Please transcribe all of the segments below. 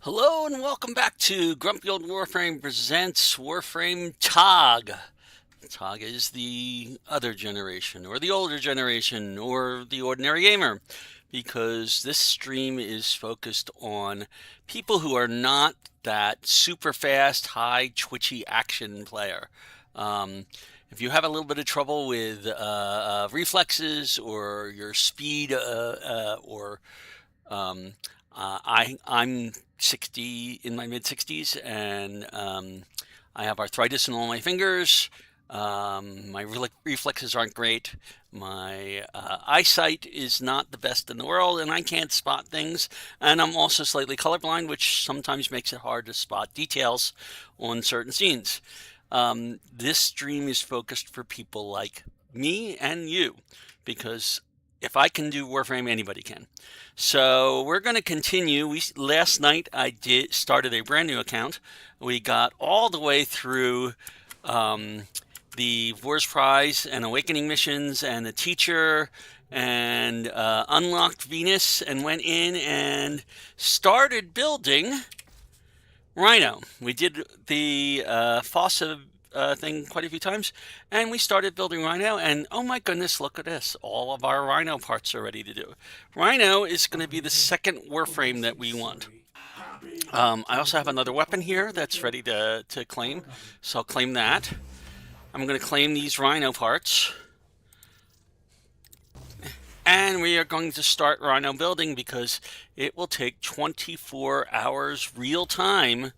Hello and welcome back to Grumpy Old Warframe presents Warframe TOG. TOG is the other generation, or the older generation, or the ordinary gamer, because this stream is focused on people who are not that super fast, high, twitchy action player. Um, if you have a little bit of trouble with reflexes or your speed or um, I'm 60 in my mid 60s, and I have arthritis in all my fingers. My reflexes aren't great. My eyesight is not the best in the world, and I can't spot things. And I'm also slightly colorblind, which sometimes makes it hard to spot details on certain scenes. This stream is focused for people like me and you, because if I can do Warframe, anybody can. So we're going to continue. Last night I started a brand new account. We got all the way through the Wars Prize and Awakening missions and the Teacher and unlocked Venus and went in and started building Rhino. We did the Fossa thing quite a few times, and we started building Rhino, and oh my goodness, look at this. All of our Rhino parts are ready to do. Rhino is going to be the second Warframe that we want. I also have another weapon here that's ready to claim, so I'll claim that. I'm going to claim these Rhino parts. And we are going to start Rhino building because it will take 24 hours real time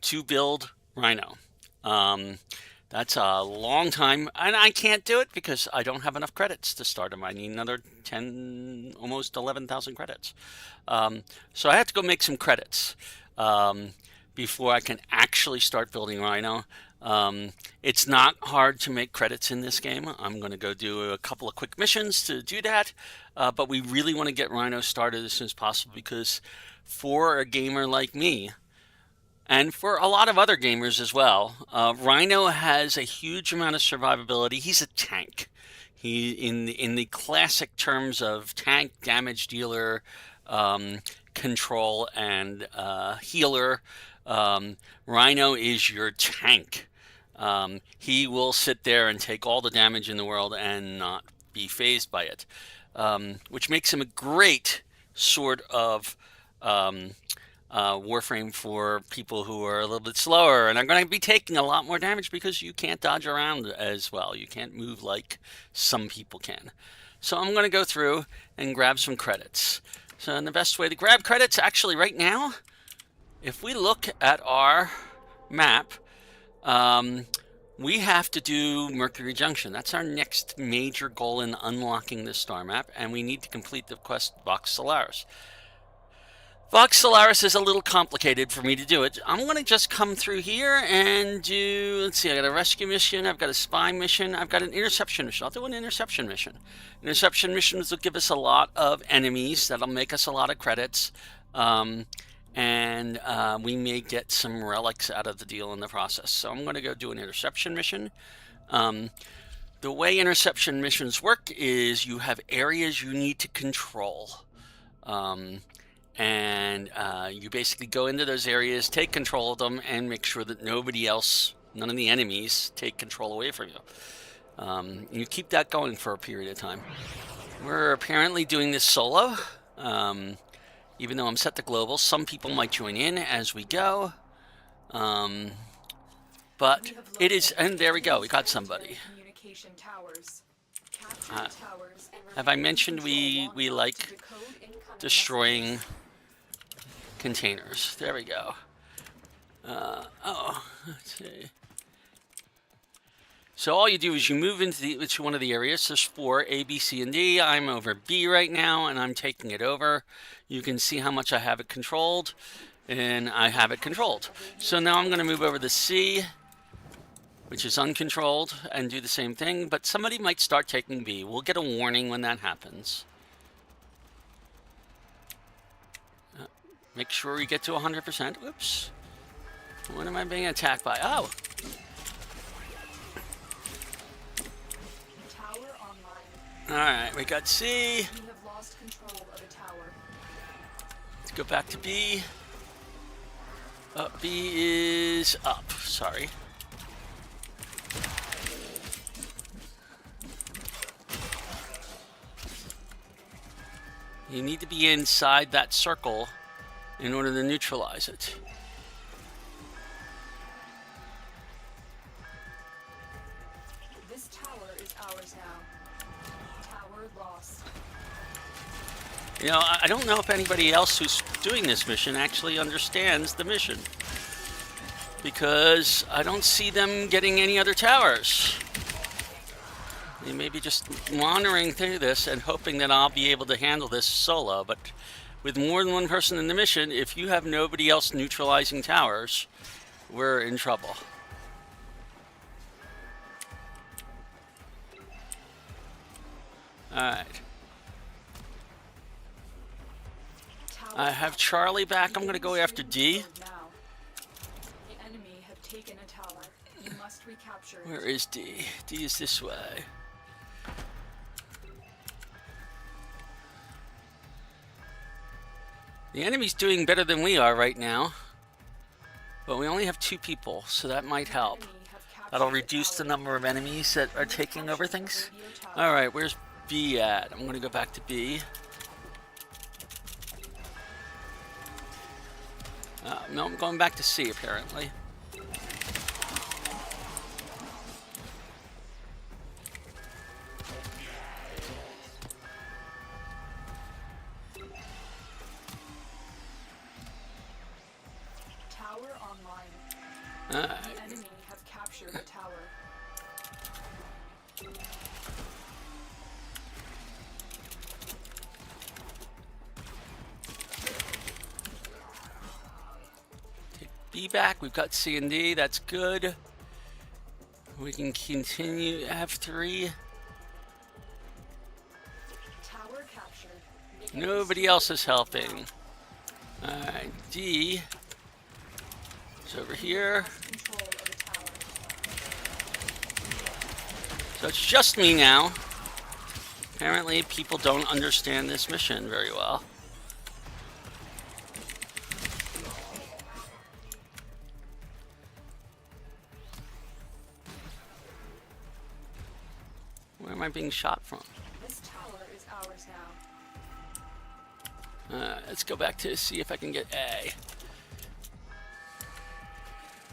to build Rhino. That's a long time, and I can't do it because I don't have enough credits to start them. I need another 10, almost 11,000 credits. So I have to go make some credits before I can actually start building Rhino. It's not hard to make credits in this game. I'm going to go do a couple of quick missions to do that, but we really want to get Rhino started as soon as possible because for a gamer like me, and for a lot of other gamers as well, Rhino has a huge amount of survivability. He's a tank. He in the classic terms of tank, damage dealer, control, and healer. Rhino is your tank. He will sit there and take all the damage in the world and not be fazed by it, which makes him a great sort of Warframe for people who are a little bit slower and are going to be taking a lot more damage because you can't dodge around as well. You can't move like some people can. So I'm going to go through and grab some credits. So and the best way to grab credits actually right now, if we look at our map, we have to do Mercury Junction. That's our next major goal in unlocking this star map, and we need to complete the quest Vox Solaris. Vox Solaris is a little complicated for me to do it. I'm going to just come through here and do, let's see, I got a rescue mission, I've got a spy mission, I've got an interception mission. I'll do an interception mission. Interception missions will give us a lot of enemies. That'll make us a lot of credits. And we may get some relics out of the deal in the process. So I'm going to go do an interception mission. The way interception missions work is you have areas you need to control. And you basically go into those areas, take control of them, and make sure that nobody else, none of the enemies, take control away from you. You keep that going for a period of time. We're apparently doing this solo, even though I'm set to global. Some people might join in as we go, but it is, and there we go, we got somebody. Have I mentioned we like destroying containers? There we go. Let's see. So all you do is you move into one of the areas. There's 4, A, B, C, and D. I'm over B right now, and I'm taking it over. You can see how much I have it controlled, and I have it controlled. So now I'm going to move over to C, which is uncontrolled, and do the same thing, but somebody might start taking B. We'll get a warning when that happens. Make sure we get to 100%. Oops. What am I being attacked by? Oh. Alright, we got C. Let's go back to B. B is up. Sorry. You need to be inside that circle in order to neutralize it. This tower is ours now. Tower lost. You know, I don't know if anybody else who's doing this mission actually understands the mission, because I don't see them getting any other towers. They may be just wandering through this and hoping that I'll be able to handle this solo, but with more than one person in the mission, if you have nobody else neutralizing towers, we're in trouble. Alright. I have Charlie back. I'm going to go after D. The enemy have taken a tower. You must recapture it. Where is D? D is this way. The enemy's doing better than we are right now, but we only have 2 people, so that might help. That'll reduce the number of enemies that are taking over things. Alright, where's B at? I'm going to go back to B. No, I'm going back to C, apparently. Tower online. Alright. The enemy have captured a tower. Take B back. We've got C and D. That's good. We can continue F3. Tower captured. Nobody else is helping. Alright, D is over here. Control of the tower. So it's just me now. Apparently people don't understand this mission very well. Where am I being shot from? This tower is ours now. Let's go back to see if I can get A.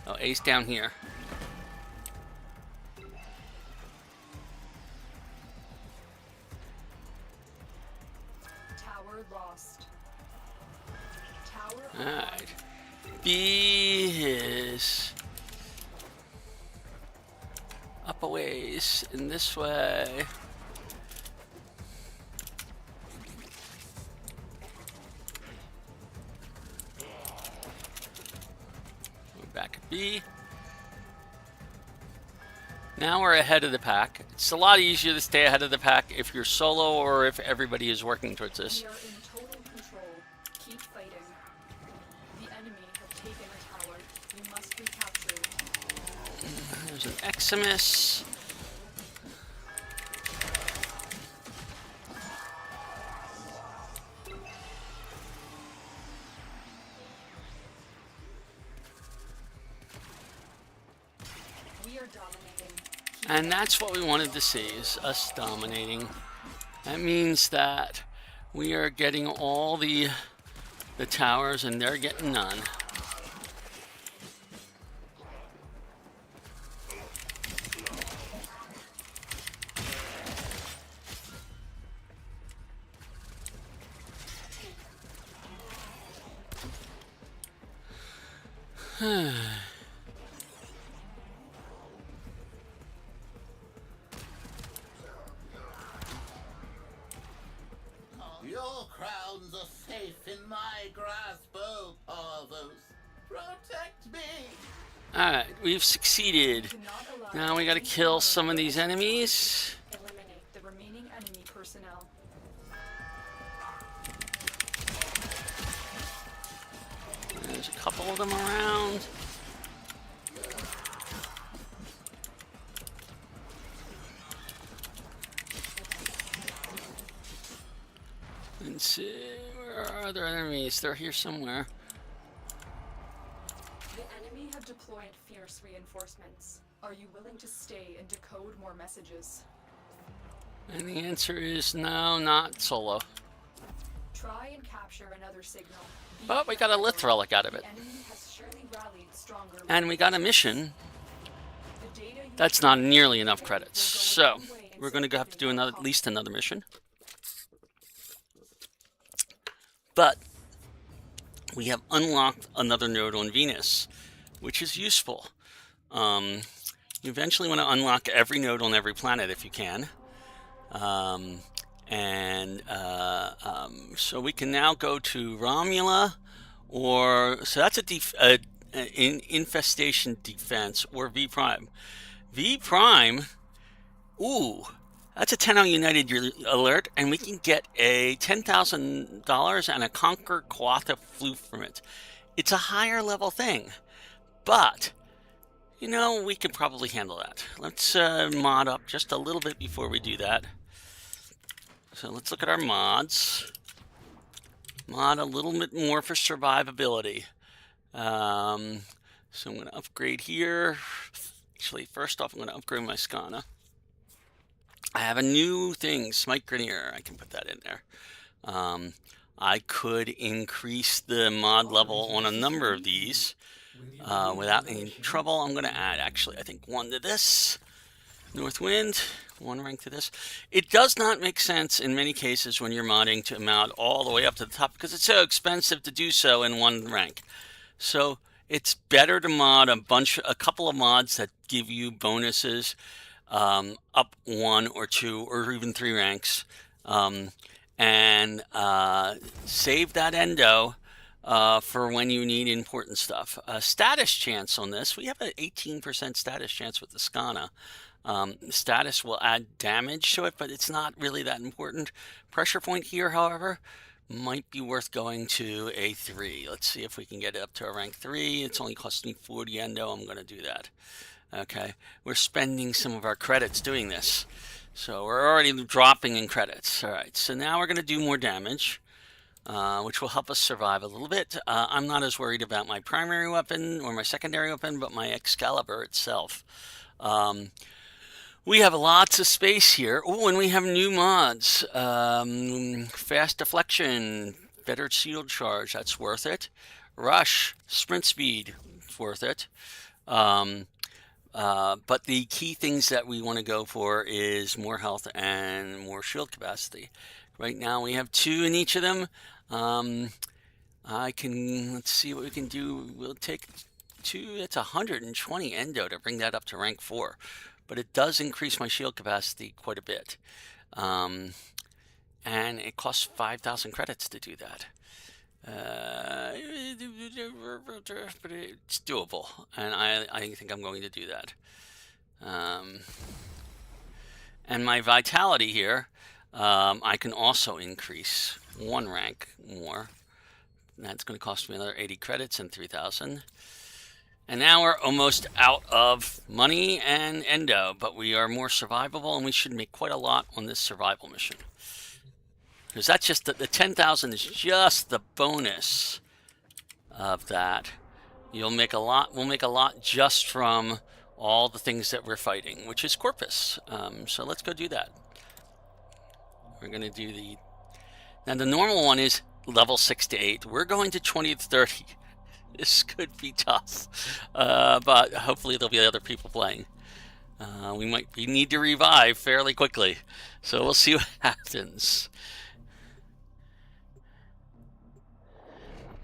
Oh, A's down here. Tower lost. Tower Alright. B is up a ways in this way. We're back at B. Now we're ahead of the pack. It's a lot easier to stay ahead of the pack if you're solo or if everybody is working towards this. We are in total control. Keep fighting. The enemy have taken a tower. You must recapture it. There's an Eximus. We are dominating. Keep And that's what we wanted to see, is us dominating. That means that we are getting all the towers and they're getting none. Your crowns are safe in my grasp, oh Parvos. Protect me! Alright, we've succeeded. Do not allow Now we gotta any kill tower some of these to enemies. eliminate the remaining enemy personnel. There's a couple of them around. Let's see, where are other enemies? They're here somewhere. The enemy have deployed fierce reinforcements. Are you willing to stay and decode more messages? And the answer is no, not solo. Try and capture another signal. But we got a Lith relic out of The it. enemy has surely rallied stronger. And we got a mission. The data you That's not nearly enough will credits. go a So long way in we're going to have to do safeguarding our at least another mission. colony. But we have unlocked another node on Venus, which is useful. You eventually want to unlock every node on every planet if you can. So we can now go to Romula, so that's an infestation defense, or V prime. V prime, ooh, that's a 10 United alert, and we can get a $10,000 and a Conquer Quatha flute from it. It's a higher level thing, but you know, we could probably handle that. Let's mod up just a little bit before we do that. So let's look at our mods. Mod a little bit more for survivability. So I'm going to upgrade here. Actually, first off, I'm going to upgrade my Skana. I have a new thing, Smite Grenier. I can put that in there. I could increase the mod level on a number of these without any trouble. I'm going to add, actually, I think one to this. Northwind, one rank to this. It does not make sense in many cases when you're modding to mod all the way up to the top because it's so expensive to do so in one rank. So it's better to mod a couple of mods that give you bonuses up 1 or 2 or even 3 ranks, and save that endo for when you need important stuff. Status chance on this, we have an 18% status chance with the Skana. Status will add damage to it, but it's not really that important. Pressure point here, however, might be worth going to a 3. Let's see if we can get it up to a rank 3. It's only costing me 40 endo. I'm going to do that. Okay, we're spending some of our credits doing this. So we're already dropping in credits. All right, so now we're going to do more damage, which will help us survive a little bit. I'm not as worried about my primary weapon or my secondary weapon, but my Excalibur itself. We have lots of space here. Oh, and we have new mods. Fast deflection, better shield charge, that's worth it. Rush, sprint speed, it's worth it. But the key things that we want to go for is more health and more shield capacity. Right now we have 2 in each of them. Let's see what we can do. We'll take 2, it's 120 endo to bring that up to rank 4. But it does increase my shield capacity quite a bit. And it costs 5,000 credits to do that. But it's doable, and I think I'm going to do that. And my vitality here, I can also increase 1 rank more. That's going to cost me another 80 credits and 3,000. And now we're almost out of money and endo, but we are more survivable, and we should make quite a lot on this survival mission. Because that's just the 10,000 is just the bonus of that. We'll make a lot just from all the things that we're fighting, which is Corpus. So let's go do that. We're going to do now the normal one is level 6 to 8. We're going to 20 to 30. This could be tough, but hopefully there'll be other people playing. We need to revive fairly quickly, so we'll see what happens.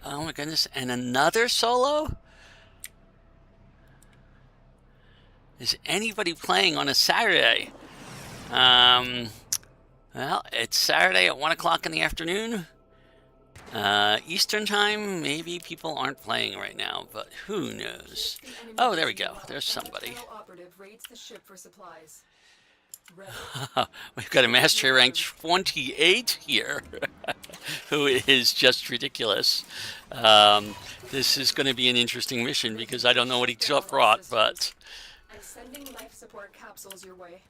Oh my goodness, and another solo? Is anybody playing on a Saturday? Well, it's Saturday at 1 o'clock in the afternoon. Eastern time, maybe people aren't playing right now, but who knows? Oh, there we go. There's somebody. We've got a mastery rank 28 here, who is just ridiculous. This is going to be an interesting mission because I don't know what he brought, but... I'm sending life support capsules your way.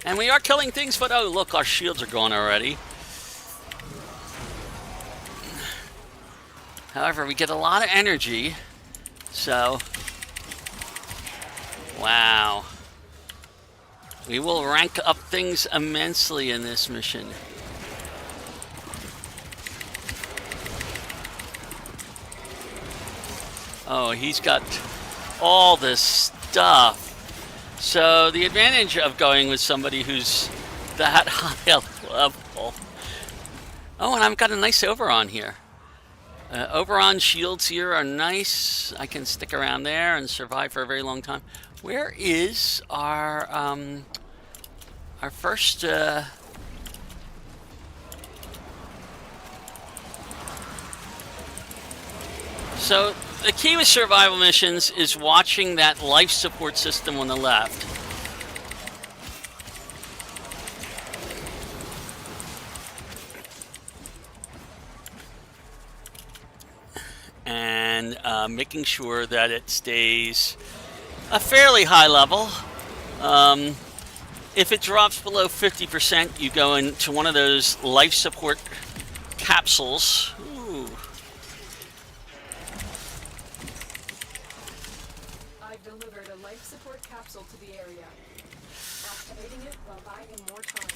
And we are killing things, but oh, look, our shields are gone already. However, we get a lot of energy, so... Wow. We will rank up things immensely in this mission. Oh, he's got all this stuff. So the advantage of going with somebody who's that high level. Oh, and I've got a nice Oberon here. Oberon shields here are nice. I can stick around there and survive for a very long time. Where is our first... So the key with survival missions is watching that life support system on the left. And making sure that it stays a fairly high level. If it drops below 50%, you go into one of those life support capsules. Ooh. I've delivered a life support capsule to the area. Activating it will buy him more time.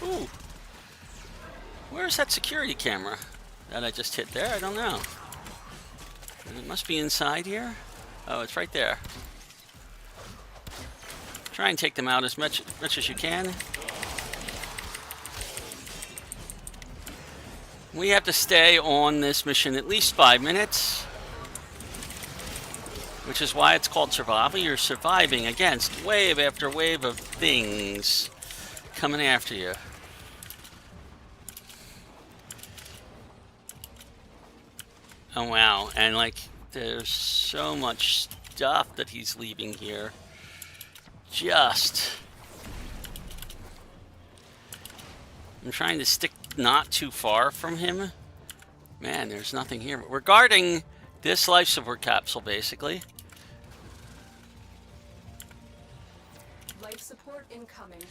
Ooh. Where's that security camera that I just hit there? I don't know. It must be inside here. Oh, it's right there. Try and take them out as much as you can. We have to stay on this mission at least 5 minutes, which is why it's called survival. You're surviving against wave after wave of things coming after you. Oh wow, and like there's so much stuff that he's leaving here. I'm trying to stick not too far from him. Man, there's nothing here. We're guarding this life support capsule, basically. Life support incoming.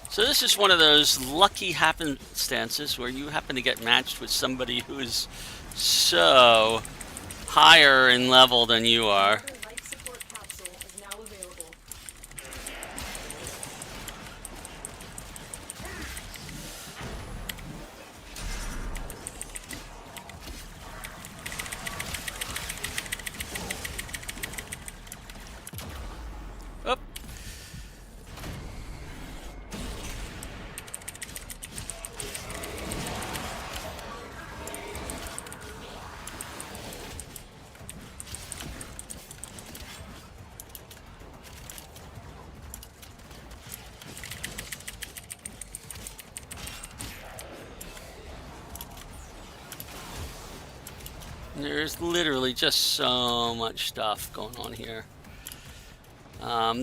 So this is one of those lucky happenstances where you happen to get matched with somebody who is so higher in level than you are. Another life support capsule is now available. Oop. There's literally just so much stuff going on here.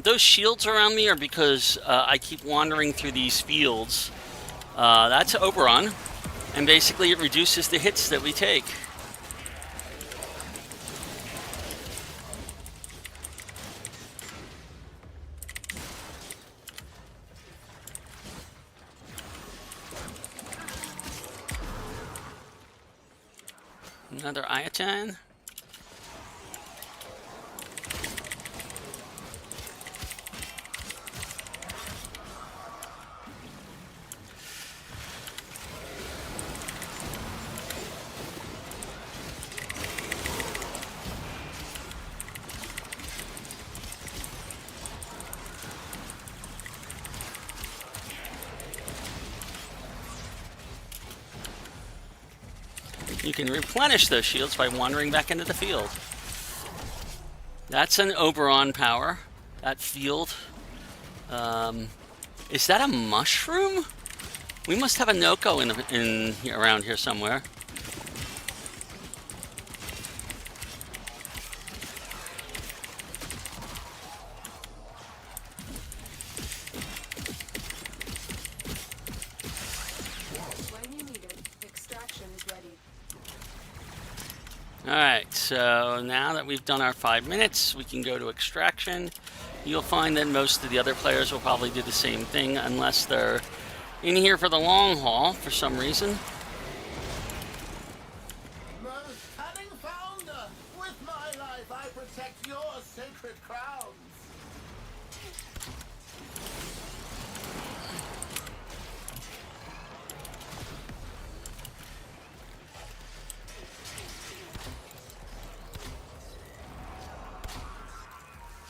Those shields around me are because I keep wandering through these fields. That's Oberon, and basically it reduces the hits that we take. Another Ayatan. You can replenish those shields by wandering back into the field. That's an Oberon power. That field. Is that a mushroom? We must have a Noko in here, around here somewhere. so now that we've done our 5 minutes, we can go to extraction. You'll find that most of the other players will probably do the same thing unless they're in here for the long haul for some reason. Most cunning founder, with my life I protect your sacred crowns.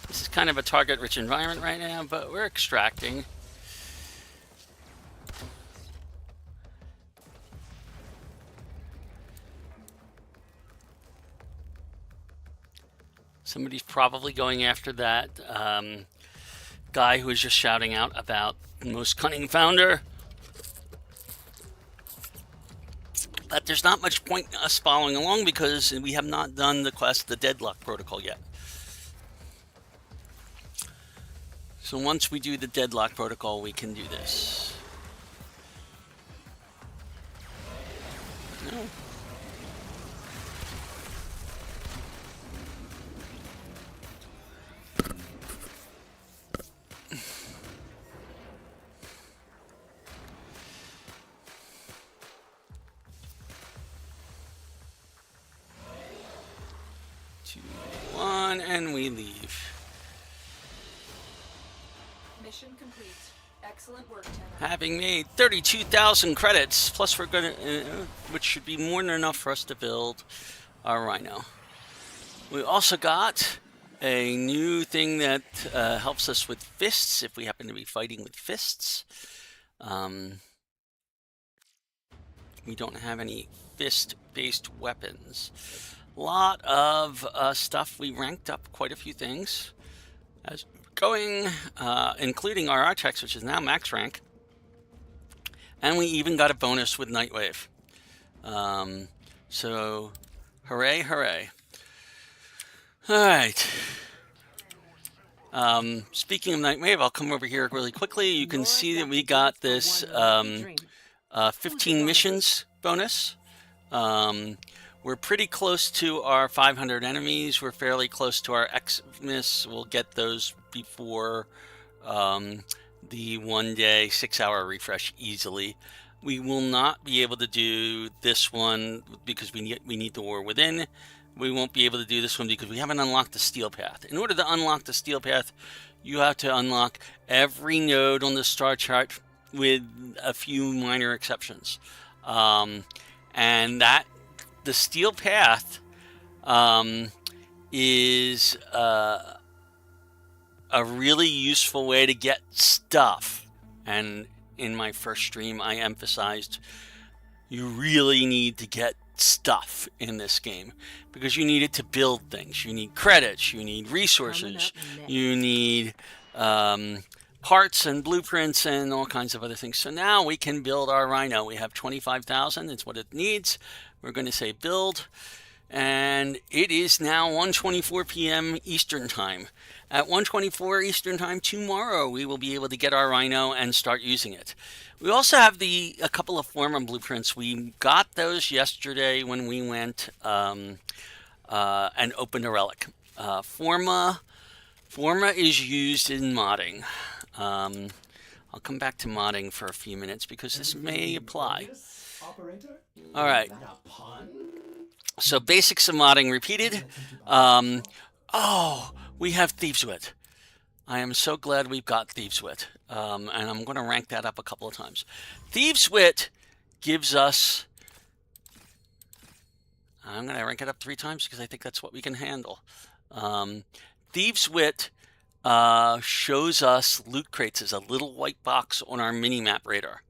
This is kind of a target-rich environment right now, but we're extracting. Somebody's probably going after that guy who was just shouting out about most cunning founder. But there's not much point in us following along because we have not done the quest, the Deadlock Protocol yet. So once we do the Deadlock Protocol, we can do this. No. Two, one, and we leave. Mission complete. Excellent work, Tenor. Having made 32,000 credits, plus we're gonna, which should be more than enough for us to build our Rhino. We also got a new thing that helps us with fists if we happen to be fighting with fists. We don't have any fist-based weapons. A lot of stuff. We ranked up quite a few things as going, including our Archex, which is now max rank. And we even got a bonus with Nightwave. So, hooray, hooray. Alright. Speaking of Nightwave, I'll come over here really quickly. You can see that we got this 15 missions bonus. We're pretty close to our 500 enemies. We're fairly close to our Xmas. We'll get those before the 1 day 6-hour refresh easily. We will not be able to do this one because we need the War Within. We won't be able to do this one because we haven't unlocked the Steel Path. In order to unlock the Steel Path, you have to unlock every node on the star chart with a few minor exceptions. And that the Steel Path is a really useful way to get stuff. And in my first stream, I emphasized you really need to get stuff in this game because you need it to build things. You need credits, you need resources, you need parts and blueprints and all kinds of other things. So now we can build our Rhino. We have 25,000. It's what it needs. We're going to say build. And it is now 1:24 p.m. Eastern Time. At 1:24 Eastern Time tomorrow, we will be able to get our Rhino and start using it. We also have a couple of Forma blueprints. We got those yesterday when we went and opened a relic. Forma is used in modding. I'll come back to modding for a few minutes because this may apply. All right. So basics of modding repeated. We have Thieves' Wit. I am so glad we've got Thieves' Wit. And I'm going to rank that up a couple of times. Thieves' Wit gives us... I'm going to rank it up 3 times because I think that's what we can handle. Thieves' Wit shows us loot crates as a little white box on our mini-map radar.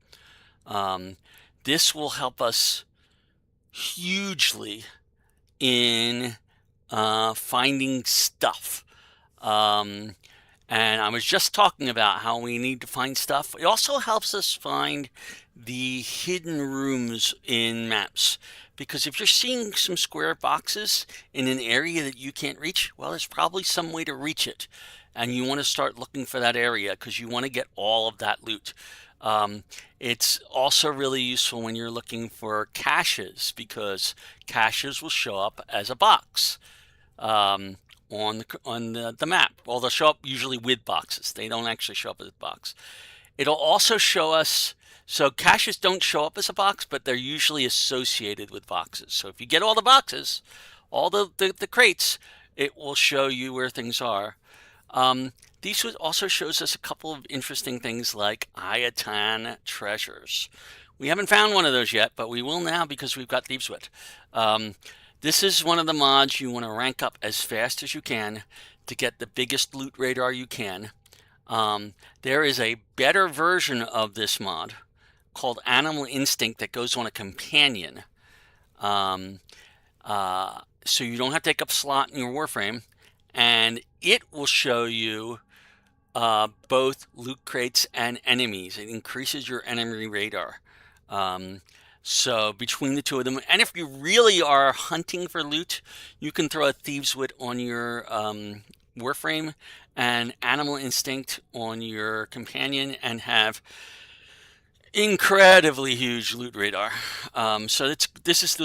This will help us hugely in finding stuff. And I was just talking about how we need to find stuff. It also helps us find the hidden rooms in maps. Because if you're seeing some square boxes in an area that you can't reach, well, there's probably some way to reach it. And you want to start looking for that area because you want to get all of that loot. It's also really useful when you're looking for caches, because caches will show up as a box um, on the map. Well, they'll show up usually with boxes. They don't actually show up as a box. It'll also show us, so caches don't show up as a box, but they're usually associated with boxes. So if you get all the boxes, all the crates, it will show you where things are. These also shows us a couple of interesting things like Ayatan treasures. We haven't found one of those yet, but we will now because we've got Thieves' Wit. This is one of the mods you want to rank up as fast as you can to get the biggest loot radar you can. There is a better version of this mod called Animal Instinct that goes on a companion. So you don't have to take up slot in your Warframe, and it will show you both loot crates and enemies. It increases your enemy radar. So between the two of them, and if you really are hunting for loot, you can throw a Thieves' Wit on your Warframe and Animal Instinct on your companion and have incredibly huge loot radar. So this is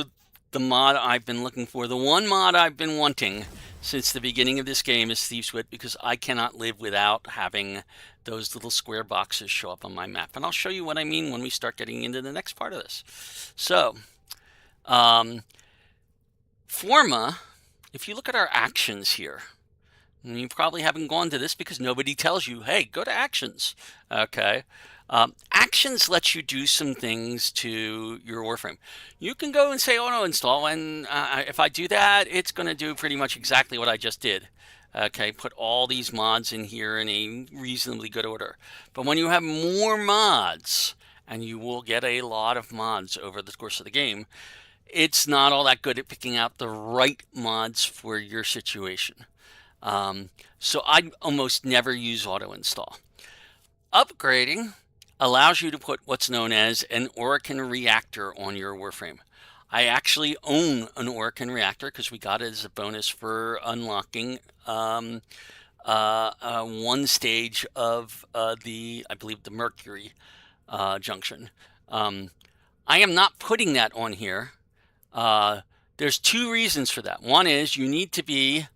the mod I've been looking for. The one mod I've been wanting since the beginning of this game is Thieves' Wit, because I cannot live without having those little square boxes show up on my map. And I'll show you what I mean when we start getting into the next part of this. So, Forma, if you look at our actions here, and you probably haven't gone to this because nobody tells you, hey, go to actions, okay? Actions lets you do some things to your Warframe. You can go and say auto install, and if I do that, it's going to do pretty much exactly what I just did. Okay, put all these mods in here in a reasonably good order. But when you have more mods, and you will get a lot of mods over the course of the game, it's not all that good at picking out the right mods for your situation. So I almost never use auto install. Upgrading allows you to put what's known as an Orokin reactor on your Warframe. I actually own an Orokin reactor because we got it as a bonus for unlocking one stage of I believe the Mercury junction. I am not putting that on here. There's two reasons for that. One is you need to be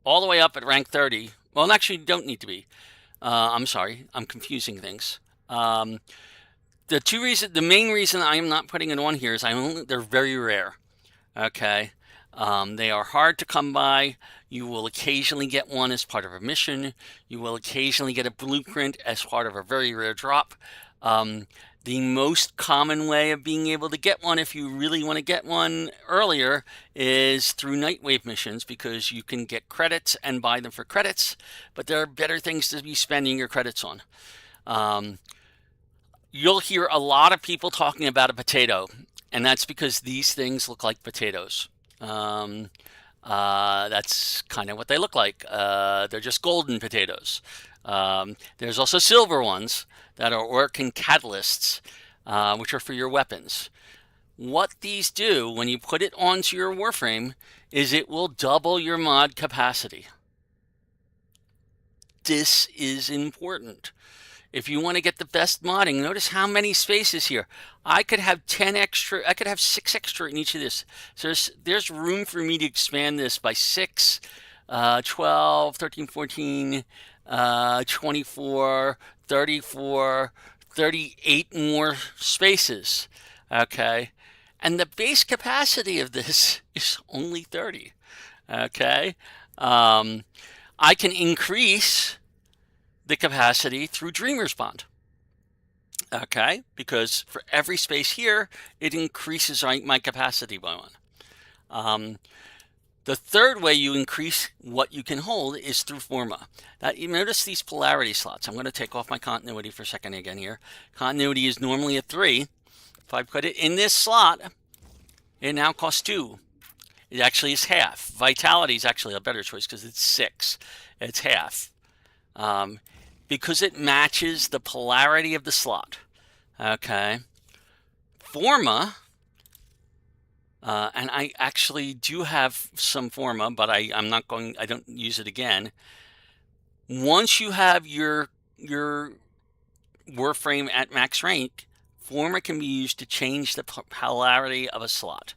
all the way up at rank 30. Well, actually, you don't need to be. I'm sorry, I'm confusing things. The main reason I am not putting it on here is they're very rare. Okay, they are hard to come by. You will occasionally get one as part of a mission. You will occasionally get a blueprint as part of a very rare drop. The most common way of being able to get one, if you really want to get one earlier, is through Nightwave missions, because you can get credits and buy them for credits, but there are better things to be spending your credits on. You'll hear a lot of people talking about a potato, and that's because these things look like potatoes. That's kind of what they look like. They're just golden potatoes. There's also silver ones that are Orokin catalysts, which are for your weapons. What these do when you put it onto your Warframe is it will double your mod capacity. This is important. If you want to get the best modding, notice how many spaces here. I could have 10 extra, I could have 6 extra in each of this. So there's room for me to expand this by 6, 12, 13, 14, 24, 34, 38 more spaces, okay? And the base capacity of this is only 30, okay? I can increase the capacity through Dreamer's Bond, okay? Because for every space here, it increases my capacity by 1. The third way you increase what you can hold is through Forma. Now, you notice these polarity slots. I'm going to take off my continuity for a second again here. Continuity is normally a 3. If I put it in this slot, it now costs 2. It actually is half. Vitality is actually a better choice because it's 6. It's half. Because it matches the polarity of the slot. Okay. Forma... and I actually do have some Forma, but I don't use it again. Once you have your Warframe at max rank, Forma can be used to change the polarity of a slot.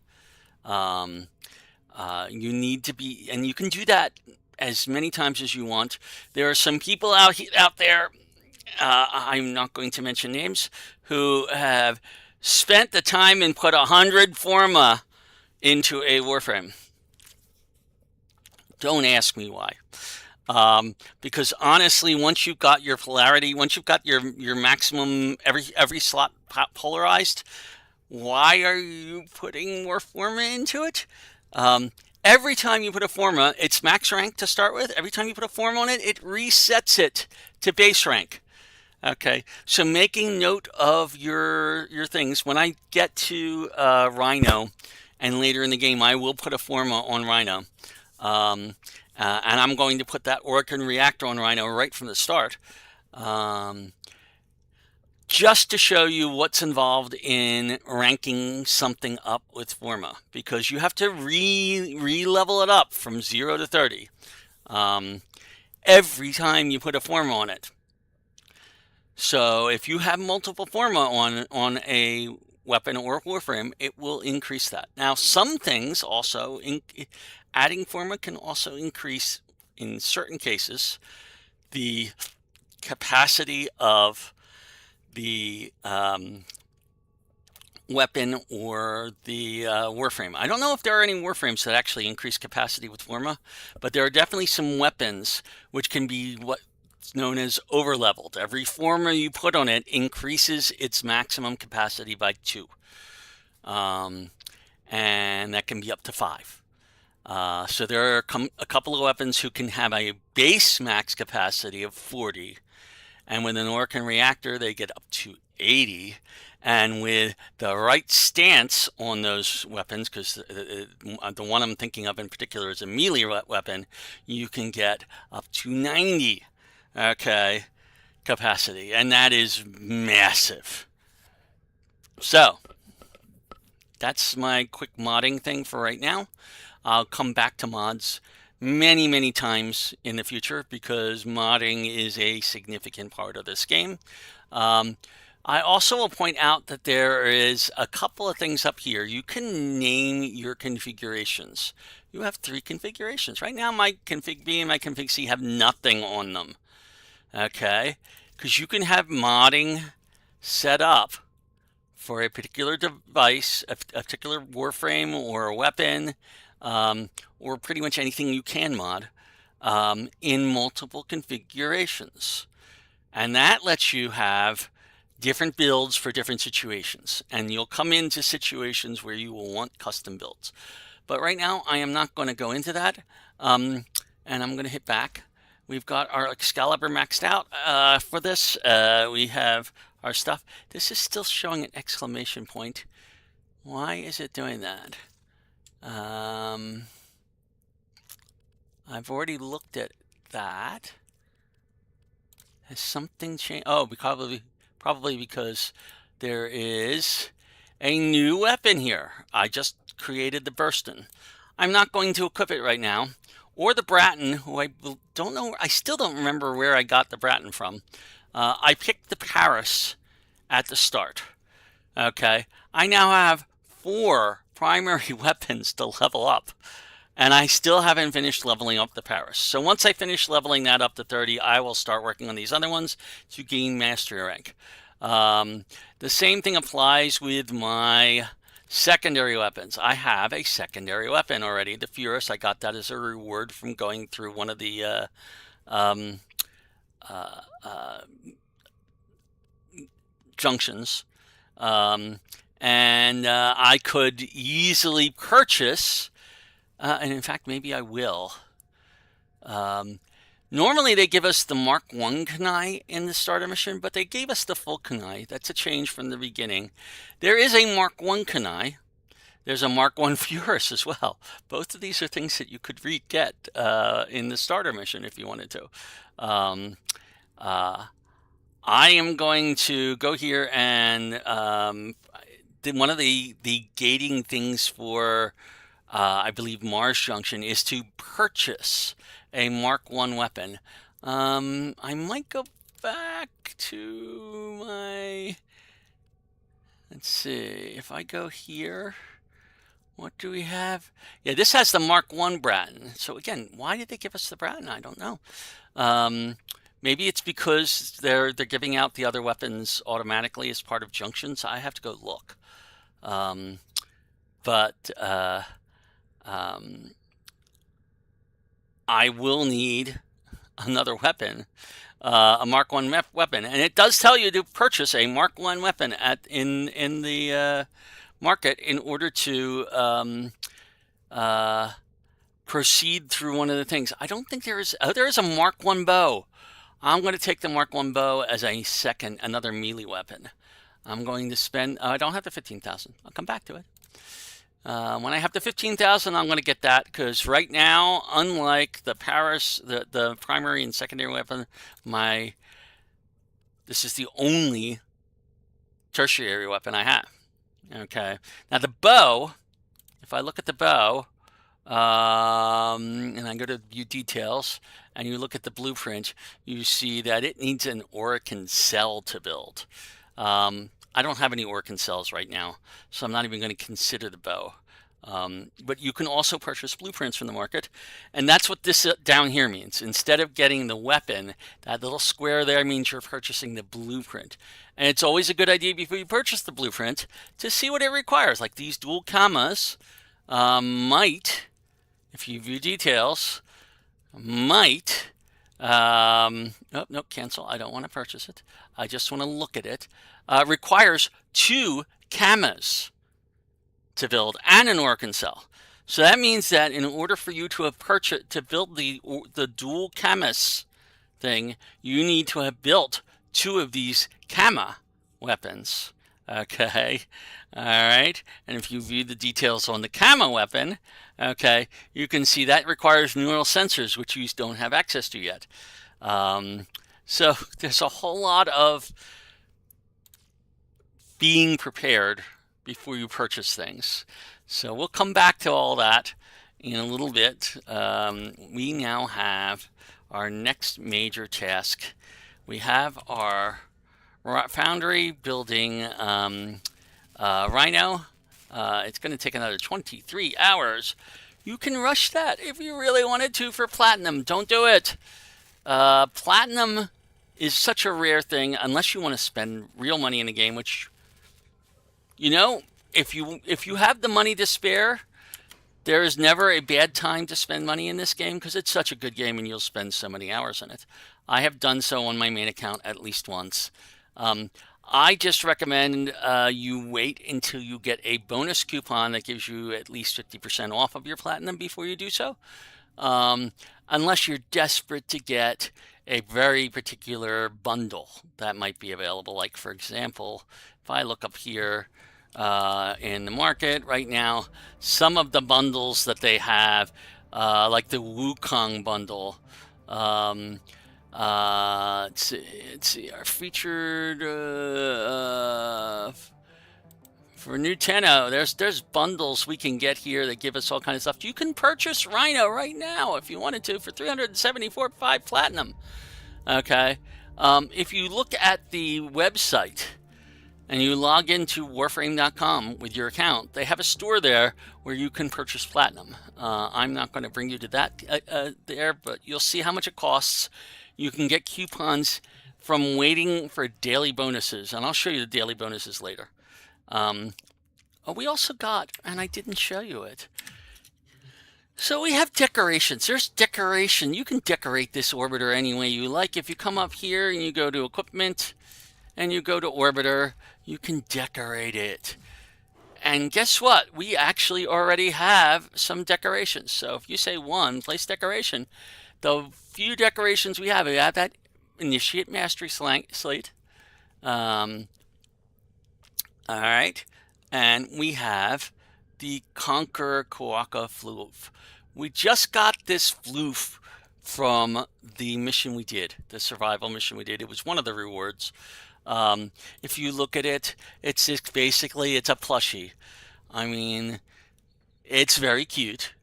You need to be, and you can do that as many times as you want. There are some people out there, I'm not going to mention names, who have spent the time and put 100 Forma into a Warframe. Don't ask me why. Because honestly, once you've got your polarity, once you've got your maximum, every slot polarized, why are you putting more Forma into it? Every time you put a Forma, it's max rank to start with. Every time you put a Forma on it, it resets it to base rank. Okay, so making note of your things. When I get to Rhino, and later in the game, I will put a Forma on Rhino. And I'm going to put that Orkan reactor on Rhino right from the start. Just to show you what's involved in ranking something up with Forma, because you have to re-level it up from 0 to 30 every time you put a Forma on it. So if you have multiple Forma on a weapon or Warframe, it will increase that. Now, some things also, adding Forma can also increase, in certain cases, the capacity of the weapon or the Warframe. I don't know if there are any Warframes that actually increase capacity with Forma, but there are definitely some weapons which can be what's known as over-leveled. Every Forma you put on it increases its maximum capacity by 2. And that can be up to 5. So there are a couple of weapons who can have a base max capacity of 40. And with an Orkan reactor, they get up to 80. And with the right stance on those weapons, because the one I'm thinking of in particular is a melee weapon, you can get up to 90, okay, capacity. And that is massive. So, that's my quick modding thing for right now. I'll come back to mods many times in the future because modding is a significant part of this game. I also will point out that there is a couple of things up here. You can name your configurations. You have 3 configurations. Right now my config B and my config C have nothing on them. Okay? Because you can have modding set up for a particular device, a particular Warframe or a weapon, or pretty much anything you can mod in multiple configurations. And that lets you have different builds for different situations. And you'll come into situations where you will want custom builds. But right now, I am not going to go into that. And I'm going to hit back. We've got our Excalibur maxed out for this. We have our stuff. This is still showing an exclamation point. Why is it doing that? I've already looked at that. Has something changed? Oh, probably because there is a new weapon here. I just created the Burston. I'm not going to equip it right now. Or the Bratton, who I don't know. I still don't remember where I got the Bratton from. I picked the Paris at the start. Okay. I now have 4 primary weapons to level up. And I still haven't finished leveling up the Paris. So once I finish leveling that up to 30, I will start working on these other ones to gain mastery rank. The same thing applies with my secondary weapons. I have a secondary weapon already, the Furus. I got that as a reward from going through one of the junctions. And I could easily purchase, and in fact, maybe I will. Normally, they give us the Mark I Kunai in the starter mission, but they gave us the full Kunai. That's a change from the beginning. There is a Mark I Kunai. There's a Mark I Furus as well. Both of these are things that you could get in the starter mission if you wanted to. I am going to go here and one of the gating things for, I believe, Mars Junction is to purchase a Mark I weapon. I might go back to my, let's see, if I go here, what do we have? Yeah, this has the Mark I Bratton. So again, why did they give us the Bratton? I don't know. Maybe it's because they're giving out the other weapons automatically as part of junctions. I have to go look. But I will need another weapon, a Mark I weapon, and it does tell you to purchase a Mark I weapon in the market in order to proceed through one of the things. I don't think there is. Oh, there is a Mark I bow. I'm going to take the Mark I bow as another melee weapon. I'm going to spend. I don't have the 15,000. I'll come back to it. When I have the 15,000, I'm going to get that because right now, unlike the Paris, the primary and secondary weapon, this is the only tertiary weapon I have. Okay. Now the bow, if I look at the bow, and I go to view details, and you look at the blueprint, you see that it needs an Orokin cell to build. I don't have any Orokin cells right now, so I'm not even going to consider the bow. But you can also purchase blueprints from the market, and that's what this down here means. Instead of getting the weapon, that little square there means you're purchasing the blueprint. And it's always a good idea before you purchase the blueprint to see what it requires. Like these dual commas might, if you view details, might, nope, cancel. I don't want to purchase it. I just want to look at it. Requires 2 commas to build and an Orokin cell. So that means that in order for you to have build the dual camas thing, you need to have built 2 of these Kama weapons. Okay, all right. And if you view the details on the Kama weapon, okay, you can see that requires neural sensors, which you don't have access to yet. So there's a whole lot of being prepared before you purchase things. So we'll come back to all that in a little bit. We now have our next major task. We have our foundry building Rhino. It's going to take another 23 hours. You can rush that if you really wanted to for platinum. Don't do it. Platinum is such a rare thing unless you want to spend real money in the game, which, you know, if you have the money to spare, there is never a bad time to spend money in this game because it's such a good game and you'll spend so many hours in it. I have done so on my main account at least once. I just recommend you wait until you get a bonus coupon that gives you at least 50% off of your platinum before you do so. Unless you're desperate to get a very particular bundle that might be available. Like, for example, if I look up here in the market right now, some of the bundles that they have, like the Wukong bundle, let's see, our featured for new Tenno, there's bundles we can get here that give us all kinds of stuff. You can purchase Rhino right now if you wanted to for 374.5 platinum. Okay, if you look at the website and you log into Warframe.com with your account, they have a store there where you can purchase platinum. I'm not going to bring you to that there, but you'll see how much it costs. You can get coupons from waiting for daily bonuses, and I'll show you the daily bonuses later. We also got, and I didn't show you it. So we have decorations. There's decoration. You can decorate this orbiter any way you like. If you come up here and you go to equipment and you go to orbiter, you can decorate it. And guess what? We actually already have some decorations. So if you say 1, place decoration, the few decorations we have that Initiate Mastery Slate. All right. And we have the Conquer Kawaka Floof. We just got this floof from the mission we did, the survival mission we did. It was one of the rewards. If you look at it, it's just basically, it's a plushie. I mean, it's very cute.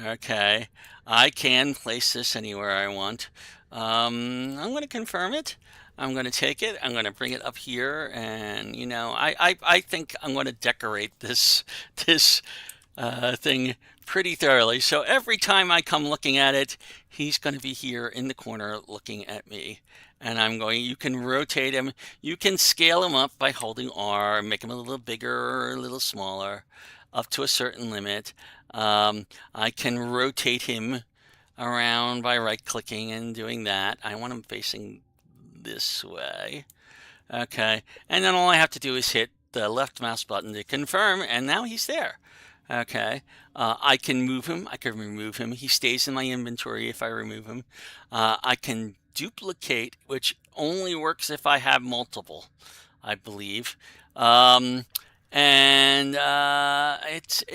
Okay. I can place this anywhere I want. I'm going to confirm it. I'm going to take it. I'm going to bring it up here, and you know, I think I'm going to decorate this thing pretty thoroughly. So every time I come looking at it, he's going to be here in the corner looking at me. And you can rotate him. You can scale him up by holding R, make him a little bigger or a little smaller, up to a certain limit. I can rotate him around by right-clicking and doing that. I want him facing this way. Okay, and then all I have to do is hit the left mouse button to confirm, and now he's there. Okay, I can move him. I can remove him. He stays in my inventory if I remove him. I can duplicate, which only works if I have multiple, I believe. It's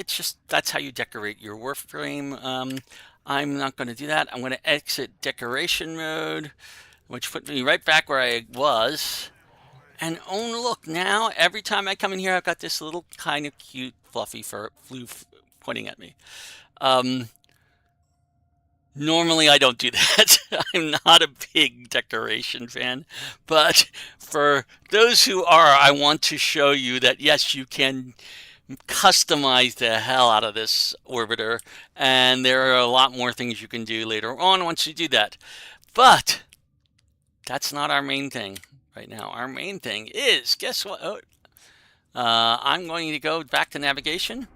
just that's how you decorate your Warframe. I'm not going to do that. I'm going to exit decoration mode, which put me right back where I was. And oh, look, now every time I come in here, I've got this little kind of cute fluffy fur floof pointing at me. Normally I don't do that. I'm not a big decoration fan, but for those who are, I want to show you that yes, you can customize the hell out of this orbiter, and there are a lot more things you can do later on once you do that. But that's not our main thing right now. Our main thing is, guess what? I'm going to go back to navigation.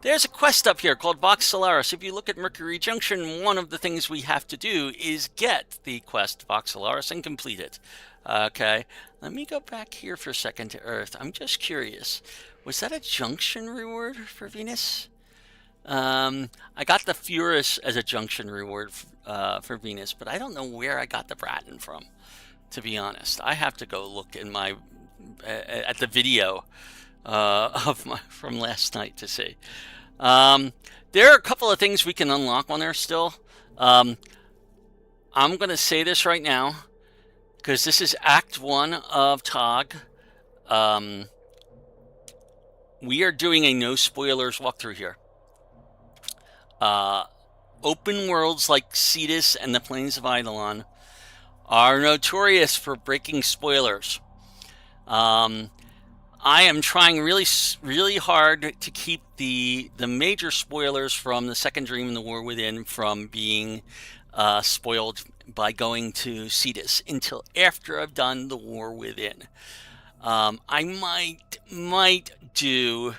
There's a quest up here called Vox Solaris. If you look at Mercury Junction, one of the things we have to do is get the quest Vox Solaris and complete it. Okay, let me go back here for a second to Earth. I'm just curious. Was that a junction reward for Venus? I got the Furus as a junction reward for Venus, but I don't know where I got the Braton from, to be honest. I have to go look in my at the video from last night to see. There are a couple of things we can unlock on there still. I'm going to say this right now because this is Act 1 of TOG. We are doing a no spoilers walkthrough here. Open worlds like Cetus and the Plains of Eidolon are notorious for breaking spoilers. I am trying really hard to keep the major spoilers from the Second Dream and the War Within from being spoiled by going to Cetus until after I've done the War Within. I might do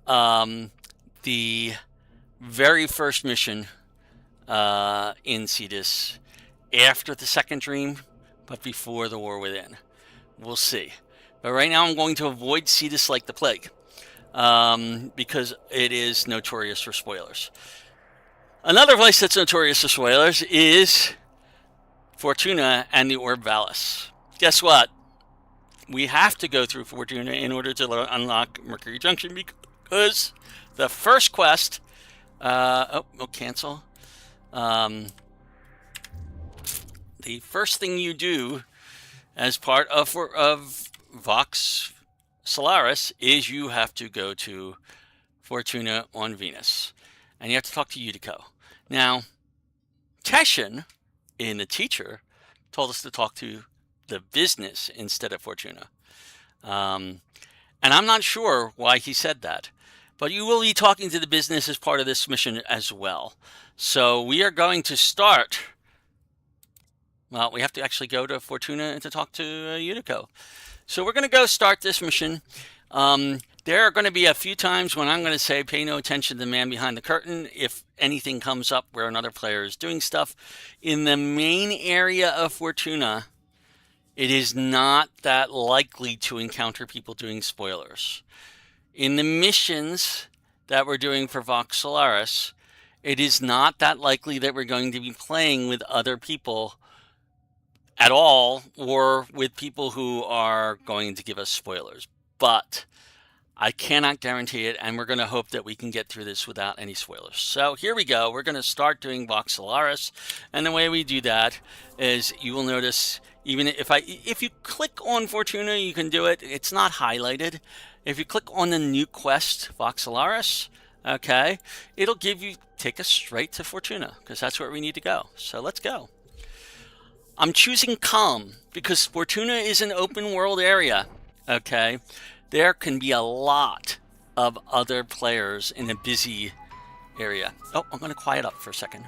the very first mission in Cetus after the Second Dream, but before the War Within. We'll see. But right now I'm going to avoid Cetus like the plague because it is notorious for spoilers. Another place that's notorious for spoilers is Fortuna and the Orb Valis. Guess what? We have to go through Fortuna in order to unlock Mercury Junction because the first quest... cancel. The first thing you do as part of Vox Solaris is you have to go to Fortuna on Venus, and you have to talk to Utico. Now, Teshin, in the teacher, told us to talk to the business instead of Fortuna. And I'm not sure why he said that, but you will be talking to the business as part of this mission as well. So we are going to start... Well, we have to actually go to Fortuna to talk to Utico. So we're going to go start this mission. There are going to be a few times when I'm going to say, pay no attention to the man behind the curtain if anything comes up where another player is doing stuff. In the main area of Fortuna, it is not that likely to encounter people doing spoilers. In the missions that we're doing for Vox Solaris, it is not that likely that we're going to be playing with other people at all, or with people who are going to give us spoilers. But I cannot guarantee it, and we're going to hope that we can get through this without any spoilers. So here we go. We're going to start doing Vox Solaris, and the way we do that is you will notice, even if you click on Fortuna, you can do it. It's not highlighted. If you click on the new quest, Vox Solaris, okay, it'll take us straight to Fortuna, because that's where we need to go. So let's go. I'm choosing calm because Fortuna is an open world area. Okay, there can be a lot of other players in a busy area. Oh, I'm going to quiet up for a second.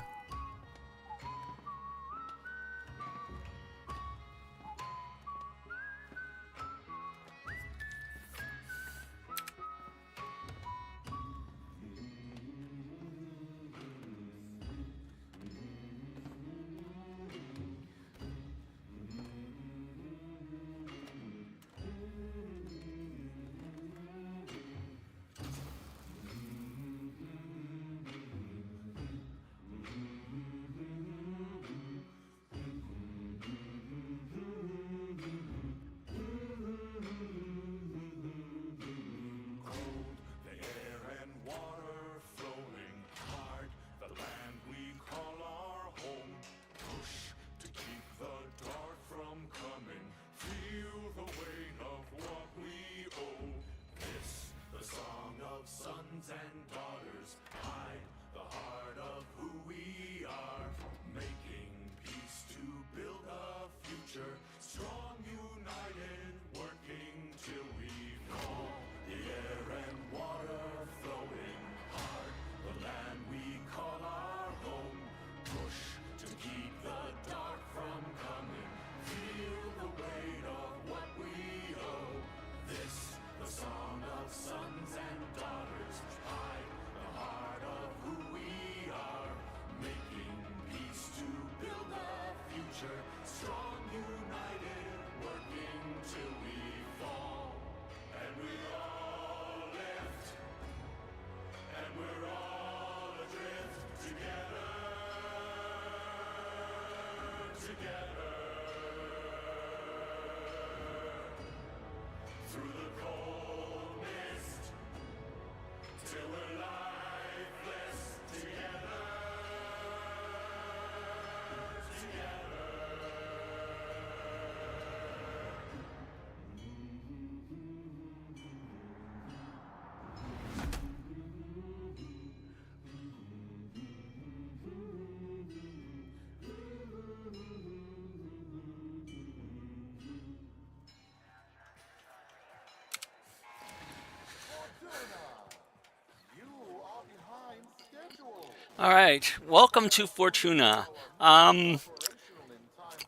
All right, welcome to Fortuna.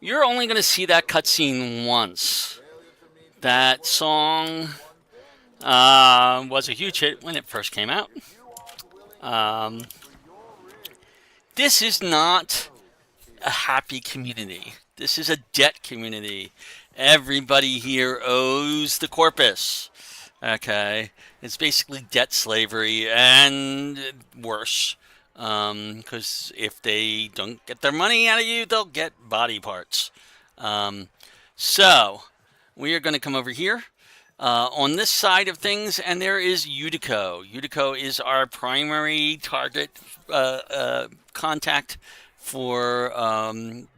You're only going to see that cutscene once. That song was a huge hit when it first came out. This is not a happy community. This is a debt community. Everybody here owes the corpus. Okay, it's basically debt slavery and worse. Because if they don't get their money out of you, they'll get body parts. So we are going to come over here on this side of things, and there is Utico. Utico is our primary target contact for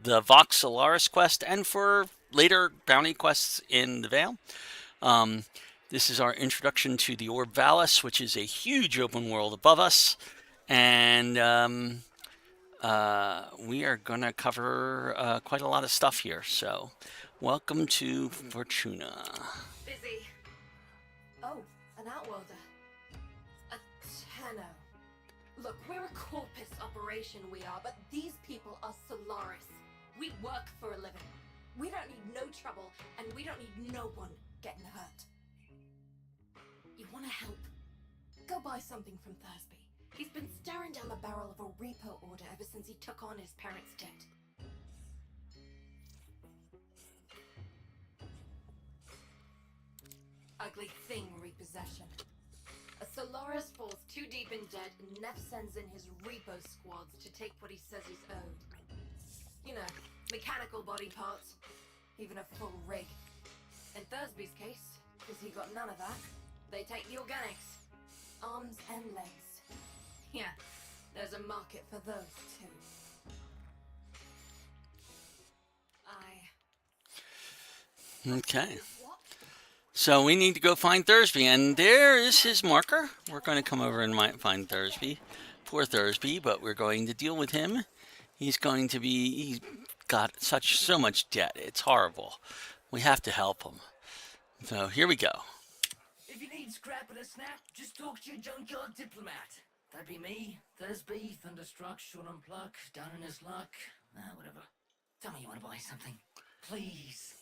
the Vox Solaris quest and for later bounty quests in the Vale. This is our introduction to the Orb Valis, which is a huge open world above us. And we are going to cover quite a lot of stuff here. So welcome to Fortuna. Busy. Oh, an outworlder. A Tenno. Look, we're a corpus operation, we are, but these people are Solaris. We work for a living. We don't need no trouble, and we don't need no one getting hurt. You want to help? Go buy something from Thursby. He's been staring down the barrel of a repo order ever since he took on his parents' debt. Ugly thing, repossession. A Solaris falls too deep in debt and Neff sends in his repo squads to take what he says he's owed. You know, mechanical body parts, even a full rig. In Thursby's case, because he got none of that, they take the organics. Arms and legs. Yeah, there's a market for those too. Okay. So we need to go find Thursby, and there is his marker. We're going to come over and find Thursby. Poor Thursby, but we're going to deal with him. He's going to be got so much debt. It's horrible. We have to help them. So here we go. If you need scrap and a snap, just talk to your junkyard diplomat. That'd be me, Thursby, Thunderstruck, Sean Unpluck, down in his luck. Whatever. Tell me you want to buy something. Please.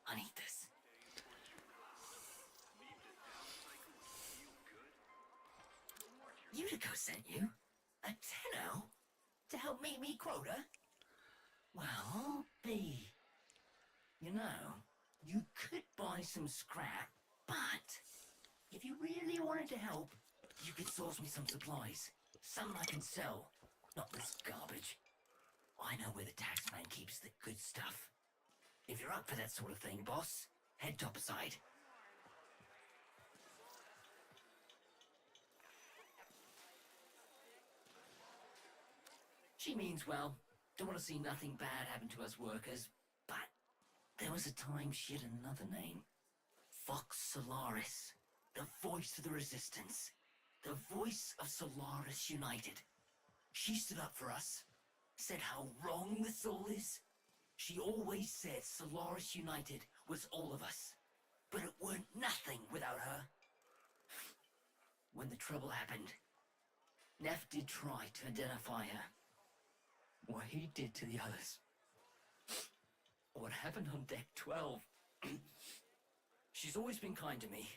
I need this. Utico sent you? A tenno? To help meet me quota? Well, B. You know, you could buy some scrap, but if you really wanted to help, you could source me some supplies. Some I can sell, not this garbage. I know where the taxman keeps the good stuff. If you're up for that sort of thing, boss, head topside. She means well. Don't want to see nothing bad happen to us workers, but there was a time she had another name. Vox Solaris, the voice of the resistance, the voice of Solaris United. She stood up for us, said how wrong this all is. She always said Solaris United was all of us, but it weren't nothing without her. When the trouble happened, Neff did try to identify her. What he did to the others. What happened on deck 12. She's always been kind to me.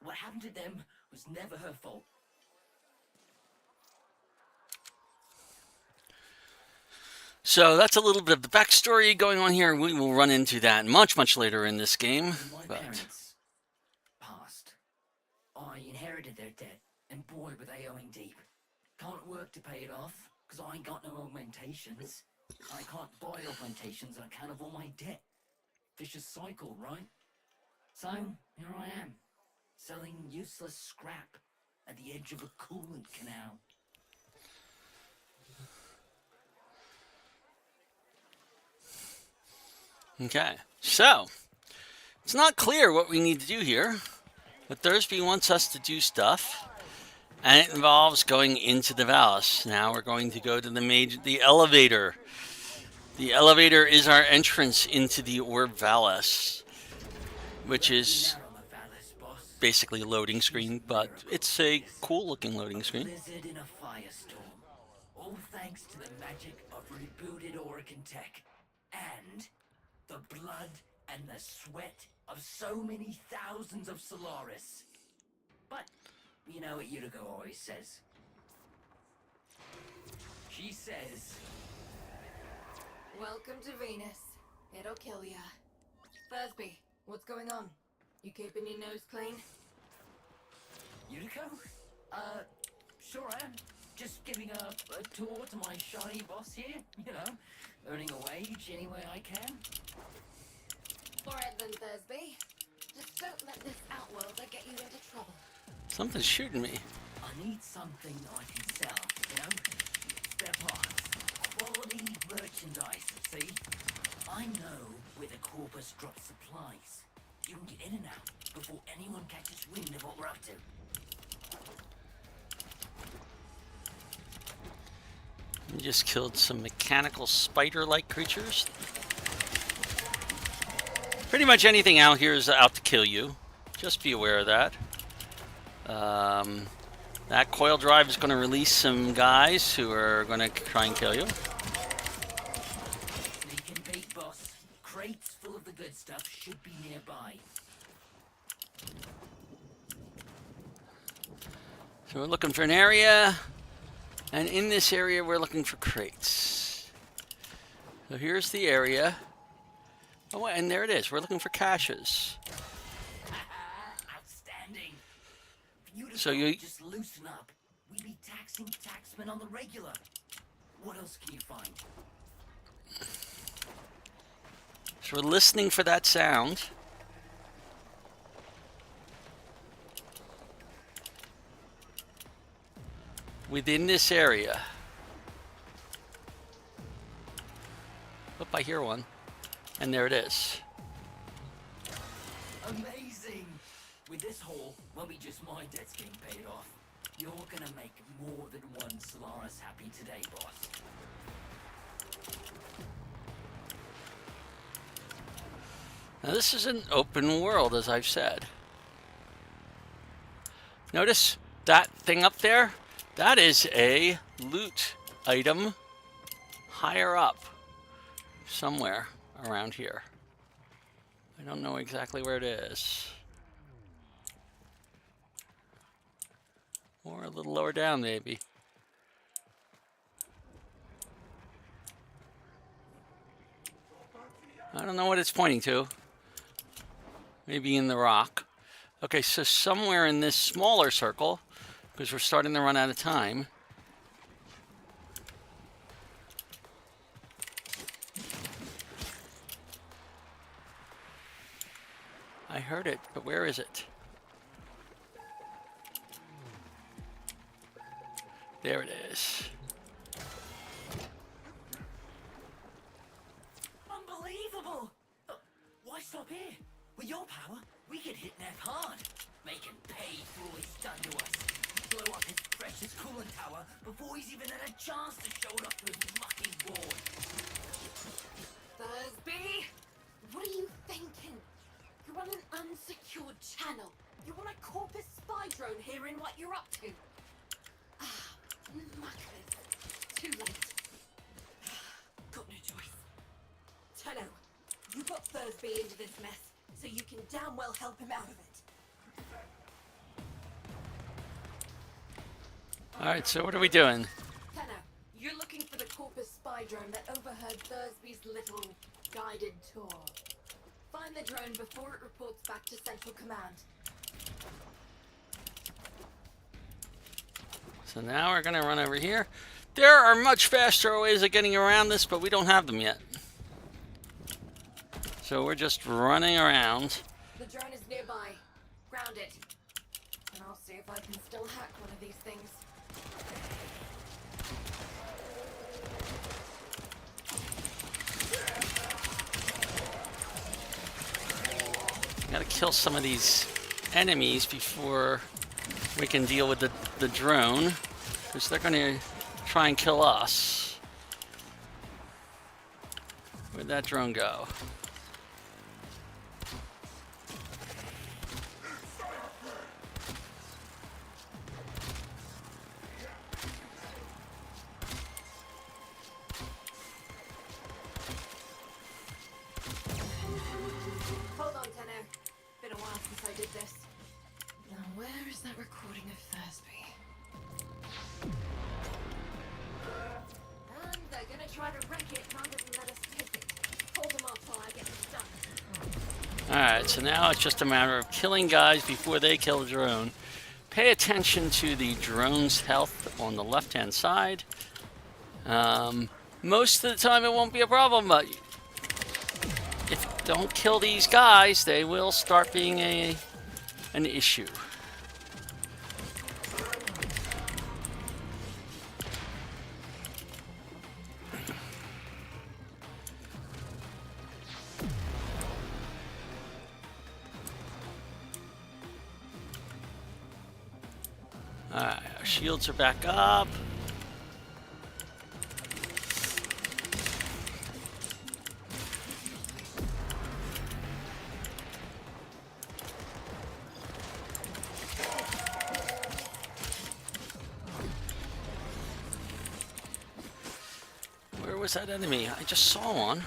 What happened to them was never her fault. So that's a little bit of the backstory going on here. We will run into that much, much later in this game. When my parents passed, I inherited their debt, and boy, were they owing deep. Can't work to pay it off, because I ain't got no augmentations. I can't buy augmentations on account of all my debt. Vicious cycle, right? So, here I am, selling useless scrap at the edge of a coolant canal. Okay, so it's not clear what we need to do here, but Thursby wants us to do stuff, and it involves going into the Valis. Now we're going to go to the elevator. The elevator is our entrance into the Orb Valis, which is basically a loading screen, but it's a cool-looking loading screen. Blizzard in a firestorm. All thanks to the magic of rebooted Oracle tech, and the blood and the sweat of so many thousands of Solaris. But you know what Utico always says. She says, Welcome to Venus. It'll kill ya. Thursby, what's going on? You keeping your nose clean? Utico? Sure am. Just giving a tour to my shiny boss here, you know, earning a wage any way I can. Alright then, Thursby. Just don't let this outworlder get you into trouble. Something's shooting me. I need something I can sell, you know? Spare parts, quality merchandise, see? I know where the Corpus drops supplies. You can get in and out before anyone catches wind of what we're up to. We just killed some mechanical spider-like creatures. Pretty much anything out here is out to kill you. Just be aware of that. That coil drive is going to release some guys who are going to try and kill you. Sneak and bait, boss. Crates full of the good stuff should be nearby. So we're looking for an area, and in this area we're looking for crates. So here's the area. Oh, and there it is. We're looking for caches. Outstanding. Beautiful. So you- Just loosen up. We be taxing taxmen on the regular. What else can you find? So we're listening for that sound. Within this area. Oh, I hear one. And there it is. Amazing! With this haul, won't be just my debts getting paid off. You're gonna make more than one Solaris happy today, boss. Now this is an open world, as I've said. Notice that thing up there? That is a loot item higher up, somewhere around here. I don't know exactly where it is. Or a little lower down, maybe. I don't know what it's pointing to. Maybe in the rock. Okay, so somewhere in this smaller circle, because we're starting to run out of time. I heard it, but where is it? There it is. Unbelievable! Why stop here? With your power, we could hit Neff hard. Make him pay for all he's done to us. Blow up his precious coolant tower before he's even had a chance to show it off to his mucking ward. Thursby, what are you thinking? You're on an unsecured channel. You want a Corpus spy drone hearing what you're up to? Ah, muckers. Too late. Got no choice. Tenno, you got Thursby into this mess, so you can damn well help him out of it. Alright, so what are we doing? Tenno, you're looking for the Corpus spy drone that overheard Thursby's little guided tour. Find the drone before it reports back to Central Command. So now we're going to run over here. There are much faster ways of getting around this, but we don't have them yet. So we're just running around. The drone is nearby. Ground it. And I'll see if I can still hack one of these things. Gotta kill some of these enemies before we can deal with the drone, because they're gonna try and kill us. Where'd that drone go? Hold on, Tenno. Been a while since I did this. Now, where is that recording of Thursby? And they're gonna try to wreck it rather than let us take it. Hold them off while I get this done. Alright, so now it's just a matter of killing guys before they kill the drone. Pay attention to the drone's health on the left-hand side. Most of the time it won't be a problem, but if you don't kill these guys, they will start being an issue. Alright, our shields are back up. Where was that enemy? I just saw one.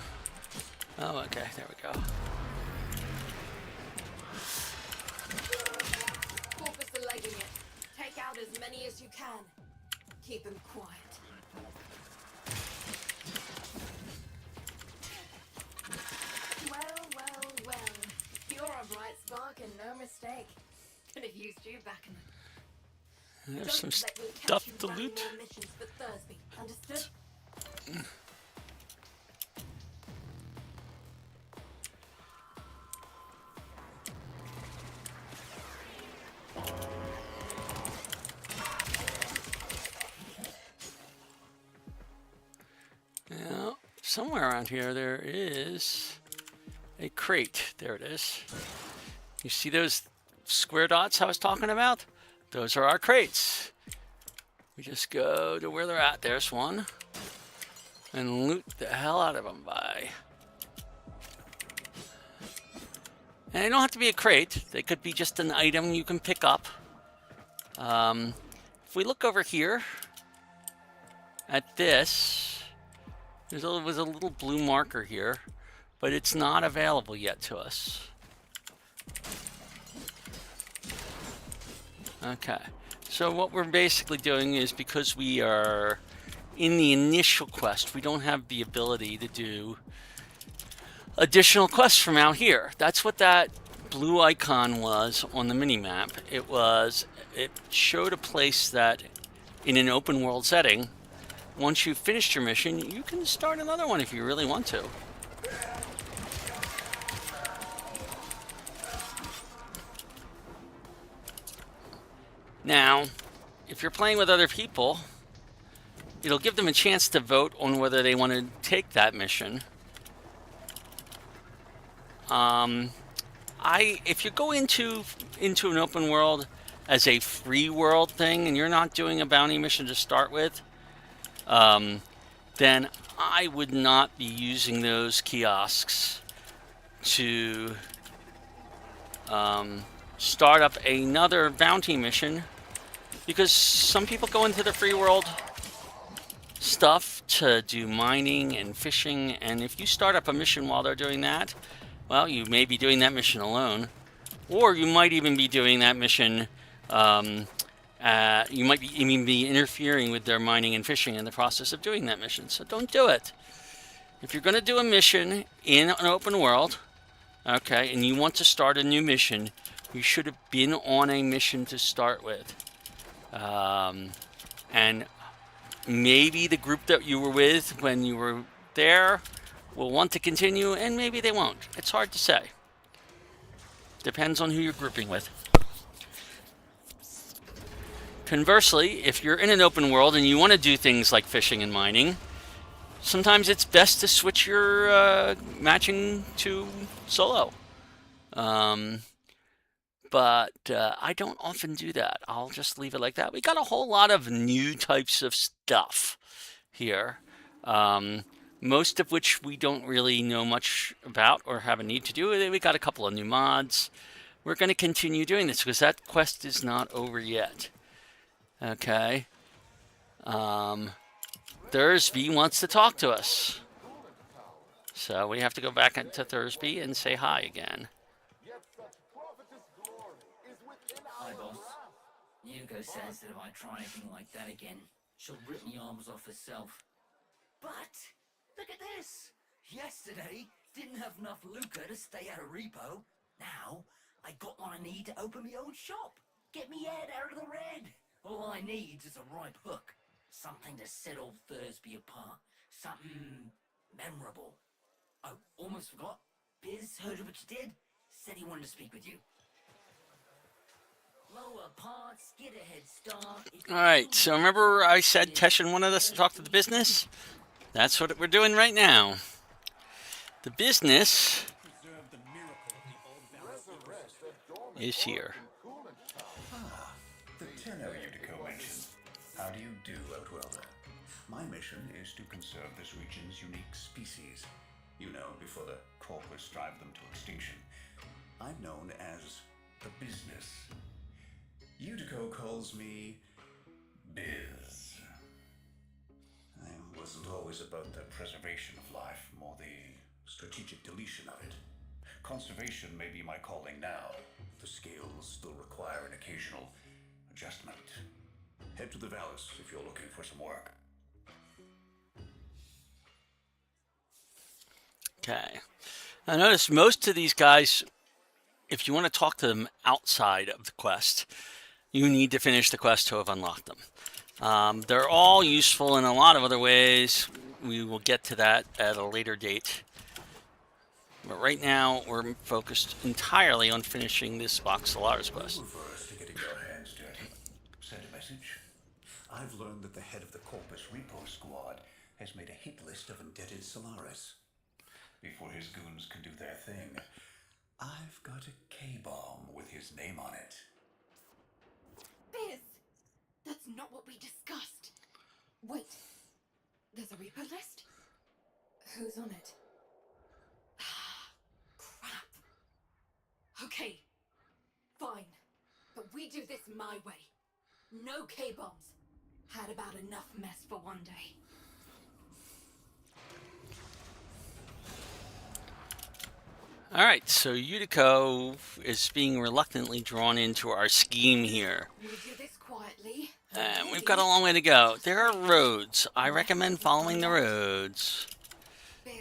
Oh, okay, there we go. Corpus are legging it. Take out as many as you can. Keep them quiet. Well. You're a bright spark and no mistake. Could have used you back in the... There's some Don't let me catch stuff you to running loot. more missions for Thursby. Understood? Now, somewhere around here there is a crate. There it is. You see those square dots I was talking about? Those are our crates. We just go to where they're at. There's one. And loot the hell out of them by And they don't have to be a crate. They could be just an item you can pick up. If we look over here at this, there was a little blue marker here, but it's not available yet to us. Okay, so what we're basically doing is, because we are in the initial quest, we don't have the ability to do additional quests from out here. That's what that blue icon was on the mini-map. It showed a place that, in an open world setting, once you've finished your mission, you can start another one if you really want to. Now, if you're playing with other people, it'll give them a chance to vote on whether they want to take that mission. If you go into an open world as a free world thing and you're not doing a bounty mission to start with, then I would not be using those kiosks to start up another bounty mission, because some people go into the free world stuff to do mining and fishing, and if you start up a mission while they're doing that, well, you may be doing that mission alone, or you might even be doing that mission, you might even be interfering with their mining and fishing in the process of doing that mission. So don't do it. If you're going to do a mission in an open world, okay, and you want to start a new mission, you should have been on a mission to start with. And maybe the group that you were with when you were there will want to continue, and maybe they won't. It's hard to say. Depends on who you're grouping with. Conversely, if you're in an open world and you want to do things like fishing and mining, sometimes it's best to switch your matching to solo. But I don't often do that. I'll just leave it like that. We got a whole lot of new types of stuff here. Most of which we don't really know much about or have a need to do. We got a couple of new mods. We're going to continue doing this because that quest is not over yet. Okay. Thursby wants to talk to us. So we have to go back to Thursby and say hi again. Hi, boss. Yuko says that if I try anything like that again, she'll rip me arms off herself. But look at this. Yesterday, didn't have enough lucre to stay at a repo. Now, I got what I need to open my own shop. Get me head out of the red. All I need is a ripe hook. Something to set old Thursby apart. Something memorable. Oh, almost forgot. Biz heard of what you did. Said he wanted to speak with you. Lower parts, get a head start. Alright, so remember I said Teshin wanted us to talk to the business? That's what we're doing right now. The business is here. The Tenno Utico mentioned. How do you do, Outwelder? My mission is to conserve this region's unique species. You know, before the corpus drive them to extinction. I'm known as the business. Utico calls me Biz. I wasn't always about the preservation of life, more the strategic deletion of it. Conservation may be my calling now. The scales still require an occasional adjustment. Head to the Vallis if you're looking for some work. Okay. I noticed most of these guys, if you want to talk to them outside of the quest, you need to finish the quest to have unlocked them. They're all useful in a lot of other ways. We will get to that at a later date. But right now, we're focused entirely on finishing this Vox Solaris quest. Reverse to getting your hands dirty. Send a message. I've learned that the head of the Corpus Repo Squad has made a hit list of indebted Solaris. Before his goons can do their thing, I've got a K-bomb with his name on it. Biz! That's not what we discussed. Wait. There's a repo list? Who's on it? Crap. my way. No K-bombs. Had about enough mess for one day. Alright, so Yutiko is being reluctantly drawn into our scheme here. We do this quietly. And we've got a long way to go. There are roads. I recommend following the roads. Biz,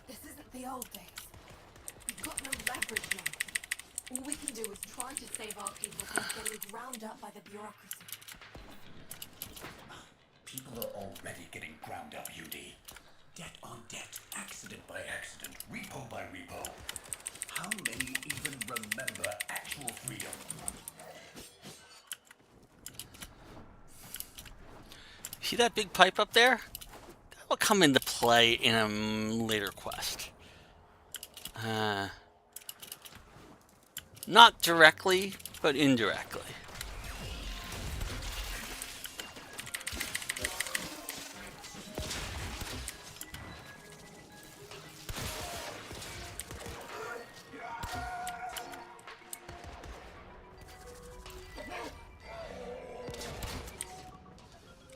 this isn't the old days. We've got no leverage now. All we can do is try to save our people from getting ground up by the bureaucracy. People are already getting ground up, UD. Debt on debt, accident by accident, repo by repo. How many even remember actual freedom? See that big pipe up there? That will come into play in a later quest. Not directly, but indirectly.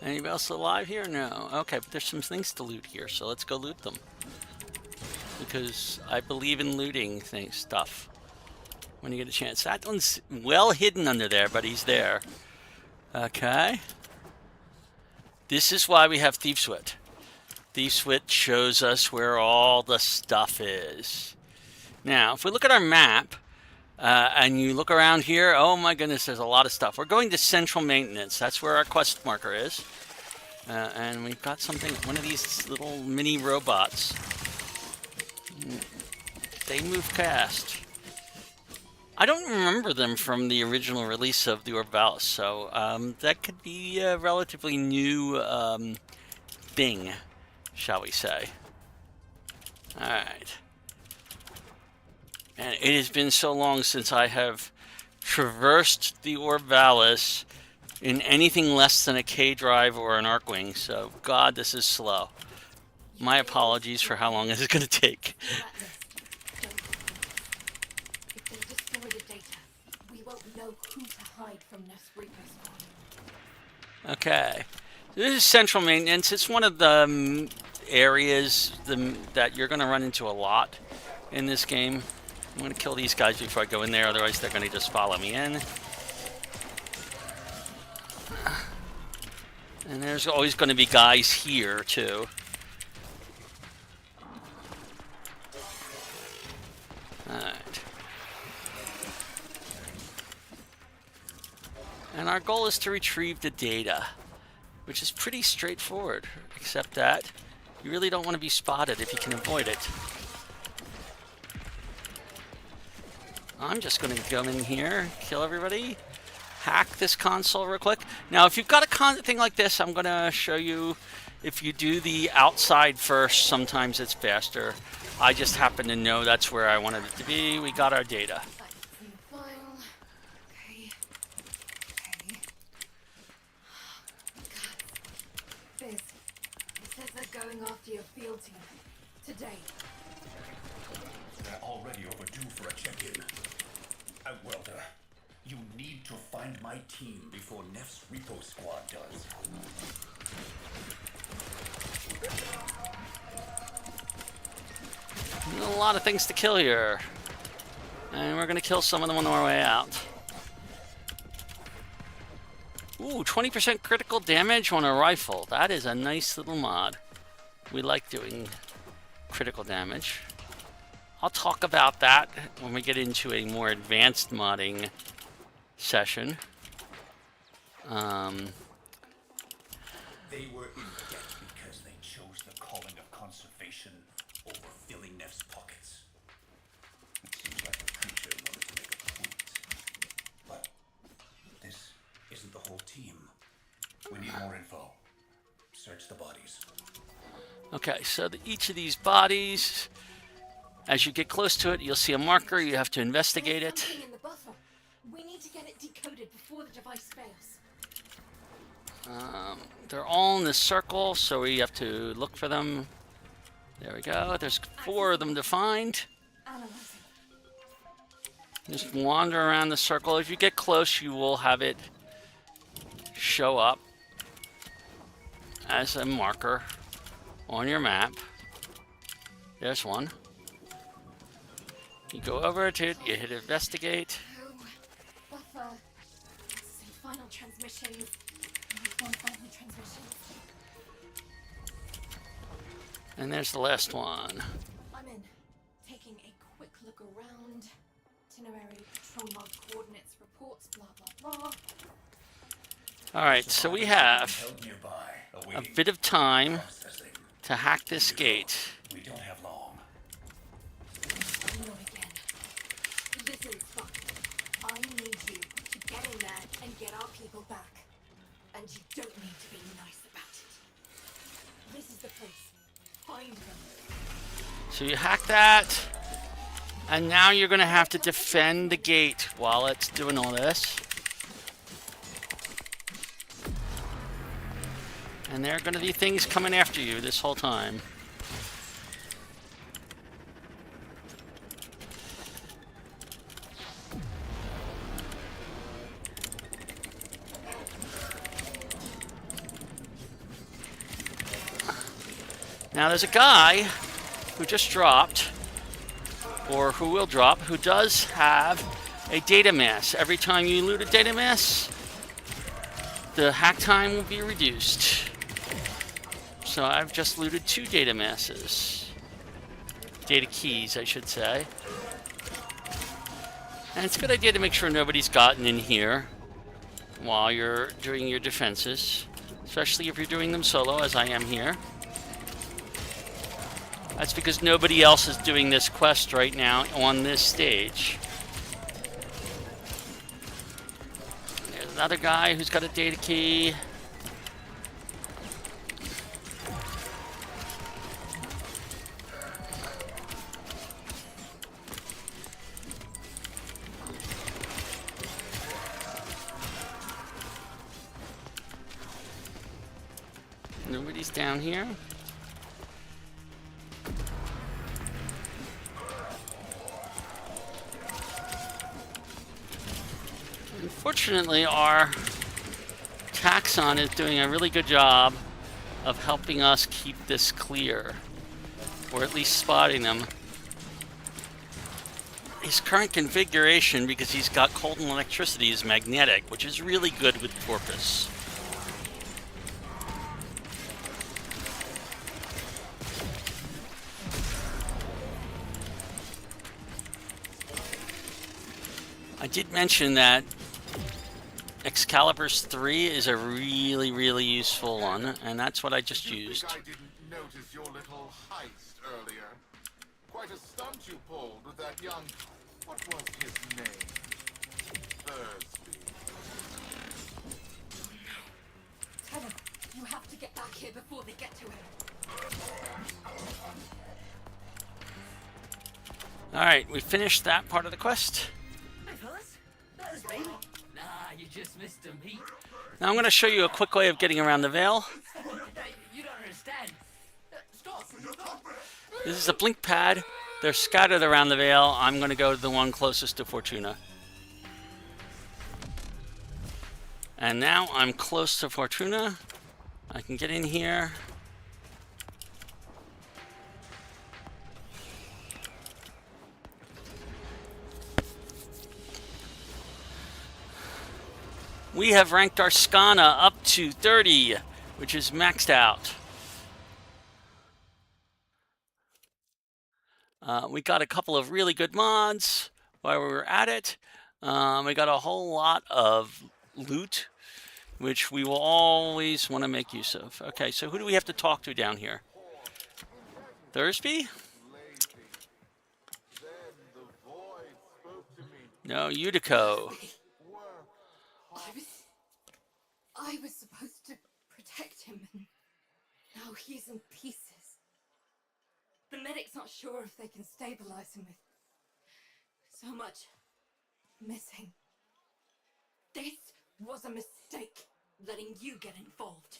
Anybody else alive here? No. Okay, but there's some things to loot here, so let's go loot them. Because I believe in looting stuff. When you get a chance. That one's well hidden under there, but he's there. Okay. This is why we have Thief's Wit. Thief's Wit shows us where all the stuff is. Now, if we look at our map, and you look around here, oh my goodness, there's a lot of stuff. We're going to Central Maintenance. That's where our quest marker is. And we've got something, one of these little mini robots. They move fast. I don't remember them from the original release of the Orbalis, so that could be a relatively new thing, shall we say. Alright. And it has been so long since I have traversed the Orbalis in anything less than a K-drive or an Arcwing, so God, this is slow. My apologies for how long this is going to take. If they destroy the data, we won't know who to hide from Nest Reaper's. Okay. This is Central Maintenance. It's one of the areas that you're going to run into a lot in this game. I'm going to kill these guys before I go in there, otherwise they're going to just follow me in. And there's always going to be guys here, too. Alright. And our goal is to retrieve the data, which is pretty straightforward, except that you really don't want to be spotted if you can avoid it. I'm just going to go in here, kill everybody, hack this console real quick. Now, if you've got a thing like this, I'm going to show you if you do the outside first, sometimes it's faster. I just happen to know that's where I wanted it to be. We got our data. Okay. Biz, it says they're going after your field team. Today. They're already overdue for a check-in. Welder, you need to find my team before Neff's Repo Squad does. A lot of things to kill here. And we're going to kill some of them on our way out. Ooh, 20% critical damage on a rifle. That is a nice little mod. We like doing critical damage. I'll talk about that when we get into a more advanced modding session. They were in debt because they chose the calling of conservation over filling Neff's pockets. It seems like the creature wanted to make a point. But this isn't the whole team. We need more info. Search the bodies. Okay, so each of these bodies, as you get close to it, you'll see a marker. You have to investigate it. Something in the buffer. We need to get it decoded before the device fails. They're all in this circle, so we have to look for them. There we go. There's 4 of them to find. Analyzing. Just wander around the circle. If you get close, you will have it show up as a marker on your map. There's one. You go over to it, you hit investigate. Oh, buffer. Let's see, final transmissions. One final transmission. And there's the last one. I'm in. Taking a quick look around. Itinerary, patrol log coordinates, reports, blah, blah, blah. Alright, so we have Held nearby, a awaiting bit of time processing. to hack this gate. We don't have long. Not again. Listen, Spock. I need you to get in there and get our people back. And you don't need to be nice about it. This is the place. Find them. So you hack that, and now you're going to have to defend the gate while it's doing all this. And there are going to be things coming after you this whole time. Now there's a guy who just dropped, or who will drop, who does have a data mass. Every time you loot a data mass, the hack time will be reduced. So I've just looted 2 data masses. Data keys, I should say. And it's a good idea to make sure nobody's gotten in here while you're doing your defenses, especially if you're doing them solo, as I am here. That's because nobody else is doing this quest right now on this stage. There's another guy who's got a data key. Nobody's down here. Unfortunately, our Taxon is doing a really good job of helping us keep this clear, or at least spotting them. His current configuration, because he's got cold and electricity, is magnetic, which is really good with Corpus. I did mention that Excalibur's 3 is a really, really useful one, and that's what I just used. I didn't notice your little heist earlier. Quite a stunt you pulled with that young... What was his name? Thursby. Tell him. You have to get back here before they get to him. Alright, we finished that part of the quest. Hey, fellas. That was me. Nah, you just missed a beat. Now I'm going to show you a quick way of getting around the veil. You don't understand. Stop. This is a blink pad. They're scattered around the veil. I'm going to go to the one closest to Fortuna. And now I'm close to Fortuna. I can get in here. We have ranked our Skana up to 30, which is maxed out. We got a couple of really good mods while we were at it. We got a whole lot of loot, which we will always want to make use of. Okay, so who do we have to talk to down here? Thursby? Then the void spoke to me. No, Utico. I was supposed to protect him, and now he's in pieces. The medic's not sure if they can stabilize him with so much missing. This was a mistake, letting you get involved.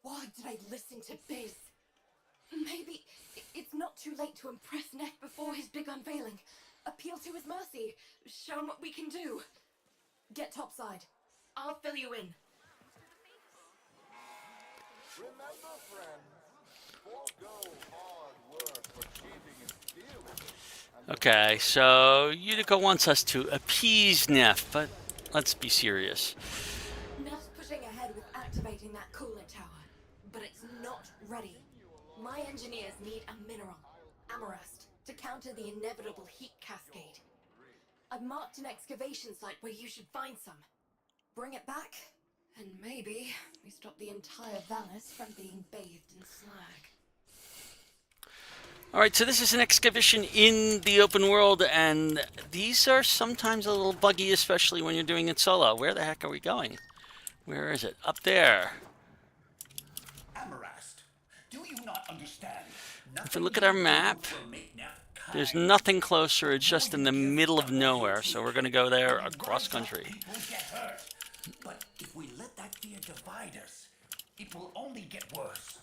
Why did I listen to Biz? Maybe it's not too late to impress Neff before his big unveiling. Appeal to his mercy. Show him what we can do. Get topside. I'll fill you in. Remember, friends, forego hard work for cheating and stealing. Okay, so Utica wants us to appease Neff, but let's be serious. Neff's pushing ahead with activating that coolant tower, but it's not ready. My engineers need a mineral, amarust, to counter the inevitable heat cascade. I've marked an excavation site where you should find some. Bring it back, and maybe we stop the entire Valis from being bathed in slag. All right, so this is an excavation in the open world, and these are sometimes a little buggy, especially when you're doing it solo. Where the heck are we going? Where is it? Up there. Amarast, do you not understand? If we look at our map, there's nothing closer. It's just in the middle of nowhere, so we're going to go there across country. People get hurt. But if we let that fear divide us, it will only get worse.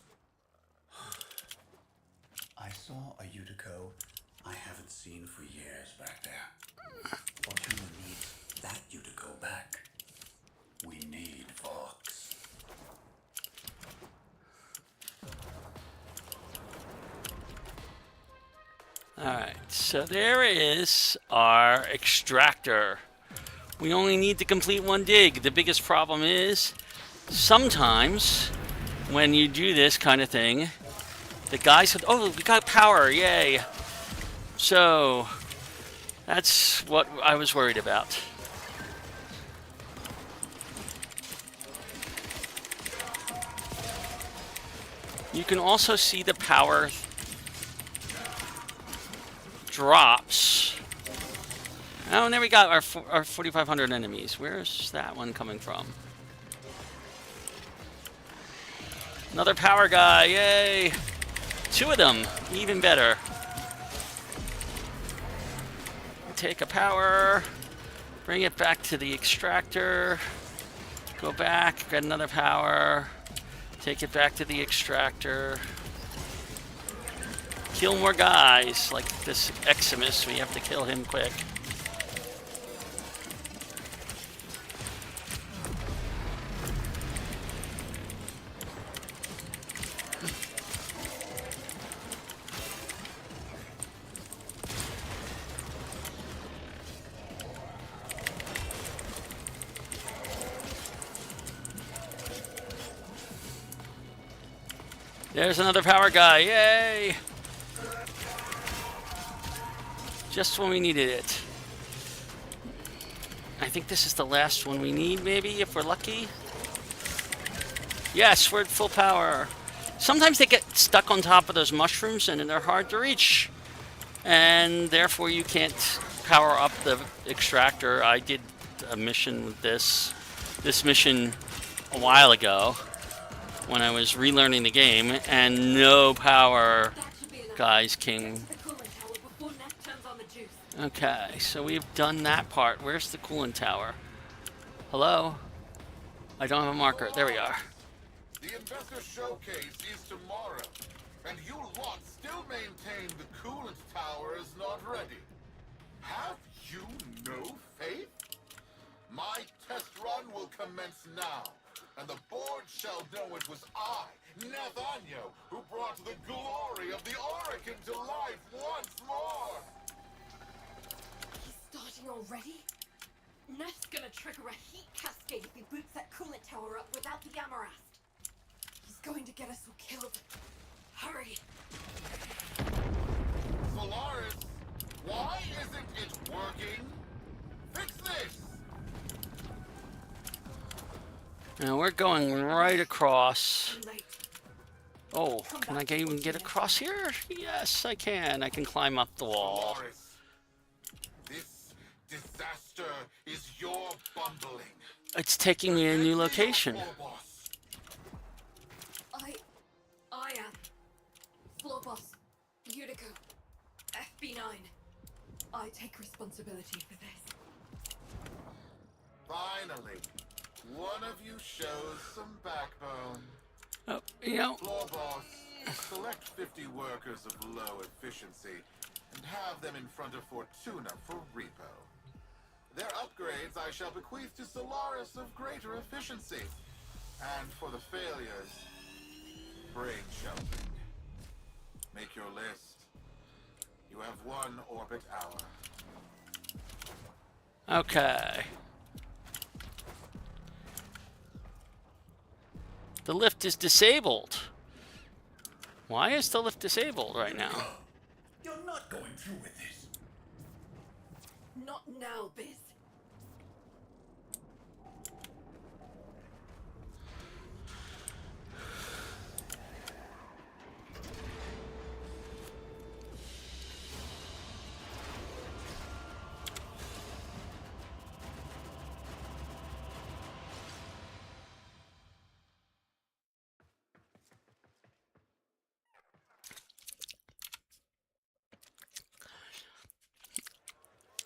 I saw a Utico I haven't seen for years back there. Fortuna needs that Utico back. We need Vox. Alright, so there is our extractor. We only need to complete one dig. The biggest problem is, sometimes, when you do this kind of thing, the guy said, oh, we got power, yay. So, that's what I was worried about. You can also see the power drops. Oh, and there we got our 4,500 enemies. Where's that one coming from? Another power guy, yay! 2 of them, even better. Take a power, bring it back to the extractor, go back, get another power, take it back to the extractor. Kill more guys, like this Eximus, we have to kill him quick. There's another power guy, yay! Just when we needed it. I think this is the last one we need, maybe, if we're lucky. Yes, we're at full power. Sometimes they get stuck on top of those mushrooms and they're hard to reach. And therefore you can't power up the extractor. I did a mission with this mission a while ago when I was relearning the game, and no power guys came. Okay, so we've done that part. Where's the coolant tower? Hello? I don't have a marker. There we are. The investor showcase is tomorrow, and you lot still maintain the coolant tower is not ready. Have you no faith? My test run will commence now, and the board shall know it was I, Nathaniel, who brought the glory of the Oracle to life once more. Starting already? Neff's gonna trigger a heat cascade if he boots that coolant tower up without the Amarast. He's going to get us all killed. Hurry! Solaris, why isn't it working? Fix this! Now we're going right across. Too late. Oh, can I even get across here? Yes, I can. I can climb up the wall. Solaris, this disaster is your bundling. It's taking me to a new location. I am. Floor boss. Utica. FB9. I take responsibility for this. Finally, one of you shows some backbone. Oh, you know, Floor boss, select 50 workers of low efficiency and have them in front of Fortuna for repo. Their upgrades I shall bequeath to Solaris of greater efficiency. And for the failures, brain shelving. Make your list. You have 1 orbit hour. Okay. The lift is disabled. Why is the lift disabled right now? You're not going through with this. Not now, Biz.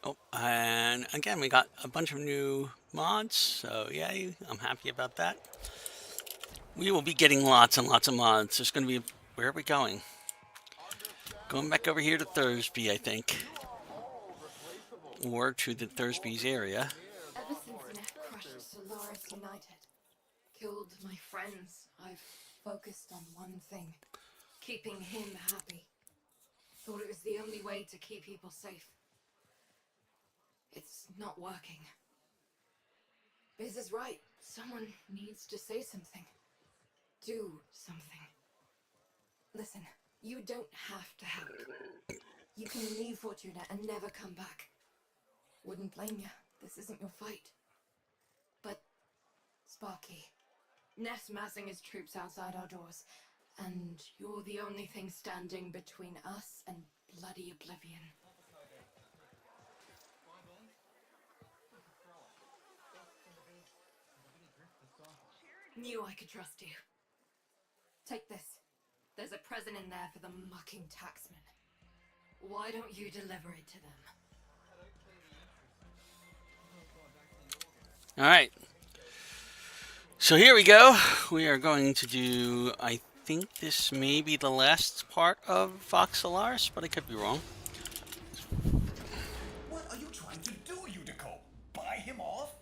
Oh, and again, we got a bunch of new mods, so yay, I'm happy about that. We will be getting lots and lots of mods. There's going to be... Where are we going? Going back over here to Thursby, I think. Or to the Thursby's area. Ever since Neff crushed Solaris United, killed my friends, I've focused on one thing. Keeping him happy. Thought it was the only way to keep people safe. It's not working. Biz is right. Someone needs to say something. Do something. Listen, you don't have to help. You can leave Fortuna and never come back. Wouldn't blame you. This isn't your fight. But, Sparky, Neff's massing his troops outside our doors, and you're the only thing standing between us and bloody oblivion. Knew I could trust you. Take this. There's a present in there for the mucking taxman. Why don't you deliver it to them? All right. So here we go. We are going to do... I think this may be the last part of Vox Solaris, but I could be wrong. What are you trying to do, Unico? Buy him off?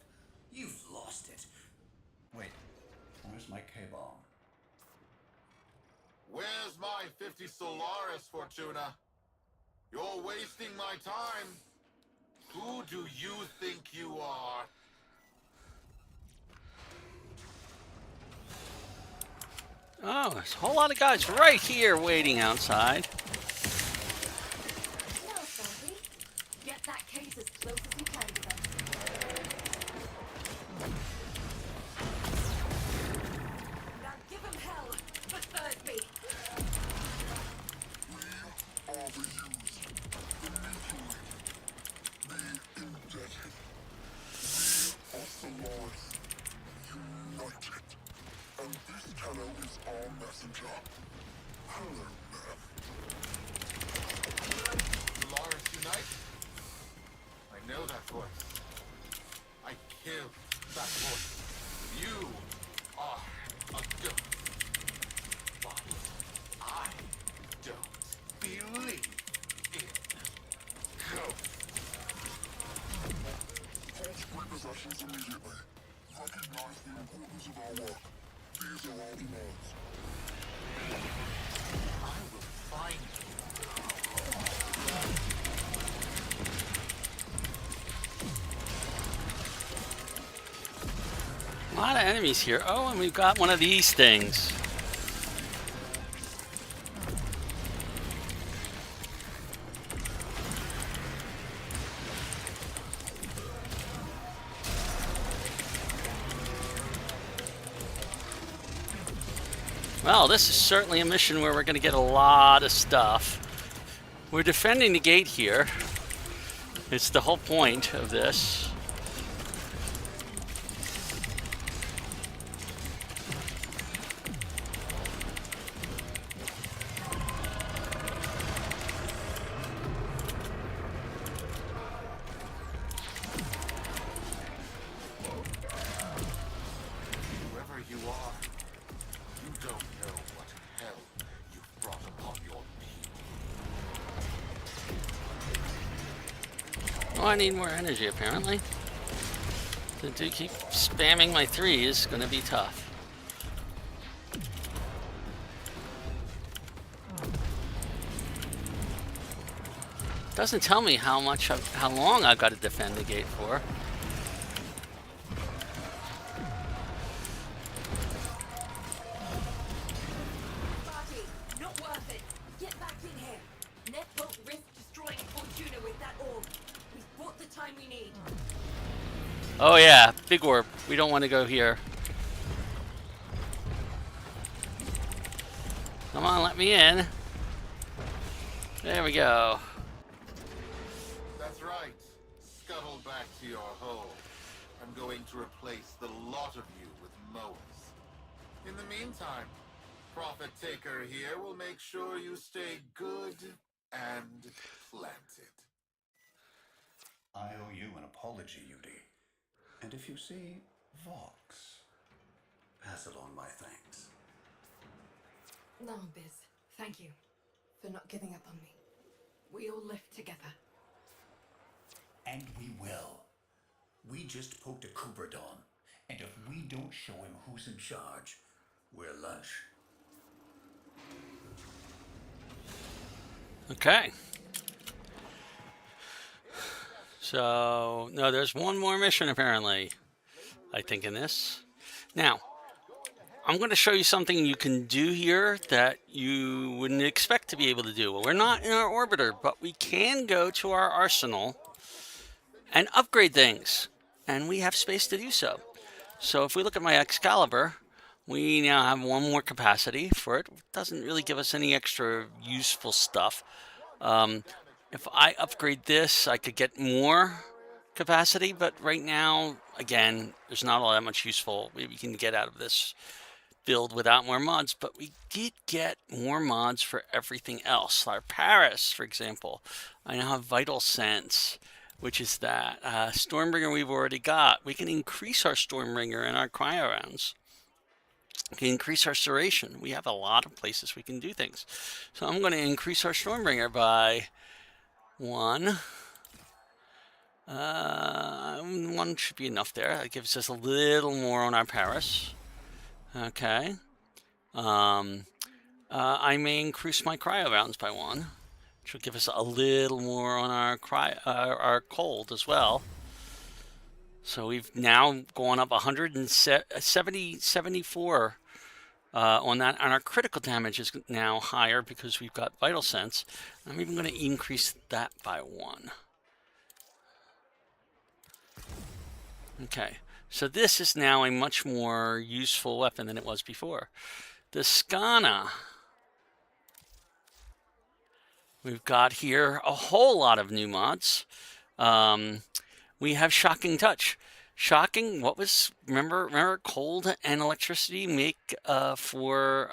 You've lost it. Wait, where's my K-bomb? Where's my 50 Solaris, Fortuna? You're wasting my time. Who do you think you are? Oh, there's a whole lot of guys right here waiting outside. Now, Sparky, get that case as close as you can to them. Now give him hell for Thursby. Overused, manipulated, the indebted. We are Solaris, united. And this fellow is our messenger. Hello, Neff. Solaris Unite? I know that voice. I killed that voice. You are a ghost. But I don't believe in ghosts. Halt repossessions immediately. Recognize the importance of our work. These are our demands. I will find you. A lot of enemies here. Oh, and we've got one of these things. Well, this is certainly a mission where we're going to get a lot of stuff. We're defending the gate here. It's the whole point of this. Whoever you are, you don't know what hell you've brought upon your people. Oh, I need more energy, apparently. To keep spamming my 3 is going to be tough. Doesn't tell me how long I've got to defend the gate for. Party, not worth it. Get back in here. Net won't risk destroying Fortuna with that orb. We've bought the time we need. Oh yeah, big orb. We don't want to go here. Come on, let me in. There we go. That's right. Scuttle back to your hole. I'm going to replace the lot of you with mowers. In the meantime, Prophet Taker here will make sure you stay good and planted. I owe you an apology, Yudi. And if you see Vox, pass along my thanks. No, Biz. Thank you for not giving up on me. We all live together. And we will. We just poked a Cooperdon, and if we don't show him who's in charge, we're lunch. Okay. So, no, there's one more mission apparently, I think, in this. Now, I'm going to show you something you can do here that you wouldn't expect to be able to do. Well, we're not in our orbiter, but we can go to our arsenal and upgrade things, and we have space to do so. So if we look at my Excalibur, we now have one more capacity for it. It doesn't really give us any extra useful stuff. If I upgrade this, I could get more capacity, but right now, again, there's not all that much useful we can get out of this build without more mods, but we did get more mods for everything else. Our Paris, for example, I now have Vital Sense, which is that Stormbringer we've already got. We can increase our Stormbringer and our cryo rounds. We can increase our Serration. We have a lot of places we can do things. So I'm going to increase our Stormbringer by 1. 1 should be enough there. That gives us a little more on our Paris. Okay. I may increase my cryo rounds by 1, which will give us a little more on our our cold as well. So we've now gone up 74 on that, and our critical damage is now higher because we've got Vital Sense. I'm even going to increase that by 1. Okay. So this is now a much more useful weapon than it was before. The Skana. We've got here a whole lot of new mods. We have Shocking Touch. Shocking, what was, remember cold and electricity make for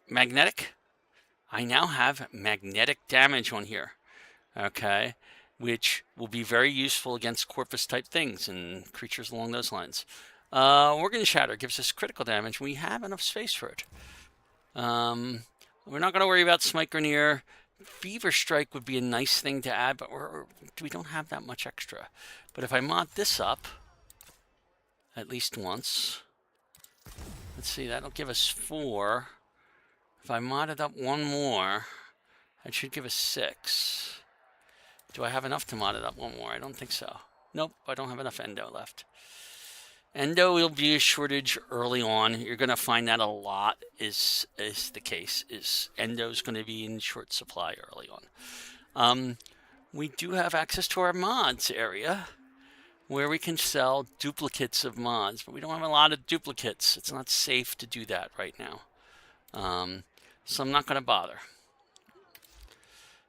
magnetic? I now have magnetic damage on here. Okay. Which will be very useful against Corpus type things and creatures along those lines. Organ Shatter gives us critical damage. We have enough space for it. We're not going to worry about Smite Grenier. Fever Strike would be a nice thing to add, but we don't have that much extra. But if I mod this up at least once, let's see, that'll give us 4. If I mod it up 1 more, that should give us 6. Do I have enough to mod it up 1 more? I don't think so. Nope, I don't have enough Endo left. Endo will be a shortage early on. You're going to find that a lot is the case. Endo's going to be in short supply early on. We do have access to our mods area where we can sell duplicates of mods, but we don't have a lot of duplicates. It's not safe to do that right now. So I'm not going to bother.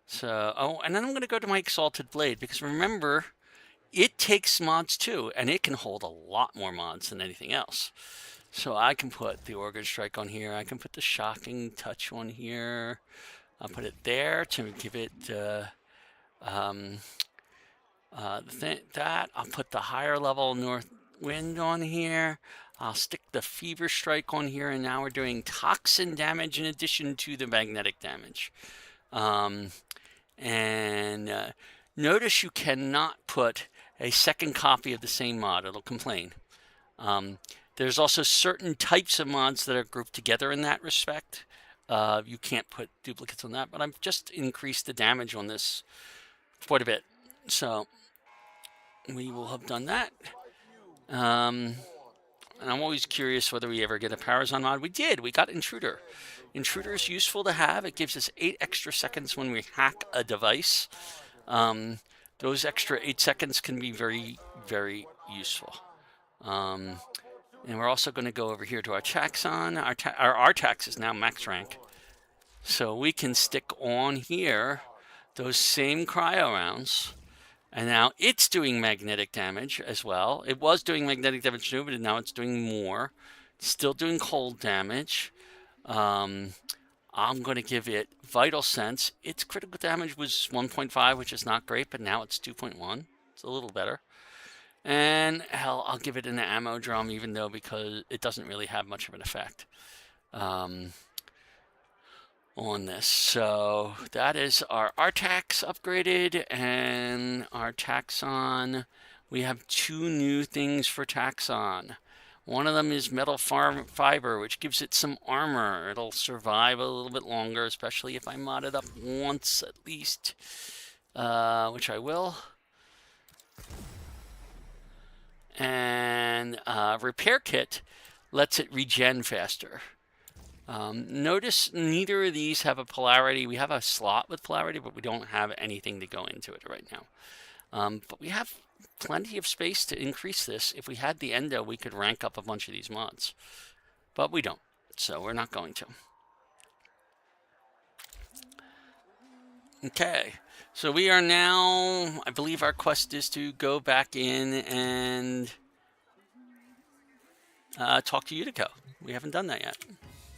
So, oh, and then I'm going to go to my Exalted Blade, because remember, it takes mods too, and it can hold a lot more mods than anything else. So I can put the Organ Strike on here. I can put the Shocking Touch on here. I'll put it there to give it that. I'll put the higher level North Wind on here. I'll stick the Fever Strike on here, and now we're doing toxin damage in addition to the magnetic damage. And notice you cannot put a second copy of the same mod. It'll complain. There's also certain types of mods that are grouped together in that respect. You can't put duplicates on that, but I've just increased the damage on this quite a bit. So we will have done that. And I'm always curious whether we ever get a Parazon mod. We did. We got Intruder. Intruder is useful to have. It gives us 8 extra seconds when we hack a device. Those extra 8 seconds can be very, very useful. And we're also going to go over here to our Taxon. Our tax is now max rank. So we can stick on here those same cryo rounds. And now it's doing magnetic damage as well. It was doing magnetic damage too, but now it's doing more. Still doing cold damage. I'm going to give it Vital Sense. Its critical damage was 1.5, which is not great, but now it's 2.1. It's a little better. And hell, I'll give it an ammo drum, even though because it doesn't really have much of an effect on this. So that is our Artax upgraded, and our Taxon. We have 2 new things for Taxon. One of them is metal fiber, which gives it some armor. It'll survive a little bit longer, especially if I mod it up once at least, which I will. And repair kit lets it regen faster. Notice neither of these have a polarity. We have a slot with polarity, but we don't have anything to go into it right now. But we have plenty of space to increase this. If we had the endo, we could rank up a bunch of these mods. But we don't, so we're not going to. Okay, so we are now, I believe our quest is to go back in and talk to Utico. We haven't done that yet.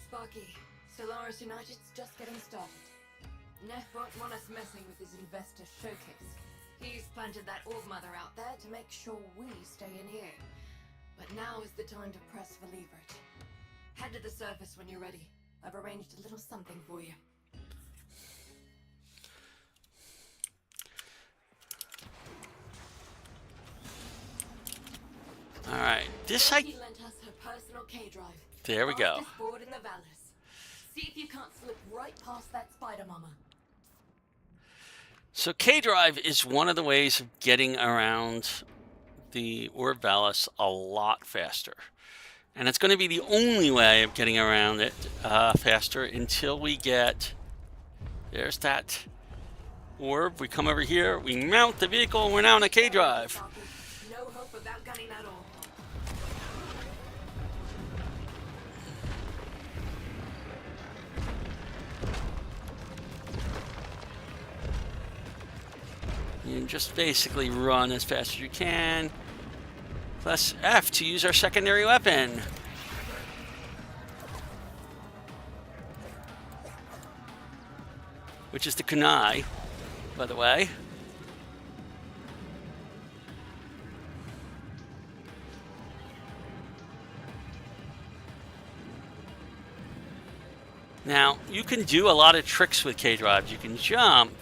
Sparky, Solaris United's just getting started. Neff won't want us messing with his investor showcase. He's planted that orb mother out there to make sure we stay in here. But now is the time to press for leverage. Head to the surface when you're ready. I've arranged a little something for you. All right, this He lent us her personal K drive. There we go. Fastest board in the Vallis. See if you can't slip right past that spider mama. So K-Drive is one of the ways of getting around the Orb Vallis a lot faster. And it's going to be the only way of getting around it faster until we get... There's that orb. We come over here, we mount the vehicle, and we're now in a K-Drive. No hope without gunning that orb. You just basically run as fast as you can. Press F to use our secondary weapon. Which is the kunai, by the way. Now, you can do a lot of tricks with K-Drives. You can jump.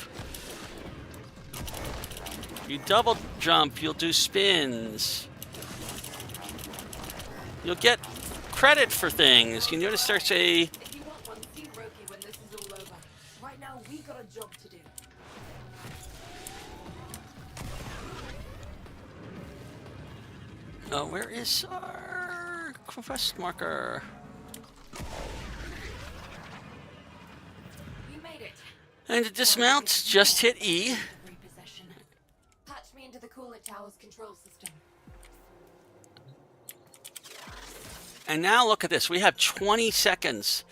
You double jump, you'll do spins. You'll get credit for things. You notice there's a... If you want one, see Roki when this is all over. Right now, we got a job to do. Oh, where is our quest marker? We made it. And to dismount, just hit E. Repossession. Patch me into the coolant tower's control system. And now look at this. We have 20 seconds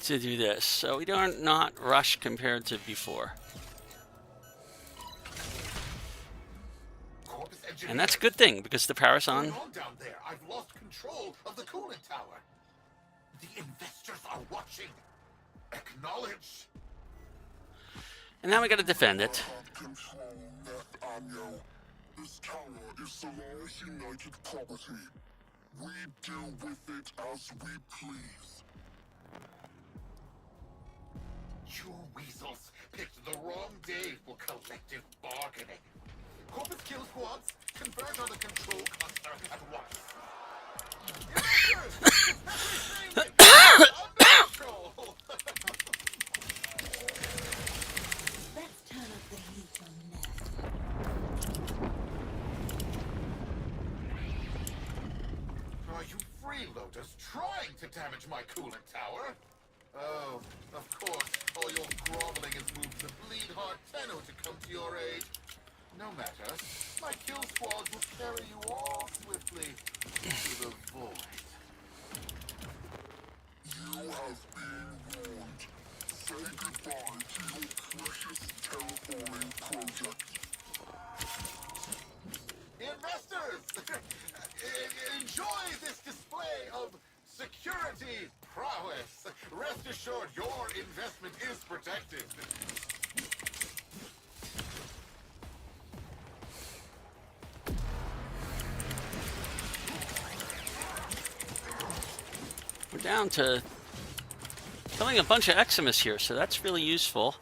to do this. So we don't not rush compared to before. And that's a good thing because the Parazon... Down there, I've lost control of the coolant tower. The investors are watching. Acknowledge. And now we gotta defend it. This tower is Solaris United property. We deal with it as we please. You weasels picked the wrong day for collective bargaining. Corpus kill squads, converge on the control cluster at once. Investors, under control. Let's turn up the heat on that. Are you freeloaders trying to damage my coolant tower? Oh, of course, all your groveling has moved the bleed-heart Tenno to come to your aid. No matter, my kill squads will carry you all swiftly to the void. You have been warned. Say goodbye to your precious terraforming project. Investors! Enjoy this display of security prowess. Rest assured your investment is protected. We're down to killing a bunch of Eximus here, so that's really useful.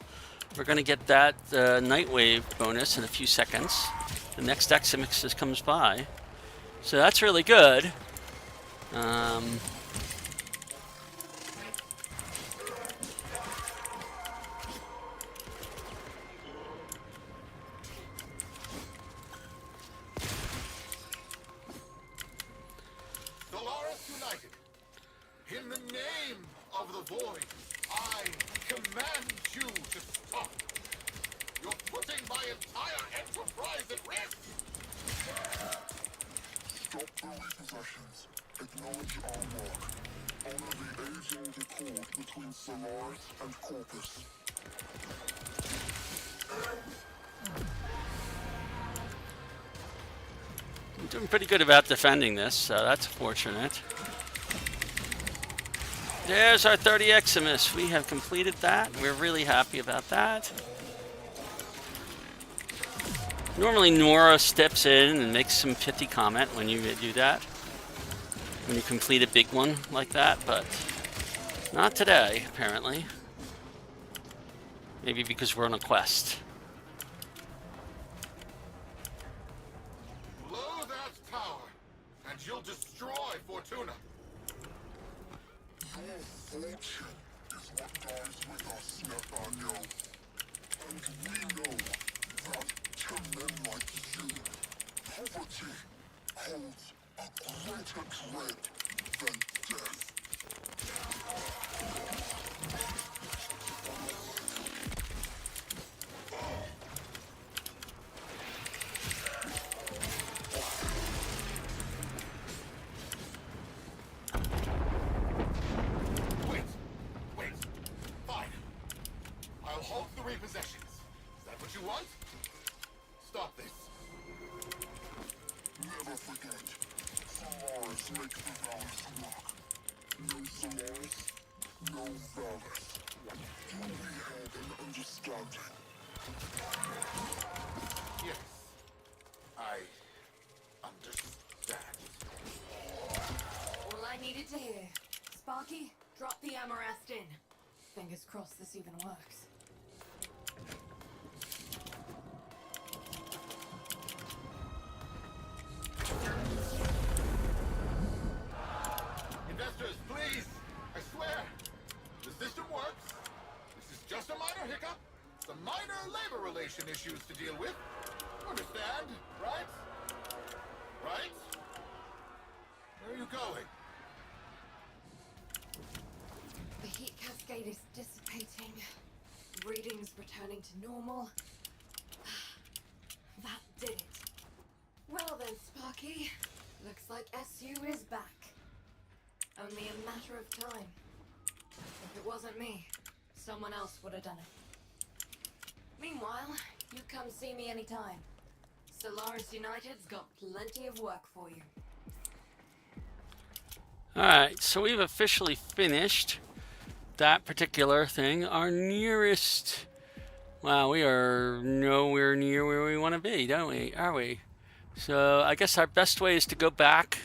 We're going to get that Nightwave bonus in a few seconds. The next Eximus that comes by. So that's really good. Solaris United, in the name of the Void, I command you to stop. You're putting my entire enterprise at risk. Stop the repossessions. Acknowledge our work. Honor the age-old accord between Solaris and Corpus. I'm doing pretty good about defending this, so that's fortunate. There's our 30 Eximus. We have completed that. We're really happy about that. Normally Nora steps in and makes some pithy comment when you do that. When you complete a big one like that, but not today, apparently. Maybe because we're on a quest. Blow that tower, and you'll destroy Fortuna. Your fortune is what dies with us, Nathaniel. And we know that to men like you, poverty holds a greater dread than death. Wait. Fine. I'll halt the repossessions. Is that what you want? Stop this. Never forget, Solaris makes the Valus work. No Solaris, no Valus. Do we have an understanding? Yes. I understand. All I needed to hear. Sparky, drop the Amarest in. Fingers crossed this even works. Investors, please! I swear! The system works. This is just a minor hiccup. Some minor labor relation issues to deal with. Understand, right? Right? Where are you going? The heat cascade is dissipating. Readings returning to normal. That did it. Well then, Sparky. Looks like SU is back. Only a matter of time. If it wasn't me, someone else would have done it. Meanwhile, you come see me anytime. Solaris United's got plenty of work for you. Alright, so we've officially finished that particular thing. Our nearest... Wow, we are nowhere near where we want to be, don't we? Are we? So I guess our best way is to go back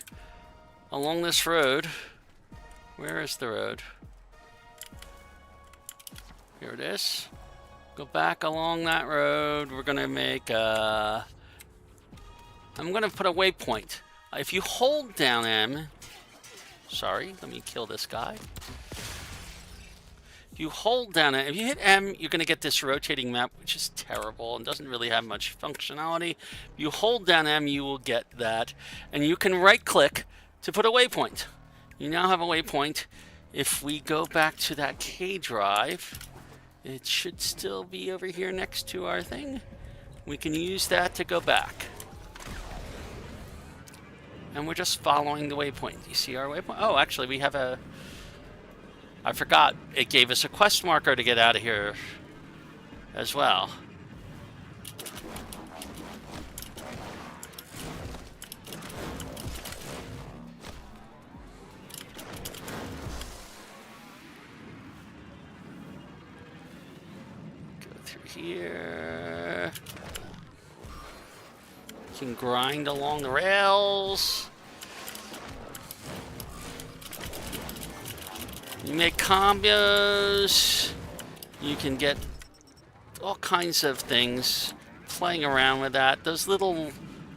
along this road. Where is the road? Here it is. Go back along that road. We're going to make a... I'm going to put a waypoint. If you hold down M... Sorry, let me kill this guy. If you hold down it, if you hit M, you're going to get this rotating map, which is terrible and doesn't really have much functionality. If you hold down M, you will get that. And you can right-click to put a waypoint. You now have a waypoint. If we go back to that K drive, it should still be over here next to our thing. We can use that to go back. And we're just following the waypoint. You see our waypoint? Oh, actually, we have a... I forgot. It gave us a quest marker to get out of here as well. Go through here. You can grind along the rails. You make combos. You can get all kinds of things playing around with that. Those little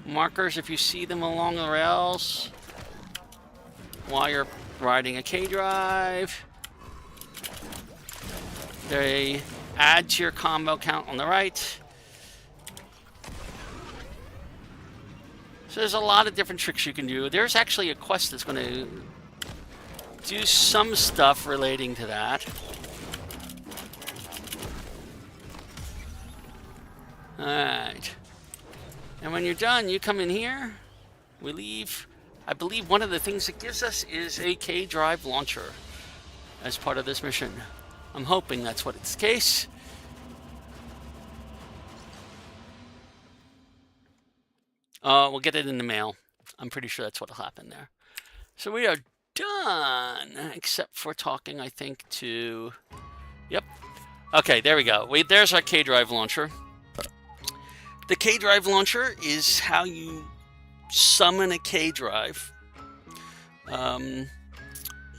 markers, if you see them along the rails while you're riding a K drive, they add to your combo count on the right. So there's a lot of different tricks you can do. There's actually a quest that's going to do some stuff relating to that. Alright. And when you're done, you come in here. We leave. I believe one of the things it gives us is a K drive launcher as part of this mission. I'm hoping that's what it's the case. We'll get it in the mail. I'm pretty sure that's what'll happen there. So we are done, except for talking, I think, to... Yep. Okay, there we go. There's our K drive launcher. The K drive launcher is how you summon a K drive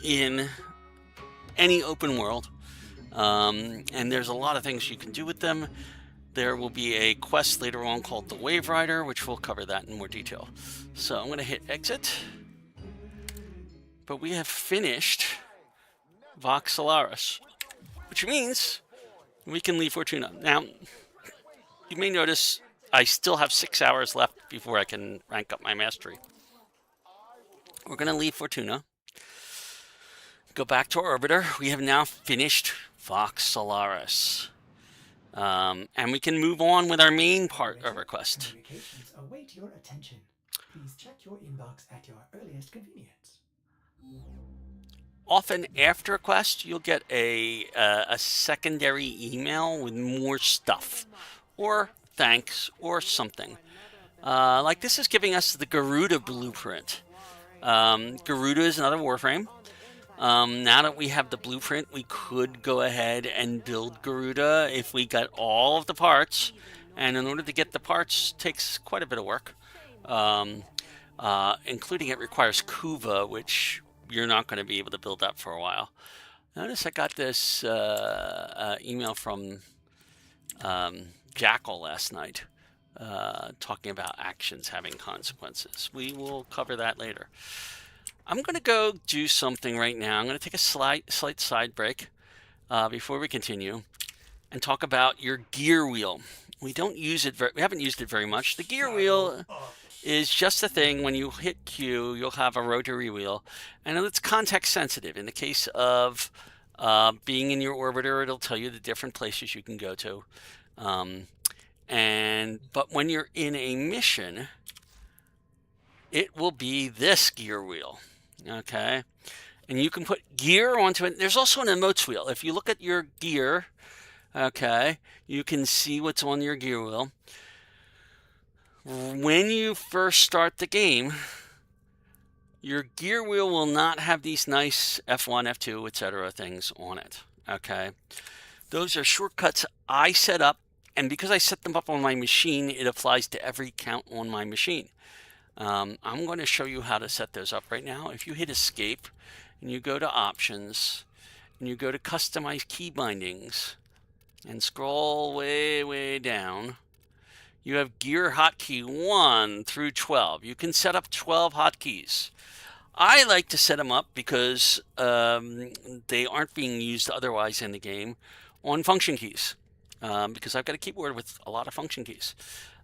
in any open world. And there's a lot of things you can do with them. There will be a quest later on called the Wave Rider, which will cover that in more detail. So I'm going to hit exit. But we have finished Vox Solaris, which means we can leave Fortuna. Now, you may notice I still have 6 hours left before I can rank up my mastery. We're going to leave Fortuna, go back to our orbiter. We have now finished Vox Solaris. And we can move on with our main part of our quest. Communications await your attention. Please check your inbox at your earliest convenience. Often after a quest, you'll get a secondary email with more stuff, or thanks, or something. Like this is giving us the Garuda blueprint. Garuda is another Warframe. Now that we have the blueprint, we could go ahead and build Garuda if we got all of the parts. And in order to get the parts, takes quite a bit of work. Including it requires Kuva, which you're not going to be able to build up for a while. Notice I got this email from Jackal last night talking about actions having consequences. We will cover that later. I'm going to go do something right now. I'm going to take a slight side break before we continue and talk about your gear wheel. We don't use it. We haven't used it very much. The gear wheel is just a thing. When you hit Q, you'll have a rotary wheel, and it's context sensitive. In the case of being in your orbiter, it'll tell you the different places you can go to. But when you're in a mission, it will be this gear wheel. Okay, and you can put gear onto it. There's also an emotes wheel. If you look at your gear, okay, you can see what's on your gear wheel. When you first start the game, your gear wheel will not have these nice F1, F2, etc. things on it. Okay, those are shortcuts I set up, and because I set them up on my machine, it applies to every count on my machine. I'm going to show you how to set those up right now. If you hit escape and you go to options and you go to customize key bindings, and scroll way, way down, you have gear hotkey 1 through 12. You can set up 12 hotkeys. I like to set them up because they aren't being used otherwise in the game on function keys, because I've got a keyboard with a lot of function keys.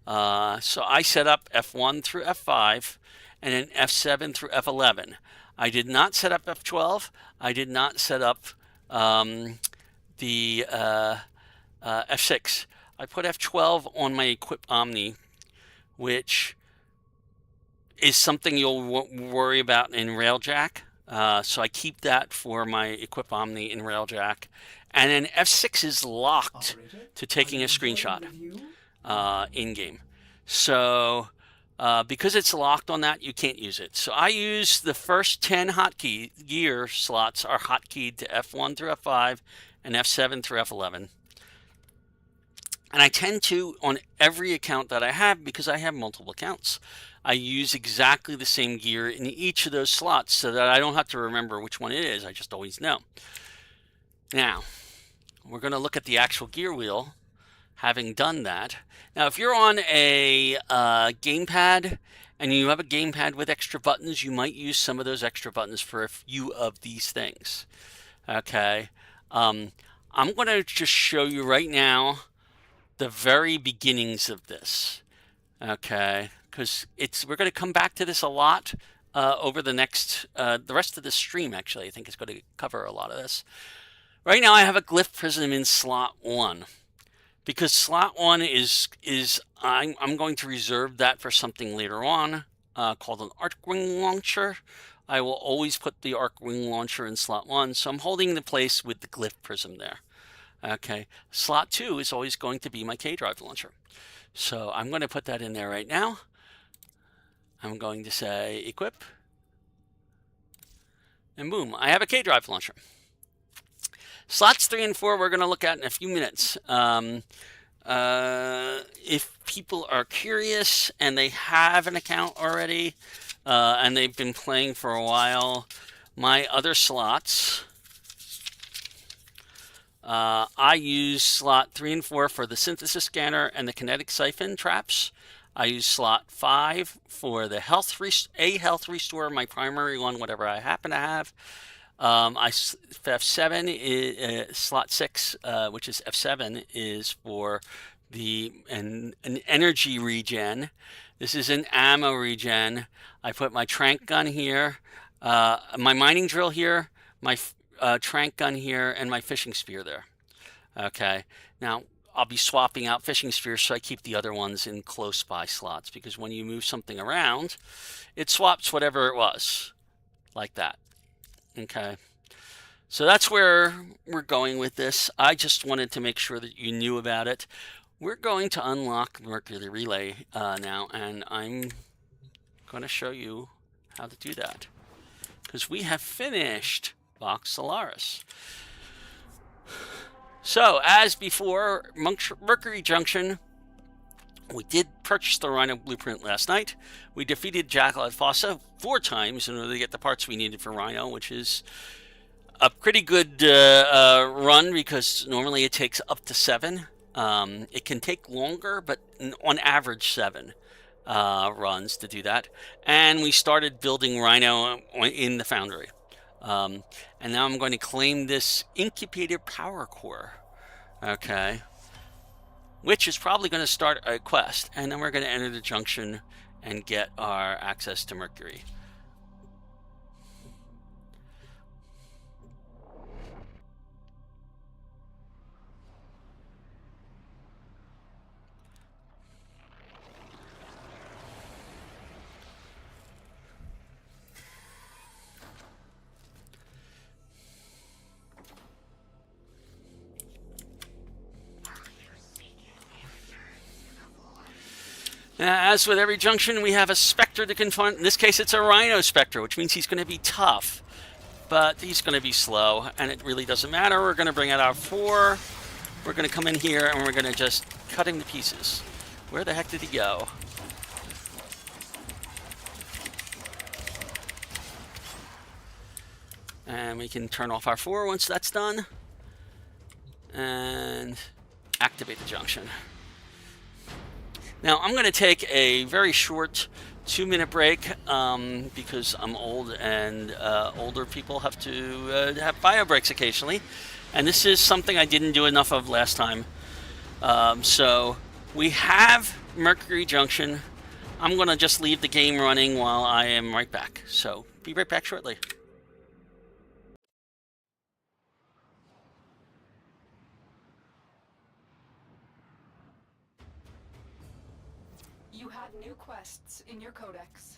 So I set up F1 through F5 and then F7 through F11. I did not set up F12. I did not set up the F6. I put F12 on my Equip Omni, which is something you'll worry about in Railjack. So I keep that for my Equip Omni in Railjack. And then F6 is locked to taking a screenshot in-game. So because it's locked on that, you can't use it. So I use the first 10 hotkey gear slots are hotkeyed to F1 through F5 and F7 through F11. And I tend to, on every account that I have, because I have multiple accounts, I use exactly the same gear in each of those slots so that I don't have to remember which one it is. I just always know. Now, we're going to look at the actual gear wheel, having done that. Now, if you're on a gamepad and you have a gamepad with extra buttons, you might use some of those extra buttons for a few of these things. Okay. I'm going to just show you right now the very beginnings of this. Okay. Because we're going to come back to this a lot over the rest of the stream, actually. I think it's going to cover a lot of this. Right now I have a glyph prism in slot 1. Because slot 1 I'm going to reserve that for something later on called an Arcwing launcher. I will always put the Arcwing launcher in slot 1, so I'm holding the place with the glyph prism there. Okay, slot 2 is always going to be my K-Drive launcher. So I'm going to put that in there right now. I'm going to say equip, and boom, I have a K-Drive launcher. Slots 3 and 4 we're going to look at in a few minutes. If people are curious and they have an account already and they've been playing for a while, my other slots, I use slot 3 and 4 for the synthesis scanner and the kinetic siphon traps. I use slot 5 for the health restore, my primary one, whatever I happen to have. F7 is slot 6, which is F7, is for an energy regen. This is an ammo regen. I put my trank gun here, my mining drill here, my trank gun here, and my fishing spear there. Okay, now I'll be swapping out fishing spears, so I keep the other ones in close by slots, because when you move something around, it swaps whatever it was, like that. Okay, so that's where we're going with this. I just wanted to make sure that you knew about it. We're going to unlock Mercury Relay now, and I'm going to show you how to do that, because we have finished Vox Solaris. So, as before, Mercury Junction, we did purchase the Rhino blueprint last night. We defeated Jackal at Fossa 4 times in order to get the parts we needed for Rhino, which is a pretty good run, because normally it takes up to 7. It can take longer, but on average 7 runs to do that. And we started building Rhino in the foundry. And now I'm going to claim this incubator power core, okay, which is probably going to start a quest, and then we're going to enter the junction and get our access to Mercury. As with every junction, we have a Spectre to confront. In this case, it's a Rhino Spectre, which means he's going to be tough. But he's going to be slow, and it really doesn't matter. We're going to bring out our 4. We're going to come in here, and we're going to just cut him to pieces. Where the heck did he go? And we can turn off our 4 once that's done. And activate the junction. Now I'm going to take a very short 2-minute break because I'm old and older people have to have bio breaks occasionally. And this is something I didn't do enough of last time. So we have Mercury Junction. I'm going to just leave the game running while I am right back. So be right back shortly. You have new quests in your codex.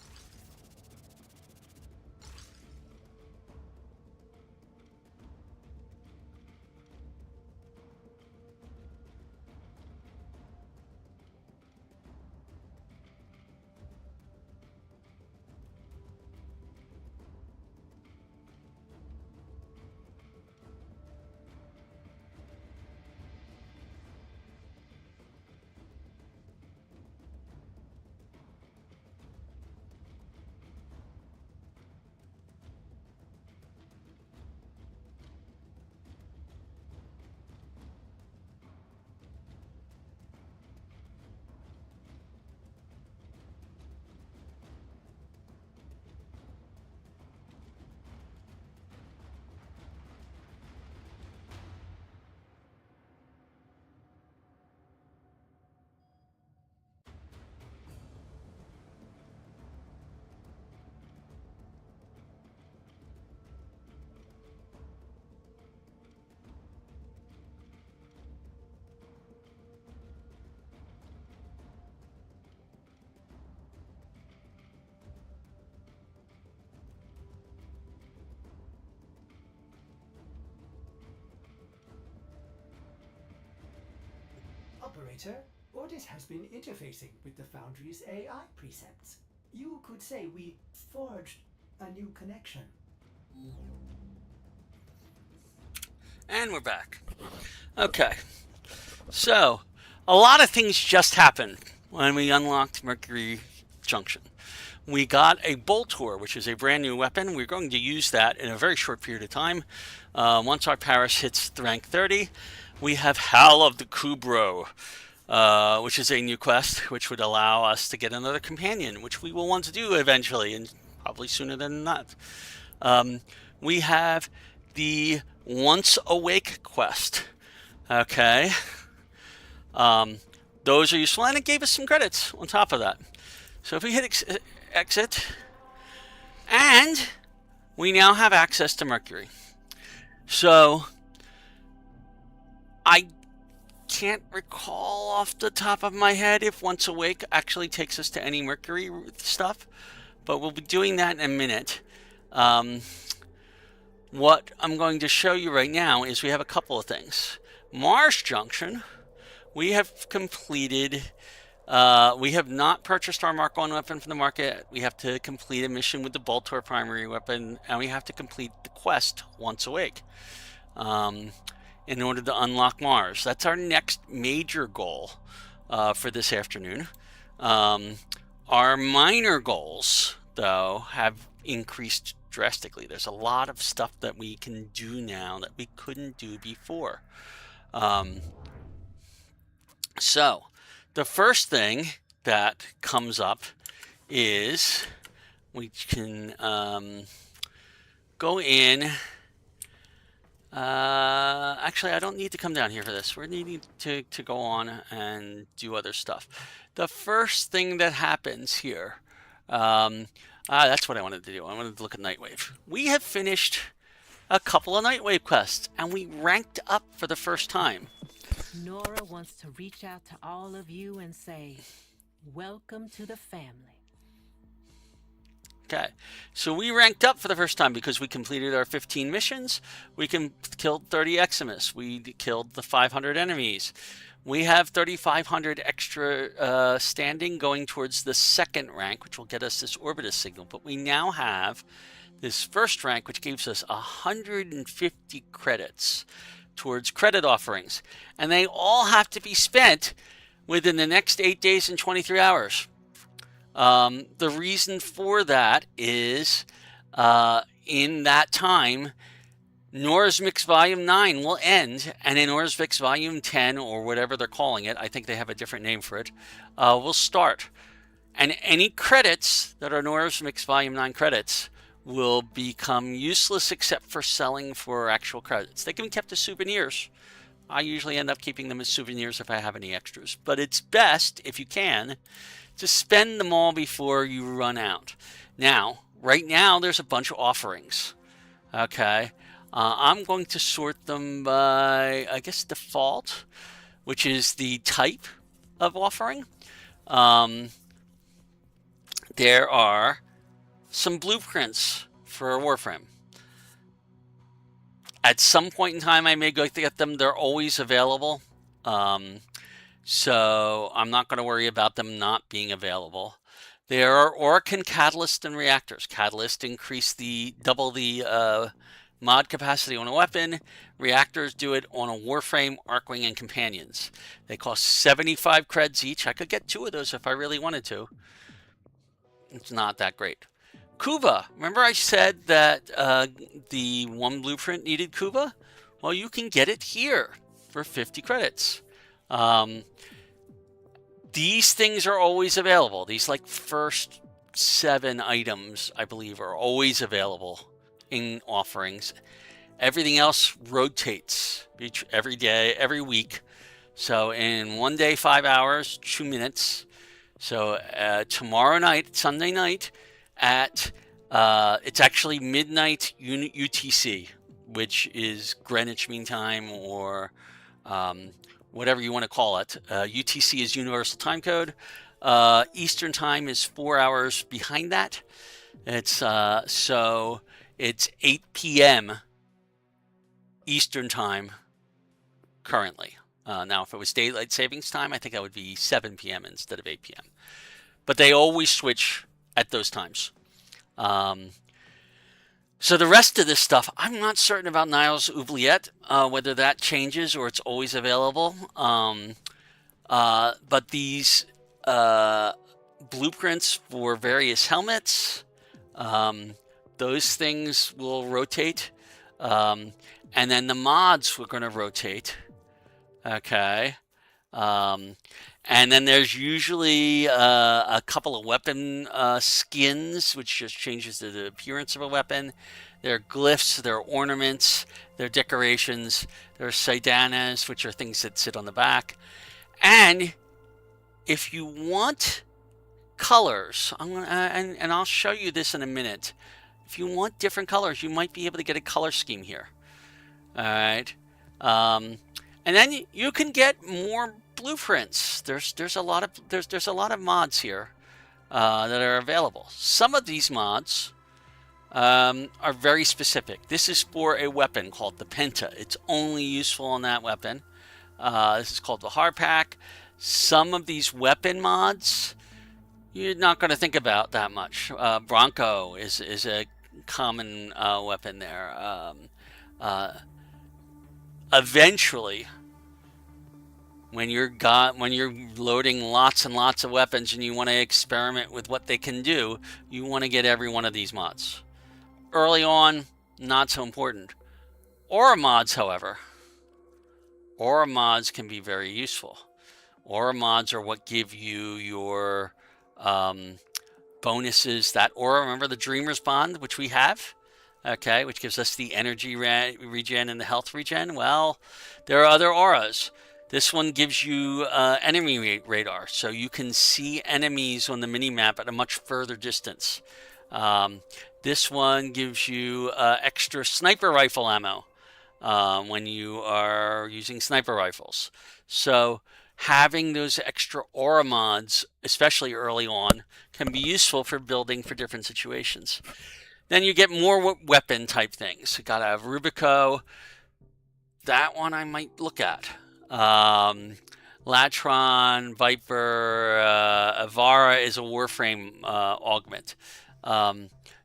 Operator, Ordis has been interfacing with the Foundry's AI precepts. You could say we forged a new connection. And we're back. Okay. So, a lot of things just happened when we unlocked Mercury Junction. We got a Boltor, which is a brand new weapon. We're going to use that in a very short period of time. Once our Paris hits rank 30, we have Hal of the Kubro, which is a new quest, which would allow us to get another companion, which we will want to do eventually, and probably sooner than that. We have the Once Awake quest. Okay. Those are useful, and it gave us some credits on top of that. So if we hit exit, and we now have access to Mercury. So I can't recall off the top of my head if Once Awake actually takes us to any Mercury stuff, but we'll be doing that in a minute. What I'm going to show you right now is we have a couple of things. Mars Junction, we have completed. We have not purchased our Mark 1 weapon from the market. We have to complete a mission with the Boltor primary weapon, and we have to complete the quest Once Awake in order to unlock Mars. That's our next major goal for this afternoon. Our minor goals, though, have increased drastically. There's a lot of stuff that we can do now that we couldn't do before. So, the first thing that comes up is we can go in. Actually, I don't need to come down here for this. We're needing to go on and do other stuff. The first thing that happens here, that's what I wanted to do. I wanted to look at Nightwave. We have finished a couple of Nightwave quests, and we ranked up for the first time. Nora wants to reach out to all of you and say, welcome to the family. Okay, so we ranked up for the first time because we completed our 15 missions. We killed 30 Eximus. We killed the 500 enemies. We have 3,500 extra standing going towards the second rank, which will get us this Orbitus signal. But we now have this first rank, which gives us 150 credits towards credit offerings. And they all have to be spent within the next 8 days and 23 hours. The reason for that is in that time, Nor's Mix Volume 9 will end, and in Nor's Mix Volume 10, or whatever they're calling it, I think they have a different name for it, will start. And any credits that are Nor's Mix Volume 9 credits will become useless except for selling for actual credits. They can be kept as souvenirs. I usually end up keeping them as souvenirs if I have any extras. But it's best, if you can, to spend them all before you run out. Now, right now, there's a bunch of offerings. Okay. I'm going to sort them by, I guess, default, which is the type of offering. There are some blueprints for Warframe. At some point in time, I may go to get them. They're always available. So I'm not going to worry about them not being available. There are Orokin Catalyst and Reactors. Catalyst increase double the mod capacity on a weapon. Reactors do it on a Warframe, Arcwing, and Companions. They cost 75 creds each. I could get 2 of those if I really wanted to. It's not that great. Kuba. Remember I said that the one blueprint needed Kuba? Well, you can get it here for 50 credits. These things are always available. These like first 7 items, I believe, are always available in offerings. Everything else rotates every day, every week. So in 1 day, 5 hours, 2 minutes. So tomorrow night, Sunday night, at it's actually midnight UTC, which is Greenwich Mean Time, or whatever you want to call it. UTC is Universal Time Code. Eastern Time is 4 hours behind that. It's so it's 8 p.m. Eastern Time currently. Now, if it was daylight savings time, I think that would be 7 p.m. instead of 8 p.m. But they always switch at those times. So the rest of this stuff, I'm not certain about Niles Oubliette, whether that changes or it's always available. But these blueprints for various helmets, those things will rotate. And then the mods we're going to rotate. Okay. And then there's usually a couple of weapon skins, which just changes the appearance of a weapon. There are glyphs, there are ornaments, there are decorations, there are sidanas, which are things that sit on the back. And if you want colors, and I'll show you this in a minute. If you want different colors, you might be able to get a color scheme here. All right. And then you can get more blueprints. There's a lot of mods here that are available. Some of these mods are very specific. This is for a weapon called the Penta. It's only useful on that weapon. This is called the Hardpack. Some of these weapon mods you're not going to think about that much. Bronco is a common weapon there. Eventually, when you're loading lots and lots of weapons and you want to experiment with what they can do, you want to get every one of these mods. Early on, not so important. Aura mods, however, aura mods can be very useful. Aura mods are what give you your bonuses. That aura, remember the Dreamer's Bond, which we have? Okay, which gives us the energy regen and the health regen. Well, there are other auras. This one gives you enemy radar, so you can see enemies on the mini-map at a much further distance. This one gives you extra sniper rifle ammo when you are using sniper rifles. So having those extra aura mods, especially early on, can be useful for building for different situations. Then you get more weapon type things. You gotta have Rubico. That one I might look at. Latron, Viper, Avara is a Warframe augment.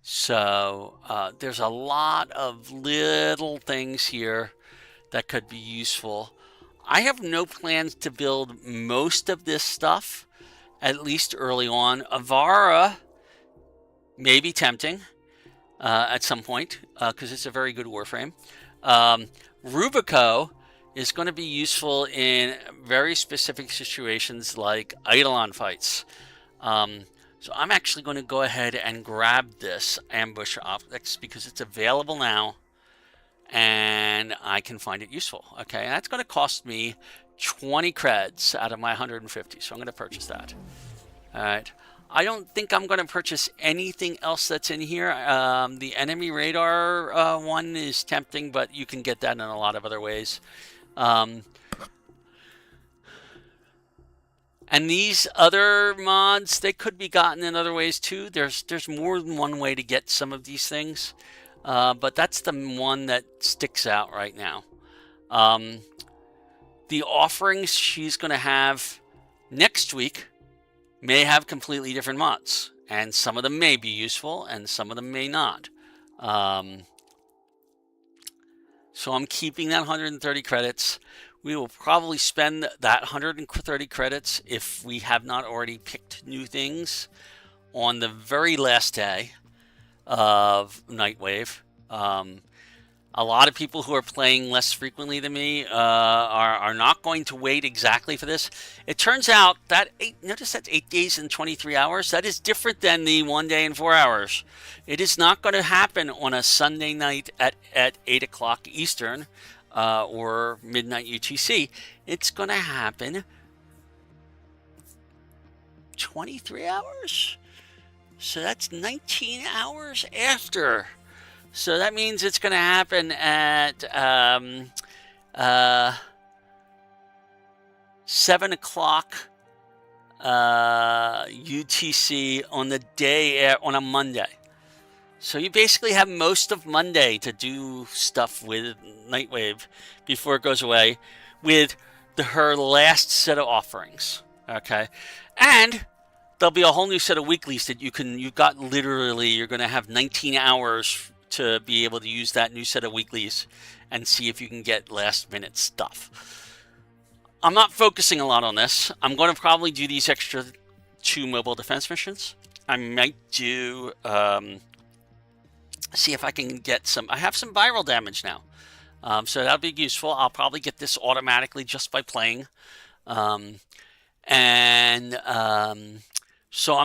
So there's a lot of little things here that could be useful. I have no plans to build most of this stuff, at least early on. Avara may be tempting at some point, because it's a very good Warframe. Rubico is going to be useful in very specific situations like Eidolon fights. So I'm actually going to go ahead and grab this ambush optics because it's available now and I can find it useful. Okay, and that's going to cost me 20 creds out of my 150, so I'm going to purchase that. All right. I don't think I'm going to purchase anything else that's in here. The enemy radar one is tempting, but you can get that in a lot of other ways. And these other mods, they could be gotten in other ways too. There's more than one way to get some of these things, but that's the one that sticks out right now. The offerings she's going to have next week may have completely different mods, and some of them may be useful, and some of them may not. So I'm keeping that 130 credits. We will probably spend that 130 credits if we have not already picked new things on the very last day of Nightwave. A lot of people who are playing less frequently than me are not going to wait exactly for this. It turns out that notice that's 8 days and 23 hours. That is different than the 1 day and 4 hours. It is not going to happen on a Sunday night at 8 o'clock Eastern or midnight UTC. It's going to happen 23 hours. So that's 19 hours after. So that means it's going to happen at 7 o'clock UTC on the day on a Monday. So you basically have most of Monday to do stuff with Nightwave before it goes away with her last set of offerings. Okay, and there'll be a whole new set of weeklies that you're going to have 19 hours to be able to use that new set of weeklies and see if you can get last minute stuff. I'm not focusing a lot on this. I'm going to probably do these extra 2 mobile defense missions. I might do see if I can get some. I have some viral damage now, so that'll be useful. I'll probably get this automatically just by playing, so I'm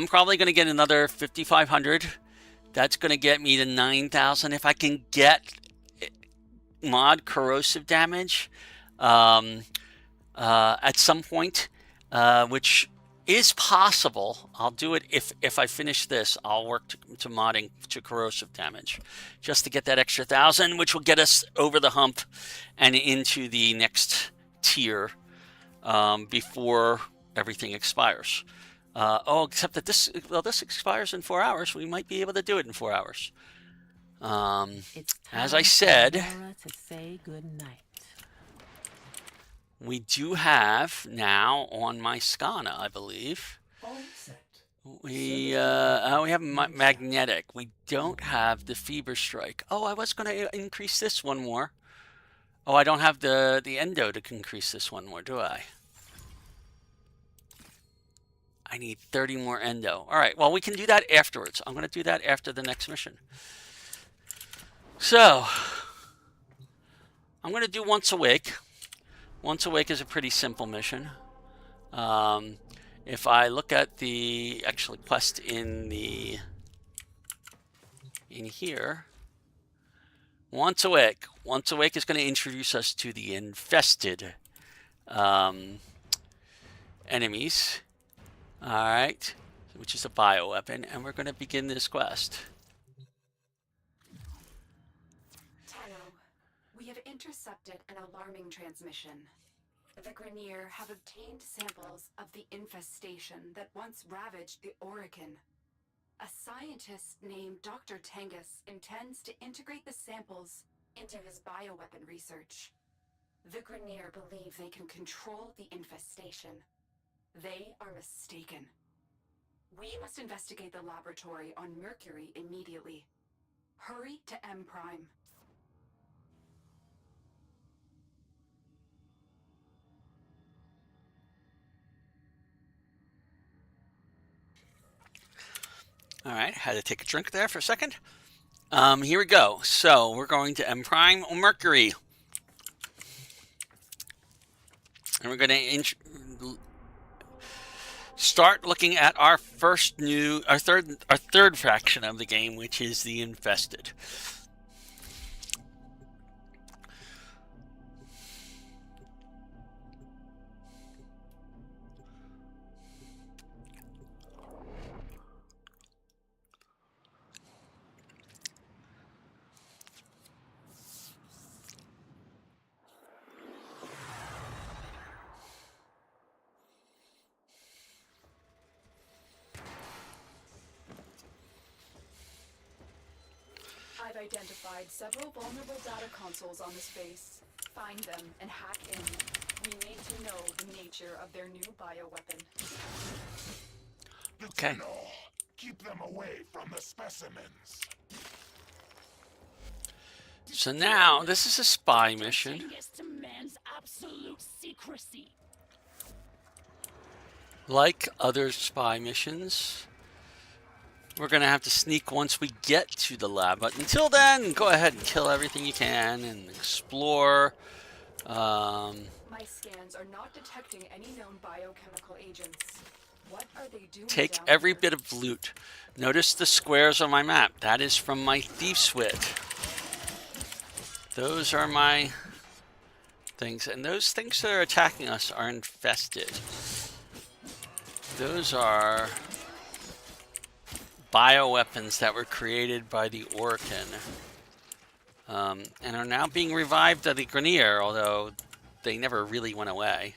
probably going to get another 5,500. That's going to get me to 9,000. If I can get mod corrosive damage at some point, which is possible. I'll do it if I finish this. I'll work to modding to corrosive damage just to get that extra 1,000, which will get us over the hump and into the next tier before everything expires. Except that this expires in 4 hours. We might be able to do it in 4 hours. As I said, to say goodnight. We do have now on my Skana, I believe. We have magnetic. We don't have the fever strike. Oh, I was going to increase this one more. Oh, I don't have the endo to increase this one more, do I? I need 30 more endo. All right, well, we can do that afterwards. I'm going to do that after the next mission. So, I'm going to do Once Awake. Once Awake is a pretty simple mission. If I look at the actual quest in here, Once Awake. Once Awake is going to introduce us to the infested enemies. All right, which is a bioweapon, and we're going to begin this quest. We have intercepted an alarming transmission. The Grenier have obtained samples of the infestation that once ravaged the Orican. A scientist named Dr. Tengus intends to integrate the samples into his bioweapon research. The Grenier believe they can control the infestation. They are mistaken. We must investigate the laboratory on Mercury immediately. Hurry to M Prime. All right, had to take a drink there for a second. Here we go. So we're going to M Prime Mercury. And we're going to start looking at our third faction of the game, which is the Infested. I've identified several vulnerable data consoles on this base. Find them and hack in. We need to know the nature of their new bioweapon. Okay. Keep them away from the specimens. So now, this is a spy mission. demands absolute secrecy. Like other spy missions, we're going to have to sneak once we get to the lab. But until then, go ahead and kill everything you can and explore. My scans are not detecting any known biochemical agents. What are they doing? Take down every here? bit of loot. Notice the squares on my map. That is from my Thief's Wit. Those are my things. And those things that are attacking us are infested. Those are bioweapons that were created by the Orokin. And are now being revived by the Grenier, although they never really went away,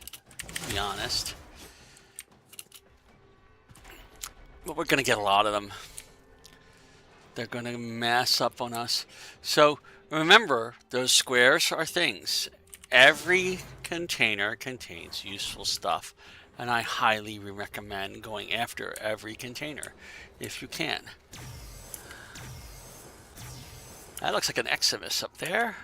to be honest. But we're going to get a lot of them. They're going to mass up on us. So remember, those squares are things. Every container contains useful stuff. And I highly recommend going after every container if you can. That looks like an Eximus up there.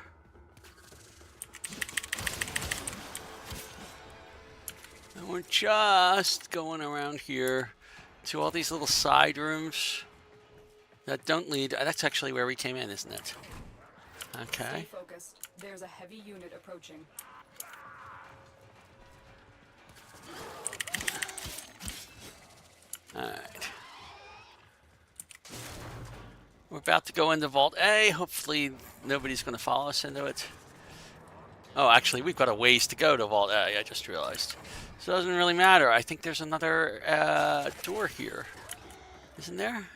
And we're just going around here to all these little side rooms that don't lead. That's actually where we came in, isn't it? Okay. Stay focused. There's a heavy unit approaching. Alright. We're about to go into Vault A. Hopefully nobody's going to follow us into it. Oh, actually, we've got a ways to go to Vault A, I just realized. So it doesn't really matter. I think there's another door here. Isn't there?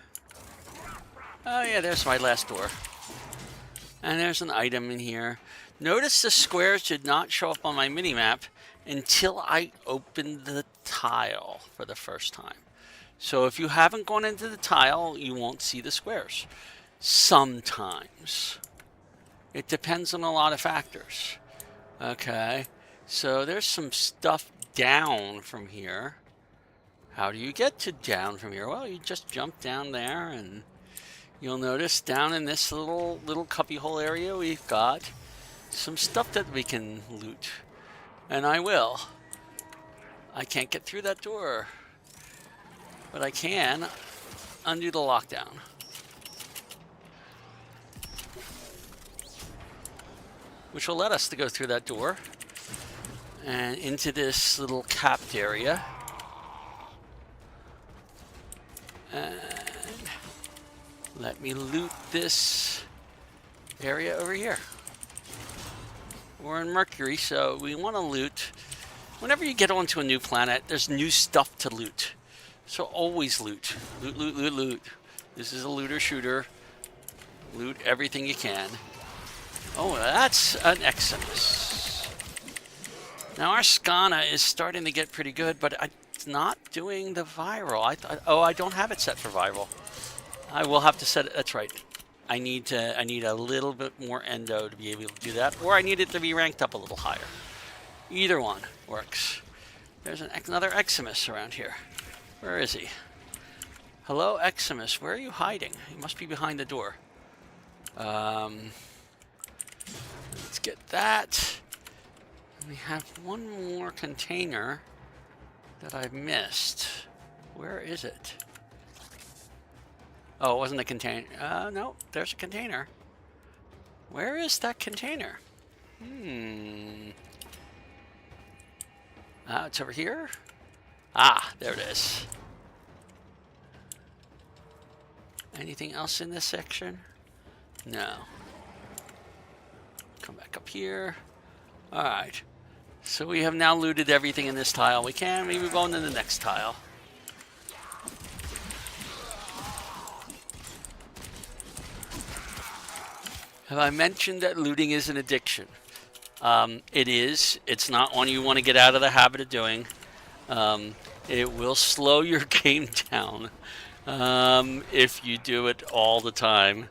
Oh, yeah, there's my last door. And there's an item in here. Notice the squares did not show up on my minimap until I opened the tile for the first time. So if you haven't gone into the tile, you won't see the squares. Sometimes. It depends on a lot of factors. Okay, so there's some stuff down from here. How do you get to down from here? Well, you just jump down there, and you'll notice down in this little cubbyhole area, we've got some stuff that we can loot. And I will. I can't get through that door. But I can undo the lockdown. Which will let us to go through that door and into this little capped area. And let me loot this area over here. We're in Mercury, so we want to loot. Whenever you get onto a new planet, there's new stuff to loot. So always loot. Loot, loot, loot, loot. This is a looter shooter. Loot everything you can. Oh, that's an Eximus. Now our Skana is starting to get pretty good, but it's not doing the viral. I don't have it set for viral. I will have to set it. That's right. I need a little bit more endo to be able to do that, or I need it to be ranked up a little higher. Either one works. There's another Eximus around here. Where is he? Hello, Eximus. Where are you hiding? He must be behind the door. Let's get that. We have one more container that I've missed. Where is it? Oh, it wasn't a container. No, there's a container. Where is that container? It's over here. Ah, there it is. Anything else in this section? No. Come back up here. Alright. So we have now looted everything in this tile. We can move on to the next tile. Have I mentioned that looting is an addiction? It is. It's not one you want to get out of the habit of doing. It will slow your game down if you do it all the time.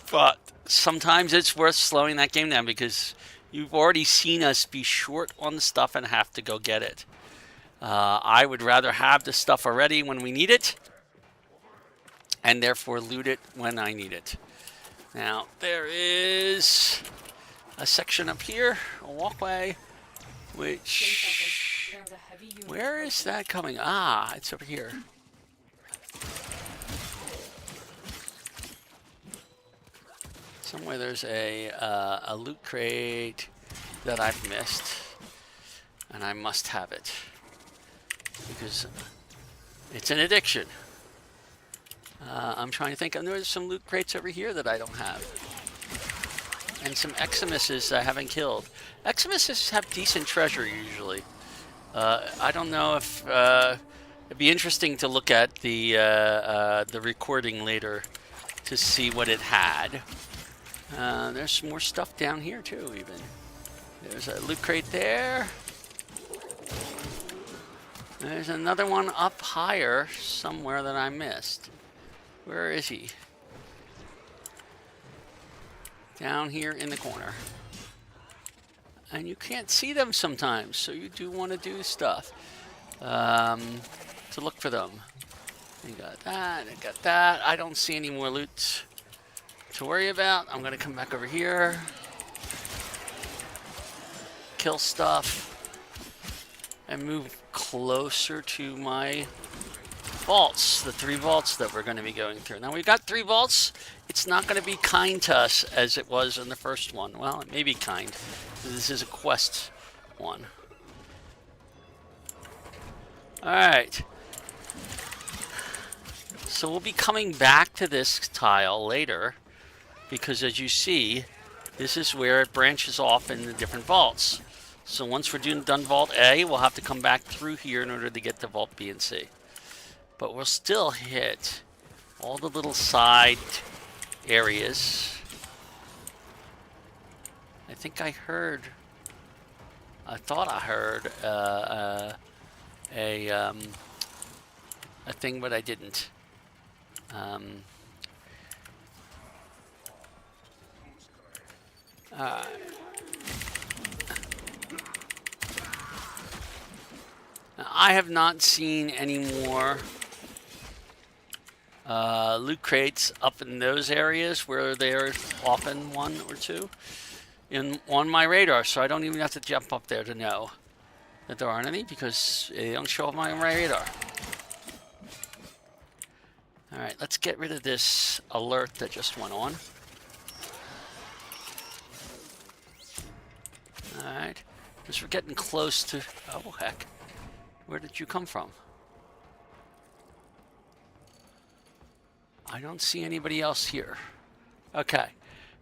But sometimes it's worth slowing that game down because you've already seen us be short on the stuff and have to go get it. I would rather have the stuff already when we need it and therefore loot it when I need it. Now, there is a section up here, a walkway, which... Where is that coming? Ah, it's over here. Somewhere there's a loot crate that I've missed, and I must have it, because it's an addiction. I'm trying to think. There's some loot crates over here that I don't have. And some Eximuses I haven't killed. Eximuses have decent treasure usually. I don't know if... it'd be interesting to look at the recording later to see what it had. There's some more stuff down here too, even. There's a loot crate there. There's another one up higher somewhere that I missed. Where is he? Down here in the corner. And you can't see them sometimes, so you do want to do stuff to look for them. You got that, I got that. I don't see any more loot to worry about. I'm going to come back over here. Kill stuff. And move closer to my vaults, the 3 vaults that we're going to be going through. Now we've got 3 vaults. It's not going to be kind to us as it was in the first one. Well, it may be kind. This is a quest one. Alright. So we'll be coming back to this tile later, because as you see, this is where it branches off in the different vaults. So once we're done Vault A, we'll have to come back through here in order to get to Vault B and C. But we'll still hit all the little side areas. I think I thought I heard a thing, but I didn't. I have not seen any more loot crates up in those areas where there's often 1 or 2 on my radar, so I don't even have to jump up there to know that there aren't any, because they don't show up on my radar. Alright, let's get rid of this alert that just went on. Alright, because we're getting close to... Oh, heck. Where did you come from? I don't see anybody else here. Okay.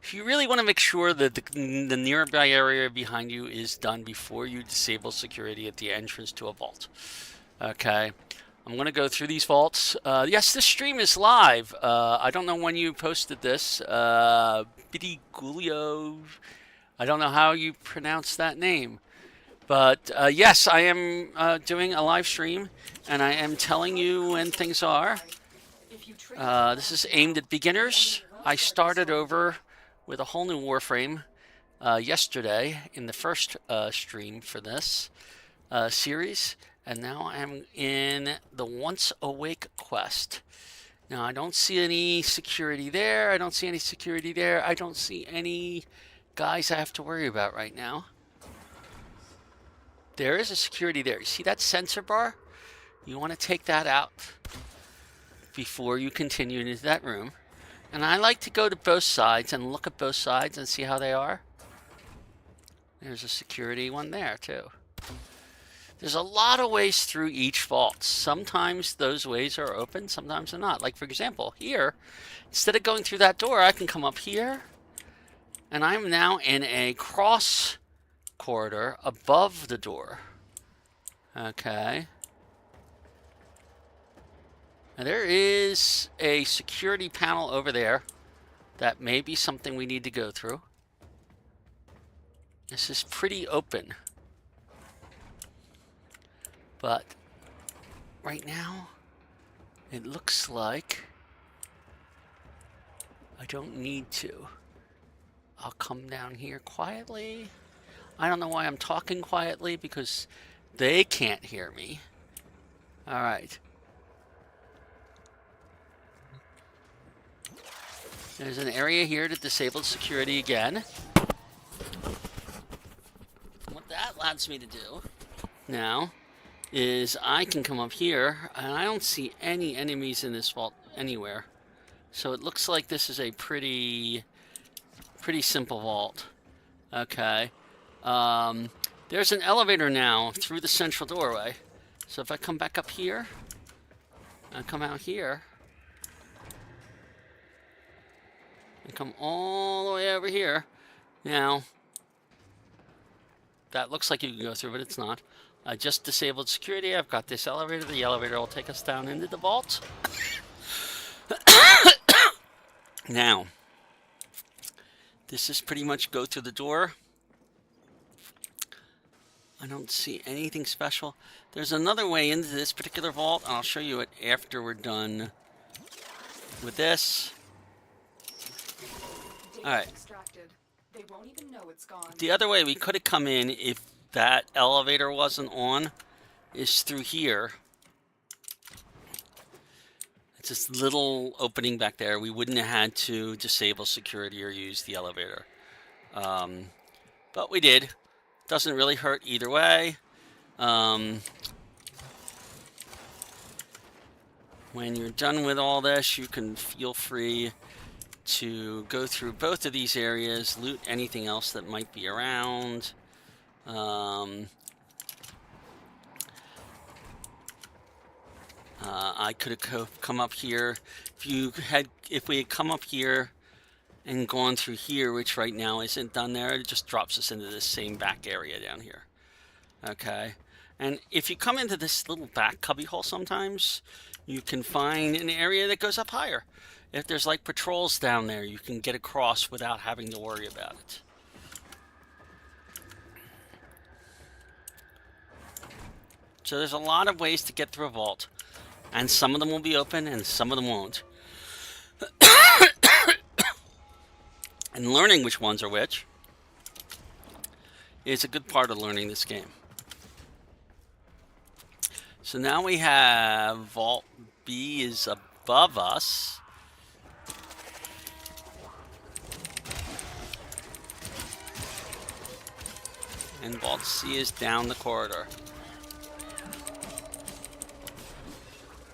If you really want to make sure that the nearby area behind you is done before you disable security at the entrance to a vault. Okay. I'm going to go through these vaults. Yes, this stream is live. I don't know when you posted this. Bidigulio. I don't know how you pronounce that name. But yes, I am doing a live stream, and I am telling you when things are. This is aimed at beginners. I started over with a whole new Warframe yesterday in the first stream for this series, and now I'm in the Once Awake quest. Now, I don't see any security there. I don't see any security there. I don't see any guys I have to worry about right now. There is a security there. You see that sensor bar? You want to take that out. before you continue into that room. And I like to go to both sides and look at both sides and see how they are. There's a security one there too. There's a lot of ways through each vault. Sometimes those ways are open, sometimes they're not. Like for example, here, instead of going through that door, I can come up here, and I'm now in a cross corridor above the door. Okay. Now there is a security panel over there. That may be something we need to go through. This is pretty open. But right now, it looks like I don't need to. I'll come down here quietly. I don't know why I'm talking quietly, because they can't hear me. All right. There's an area here to disable security again. What that allows me to do now is I can come up here, and I don't see any enemies in this vault anywhere. So it looks like this is a pretty simple vault. Okay. There's an elevator now through the central doorway. So if I come back up here, and come out here, and come all the way over here. Now, that looks like you can go through, but it's not. I just disabled security. I've got this elevator. The elevator will take us down into the vault. Now, this is pretty much go through the door. I don't see anything special. There's another way into this particular vault, and I'll show you it after we're done with this. Alright. They won't even know it's gone. The other way we could have come in if that elevator wasn't on is through here. It's this little opening back there. We wouldn't have had to disable security or use the elevator. But we did. Doesn't really hurt either way. When you're done with all this, you can feel free to go through both of these areas, loot anything else that might be around. I could have come up here. If we had come up here and gone through here, which right now isn't done there, it just drops us into this same back area down here. Okay, and if you come into this little back cubbyhole, sometimes you can find an area that goes up higher. If there's like patrols down there, you can get across without having to worry about it. So there's a lot of ways to get through a vault, and some of them will be open and some of them won't. And learning which ones are which is a good part of learning this game. So now we have Vault B is above us. And Vault C is down the corridor.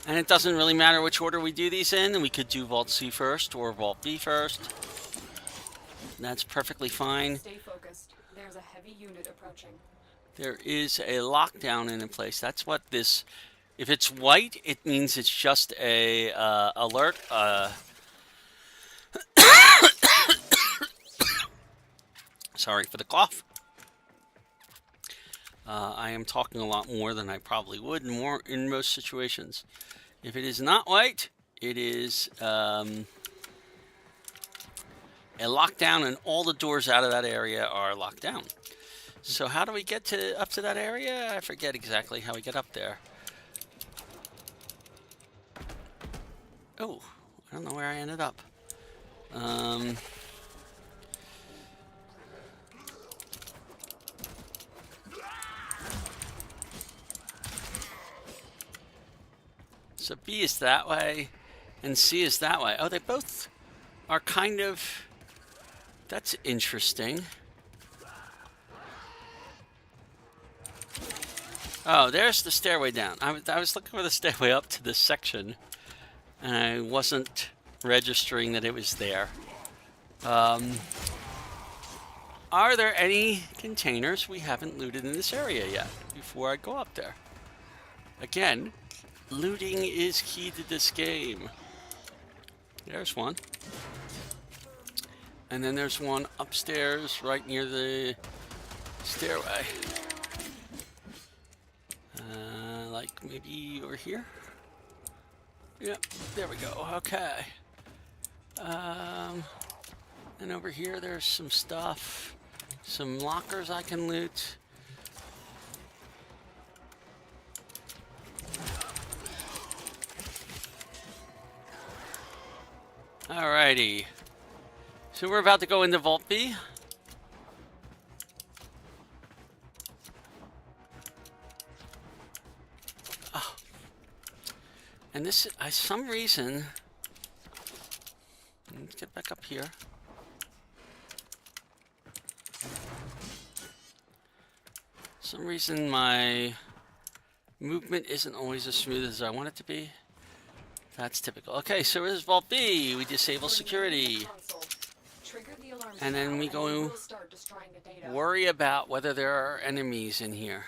And it doesn't really matter which order we do these in. We could do Vault C first or Vault B first. That's perfectly fine. Stay focused. There's a heavy unit approaching. There is a lockdown in place. That's what this... If it's white, it means it's just a alert. Sorry for the cough. I am talking a lot more than I probably would in most situations. If it is not white, it is a lockdown, and all the doors out of that area are locked down. So how do we get up to that area? I forget exactly how we get up there. Oh, I don't know where I ended up. So B is that way, and C is that way. Oh, they both are kind of... That's interesting. Oh, there's the stairway down. I was looking for the stairway up to this section, and I wasn't registering that it was there. Are there any containers we haven't looted in this area yet before I go up there? Again, looting is key to this game. There's one. And then there's one upstairs right near the stairway. Like maybe over here? Yep, there we go. Okay. And over here there's some stuff. Some lockers I can loot. Alrighty. So we're about to go into Vault B. Oh. And this, some reason, let's get back up here. Some reason my movement isn't always as smooth as I want it to be. That's typical. Okay, so here's Vault B. We disable security. And then we go worry about whether there are enemies in here.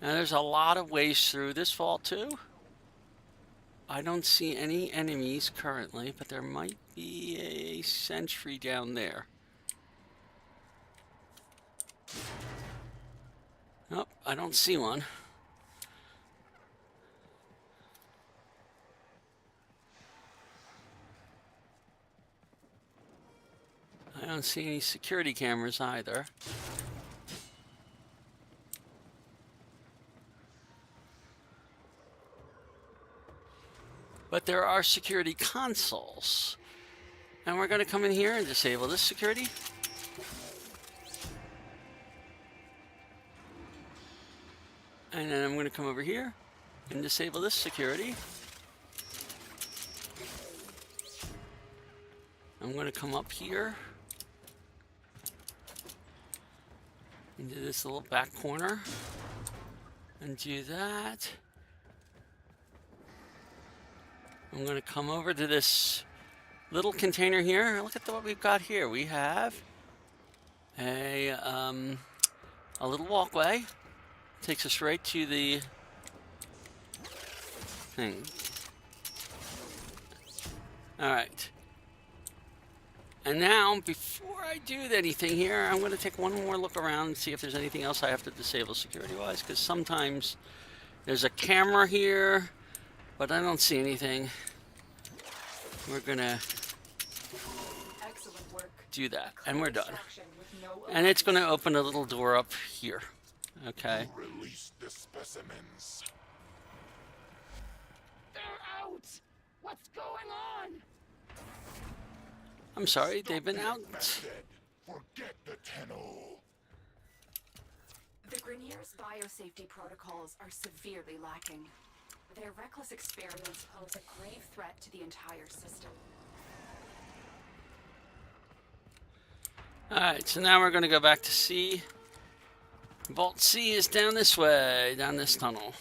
Now there's a lot of ways through this vault too. I don't see any enemies currently, but there might be a sentry down there. Nope, I don't see one. I don't see any security cameras either. But there are security consoles. And we're going to come in here and disable this security. And then I'm going to come over here and disable this security. I'm going to come up here into this little back corner and do that. I'm going to come over to this little container here. Look at what we've got here. We have a little walkway. Takes us right to the thing. All right. And now, before I do anything here, I'm going to take one more look around and see if there's anything else I have to disable security-wise, because sometimes there's a camera here, but I don't see anything. We're going to do that, and we're done. And it's going to open a little door up here. Okay. Release the specimens. They're out! What's going on? I'm sorry, they've been out. Forget the Tenno. The Grenier's biosafety protocols are severely lacking. Their reckless experiments pose a grave threat to the entire system. Alright, so now we're going to go back to C. Vault C is down this way, down this tunnel.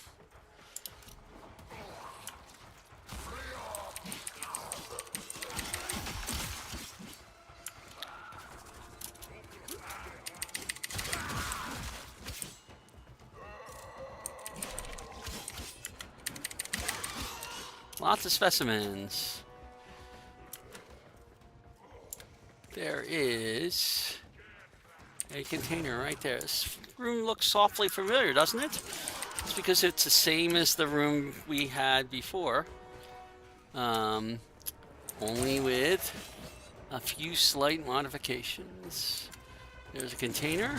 Lots of specimens. There is a container right there. This room looks awfully familiar, doesn't it? It's because it's the same as the room we had before. Only with a few slight modifications. There's a container.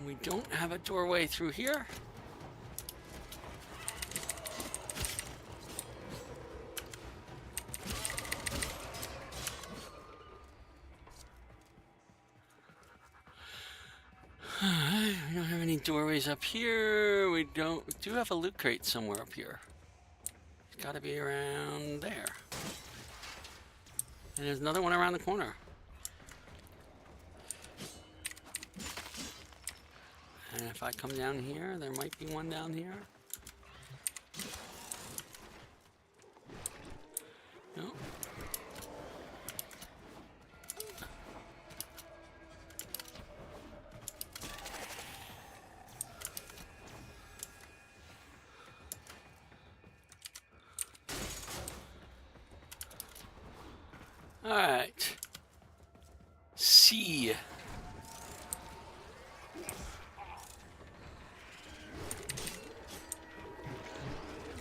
We don't have a doorway through here. We don't have any doorways up here. We do have a loot crate somewhere up here. It's got to be around there. And there's another one around the corner. And if I come down here, there might be one down here.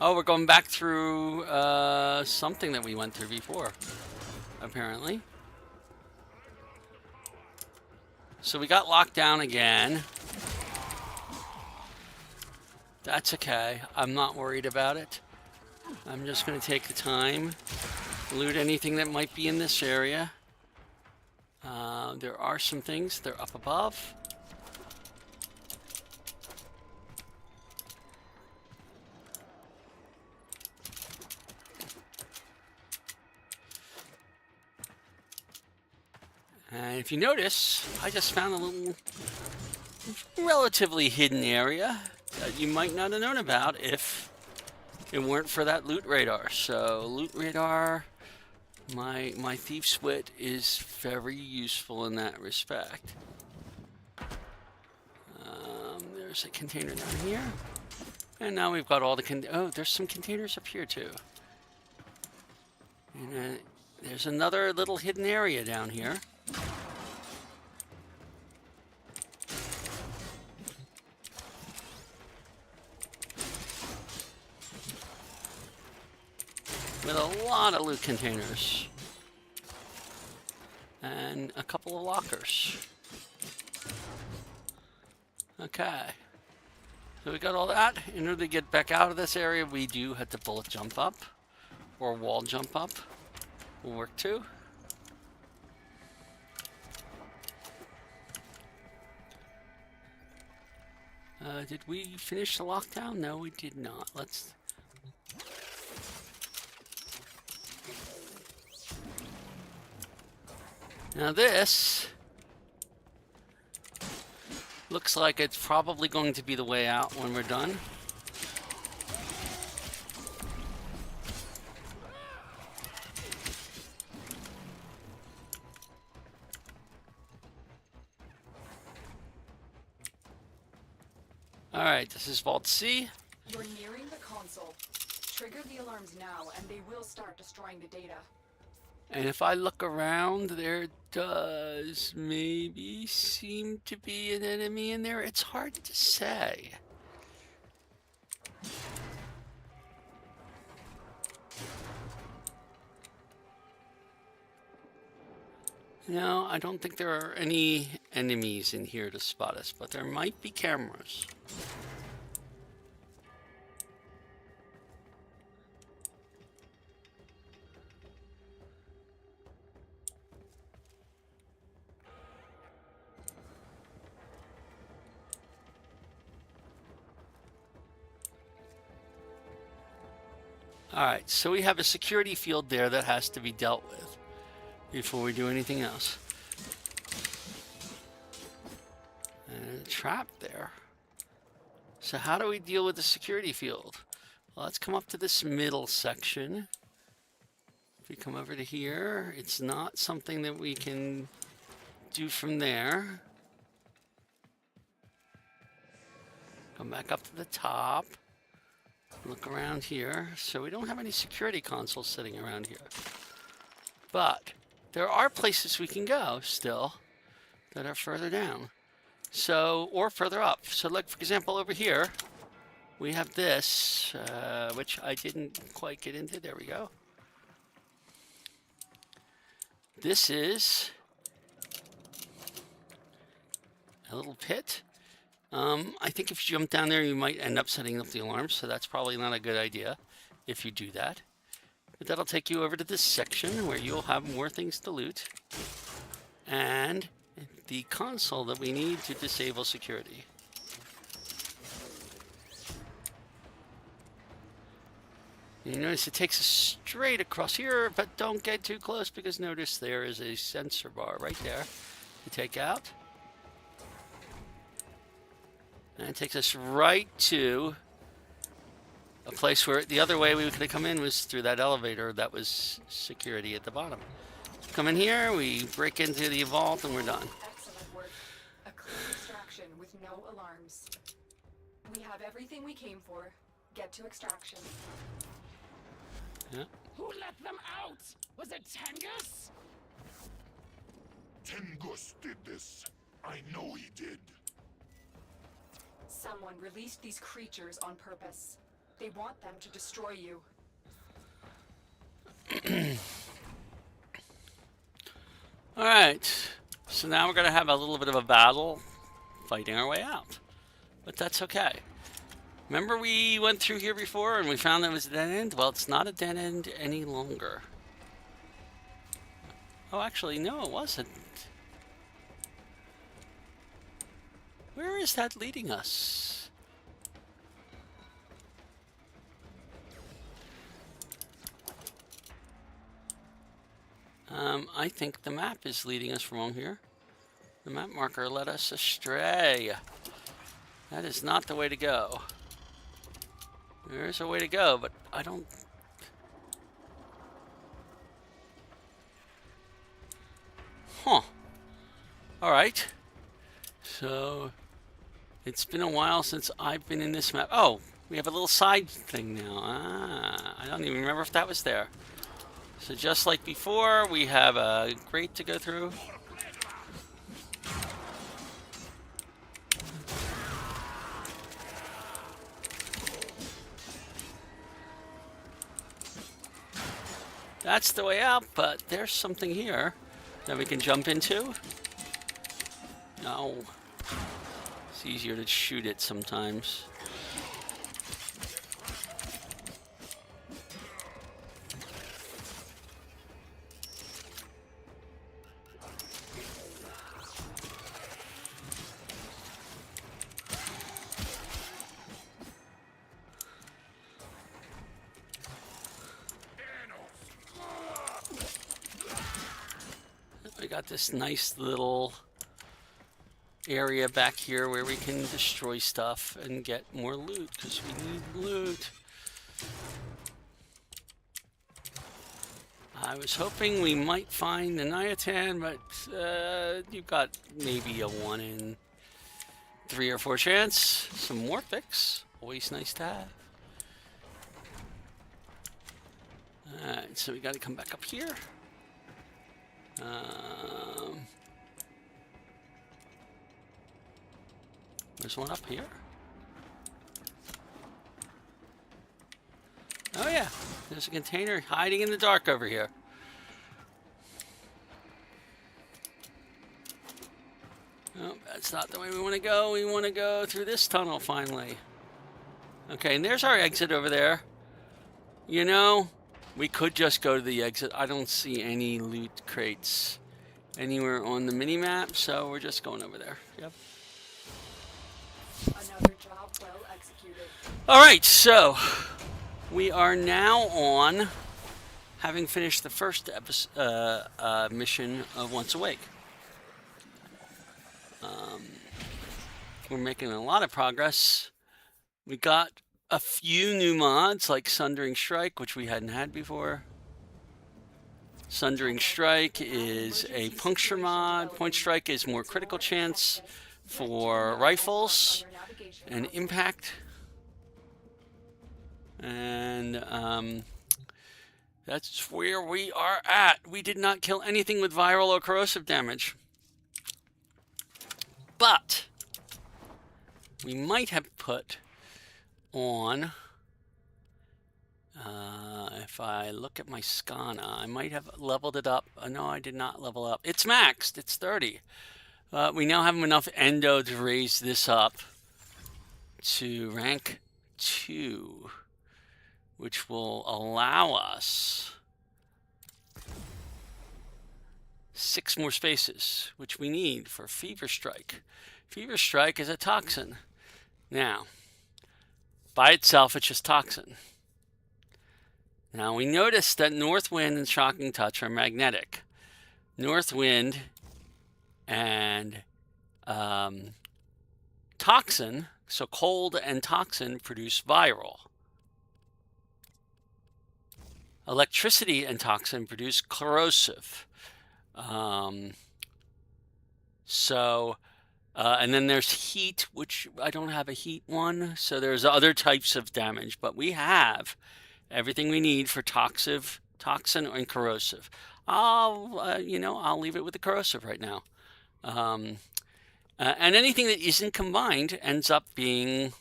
Oh, we're going back through something that we went through before, apparently. So we got locked down again. That's okay. I'm not worried about it. I'm just going to take the time, loot anything that might be in this area. There are some things. They're up above. And if you notice, I just found a little relatively hidden area that you might not have known about if it weren't for that loot radar. So loot radar, my thief's wit is very useful in that respect. There's a container down here. And now we've got all the oh, there's some containers up here too. And there's another little hidden area down here. With a lot of loot containers. And a couple of lockers. Okay. So we got all that. In order to get back out of this area, we do have to bullet jump up. Or wall jump up. Will work too. Did we finish the lockdown? No, we did not. Let's... Now this looks like it's probably going to be the way out when we're done. Alright, this is Vault C. You're nearing the console. Trigger the alarms now, and they will start destroying the data. And if I look around, there does maybe seem to be an enemy in there. It's hard to say. No, I don't think there are any enemies in here to spot us, but there might be cameras. Alright, so we have a security field there that has to be dealt with before we do anything else. And a trap there. So how do we deal with the security field? Well, let's come up to this middle section. If we come over to here, it's not something that we can do from there. Come back up to the top. Look around here. So we don't have any security consoles sitting around here. But there are places we can go still that are further down. So, or further up. So like, for example, over here, we have this, which I didn't quite get into. There we go. This is a little pit. I think if you jump down there, you might end up setting up the alarms, so that's probably not a good idea if you do that. But that'll take you over to this section where you'll have more things to loot. And the console that we need to disable security. You notice it takes us straight across here, but don't get too close because notice there is a sensor bar right there to take out. And it takes us right to a place where the other way we could have come in was through that elevator that was security at the bottom. Come in here, we break into the vault, and we're done. Excellent work. A clean extraction with no alarms. We have everything we came for. Get to extraction. Yeah. Who let them out? Was it Tengus? Tengus did this. I know he did. Someone released these creatures on purpose. They want them to destroy you. Alright, so now we're going to have a little bit of a battle fighting our way out. But that's okay. Remember we went through here before and we found that it was a dead end? Well, it's not a dead end any longer. Oh, actually, no, it wasn't. Where is that leading us? I think the map is leading us wrong here. The map marker led us astray. That is not the way to go. There is a way to go, but I don't... Huh. Alright. So, it's been a while since I've been in this map. Oh, we have a little side thing now. Ah, I don't even remember if that was there. So just like before, we have a grate to go through. That's the way out, but there's something here that we can jump into. No. It's easier to shoot it sometimes. We got this nice little area back here where we can destroy stuff and get more loot, because we need loot. I was hoping we might find the Niatan, but you've got maybe a 1 in 3 or 4 chance. Some Morphics, always nice to have. Alright, so we got to come back up here. There's one up here. Oh yeah, there's a container hiding in the dark over here. Oh, that's not the way we want to go. We want to go through this tunnel finally. Okay, and there's our exit over there. You know, we could just go to the exit. I don't see any loot crates anywhere on the mini-map, so we're just going over there. Yep. Another job well executed. Alright, so we are now on having finished the first mission of Once Awake. We're making a lot of progress. We got a few new mods like Sundering Strike, which we hadn't had before. Sundering Strike is a puncture mod. Point Strike is more critical chance for rifles and impact. And that's where we are at. We did not kill anything with viral or corrosive damage. But we might have put on, if I look at my Skana, I might have leveled it up. No, I did not level up. It's maxed. It's 30. We now have enough endo to raise this up to rank 2, which will allow us 6 more spaces, which we need for Fever Strike. Fever Strike is a toxin. Now, by itself, it's just toxin. Now, we noticed that North Wind and Shocking Touch are magnetic. North Wind and toxin, so cold and toxin, produce viral. Electricity and toxin produce corrosive. And then there's heat, which I don't have a heat one, so there's other types of damage, but we have everything we need for toxin and corrosive. I'll leave it with the corrosive right now. And anything that isn't combined ends up being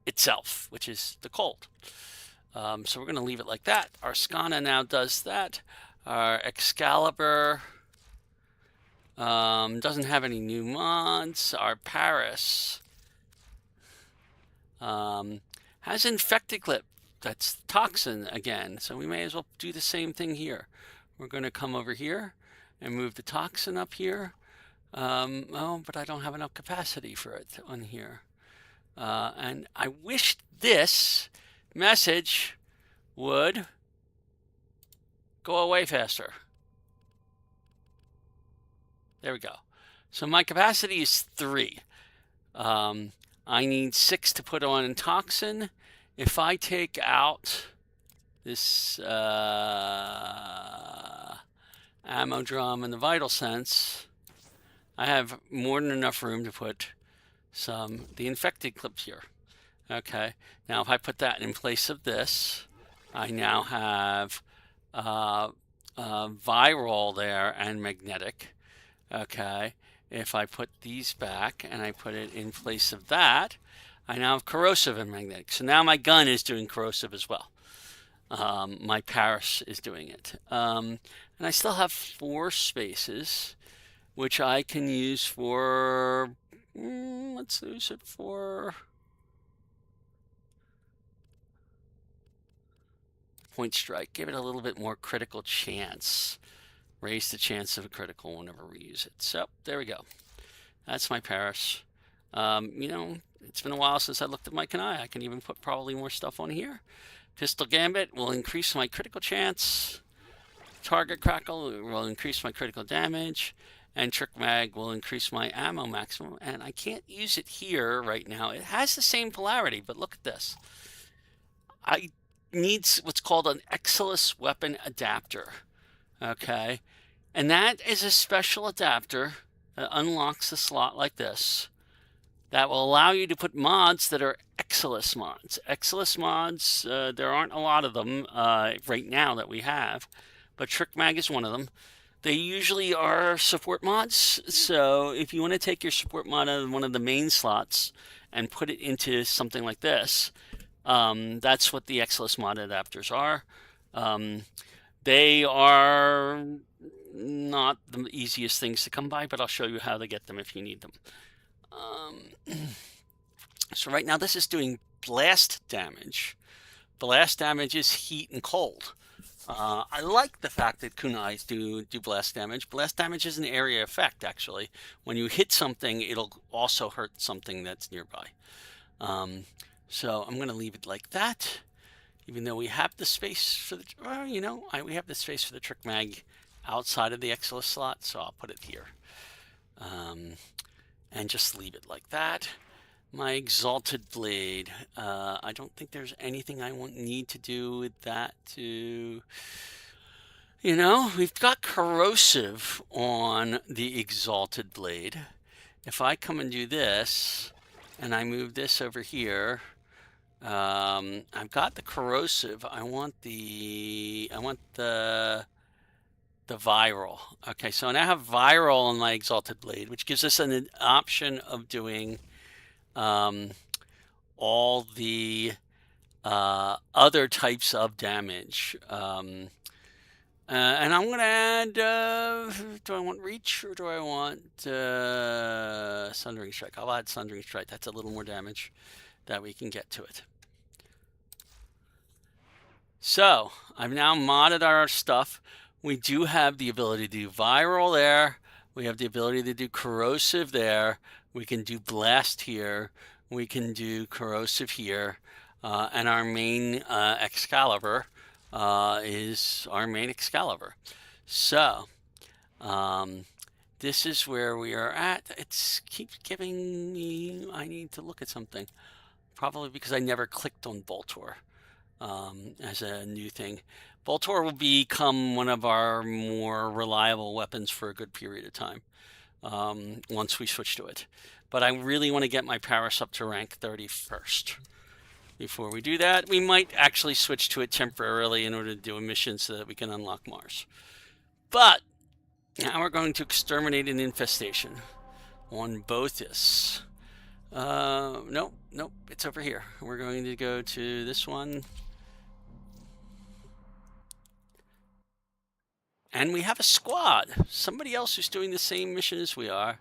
itself, which is the cold. So we're going to leave it like that. Our Skana now does that. Our Excalibur doesn't have any new mods. Our Paris has Infected Clip. That's Toxin again. So we may as well do the same thing here. We're going to come over here and move the Toxin up here. Oh, but I don't have enough capacity for it on here. And I wish this message would go away faster. There we go. So my capacity is 3. I need 6 to put on Toxin. If I take out this ammo drum and the Vital Sense, I have more than enough room to put the Infected Clips here. Okay, now if I put that in place of this, I now have Viral there and Magnetic. Okay, if I put these back and I put it in place of that, I now have Corrosive and Magnetic. So now my gun is doing Corrosive as well. My Paris is doing it. And I still have 4 spaces, which I can use for, let's use it for Point Strike. Give it a little bit more critical chance. Raise the chance of a critical whenever we use it. So there we go. That's my Paris. You know, it's been a while since I looked at my Kanai. I can even put probably more stuff on here. Pistol Gambit will increase my critical chance. Target Crackle will increase my critical damage. And Trick Mag will increase my ammo maximum. And I can't use it here right now. It has the same polarity, but look at this. I need what's called an Exilus Weapon Adapter. Okay, and that is a special adapter that unlocks a slot like this that will allow you to put mods that are Exilus mods. Exilus mods, there aren't a lot of them right now that we have, but Trick Mag is one of them. They usually are support mods, so if you want to take your support mod out of one of the main slots and put it into something like this, that's what the Exilus mod adapters are. They are not the easiest things to come by, but I'll show you how to get them if you need them. So right now this is doing blast damage. Blast damage is heat and cold. I like the fact that kunais do blast damage. Blast damage is an area effect, actually. When you hit something, it'll also hurt something that's nearby. So I'm going to leave it like that. Even though we have the space for the, we have the space for the Trick Mag outside of the Exilus slot, so I'll put it here. And just leave it like that. My Exalted Blade. I don't think there's anything I need to do with that to, we've got Corrosive on the Exalted Blade. If I come and do this, and I move this over here, I've got the Corrosive. I want the Viral. Okay, so now I have Viral on my Exalted Blade, which gives us an option of doing all the other types of damage. And I'm going to add, do I want Reach or do I want Sundering Strike? I'll add Sundering Strike. That's a little more damage that we can get to it. So I've now modded our stuff. We do have the ability to do Viral there. We have the ability to do Corrosive there. We can do Blast here. We can do Corrosive here. And our main Excalibur is our main Excalibur. So this is where we are at. It keeps giving me, I need to look at something. Probably because I never clicked on Boltor as a new thing. Boltor will become one of our more reliable weapons for a good period of time once we switch to it. But I really want to get my Paris up to rank 30 first. Before we do that, we might actually switch to it temporarily in order to do a mission so that we can unlock Mars. But now we're going to exterminate an infestation on Bothus. Nope, it's over here. We're going to go to this one. And we have a squad. Somebody else who's doing the same mission as we are.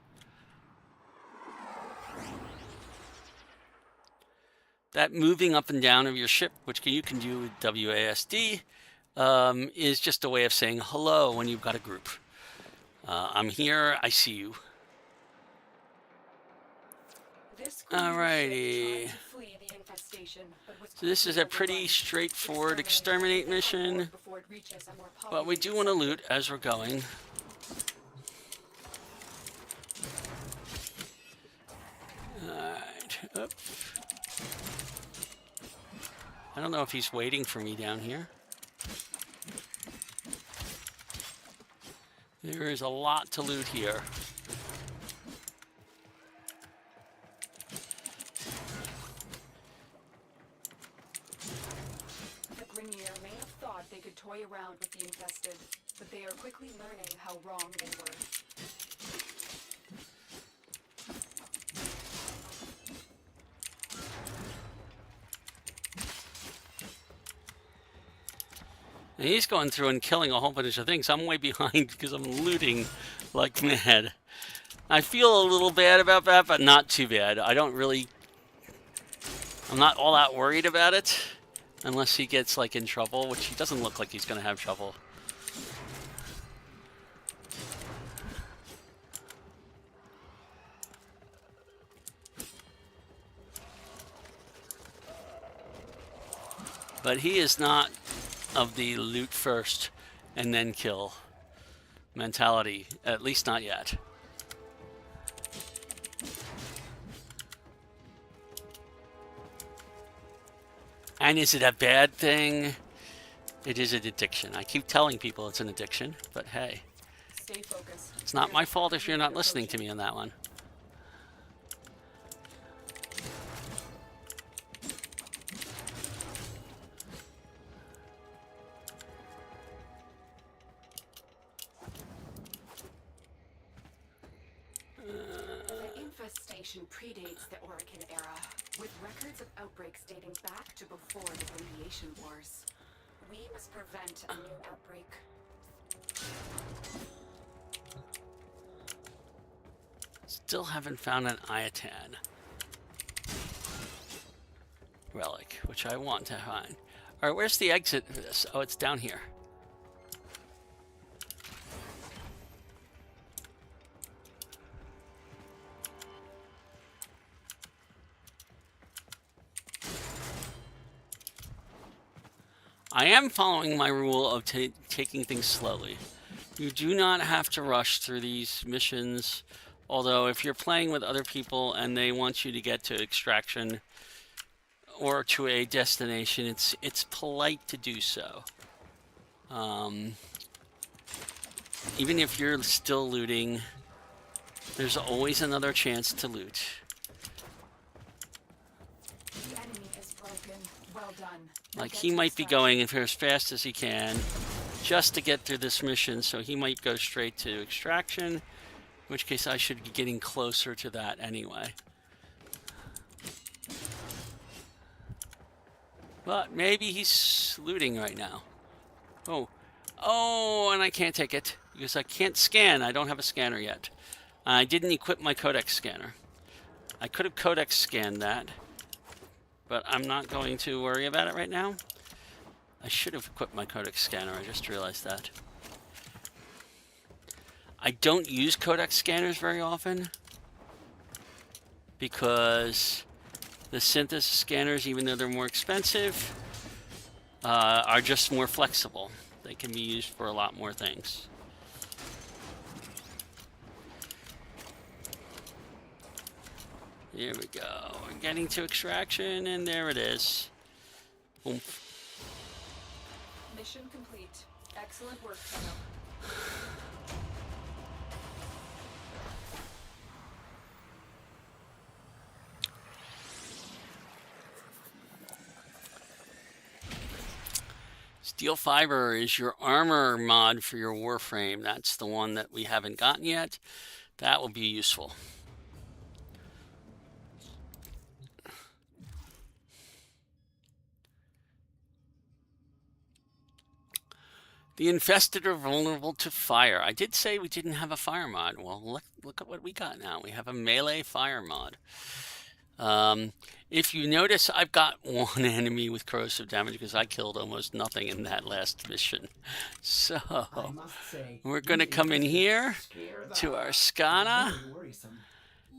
That moving up and down of your ship, which you can do with WASD, is just a way of saying hello when you've got a group. I'm here, I see you. Alrighty. So this is a pretty straightforward exterminate mission, but we do want to loot as we're going. Alright, up. I don't know if he's waiting for me down here. There is a lot to loot here. The Grenier may have thought they could toy around with the infested, but they are quickly learning how wrong they were. And he's going through and killing a whole bunch of things. I'm way behind because I'm looting like mad. I feel a little bad about that, but not too bad. I'm not all that worried about it. Unless he gets, like, in trouble, which he doesn't look like he's going to have trouble. But he is not of the loot first and then kill mentality, at least not yet. And is it a bad thing? It is an addiction. I keep telling people it's an addiction, but hey, Stay focused. it's not my fault if you're not listening to me on that one. The infestation predates the Orokin era, with records of outbreaks dating back to before the Radiation Wars. We must prevent a new outbreak. Still haven't found an Iatan relic, which I want to find. All right, where's the exit for this? Oh, it's down here. I am following my rule of taking things slowly. You do not have to rush through these missions, although if you're playing with other people and they want you to get to extraction or to a destination, it's polite to do so. Even if you're still looting, there's always another chance to loot. The enemy is broken. Well done. Now Like, get he to might be extraction. going for as fast as he can just to get through this mission, so he might go straight to extraction, in which case I should be getting closer to that anyway. But maybe he's looting right now. Oh, and I can't take it because I can't scan. I don't have a scanner yet. I didn't equip my codex scanner. I could have codex scanned that, but I'm not going to worry about it right now. I should have equipped my codex scanner. I just realized that. I don't use codex scanners very often because the synthesis scanners, even though they're more expensive, are just more flexible. They can be used for a lot more things. Here we go. We're getting to extraction, and there it is. Boom. Mission complete. Excellent work, Tenno. Steel fiber is your armor mod for your Warframe. That's the one that we haven't gotten yet. That will be useful. The infested are vulnerable to fire. I did say we didn't have a fire mod. Well, look at what we got now. We have a melee fire mod. If you notice, I've got one enemy with corrosive damage because I killed almost nothing in that last mission. So I must say, we're going to these come in infested here scare the to our heart. Skana. Very worrisome.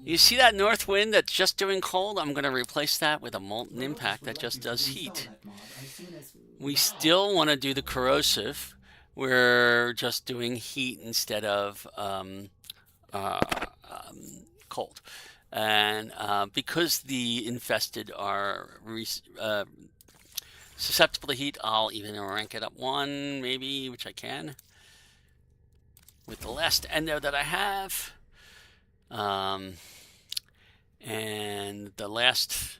You see that north wind that's just doing cold? I'm going to replace that with a molten Robots impact would that like just you to does install heat. that mod as soon as... We Wow. still want to do the corrosive. We're just doing heat instead of cold. And because the infested are susceptible to heat, I'll even rank it up 1, maybe, which I can. With the last endo that I have. And the last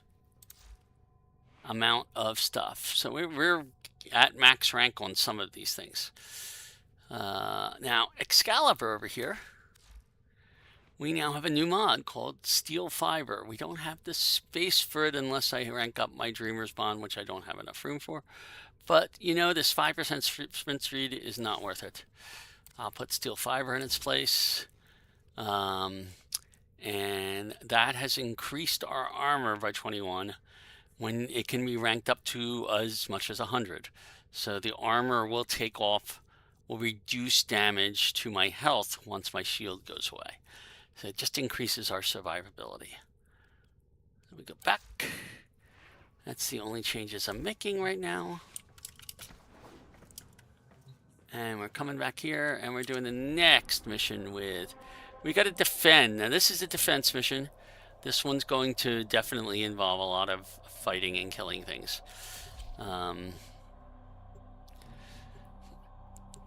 amount of stuff. So we're at max rank on some of these things. Now, Excalibur over here, we now have a new mod called Steel Fiber. We don't have the space for it unless I rank up my Dreamer's Bond, which I don't have enough room for. But, you know, this 5% sprint speed is not worth it. I'll put Steel Fiber in its place. And that has increased our armor by 21 when it can be ranked up to as much as 100. So the armor will take off, will reduce damage to my health once my shield goes away. So it just increases our survivability. So we go back. That's the only changes I'm making right now. And we're coming back here and we're doing the next mission with... We got to defend. Now this is a defense mission. This one's going to definitely involve a lot of fighting and killing things.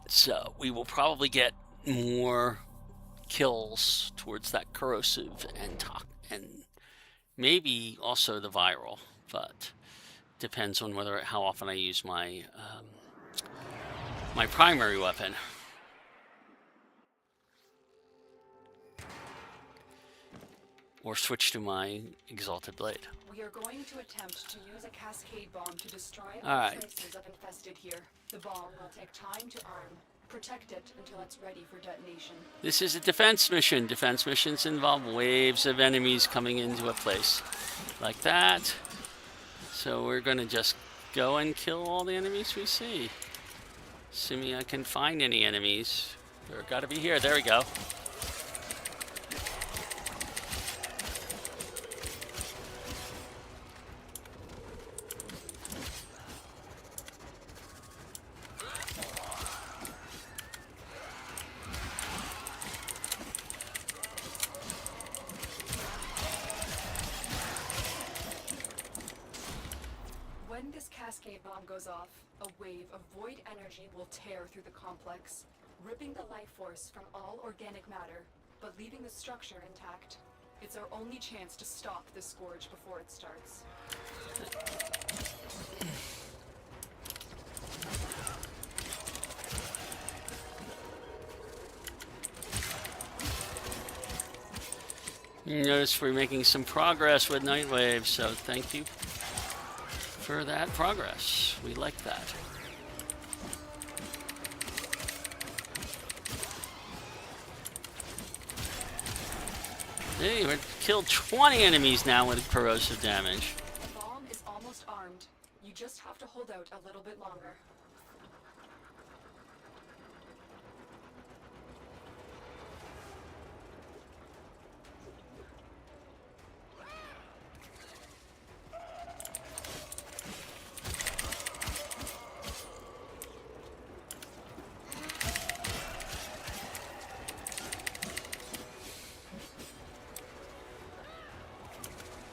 So we will probably get more kills towards that corrosive and maybe also the viral, but depends on how often I use my my primary weapon. Or switch to my Exalted Blade. We are going to attempt to use a cascade bomb to destroy All all right. traces of infested here. The bomb will take time to arm. Protect it until it's ready for detonation. This is a defense mission. Defense missions involve waves of enemies coming into a place. Like that. So we're going to just go and kill all the enemies we see. Assuming I can find any enemies. They're got to be here. There we go. When this cascade bomb goes off, a wave of void energy will tear through the complex, ripping the life force from all organic matter, but leaving the structure intact. It's our only chance to stop the scourge before it starts. You notice we're making some progress with Nightwave, so thank you for that progress. We like that. Hey, we've killed 20 enemies now with corrosive damage. The bomb is almost armed. You just have to hold out a little bit longer.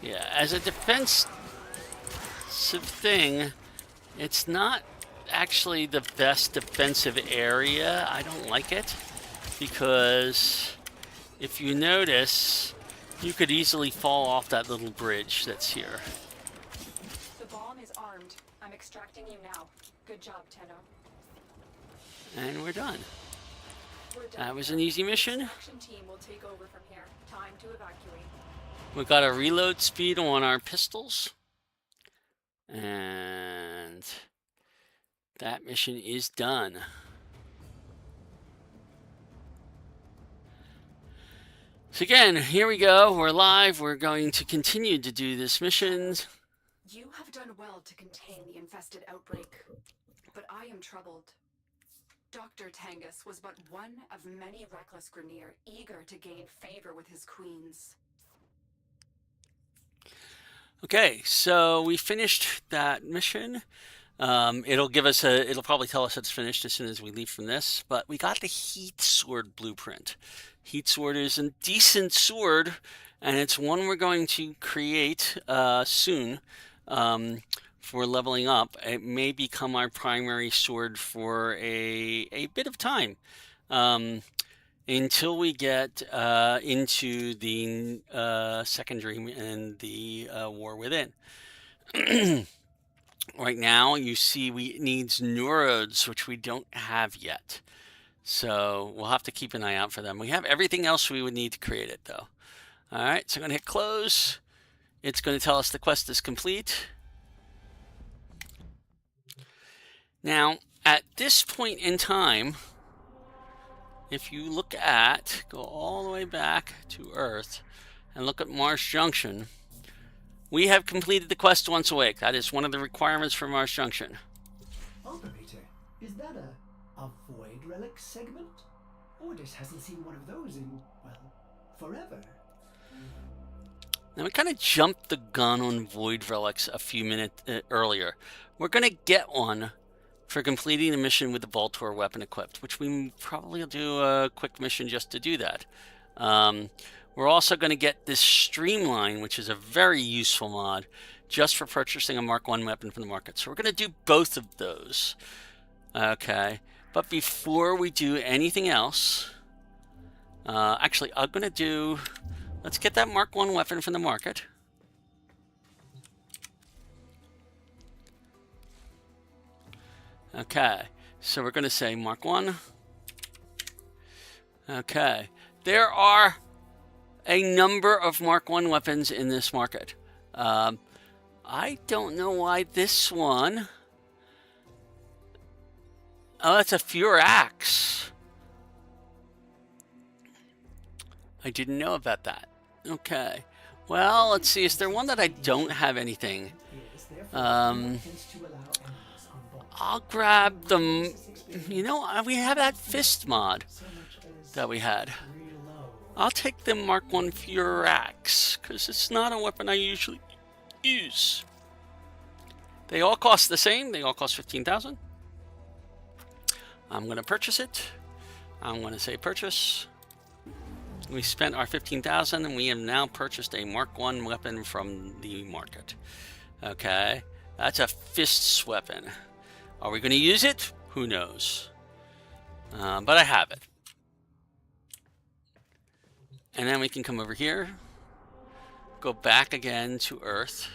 Yeah, as a defensive thing, it's not actually the best defensive area. I don't like it because if you notice, you could easily fall off that little bridge that's here. The bomb is armed. I'm extracting you now. Good job, Tenno. And we're done. We're done. That was an easy mission. Extraction team will take over from here. Time to evacuate. We got a reload speed on our pistols. And that mission is done. So again, here we go. We're live. We're going to continue to do this mission. You have done well to contain the infested outbreak, but I am troubled. Dr. Tangus was but one of many reckless Grenier eager to gain favor with his queens. Okay, so we finished that mission. It'll probably tell us it's finished as soon as we leave from this, but we got the Heat Sword blueprint. Heat Sword is a decent sword, and it's one we're going to create soon for leveling up. It may become our primary sword for a bit of time. Until we get into the Second Dream and the War Within. Right now, you see we needs neurodes, which we don't have yet. So we'll have to keep an eye out for them. We have everything else we would need to create it, though. All right, so I'm going to hit close. It's going to tell us the quest is complete. Now, at this point in time, if you go all the way back to Earth and look at Mars Junction, we have completed the quest once a week. That is one of the requirements for Mars Junction. Operator, is that a Void Relic segment? Ordis hasn't seen one of those in, well, forever. Now we kind of jumped the gun on Void Relics a few minutes earlier. We're going to get one for completing the mission with the Voltor weapon equipped, which we probably will do a quick mission just to do that. We're also going to get this Streamline, which is a very useful mod, just for purchasing a Mark 1 weapon from the market. So we're going to do both of those. Okay. But before we do anything else, actually, I'm going to do... Let's get that Mark 1 weapon from the market. Okay. So we're going to say Mark 1. Okay. There are a number of Mark 1 weapons in this market. I don't know why this one... Oh, that's a Furax. I didn't know about that. Okay. Well, let's see. Is there one that I don't have anything? I'll grab them. You know, we have that fist mod that we had. I'll take the Mark 1 Furax, because it's not a weapon I usually use. They all cost the same. They all cost 15,000. I'm going to purchase it. I'm going to say purchase. We spent our 15,000 and we have now purchased a Mark 1 weapon from the market. Okay. That's a fists weapon. Are we going to use it? Who knows? But I have it. And then we can come over here. Go back again to Earth.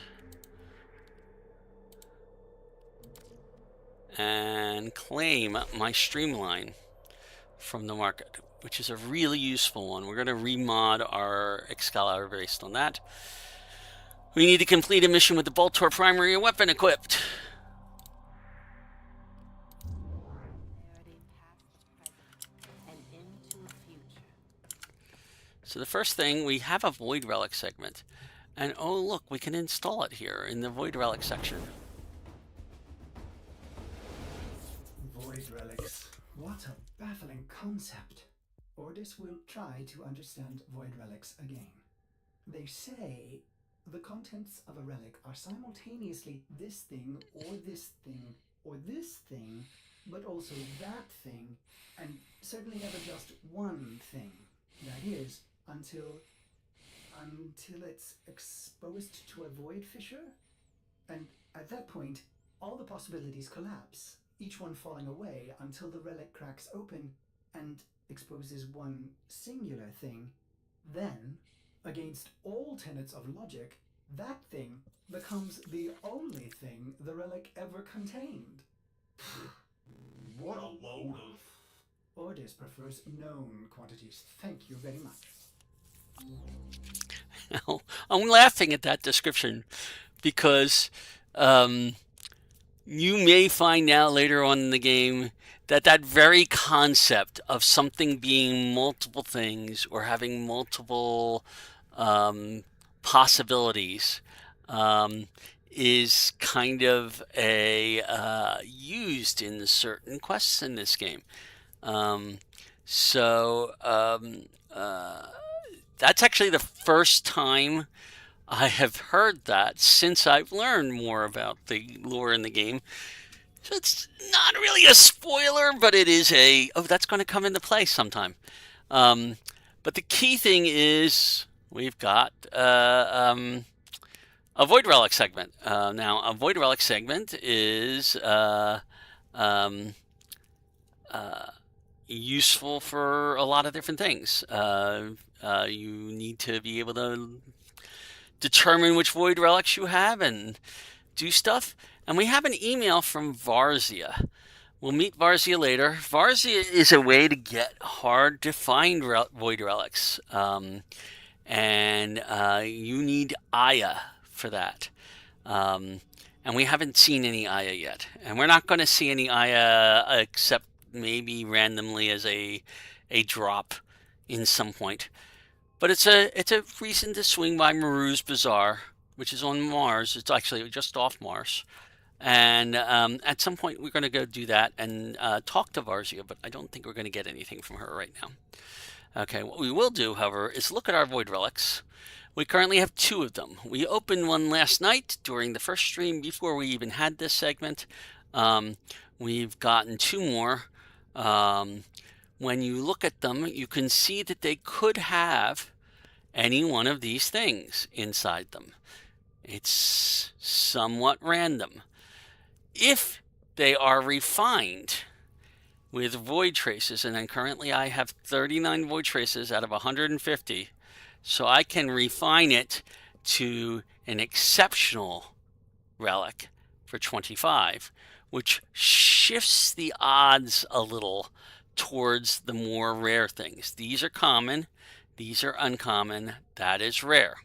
And claim my Streamline from the market, which is a really useful one. We're going to remod our Excalibur based on that. We need to complete a mission with the Voltor primary weapon equipped. So the first thing, we have a Void Relic segment. And oh look, we can install it here in the Void Relic section. Void Relics. What a baffling concept. Ordis will try to understand Void Relics again. They say the contents of a relic are simultaneously this thing, or this thing, or this thing, but also that thing, and certainly never just one thing. That is, until it's exposed to a void fissure. And at that point, all the possibilities collapse, each one falling away until the relic cracks open and exposes one singular thing. Then, against all tenets of logic, that thing becomes the only thing the relic ever contained. What a load of... Ordis prefers known quantities. Thank you very much. I'm laughing at that description because you may find out later on in the game that that very concept of something being multiple things or having multiple possibilities is kind of used in certain quests in this game. Um, so that's actually the first time I have heard that since I've learned more about the lore in the game. So it's not really a spoiler, but it is that's going to come into play sometime. But the key thing is we've got a Void Relic segment. Now, a Void Relic segment is useful for a lot of different things. You need to be able to determine which Void Relics you have and do stuff. And we have an email from Varzia. We'll meet Varzia later. Varzia is a way to get hard to find Void Relics. And you need Aya for that. And we haven't seen any Aya yet. And we're not going to see any Aya except maybe randomly as a drop in some point. But it's a reason to swing by Maru's Bazaar, which is on Mars. It's actually just off Mars. And at some point we're going to go do that and talk to Varzia, but I don't think we're going to get anything from her right now. Okay, what we will do, however, is look at our Void Relics. We currently have 2 of them. We opened one last night during the first stream before we even had this segment. We've gotten 2 more. When you look at them, you can see that they could have any one of these things inside them. It's somewhat random. If they are refined with void traces, and then currently I have 39 void traces out of 150, so I can refine it to an exceptional relic for 25, which shifts the odds a little towards the more rare things. These are common, these are uncommon, that is rare.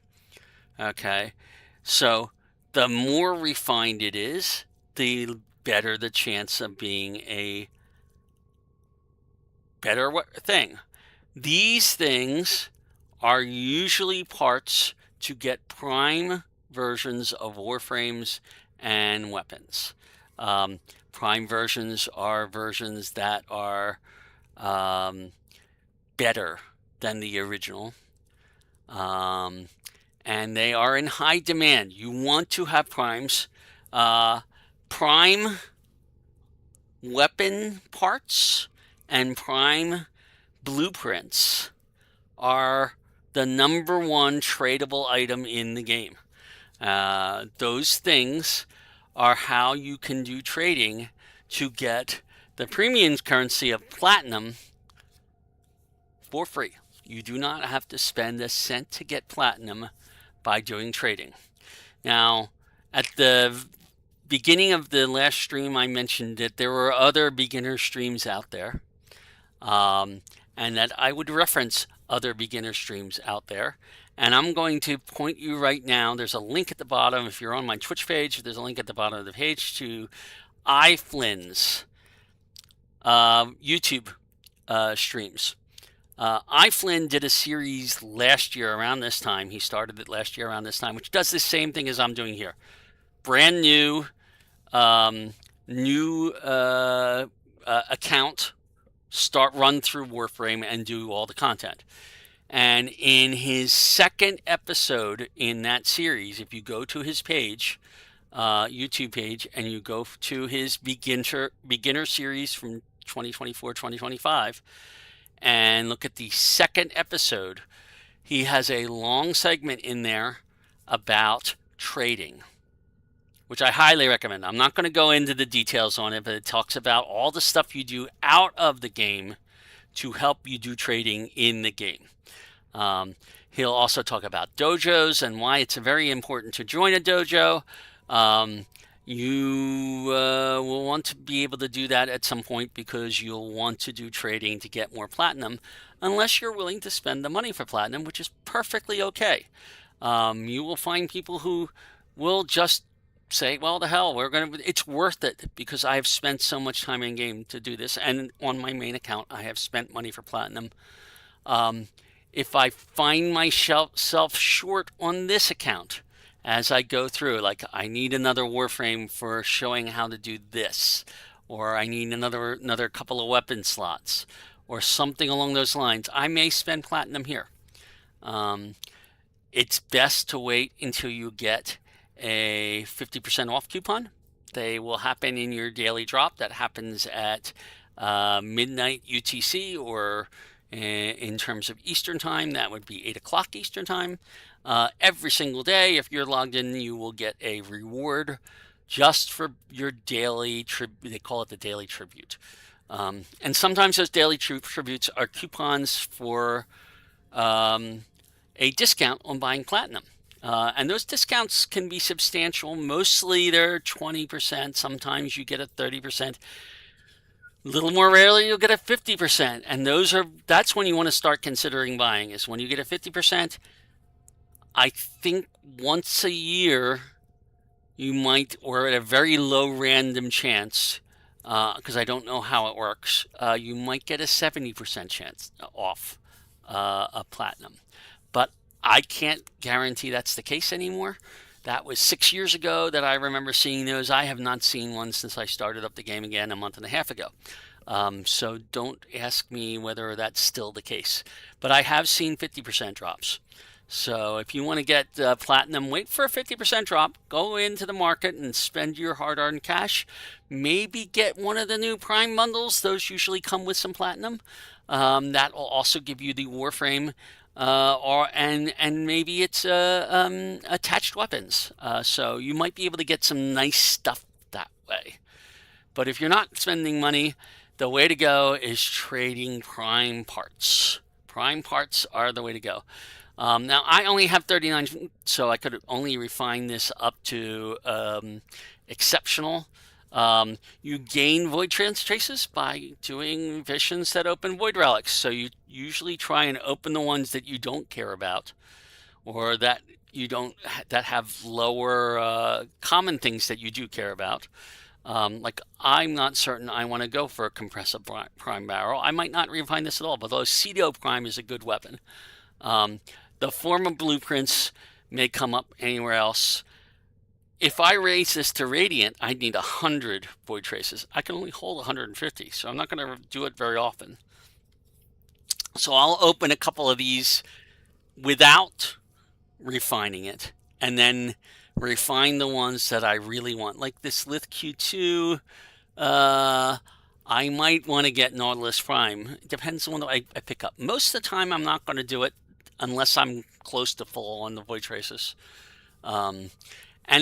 Okay, so the more refined it is, the better the chance of being a better thing. These things are usually parts to get prime versions of Warframes and weapons. Prime versions are versions that are better than the original. And they are in high demand. You want to have primes. Prime weapon parts and prime blueprints are the #1 tradable item in the game. Those things are how you can do trading to get the premium currency of platinum for free. You do not have to spend a cent to get platinum by doing trading. Now, at the beginning of the last stream, I mentioned that there were other beginner streams out there, and that I would reference other beginner streams out there. And I'm going to point you right now. There's a link at the bottom. If you're on my Twitch page, there's a link at the bottom of the page to iFlynn's YouTube streams. iFlynn did a series last year around this time. He started it last year around this time, which does the same thing as I'm doing here. Brand new, account, run through Warframe and do all the content. And in his second episode in that series, if you go to his page, YouTube page, and you go to his beginner series from 2024-2025, and look at the second episode, he has a long segment in there about trading, which I highly recommend. I'm not going to go into the details on it, but it talks about all the stuff you do out of the game to help you do trading in the game. He'll also talk about dojos and why it's very important to join a dojo. You will want to be able to do that at some point because you'll want to do trading to get more platinum, unless you're willing to spend the money for platinum, which is perfectly okay. You will find people who will just say, well, the hell, it's worth it because I have spent so much time in game to do this. And on my main account, I have spent money for platinum. If I find myself short on this account as I go through, like I need another Warframe for showing how to do this, or I need another couple of weapon slots, or something along those lines, I may spend platinum here. It's best to wait until you get a 50% off coupon. They will happen in your daily drop. That happens at midnight UTC, or in terms of Eastern time, that would be 8 o'clock Eastern time. Every single day, if you're logged in, you will get a reward just for your daily tribute. They call it the daily tribute. And sometimes those daily tributes are coupons for a discount on buying platinum. And those discounts can be substantial. Mostly they're 20%. Sometimes you get a 30%. A little more rarely, you'll get a 50%. And that's when you want to start considering buying, is when you get a 50%. I think once a year, you might, or at a very low random chance, because I don't know how it works, you might get a 70% chance off a platinum. But I can't guarantee that's the case anymore. That was 6 years ago that I remember seeing those. I have not seen one since I started up the game again a month and a half ago. So don't ask me whether that's still the case. But I have seen 50% drops. So if you want to get platinum, wait for a 50% drop. Go into the market and spend your hard-earned cash. Maybe get one of the new Prime bundles. Those usually come with some platinum. That will also give you the Warframe. And maybe it's attached weapons. So you might be able to get some nice stuff that way. But if you're not spending money, the way to go is trading Prime parts. Prime parts are the way to go. Now, I only have 39, so I could only refine this up to exceptional. You gain void traces by doing missions that open void relics. So you usually try and open the ones that you don't care about, or that have lower common things that you do care about. Like I'm not certain I want to go for a compressive prime barrel. I might not refine this at all, but CDO prime is a good weapon. The form of blueprints may come up anywhere else. If I raise this to Radiant, I'd need 100 void traces. I can only hold 150, so I'm not going to do it very often. So I'll open a couple of these without refining it, and then refine the ones that I really want. Like this Lith Q2, I might want to get Nautilus Prime. It depends on what I pick up. Most of the time, I'm not going to do it unless I'm close to full on the void traces. And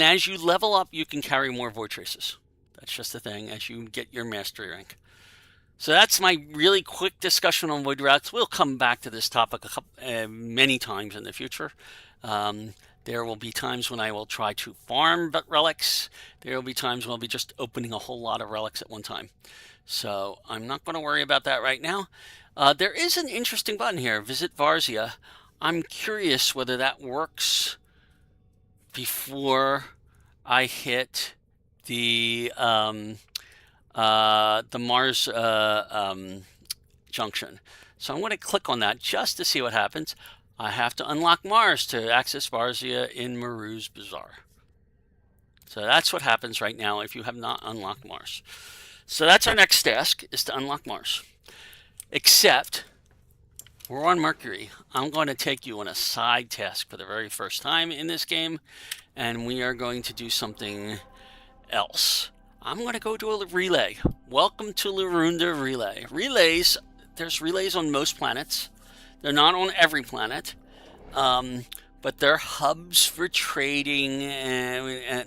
as you level up, you can carry more void traces. That's just the thing as you get your mastery rank. So that's my really quick discussion on void relics. We'll come back to this topic many times in the future. There will be times when I will try to farm relics. There will be times when I'll be just opening a whole lot of relics at one time. So I'm not going to worry about that right now. There is an interesting button here, Visit Varzia. I'm curious whether that works before I hit the Mars junction. So I'm going to click on that just to see what happens. I have to unlock Mars to access Varzia in Maru's Bazaar. So that's what happens right now if you have not unlocked Mars. So that's our next task, is to unlock Mars. Except we're on Mercury. I'm going to take you on a side task for the very first time in this game, and we are going to do something else. I'm going to go do a relay. Welcome to Larunda Relay. Relays, there's relays on most planets. They're not on every planet, but they're hubs for trading,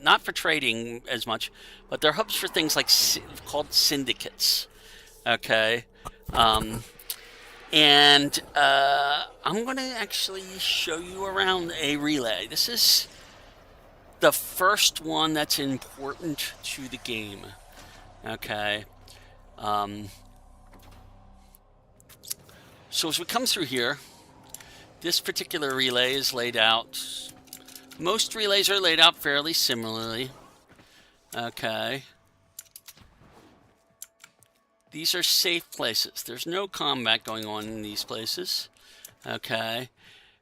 not for trading as much, but they're hubs for things like called syndicates. Okay. And I'm going to actually show you around a relay. This is the first one that's important to the game. Okay. So as we come through here, this particular relay is laid out. Most relays are laid out fairly similarly. Okay. These are safe places. There's no combat going on in these places. Okay.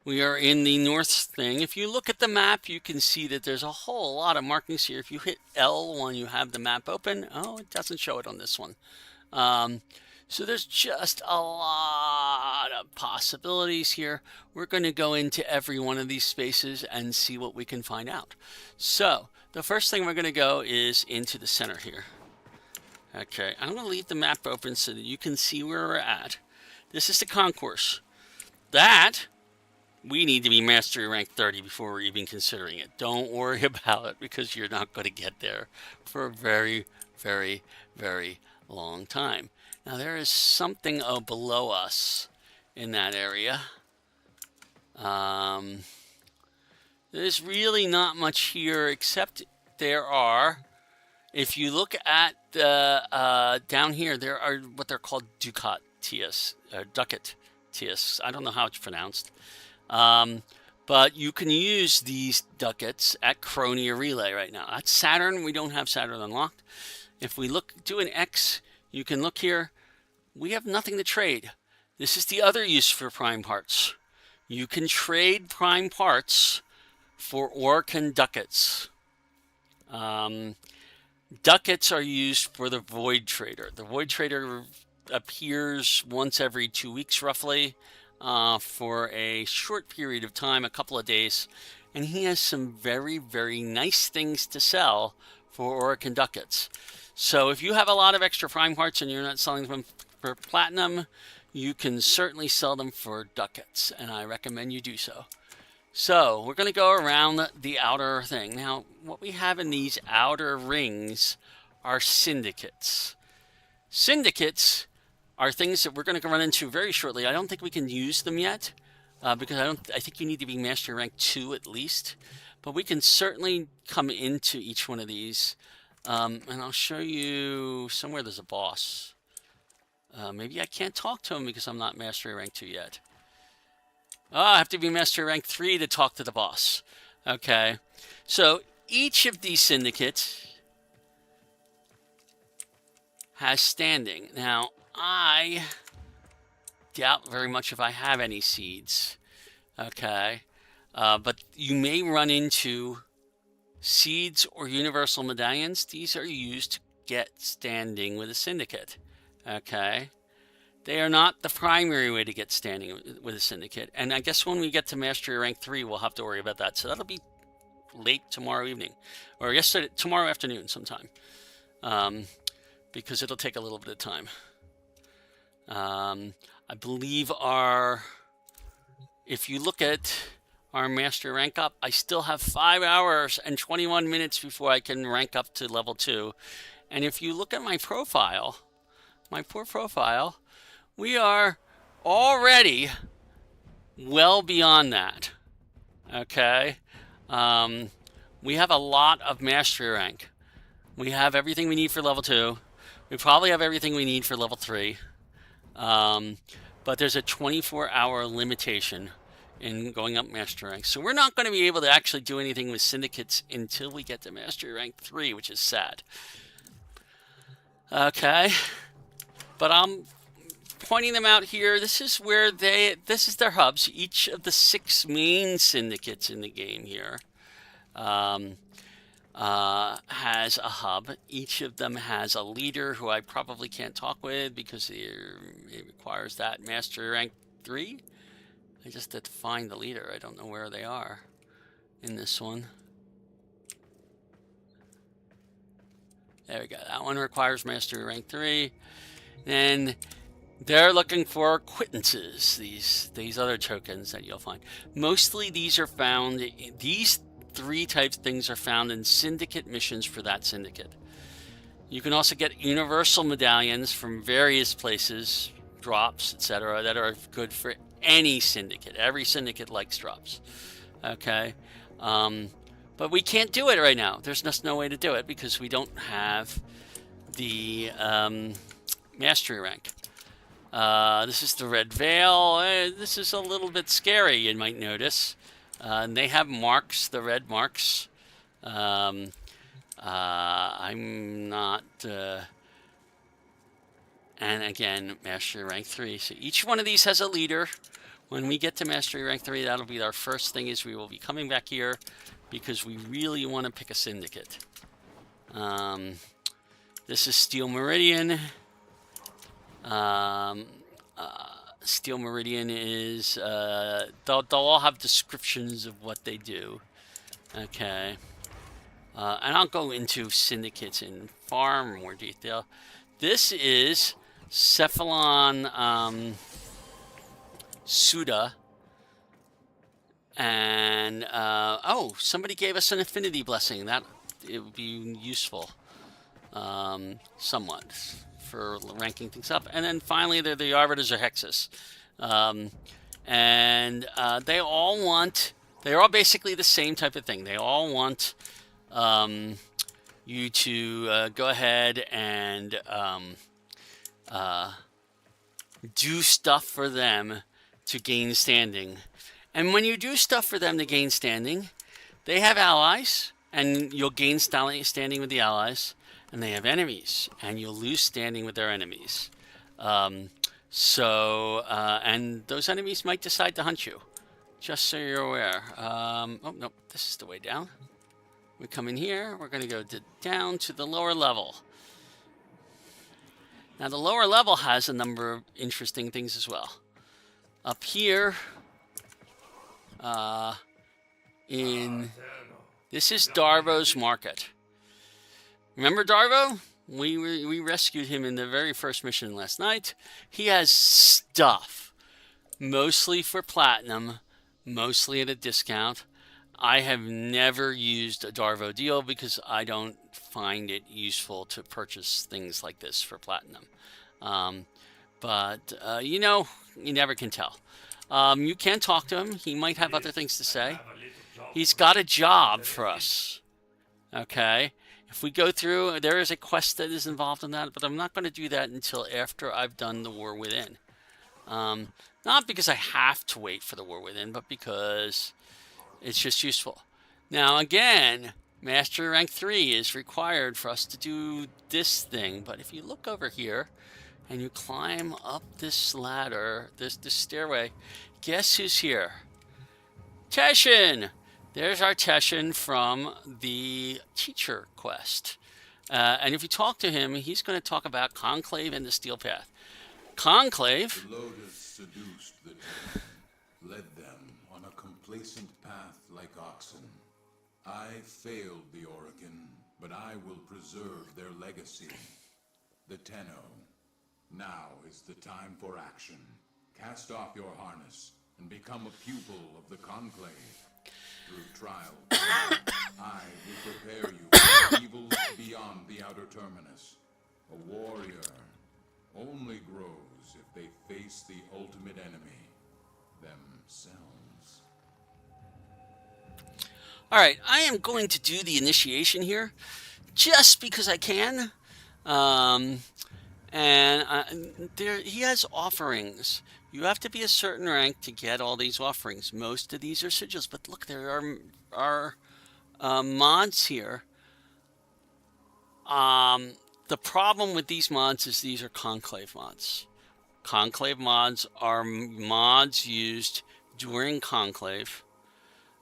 We are in the north thing. If you look at the map, you can see that there's a whole lot of markings here. If you hit L when you have the map open, oh, it doesn't show it on this one. So there's just a lot of possibilities here. We're going to go into every one of these spaces and see what we can find out. So the first thing we're going to go is into the center here. Okay, I'm going to leave the map open so that you can see where we're at. This is the concourse. That, we need to be Mastery Rank 30 before we're even considering it. Don't worry about it because you're not going to get there for a very, very, very long time. Now there is something below us in that area. There's really not much here except there are, if you look at the down here, there are what they're called ducat tias, I don't know how it's pronounced. But you can use these ducats at Chronia Relay right now. At Saturn, we don't have Saturn unlocked. If we do an X, you can look here. We have nothing to trade. This is the other use for prime parts. You can trade prime parts for Orokin ducats. Ducats are used for the Void Trader. The Void Trader appears once every 2 weeks roughly for a short period of time, a couple of days. And he has some very, very nice things to sell for Orokin ducats. So if you have a lot of extra prime parts and you're not selling them for platinum, you can certainly sell them for ducats, and I recommend you do so. So we're going to go around the outer thing. Now, what we have in these outer rings are syndicates. Syndicates are things that we're going to run into very shortly. I don't think we can use them yet because I think you need to be Mastery Rank 2 at least. But we can certainly come into each one of these. And I'll show you somewhere there's a boss. Maybe I can't talk to him because I'm not Mastery Rank 2 yet. Oh, I have to be Mastery Rank 3 to talk to the boss. Okay. So each of these syndicates has standing. Now, I doubt very much if I have any seeds. Okay. But you may run into seeds or universal medallions. These are used to get standing with a syndicate. Okay. They are not the primary way to get standing with a syndicate. And I guess when we get to Mastery Rank 3, we'll have to worry about that. So that'll be late tomorrow evening. Or tomorrow afternoon sometime. Because it'll take a little bit of time. I believe if you look at our Mastery Rank up, I still have 5 hours and 21 minutes before I can rank up to level 2. And if you look at my profile, my poor profile, we are already well beyond that. Okay? We have a lot of Mastery Rank. We have everything we need for level 2. We probably have everything we need for level 3. But there's a 24-hour limitation in going up Mastery Rank. So we're not going to be able to actually do anything with syndicates until we get to Mastery Rank 3, which is sad. Okay? But I'm pointing them out here. This is where this is their hubs. Each of the 6 main syndicates in the game here has a hub. Each of them has a leader who I probably can't talk with because it requires that Mastery Rank 3. I just have to find the leader. I don't know where they are in this one. There we go. That one requires Mastery Rank 3. Then they're looking for quittances, these other tokens that you'll find. Mostly these are found, these 3 types of things are found in syndicate missions for that syndicate. You can also get universal medallions from various places, drops, etc., that are good for any syndicate. Every syndicate likes drops. Okay? But we can't do it right now. There's just no way to do it because we don't have the Mastery Rank. This is the Red Veil. This is a little bit scary, you might notice. They have marks, the red marks. I'm not... and again, Mastery Rank 3. So each one of these has a leader. When we get to Mastery Rank 3, that'll be our first thing, is we will be coming back here because we really want to pick a syndicate. This is Steel Meridian. Steel Meridian is... they'll all have descriptions of what they do. Okay. And I'll go into syndicates in far more detail. This is Cephalon Suda. And, oh, somebody gave us an affinity blessing. That, it would be useful, somewhat, for ranking things up. And then finally, they're the Arbiters of Hexus. They all want, they're all basically the same type of thing. They all want you to go ahead and do stuff for them to gain standing. And when you do stuff for them to gain standing, they have allies, and you'll gain standing with the allies, and they have enemies, and you'll lose standing with their enemies. And those enemies might decide to hunt you, just so you're aware. Oh, no, this is the way down. We come in here, we're going to go down to the lower level. Now, the lower level has a number of interesting things as well. Up here, this is Darvo's Market. Remember Darvo? We rescued him in the very first mission last night. He has stuff, mostly for platinum, mostly at a discount. I have never used a Darvo deal because I don't find it useful to purchase things like this for platinum. You know, you never can tell. You can talk to him. He might have other things to say. He's got a job for us. Okay? If we go through, there is a quest that is involved in that, but I'm not going to do that until after I've done the War Within. Not because I have to wait for the War Within, but because it's just useful. Now, again, Master Rank 3 is required for us to do this thing, but if you look over here, and you climb up this ladder, this stairway, guess who's here? Teshin! There's our Teshin from the teacher quest. And if you talk to him, he's going to talk about Conclave and the Steel Path. Conclave... The Lotus seduced the Ten, led them on a complacent path like oxen. I failed the Orokin, but I will preserve their legacy. The Tenno. Now is the time for action. Cast off your harness and become a pupil of the Conclave. Through trial, I will prepare you for evils beyond the outer terminus. A warrior only grows if they face the ultimate enemy, themselves. Alright, I am going to do the initiation here, just because I can. He has offerings. You have to be a certain rank to get all these offerings. Most of these are sigils, but look, there are mods here. The problem with these mods is these are Conclave mods. Conclave mods are mods used during Conclave.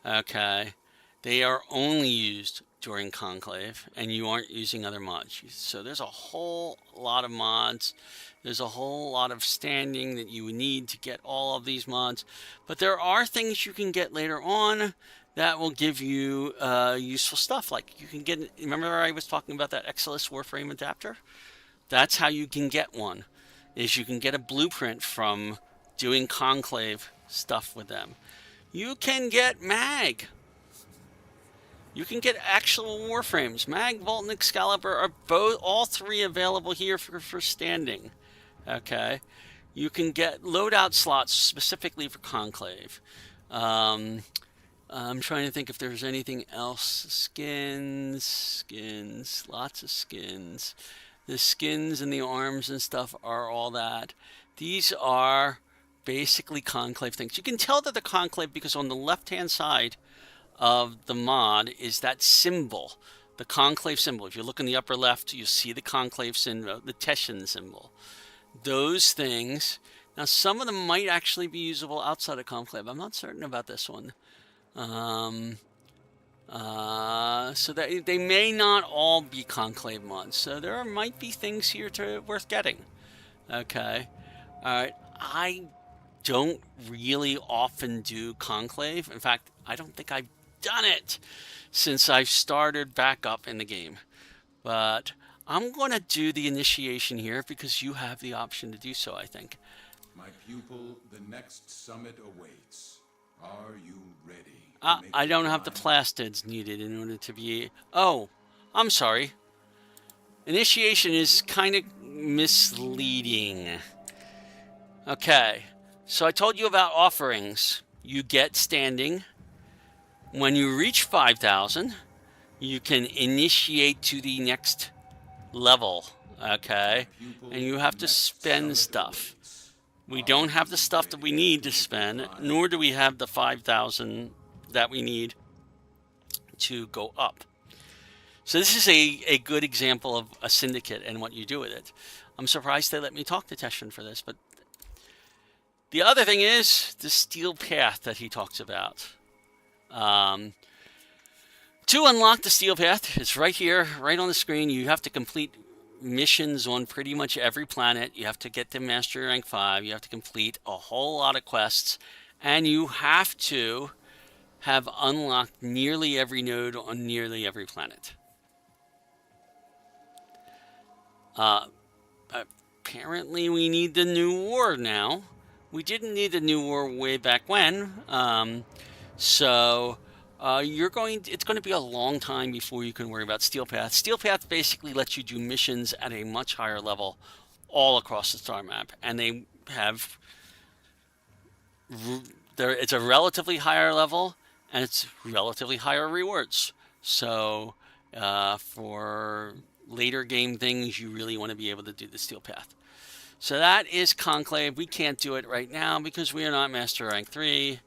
Okay. They are only used during Conclave, and you aren't using other mods. So there's a whole lot of mods. There's a whole lot of standing that you would need to get all of these mods. But there are things you can get later on that will give you useful stuff. Like you can get, remember I was talking about that Exilus Warframe adapter? That's how you can get one, is you can get a blueprint from doing Conclave stuff with them. You can get mag. You can get actual Warframes. Mag, Vault, and Excalibur are all three available here for standing. Okay. You can get loadout slots specifically for Conclave. I'm trying to think if there's anything else. Skins, lots of skins. The skins and the arms and stuff are all that. These are basically Conclave things. You can tell that they're Conclave because on the left-hand side of the mod is that symbol the conclave symbol. If you look in the upper left, you'll see the conclave symbol, the Teshin symbol. Those things. Now, some of them might actually be usable outside of conclave. I'm not certain about this one. So that they may not all be conclave mods. So there might be things here worth getting. Okay. All right. I don't really often do conclave. In fact, I don't think I've done it since I've started back up in the game. But I'm going to do the initiation here because you have the option to do so, I think. My pupil, the next summit awaits. Are you ready? I don't have the plastids needed in order to be... Oh, I'm sorry. Initiation is kind of misleading. Okay, so I told you about offerings. You get standing. When you reach 5,000, you can initiate to the next level. Okay, and you have to spend stuff. We don't have the stuff that we need to spend, nor do we have the 5,000 that we need to go up. So this is a good example of a syndicate and what you do with it. I'm surprised they let me talk to Teshin for this, but the other thing is the steel path that he talks about. To unlock the steel path, it's right here, right on the screen. You have to complete missions on pretty much every planet. You have to get to Master Rank 5. You have to complete a whole lot of quests. And you have to have unlocked nearly every node on nearly every planet. Apparently we need the new war now. We didn't need the new war way back when. It's going to be a long time before you can worry about Steel Path. Steel Path basically lets you do missions at a much higher level all across the star map. And they have... It's a relatively higher level, and it's relatively higher rewards. So for later game things, you really want to be able to do the Steel Path. So that is Conclave. We can't do it right now because we are not Master Rank 3.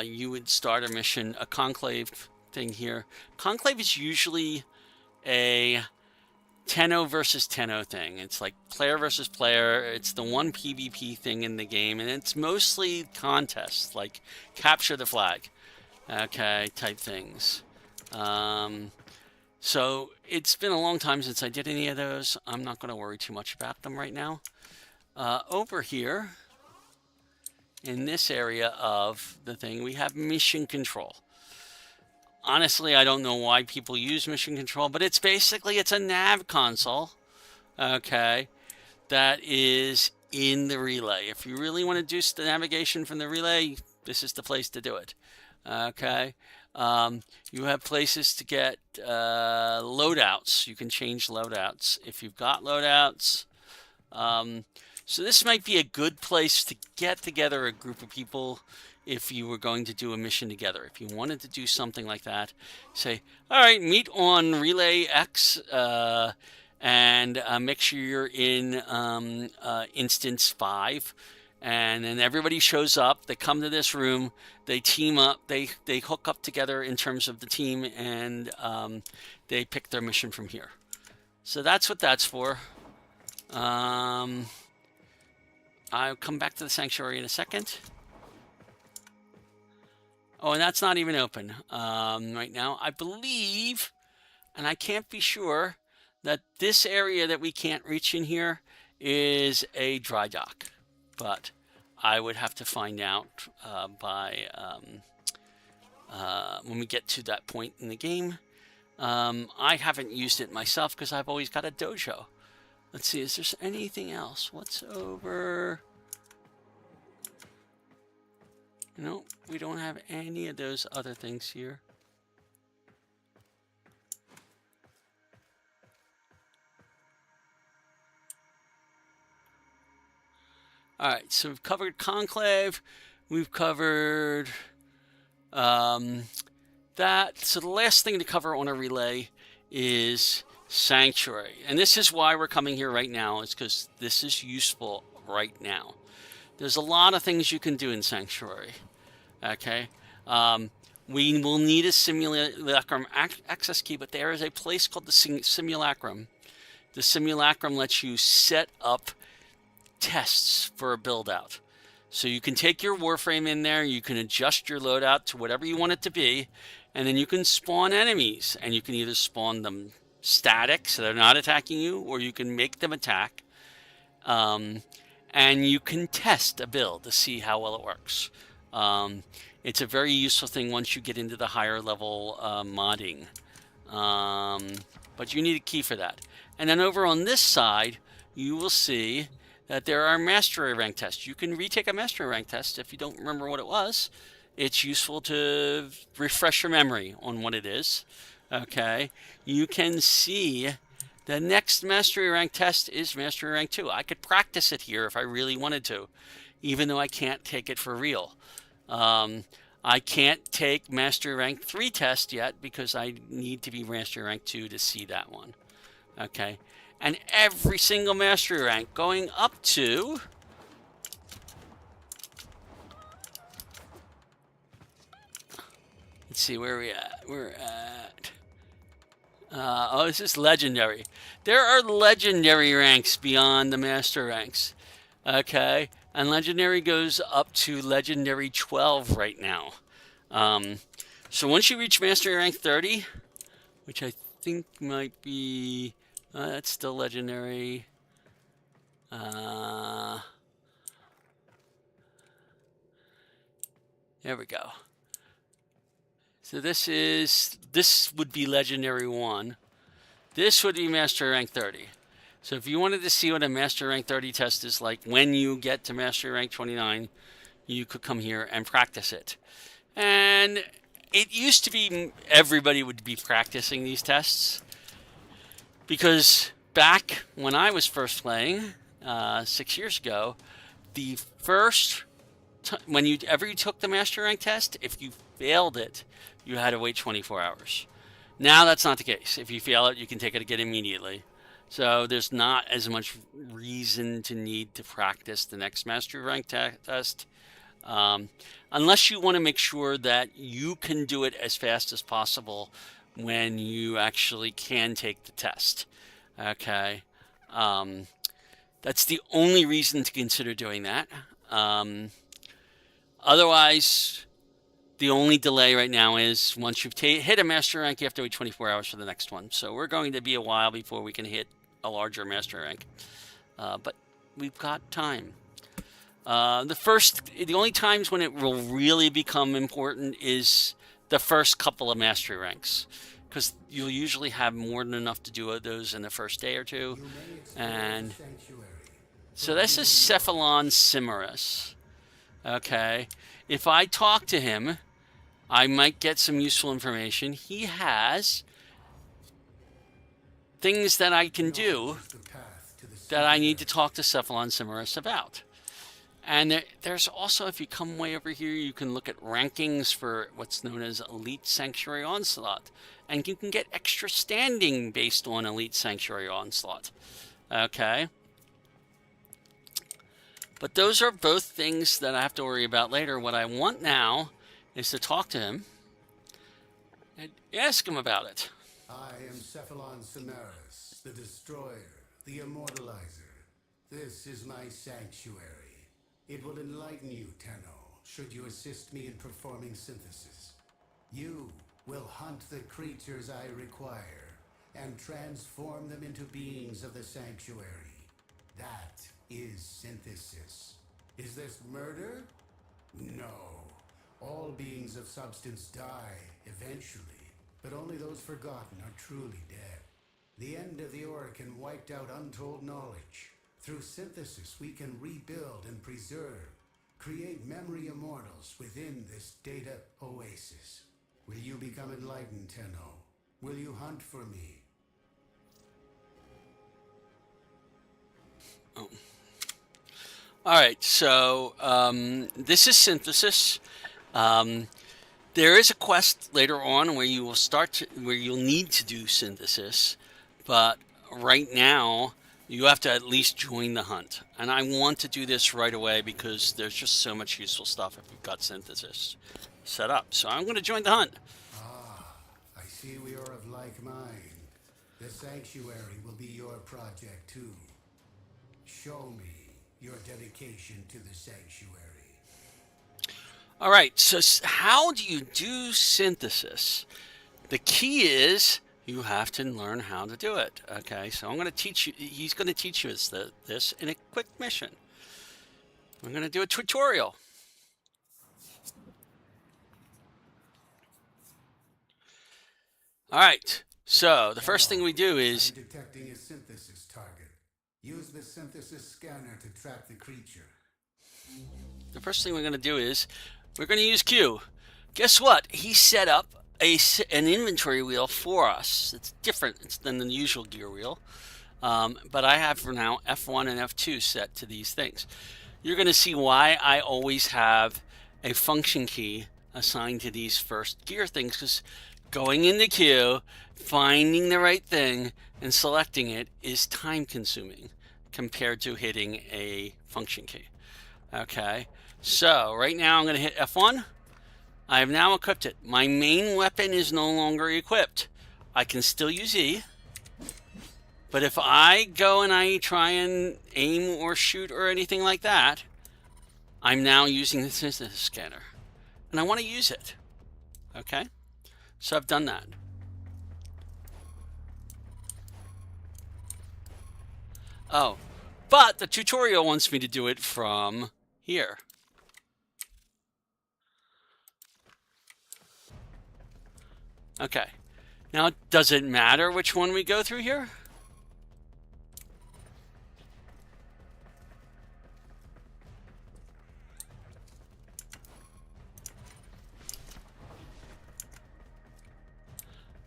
You would start a mission, a Conclave thing here. Conclave is usually a 10-0 versus 10-0 thing. It's like player versus player. It's the one PvP thing in the game, and it's mostly contests, like capture the flag, okay, type things. So it's been a long time since I did any of those. I'm not going to worry too much about them right now. Over here, in this area of the thing, we have mission control. Honestly, I don't know why people use mission control, but it's basically, it's a nav console, okay, that is in the relay. If you really want to do the navigation from the relay, this is the place to do it, okay. You have places to get loadouts. You can change loadouts if you've got loadouts. So this might be a good place to get together a group of people if you were going to do a mission together. If you wanted to do something like that, say, all right, meet on Relay X and make sure you're in Instance 5. And then everybody shows up. They come to this room. They team up. They hook up together in terms of the team, and they pick their mission from here. So that's what that's for. I'll come back to the sanctuary in a second. Oh, and that's not even open right now. I believe, and I can't be sure, that this area that we can't reach in here is a dry dock. But I would have to find out when we get to that point in the game. I haven't used it myself because I've always got a dojo. Let's see, is there anything else? What's over? No, we don't have any of those other things here. All right, so we've covered Conclave. We've covered that. So the last thing to cover on a relay is Sanctuary. And this is why we're coming here right now, is because this is useful right now. There's a lot of things you can do in Sanctuary. Okay. One we will need a simulacrum access key, but there is a place called the simulacrum. The simulacrum lets you set up tests for a build out. So you can take your Warframe in there, you can adjust your loadout to whatever you want it to be, and then you can spawn enemies, and you can either spawn them static, so they're not attacking you, or you can make them attack. And you can test a build to see how well it works. It's a very useful thing once you get into the higher level modding. But you need a key for that. And then over on this side, you will see that there are mastery rank tests. You can retake a mastery rank test if you don't remember what it was. It's useful to refresh your memory on what it is. Okay, you can see the next mastery rank test is mastery rank 2. I could practice it here if I really wanted to, even though I can't take it for real. I can't take mastery rank 3 test yet because I need to be mastery rank 2 to see that one. Okay, and every single mastery rank going up to let's see where we at. We're at oh, this is legendary. There are legendary ranks beyond the master ranks. Okay, and legendary goes up to legendary 12 right now. So once you reach mastery rank 30, which I think might be that's still legendary. There we go. So this would be legendary 1. This would be master rank 30. So if you wanted to see what a master rank 30 test is like when you get to master rank 29, you could come here and practice it. And it used to be everybody would be practicing these tests, because back when I was first playing 6 years ago, the first whenever you took the master rank test, if you failed it, you had to wait 24 hours. Now that's not the case. If you fail it, you can take it again immediately. So there's not as much reason to need to practice the next mastery rank test, unless you want to make sure that you can do it as fast as possible when you actually can take the test. Okay, that's the only reason to consider doing that. Otherwise, the only delay right now is once you've hit a master rank, you have to wait 24 hours for the next one. So we're going to be a while before we can hit a larger master rank. But we've got time. The only times when it will really become important is the first couple of mastery ranks, because you'll usually have more than enough to do those in the first day or two. And so this is Cephalon Cimarus. Okay, if I talk to him, I might get some useful information. He has things that I can do that I need to talk to Cephalon Cimarus about. And there's also, if you come way over here, you can look at rankings for what's known as Elite Sanctuary Onslaught. And you can get extra standing based on Elite Sanctuary Onslaught. Okay. But those are both things that I have to worry about later. What I want now is to talk to him and ask him about it. I am Cephalon Cimarus, the Destroyer, the Immortalizer. This is my sanctuary. It will enlighten you, Tenno, should you assist me in performing synthesis. You will hunt the creatures I require and transform them into beings of the sanctuary. That is synthesis. Is this murder? No. All beings of substance die eventually, but only those forgotten are truly dead. The end of the Orokin wiped out untold knowledge. Through synthesis, we can rebuild and preserve, create memory immortals within this data oasis. Will you become enlightened, Tenno? Will you hunt for me? Oh. All right, so this is synthesis. There is a quest later on where you will where you'll need to do synthesis, but right now you have to at least join the hunt. And I want to do this right away because there's just so much useful stuff if you've got synthesis. set up. So I'm going to join the hunt. Ah, I see we are of like mind. The sanctuary will be your project too. Show me your dedication to the sanctuary. All right, so how do you do synthesis? The key is you have to learn how to do it. Okay, so I'm going to teach you. He's going to teach you this in a quick mission. We're going to do a tutorial. All right, so the first thing we do is... I'm detecting a synthesis target. Use the synthesis scanner to track the creature. The first thing we're going to do is we're going to use Q. Guess what? He set up an inventory wheel for us. It's different than the usual gear wheel. But I have for now F1 and F2 set to these things. You're going to see why I always have a function key assigned to these first gear things, because going into Q, finding the right thing, and selecting it is time consuming compared to hitting a function key. Okay, so right now I'm going to hit F1. I have now equipped it. My main weapon is no longer equipped. I can still use E, but if I go and I try and aim or shoot or anything like that, I'm now using the synthesis scanner, and I want to use it. Okay, so I've done that. Oh, but the tutorial wants me to do it from here. Okay, now does it matter which one we go through here?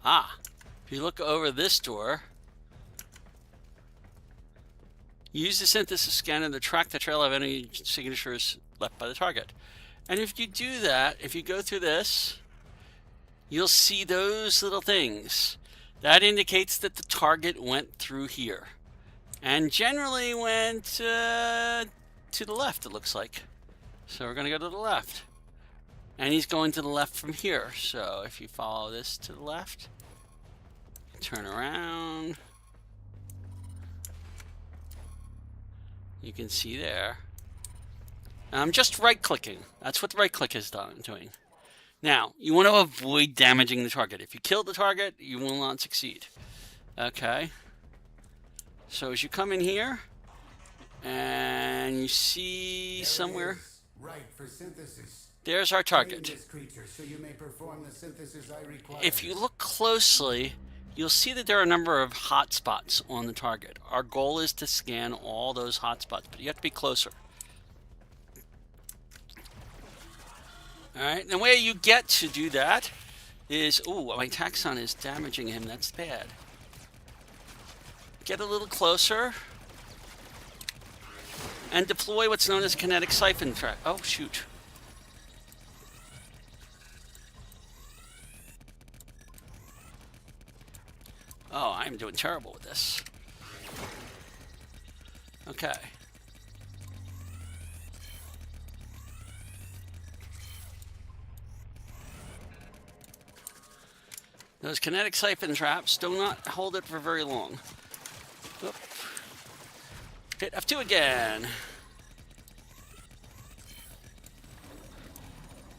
Ah, if you look over this door, use the synthesis scanner to track the trail of any signatures left by the target. And if you do that, if you go through this, you'll see those little things. That indicates that the target went through here. And generally went to the left, it looks like. So we're going to go to the left. And he's going to the left from here. So if you follow this to the left, turn around, you can see there. And I'm just right-clicking. That's what the right-click is doing. Now, you want to avoid damaging the target. If you kill the target, you will not succeed. Okay. So as you come in here, and you see there somewhere, right for synthesis. There's our target. This creature so you may perform the synthesis I require. If you look closely, you'll see that there are a number of hotspots on the target. Our goal is to scan all those hotspots, but you have to be closer. Alright, the way you get to do that is... Ooh, my taxon is damaging him. That's bad. Get a little closer. And deploy what's known as kinetic siphon trap. Oh, shoot. Oh, I'm doing terrible with this. Okay. Those kinetic siphon traps do not hold it for very long. Oop. Hit F2 again.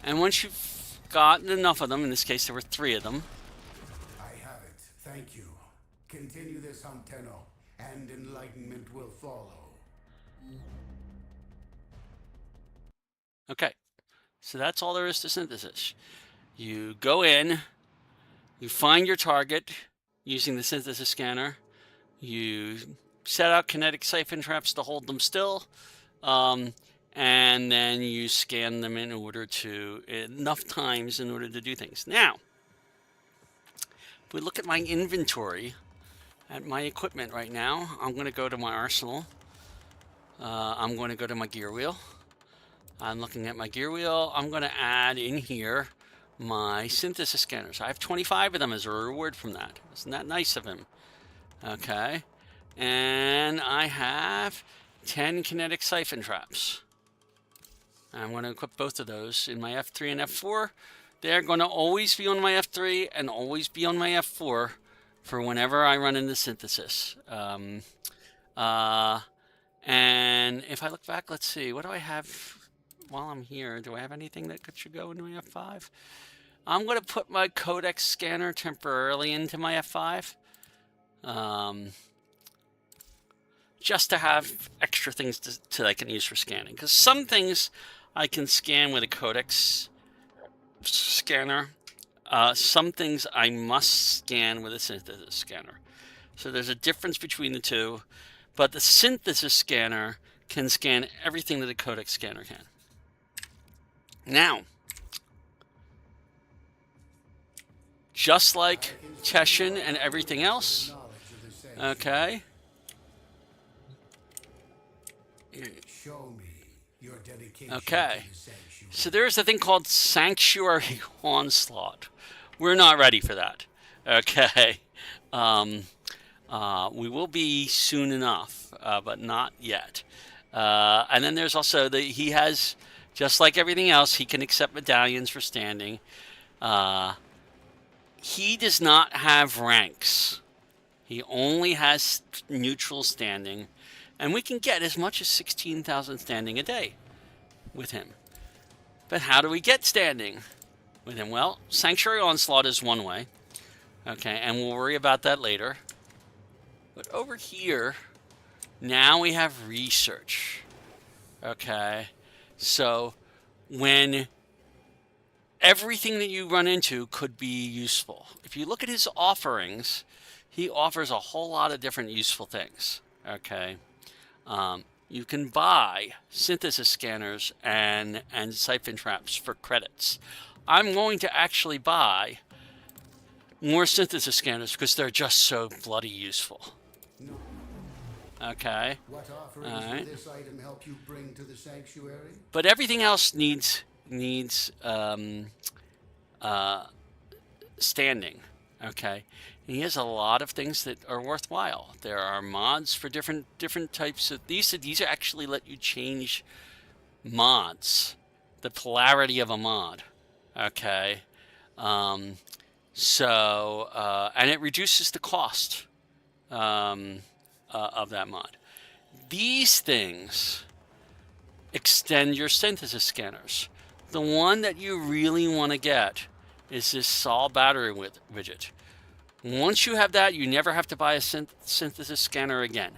And once you've gotten enough of them, in this case there were 3 of them. I have it. Thank you. Continue this hunt, Tenno, and enlightenment will follow. Okay, so that's all there is to synthesis. You go in, you find your target using the synthesis scanner, you set out kinetic siphon traps to hold them still, and then you scan them in order to, enough times in order to do things. Now, if we look at my inventory, at my equipment right now, I'm going to go to my arsenal. I'm going to go to my gear wheel. I'm looking at my gear wheel. I'm going to add in here my synthesis scanners. I have 25 of them as a reward from that. Isn't that nice of him? Okay. And I have 10 kinetic siphon traps. I'm going to equip both of those in my F3 and F4. They're going to always be on my F3 and always be on my F4 for whenever I run into synthesis. And if I look back, let's see, what do I have while I'm here? Do I have anything that should go into my F5? I'm going to put my codex scanner temporarily into my F5. Just to have extra things that I can use for scanning. Because some things I can scan with a codex scanner. Some things I must scan with a synthesis scanner. So there's a difference between the two. But the synthesis scanner can scan everything that a codex scanner can. Now, just like Teshin and everything else, okay. Show me your dedication. Okay. So there's a thing called Sanctuary Onslaught. We're not ready for that. Okay. We will be soon enough, but not yet. And then there's also he has, just like everything else, he can accept medallions for standing. He does not have ranks. He only has neutral standing. And we can get as much as 16,000 standing a day with him. But how do we get standing with him? Well, Sanctuary Onslaught is one way. Okay, and we'll worry about that later. But over here, now we have research. Okay, so when everything that you run into could be useful. If you look at his offerings, he offers a whole lot of different useful things. Okay. You can buy synthesis scanners and siphon traps for credits. I'm going to actually buy more synthesis scanners because they're just so bloody useful. Okay. What offerings will this item help you bring to the sanctuary? But everything else needs standing. Okay. And he has a lot of things that are worthwhile. There are mods for different types of these. These actually let you change mods, the polarity of a mod. Okay, and it reduces the cost of that mod. These things extend your synthesis scanners. The one that you really want to get is this Sol battery widget. Once you have that, you never have to buy a synthesis scanner again,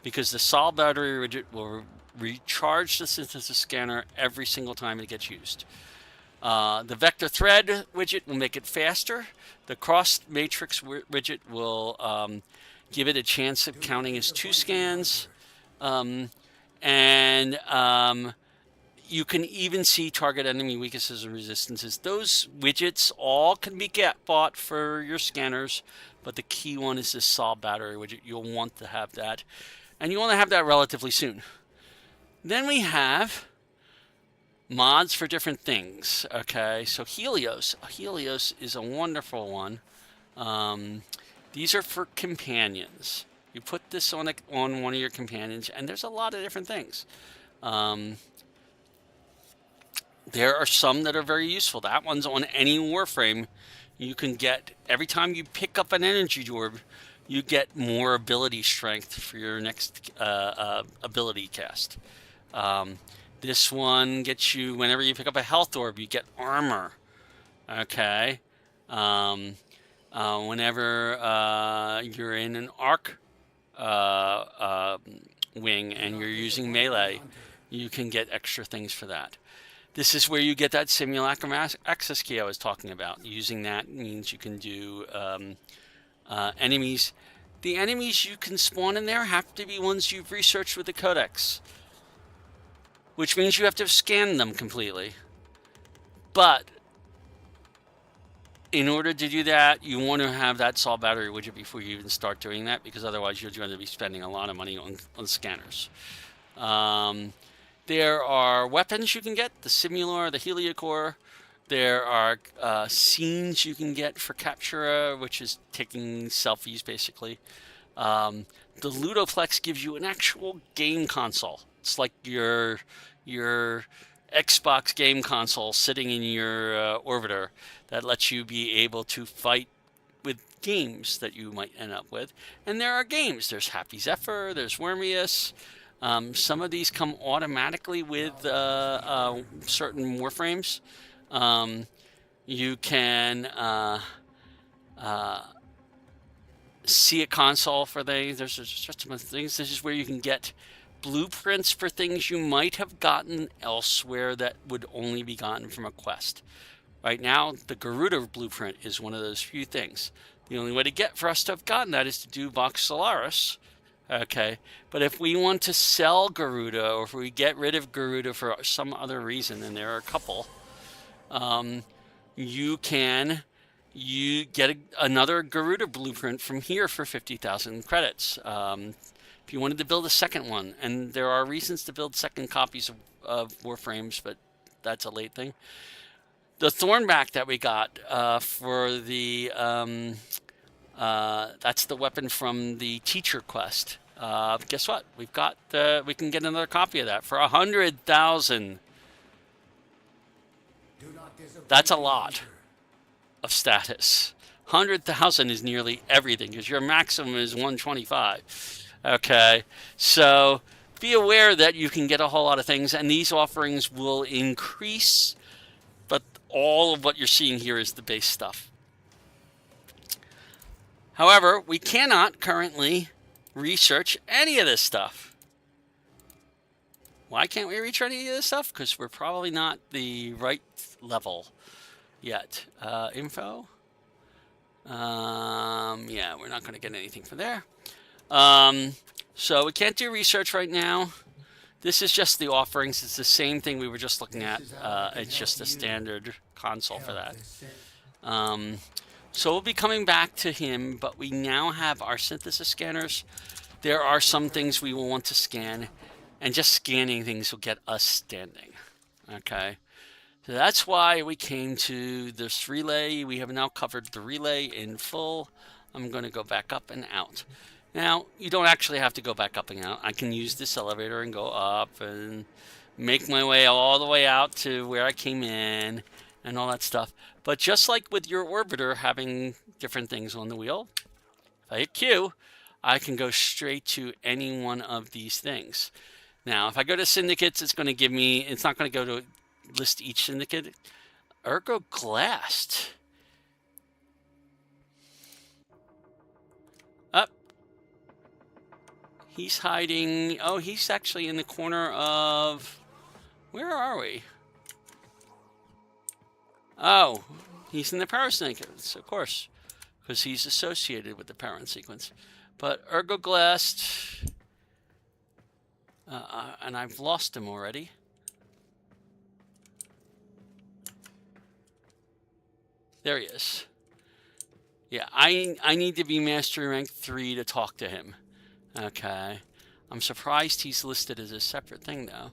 because the Sol battery widget will recharge the synthesis scanner every single time it gets used. The vector thread widget will make it faster. The cross matrix widget will give it a chance of counting as 2 scans. You can even see target enemy weaknesses and resistances. Those widgets all can be bought for your scanners, but the key one is this Sol battery widget. You'll want to have that, and you want to have that relatively soon. Then we have mods for different things. Okay, so Helios. Helios is a wonderful one. These are for companions. You put this on one of your companions, and there's a lot of different things. There are some that are very useful. That one's on any Warframe. You can get, every time you pick up an energy orb, you get more ability strength for your next ability cast. This one gets you, whenever you pick up a health orb, you get armor. Okay. Whenever you're in an arc wing and you're using melee, you can get extra things for that. This is where you get that simulacrum access key I was talking about. Using that means you can do enemies. The enemies you can spawn in there have to be ones you've researched with the codex, which means you have to scan them completely. But in order to do that, you want to have that Sol battery widget before you even start doing that, because otherwise you're going to be spending a lot of money on scanners. There are weapons you can get, the Simulor, the Heliocore. There are scenes you can get for Captura, which is taking selfies, basically. The Ludoplex gives you an actual game console. It's like your your Xbox game console sitting in your orbiter that lets you be able to fight with games that you might end up with. And there are games. There's Happy Zephyr, there's Wormius. Some of these come automatically with certain Warframes. You can see a console for things. There's just some things. This is where you can get blueprints for things you might have gotten elsewhere that would only be gotten from a quest. Right now, the Garuda blueprint is one of those few things. The only way to get for us to have gotten that is to do Vox Solaris. Okay, but if we want to sell Garuda, or if we get rid of Garuda for some other reason, and there are a couple, you get another Garuda blueprint from here for 50,000 credits. If you wanted to build a second one, and there are reasons to build second copies of Warframes, but that's a late thing. The Thornback that we got for the that's the weapon from the teacher quest. Guess what? We can get another copy of that for 100,000. That's a lot of status. 100,000 is nearly everything, because your maximum is 125. Okay, so be aware that you can get a whole lot of things, and these offerings will increase, but all of what you're seeing here is the base stuff. However, we cannot currently research any of this stuff. Why can't we research any of this stuff? Because we're probably not the right level yet. Info? Yeah, we're not going to get anything from there. So we can't do research right now. This is just the offerings. It's the same thing we were just looking at. It's just a standard console for that. So we'll be coming back to him, but we now have our synthesis scanners. There are some things we will want to scan, and just scanning things will get us standing. Okay. So that's why we came to this relay. We have now covered the relay in full. I'm going to go back up and out. Now, you don't actually have to go back up and out. I can use this elevator and go up and make my way all the way out to where I came in and all that stuff. But just like with your orbiter having different things on the wheel, if I hit Q, I can go straight to any one of these things. Now, if I go to syndicates, it's going to give me, it's not going to go to list each syndicate. Ergoglast. Up. He's hiding. Oh, he's actually in the corner of, where are we? Oh, he's in the power sequence, of course, because he's associated with the power sequence. But Ergoglast, and I've lost him already. There he is. Yeah, I need to be Mastery Rank 3 to talk to him. Okay. I'm surprised he's listed as a separate thing, though.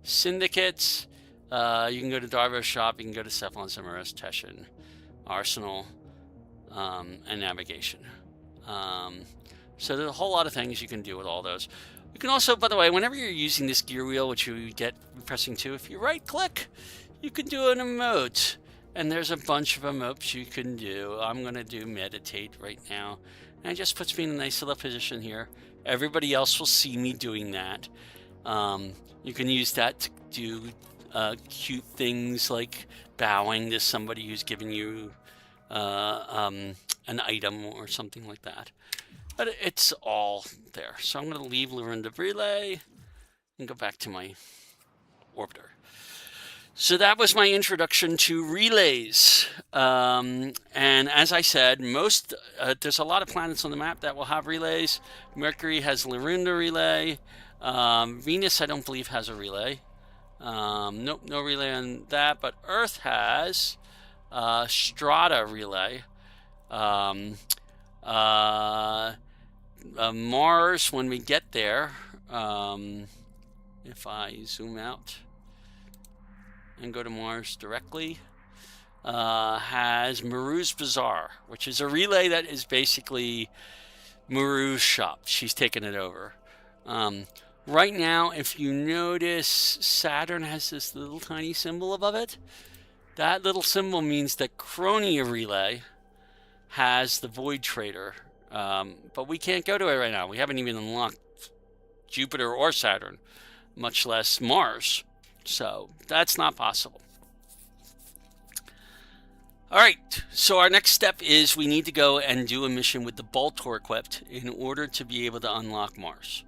Syndicates. You can go to Darvo's shop. You can go to Cephalon, Samaras, Teshin, Arsenal, and Navigation. So there's a whole lot of things you can do with all those. You can also, by the way, whenever you're using this gear wheel, which you get pressing 2, if you right-click, you can do an emote. And there's a bunch of emotes you can do. I'm going to do meditate right now. And it just puts me in a nice little position here. Everybody else will see me doing that. You can use that to do cute things like bowing to somebody who's giving you an item or something like that. But it's all there. So I'm going to leave Lorinda Relay and go back to my orbiter. So that was my introduction to relays. And as I said, there's a lot of planets on the map that will have relays. Mercury has Lorinda Relay. Venus, I don't believe, has a relay. Nope, no relay on that. But Earth has Strata Relay. Mars, when we get there, if I zoom out and go to Mars directly, has Maru's Bazaar, which is a relay that is basically Maru's shop. She's taken it over. Right now, if you notice, Saturn has this little tiny symbol above it. That little symbol means that Chronia Relay has the Void Trader. But we can't go to it right now. We haven't even unlocked Jupiter or Saturn, much less Mars. So that's not possible. All right, so our next step is we need to go and do a mission with the Boltor equipped in order to be able to unlock Mars.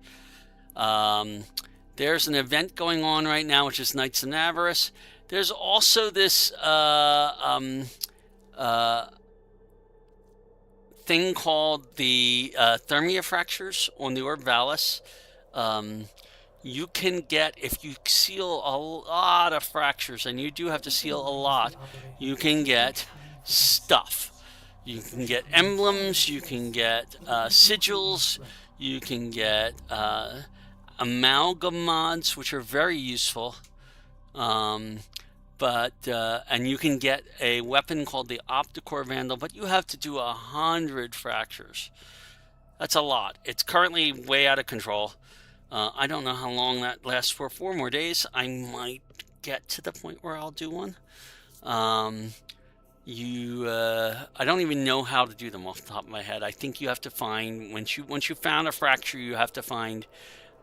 There's an event going on right now, which is Knights of Avarice. There's also this thing called the Thermia Fractures on the Orb Valis. You can get, if you seal a lot of fractures, and you do have to seal a lot, you can get stuff. You can get emblems, you can get sigils, you can get amalgam mods, which are very useful. And you can get a weapon called the Opticore Vandal, but you have to do 100 fractures. That's a lot. It's currently way out of control. I don't know how long that lasts for. 4 more days. I might get to the point where I'll do one. I don't even know how to do them off the top of my head. I think you have to find, once you found a fracture, you have to find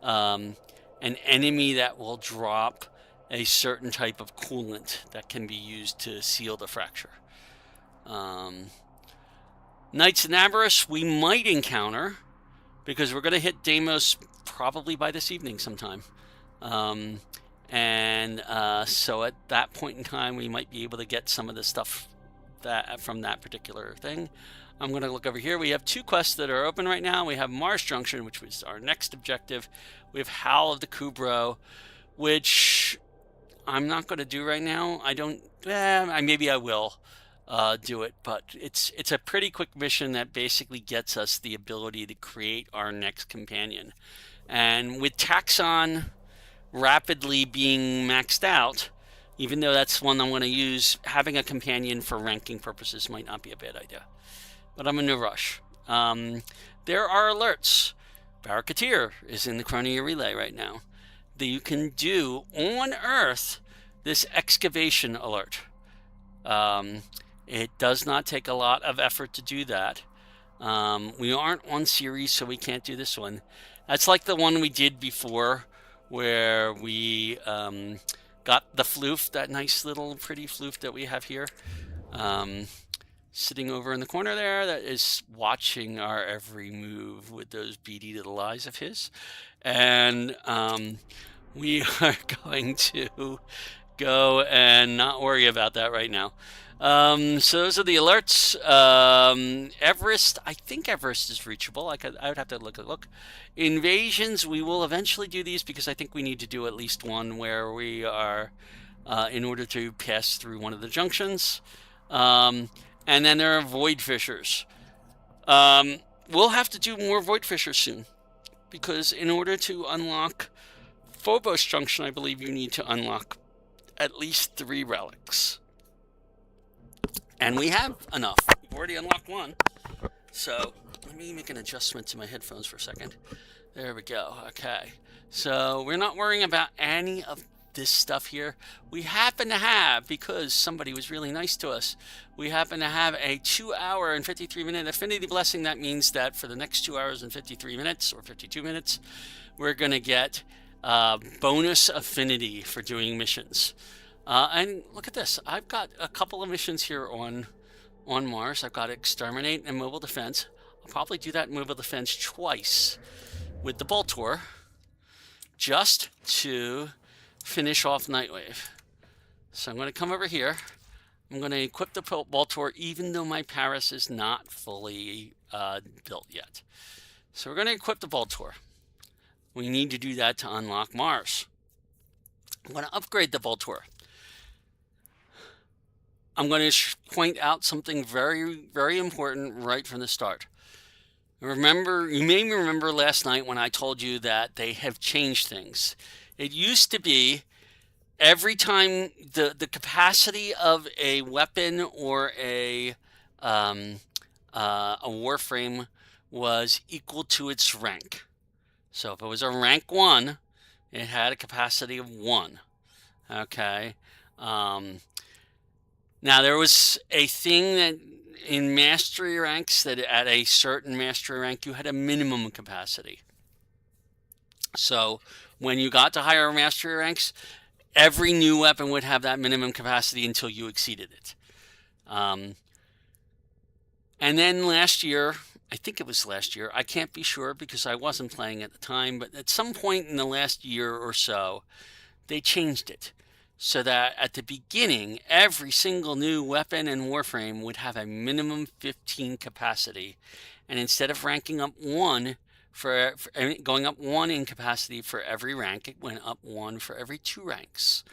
an enemy that will drop a certain type of coolant that can be used to seal the fracture. Knights of Avarice we might encounter, because we're going to hit Deimos probably by this evening sometime. So at that point in time, we might be able to get some of the stuff from that particular thing. I'm going to look over here. We have 2 quests that are open right now. We have Mars Junction, which was our next objective. We have Howl of the Kubro, which I'm not going to do right now. Maybe I will do it, but it's a pretty quick mission that basically gets us the ability to create our next companion. And with Taxon rapidly being maxed out, even though that's one I'm going to use, having a companion for ranking purposes might not be a bad idea. But I'm in no rush. There are alerts. Barraketeer is in the Chronia Relay right now. That you can do on Earth this excavation alert. It does not take a lot of effort to do that. We aren't on series, so we can't do this one. That's like the one we did before, where we got the floof, that nice little pretty floof that we have here, sitting over in the corner there, that is watching our every move with those beady little eyes of his. And we are going to go and not worry about that right now. So those are the alerts. Everest, I think Everest is reachable. I would have to look. Invasions, we will eventually do these, because I think we need to do at least one where we are, in order to pass through one of the junctions. And then there are Void Fissures. We'll have to do more Void Fissures soon, because in order to unlock Phobos Junction, I believe you need to unlock at least 3 relics. And we have enough. We've already unlocked 1. So let me make an adjustment to my headphones for a second. There we go. Okay. So we're not worrying about any of this stuff here. We happen to have, because somebody was really nice to us, we happen to have a 2-hour and 53-minute affinity blessing. That means that for the next 2 hours and 53 minutes or 52 minutes, we're going to get bonus affinity for doing missions. And look at this. I've got a couple of missions here on Mars. I've got Exterminate and Mobile Defense. I'll probably do that in Mobile Defense twice with the Boltor, just to finish off Nightwave. So I'm going to come over here. I'm going to equip the Boltor, even though my Paris is not fully built yet. So we're going to equip the Boltor. We need to do that to unlock Mars. I'm going to upgrade the Boltor. I'm going to point out something very, very important right from the start. You may remember last night when I told you that they have changed things. It used to be every time the capacity of a weapon or a Warframe was equal to its rank. So if it was a rank 1, it had a capacity of 1. Okay. Now there was a thing that in mastery ranks that at a certain mastery rank you had a minimum capacity. So when you got to higher mastery ranks, every new weapon would have that minimum capacity until you exceeded it. And then last year, I think it was last year, I can't be sure because I wasn't playing at the time, but at some point in the last year or so, they changed it so that at the beginning, every single new weapon in Warframe would have a minimum 15 capacity. And instead of ranking up 1 for going up 1 in capacity for every rank, it went up 1 for every 2 ranks.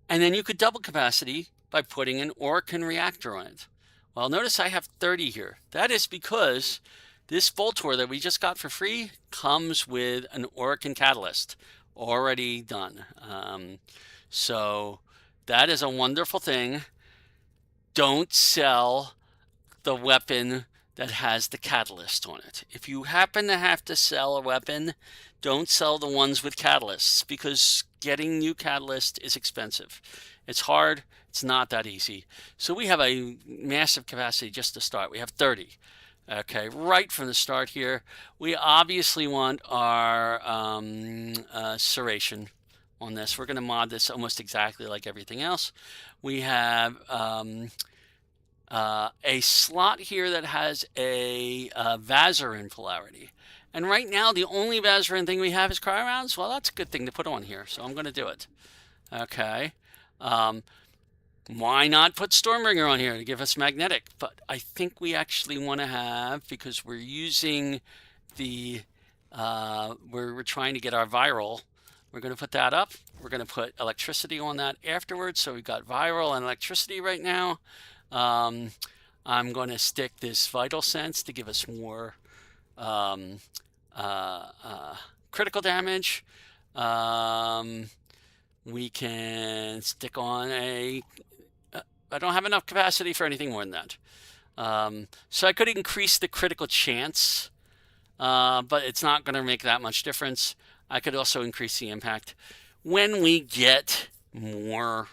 And then you could double capacity by putting an Orokin reactor on it. Well, notice I have 30 here. That is because this Voltor that we just got for free comes with an Orokin catalyst already done. So that is a wonderful thing. Don't sell the weapon that has the catalyst on it. If you happen to have to sell a weapon, don't sell the ones with catalysts because getting new catalyst is expensive. It's hard. It's not that easy. So we have a massive capacity just to start. We have 30. Okay, right from the start here. We obviously want our serration on this. We're going to mod this almost exactly like everything else. We have a slot here that has a Vazarin polarity. And right now, the only Vazarin thing we have is cryo rounds. Well, that's a good thing to put on here, so I'm going to do it. Okay. Why not put Stormbringer on here to give us magnetic? But I think we actually want to have, because we're using the, we're trying to get our viral. We're going to put that up. We're going to put electricity on that afterwards. So we've got viral and electricity right now. I'm going to stick this vital sense to give us more critical damage. We can stick on a... I don't have enough capacity for anything more than that. So I could increase the critical chance, but it's not going to make that much difference. I could also increase the impact. When we get more,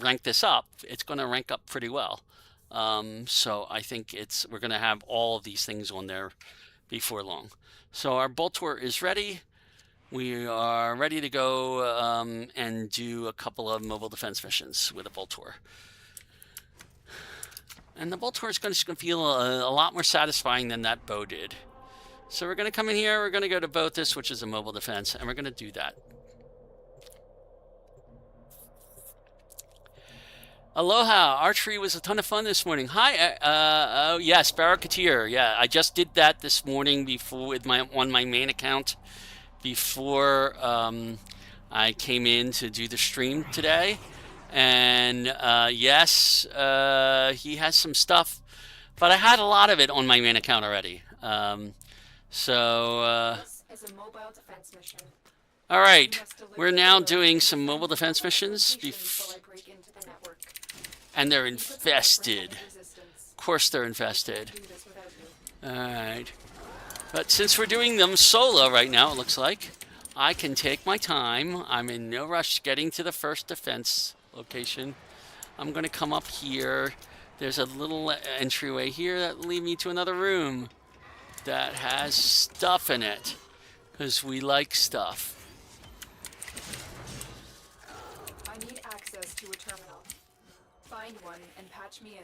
rank this up, it's going to rank up pretty well. So I think we're going to have all of these things on there before long. So our Boltor is ready. We are ready to go and do a couple of mobile defense missions with a Boltor. And the Boltor is going to feel a lot more satisfying than that bow did. So we're going to come in here, we're going to go to Bothus, which is a mobile defense, and we're going to do that. Aloha, archery was a ton of fun this morning. Hi, oh yes, Barraketeer. Yeah, I just did that this morning before with on my main account before I came in to do the stream today. And yes, he has some stuff, but I had a lot of it on my main account already. All right, we're now doing some mobile defense missions. And they're infested. Of course they're infested. Alright. But since we're doing them solo right now, it looks like, I can take my time. I'm in no rush getting to the first defense location. I'm going to come up here. There's a little entryway here that will lead me to another room that has stuff in it. Because we like stuff. I need access to a terminal. Find one and patch me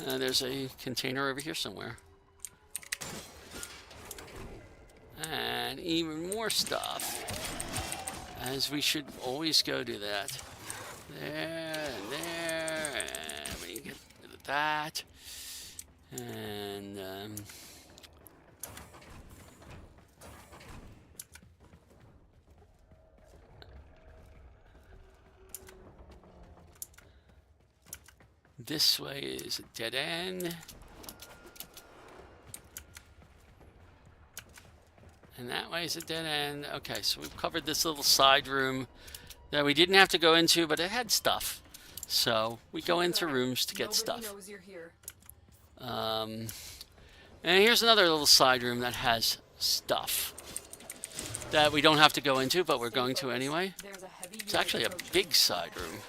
in. There's a container over here somewhere. And even more stuff. As we should always go do that. There and there. And we get rid of that. And this way is a dead end. And that way is a dead end. Okay, so we've covered this little side room that we didn't have to go into, but it had stuff. So we go into rooms to get stuff. And here's another little side room that has stuff that we don't have to go into, but we're going to anyway. It's actually a big side room.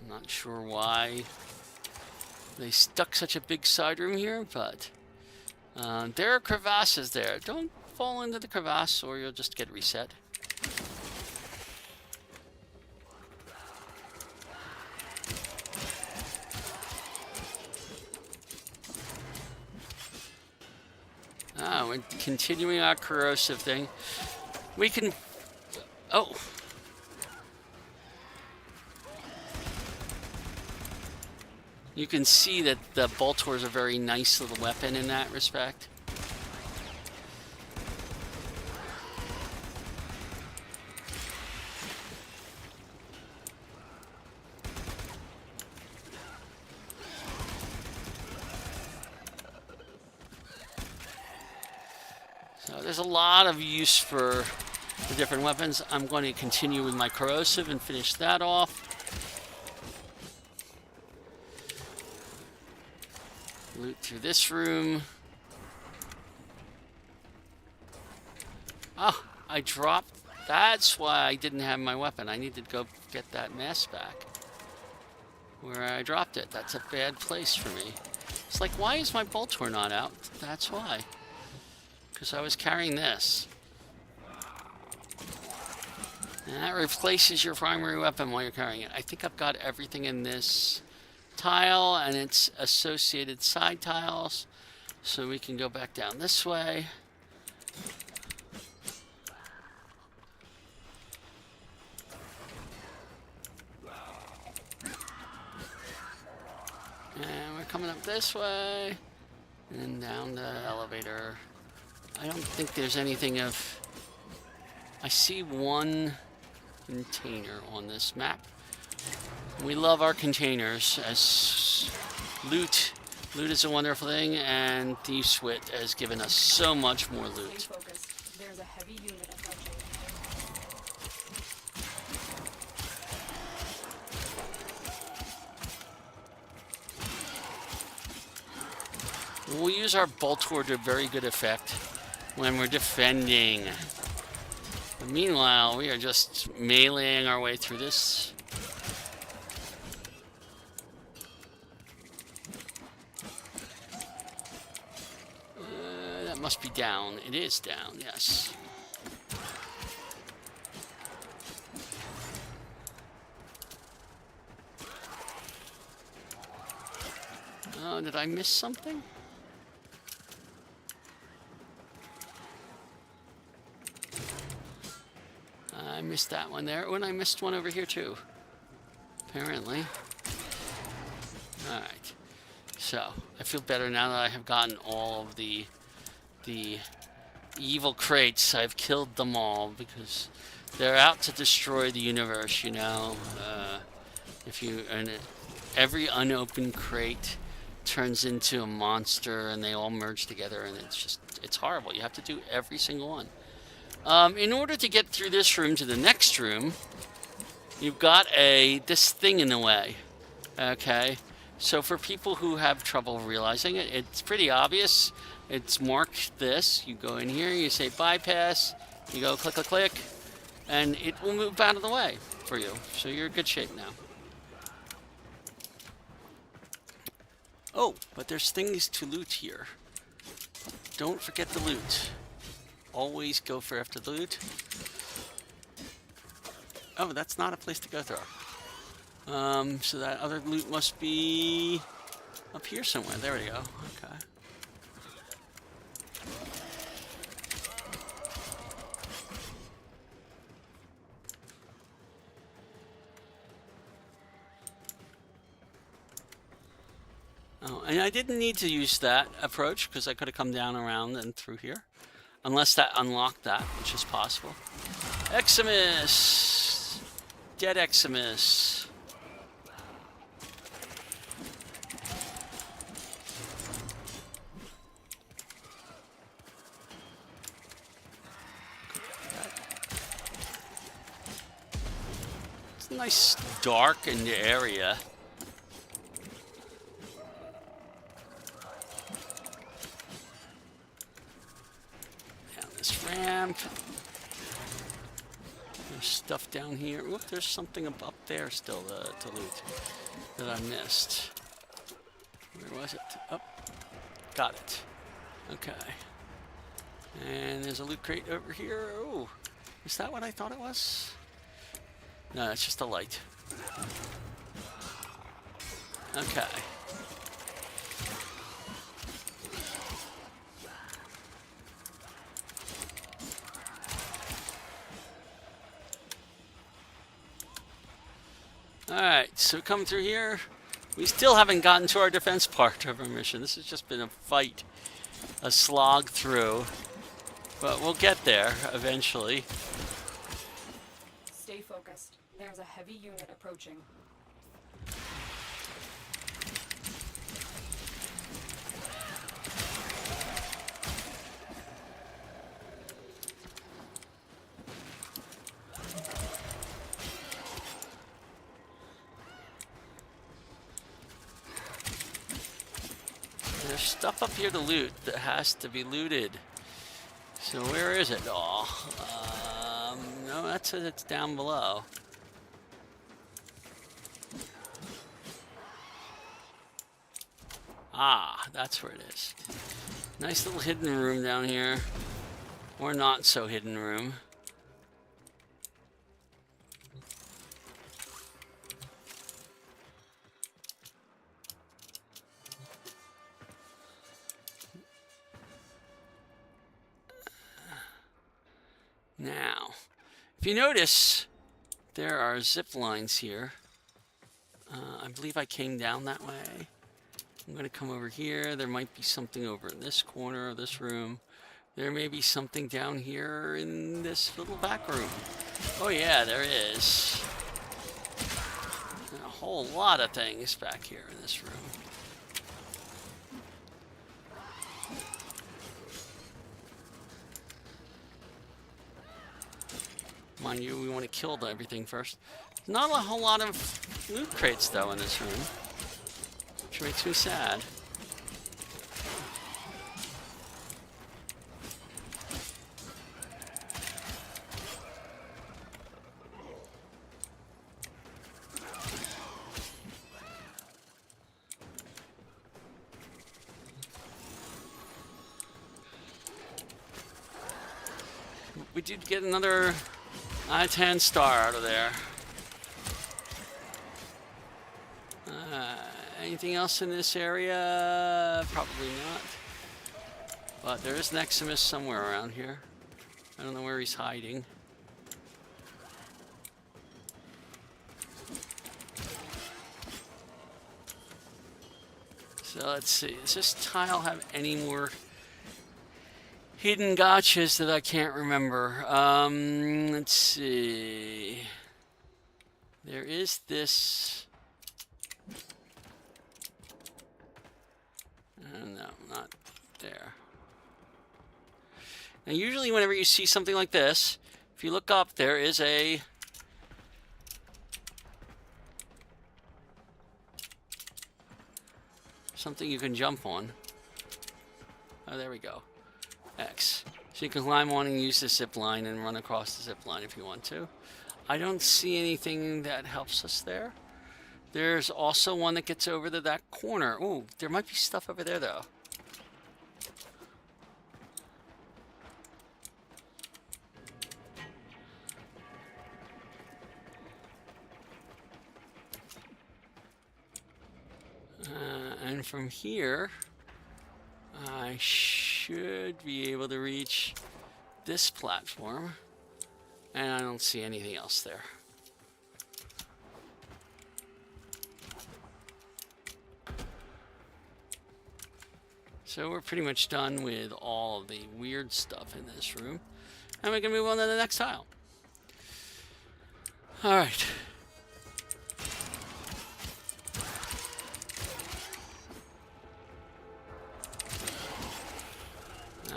I'm not sure why they stuck such a big side room here, but there are crevasses there. Don't fall into the crevasse or you'll just get reset. We're continuing our corrosive thing. We can... Oh! You can see that the Boltor is a very nice little weapon in that respect. So there's a lot of use for the different weapons. I'm going to continue with my corrosive and finish that off. Loot through this room. Oh, I dropped. That's why I didn't have my weapon. I need to go get that mask back. Where I dropped it. That's a bad place for me. It's like, why is my Boltor not out? That's why. Because I was carrying this. And that replaces your primary weapon while you're carrying it. I think I've got everything in this tile and its associated side tiles. So we can go back down this way. And we're coming up this way. And down the elevator. I don't think there's anything of... I see one container on this map. We love our containers as loot. Loot is a wonderful thing, and Thieves' Wit has given us so much more loot. There's a heavy unit approaching. We'll use our Boltor to very good effect when we're defending. But meanwhile, we are just meleeing our way through this. That must be down. It is down, yes. Oh, did I miss something? I missed that one there. Oh, and I missed one over here too. Apparently. Alright. So, I feel better now that I have gotten all of the evil crates. I've killed them all because they're out to destroy the universe, you know. Every unopened crate turns into a monster and they all merge together and it's horrible. You have to do every single one. In order to get through this room to the next room, you've got this thing in the way. Okay, so for people who have trouble realizing it, it's pretty obvious. It's marked this. You go in here, you say bypass, you go click, click, click, and it will move out of the way for you. So you're in good shape now. Oh, but there's things to loot here. Don't forget the loot. Always go for after the loot. Oh, that's not a place to go through. So that other loot must be up here somewhere. There we go. Okay. Oh, and I didn't need to use that approach because I could have come down around and through here. Unless that unlocked that, which is possible. Eximus! Dead Eximus. It's a nice darkened area. this ramp. There's stuff down here. Oop, there's something up there still to loot that I missed. Where was it? Oh, got it. Okay. And there's a loot crate over here. Oh, is that what I thought it was? No, it's just a light. Okay. Alright, so come through here. We still haven't gotten to our defense part of our mission. This has just been a fight, a slog through. But we'll get there eventually. Stay focused. There's a heavy unit approaching. There's stuff up here to loot that has to be looted. So where is it all? No, that's it. It's down below. Ah, that's where it is. Nice little hidden room down here. Or not so hidden room. Now, if you notice, there are zip lines here. I believe I came down that way. I'm going to come over here. There might be something over in this corner of this room. There may be something down here in this little back room. Oh yeah, there is. A whole lot of things back here in this room. Mind you, we want to kill everything first. Not a whole lot of loot crates, though, in this room. Which makes me sad. We did get another I-10 star out of there. Anything else in this area? Probably not. But there is Neximus somewhere around here. I don't know where he's hiding. So let's see. Does this tile have any more hidden gotchas that I can't remember? Let's see. There is this. No, not there. Now, usually whenever you see something like this, if you look up, there is a something you can jump on. Oh, there we go. X. So you can climb on and use the zip line and run across the zip line if you want to. I don't see anything that helps us there. There's also one that gets over to that corner. Ooh, there might be stuff over there, though. And from here, I should be able to reach this platform. And I don't see anything else there. So we're pretty much done with all of the weird stuff in this room. And we can move on to the next tile. Alright.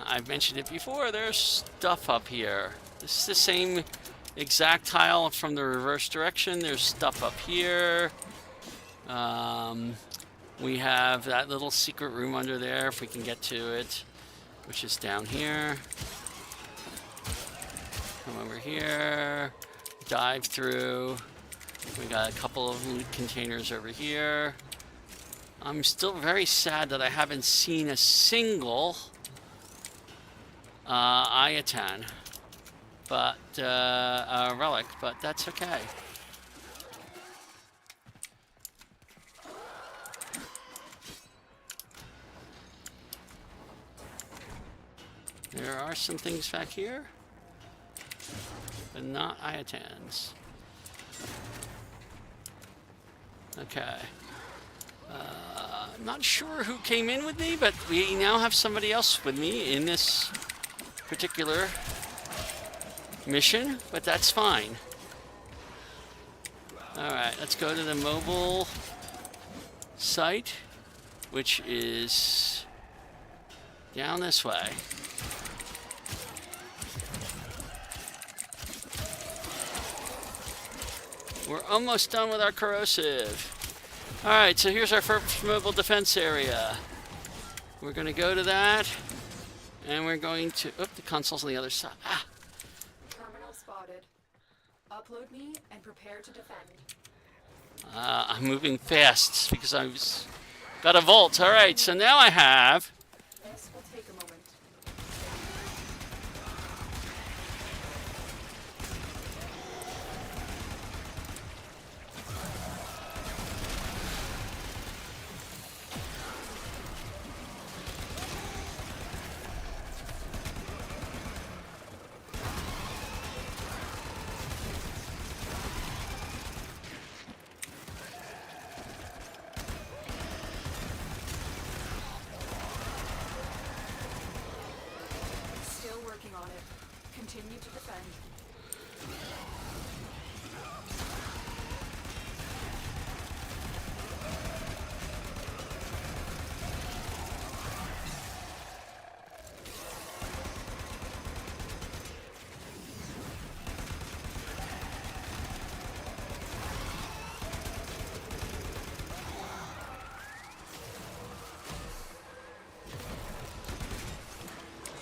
I've mentioned it before, there's stuff up here. This is the same exact tile from the reverse direction. There's stuff up here. We have that little secret room under there, if we can get to it, which is down here. over here. Dive through. We got a couple of loot containers over here. I'm still very sad that I haven't seen a single Ayatan, but relic, but that's okay. There are some things back here, but not Ayatans. Okay. I'm not sure who came in with me, but we now have somebody else with me in this particular mission, but that's fine. Alright, let's go to the mobile site, which is down this way. We're almost done with our corrosive. Alright, so here's our first mobile defense area. We're going to go to that, and we're going to... Oh, the console's on the other side. Ah! Terminal spotted. Upload me and prepare to defend. I'm moving fast because I've got a vault. Alright, so now I have... This will take a moment. Still working on it. Continue to defend.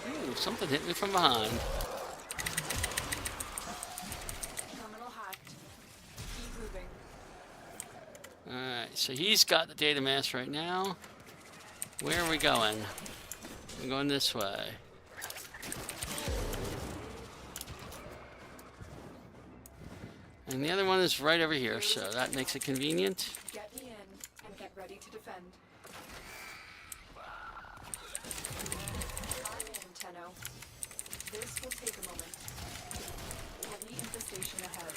Ooh, something hit me from behind. Terminal hacked. Keep moving. Alright, so he's got the data mass right now. Where are we going? We're going this way. And the other one is right over here, so that makes it convenient. Get me in and get ready to defend. I'm in, Tenno. This will take a moment. Heavy infestation ahead.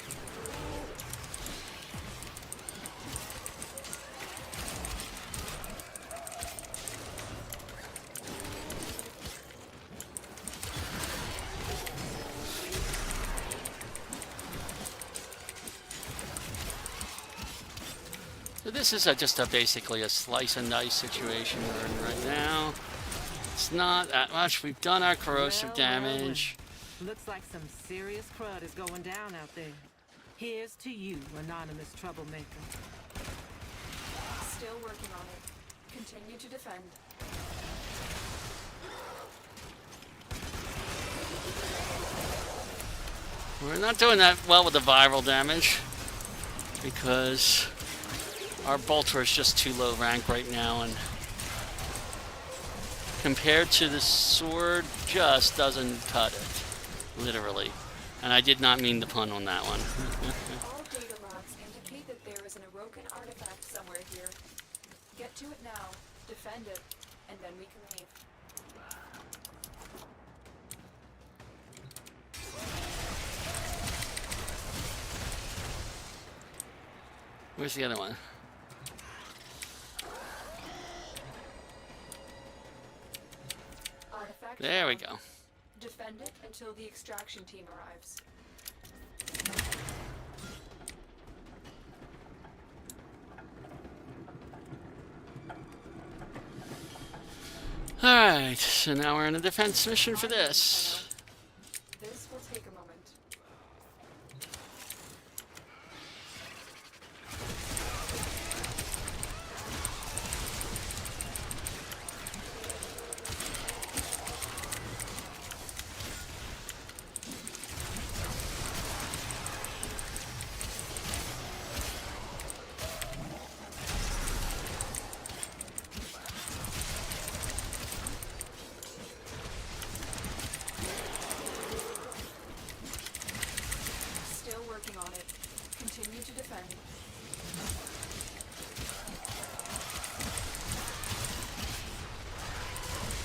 So this is just basically a slice and dice situation we're in right now. It's not that much. We've done our corrosive damage. Looks like some serious crud is going down out there. Here's to you, anonymous troublemaker. Still working on it. Continue to defend. We're not doing that well with the viral damage because our bolter is just too low rank right now, and compared to the sword, just doesn't cut it, literally. And I did not mean the pun on that one. All data logs indicate that there is an Orokin artifact somewhere here. Get to it now, defend it, and then we can leave. Where's the other one? Artifact There we found. go. Defend it until the extraction team arrives. Alright, so now we're in a defense mission for this. This will take a moment.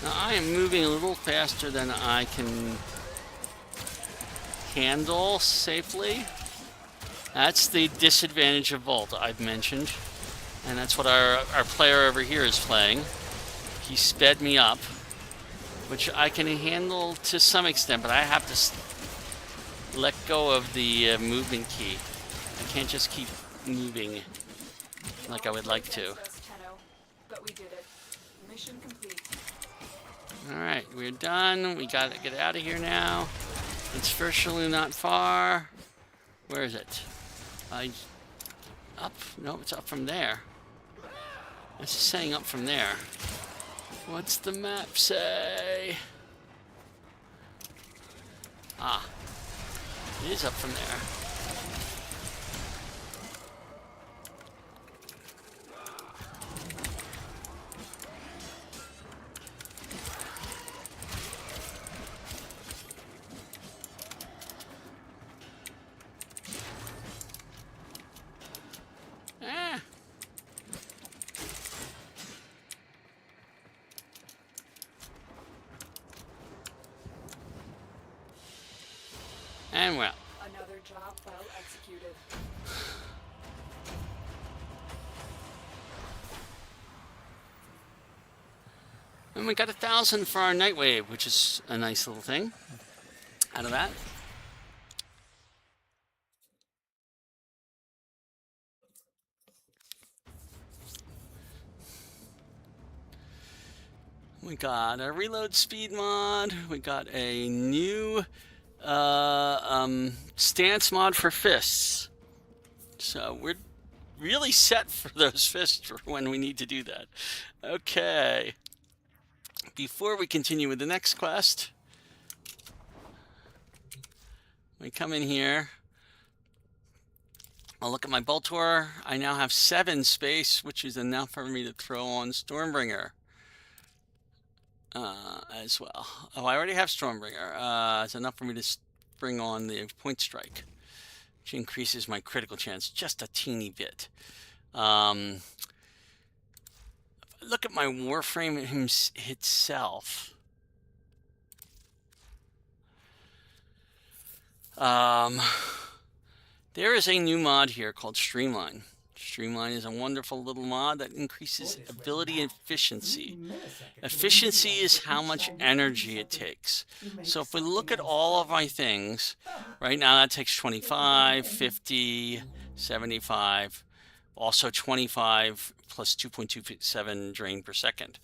Now I am moving a little faster than I can handle safely. That's the disadvantage of Volt I've mentioned. And that's what our player over here is playing. He sped me up, which I can handle to some extent, but I have to let go of the movement key. I can't just keep moving like I would like to. But we did it. Mission complete. Alright, we're done. We gotta get out of here now. It's virtually not far. Where is it? Up? No, it's up from there. It's saying up from there. What's the map say? Ah. It is up from there. And well. Another job well executed. And we got 1,000 for our Nightwave, which is a nice little thing out of that. We got a reload speed mod. We got a new stance mod for fists. So we're really set for those fists for when we need to do that. Okay. Before we continue with the next quest, we come in here. I'll look at my Boltor. I now have 7 space, which is enough for me to throw on Stormbringer. As well. Oh, I already have Stormbringer. It's enough for me to bring on the Point Strike, which increases my critical chance just a teeny bit. Look at my Warframe itself. There is a new mod here called Streamline. Streamline is a wonderful little mod that increases ability and efficiency. Efficiency is how much energy it takes. So if we look at all of my things, right now that takes 25, 50, 75, also 25 plus 2.27 drain per second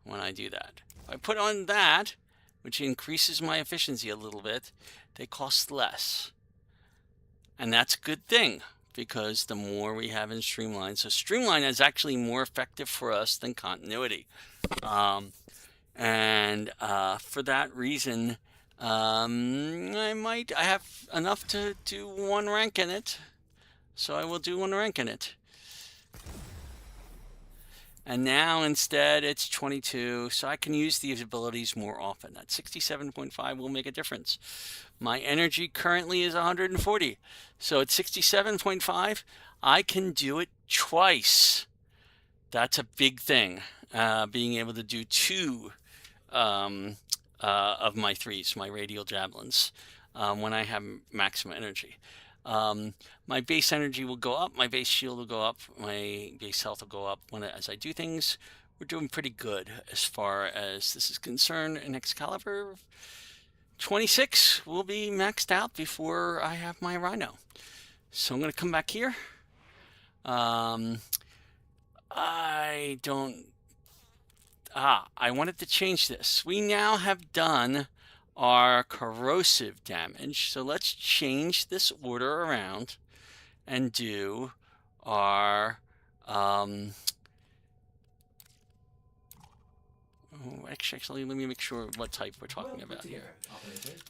when I do that. If I put on that, which increases my efficiency a little bit, they cost less. And that's a good thing, because the more we have in Streamline. So Streamline is actually more effective for us than Continuity. For that reason, I have enough to do 1 rank in it. So I will do 1 rank in it. And now instead it's 22, so I can use these abilities more often. That 67.5 will make a difference. My energy currently is 140. So at 67.5, I can do it twice. That's a big thing, being able to do 2 of my 3s, my radial javelins, when I have maximum energy. My base energy will go up, my base shield will go up, my base health will go up as I do things. We're doing pretty good as far as this is concerned. And Excalibur 26 will be maxed out before I have my Rhino. So I'm going to come back here. I wanted to change this. We now have done our corrosive damage. So let's change this order around and do our actually, let me make sure what type we're talking about here.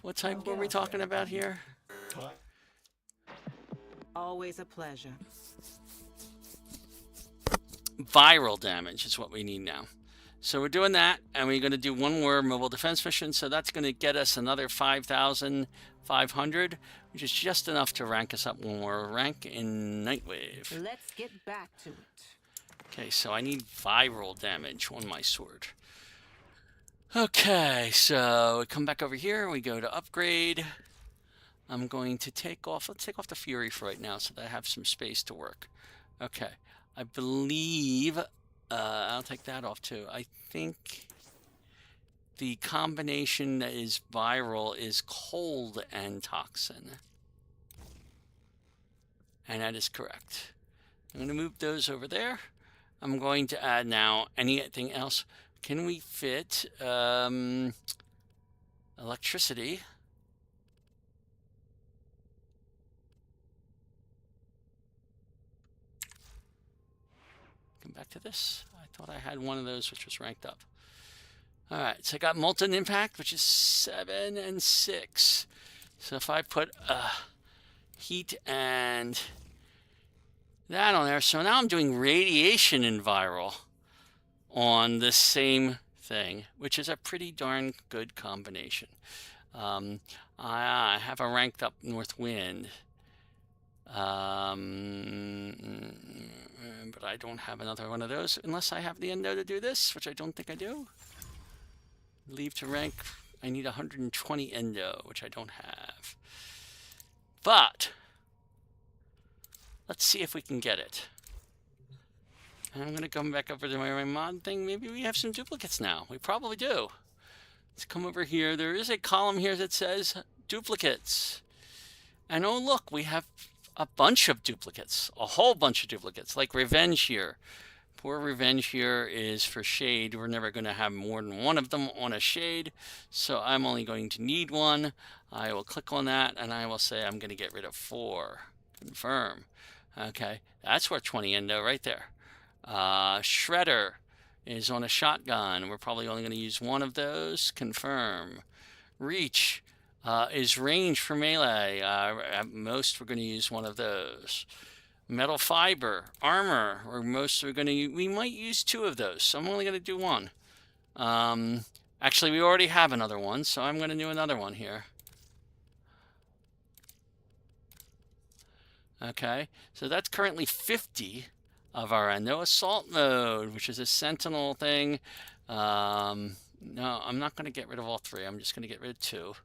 What type were we talking about here? Always a pleasure. Viral damage is what we need now. So we're doing that, and we're going to do 1 more mobile defense mission. So that's going to get us another 5,500, which is just enough to rank us up 1 more rank in Nightwave. Let's get back to it. Okay, so I need viral damage on my sword. Okay, so we come back over here. We go to upgrade. I'm going to take off, let's take off the Fury for right now so that I have some space to work. Okay, I believe, I'll take that off too. I think the combination that is viral is cold and toxin. And that is correct. I'm going to move those over there. I'm going to add now anything else. Can we fit electricity? Come back to this. I thought I had one of those which was ranked up. All right, so I got molten impact, which is 7 and 6. So if I put heat and that on there, so now I'm doing radiation and viral on the same thing, which is a pretty darn good combination. I have a ranked up north wind. But I don't have another one of those unless I have the endo to do this, which I don't think I do. Leave to rank, I need 120 endo, which I don't have. But let's see if we can get it. And I'm going to come back over to my mod thing. Maybe we have some duplicates now. We probably do. Let's come over here. There is a column here that says duplicates. And oh look, we have a bunch of duplicates, a whole bunch of duplicates, like Revenge here. Poor Revenge here is for shade. We're never going to have more than one of them on a shade, so I'm only going to need one. I will click on that, and I will say I'm going to get rid of 4. Confirm. Okay, that's worth 20 endo right there. Shredder is on a shotgun. We're probably only going to use one of those. Confirm. Reach is range for melee. At most, we're going to use one of those. Metal fiber, armor, or most we're going to, we might use 2 of those, so I'm only going to do 1. Actually, we already have another one, so I'm going to do another one here. Okay, so that's currently 50 of our endo. Assault mode, which is a sentinel thing. No, I'm not going to get rid of all 3. I'm just going to get rid of 2.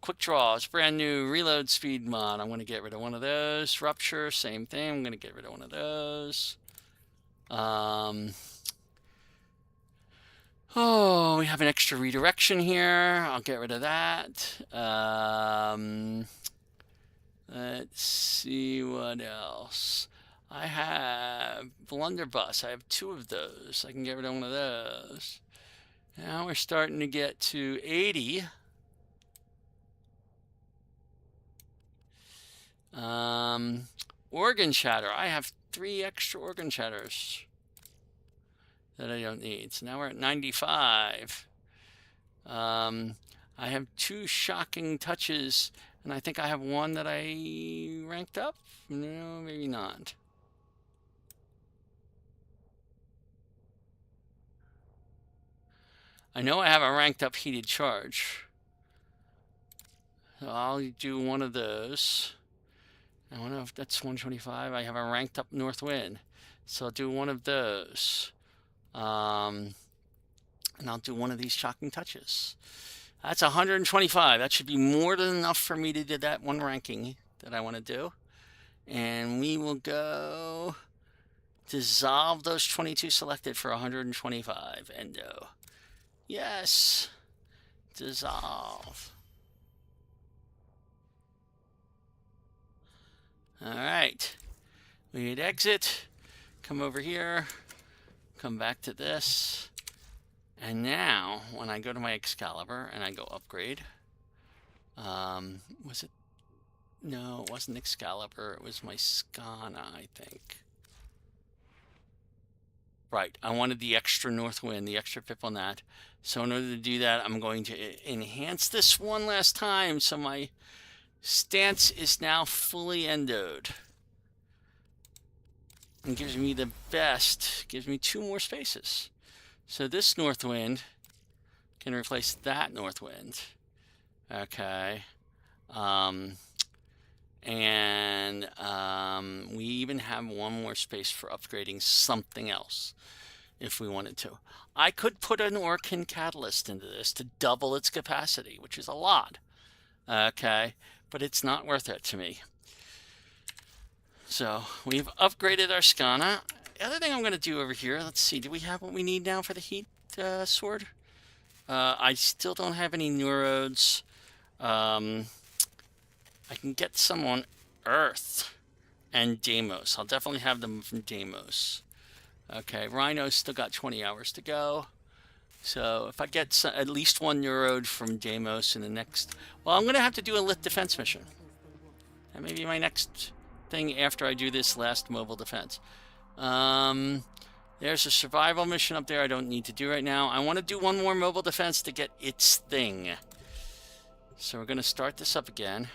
Quick draw, it's brand new. Reload speed mod, I'm going to get rid of one of those. Rupture, same thing, I'm going to get rid of one of those. Oh, we have an extra redirection here. I'll get rid of that. Let's see what else. I have blunderbuss. I have 2 of those. I can get rid of one of those. Now we're starting to get to 80. Organ shatter. I have 3 extra organ shatters that I don't need. So now we're at 95. I have 2 shocking touches, and I think I have 1 that I ranked up. No, maybe not. I know I have a ranked up heated charge. So I'll do one of those. I don't know if that's 125. I have a ranked up north wind. So I'll do one of those. And I'll do one of these shocking touches. That's 125. That should be more than enough for me to do that one ranking that I want to do. And we will go dissolve those 22 selected for 125 endo. Yes. Dissolve. All right. We hit exit. Come over here. Come back to this. And now, when I go to my Excalibur and I go upgrade, was it? No, it wasn't Excalibur. It was my Skana, I think. Right, I wanted the extra north wind, the extra pip on that. So in order to do that, I'm going to enhance this one last time. So my stance is now fully endoed. And gives me the best, gives me 2 more spaces. So this north wind can replace that north wind. Okay. We even have 1 more space for upgrading something else. if we wanted to. I could put an Orkin catalyst into this to double its capacity, which is a lot. Okay, but it's not worth it to me. So we've upgraded our Skana. The other thing I'm going to do over here, let's see, do we have what we need now for the heat sword? I still don't have any neurodes. I can get some on Earth and Deimos. I'll definitely have them from Deimos. Okay, Rhino's still got 20 hours to go. So if I get at least one neurode from Deimos in the next... Well, I'm going to have to do a lit defense mission. That may be my next thing after I do this last mobile defense. There's a survival mission up there I don't need to do right now. I want to do one more mobile defense to get its thing. So we're going to start this up again.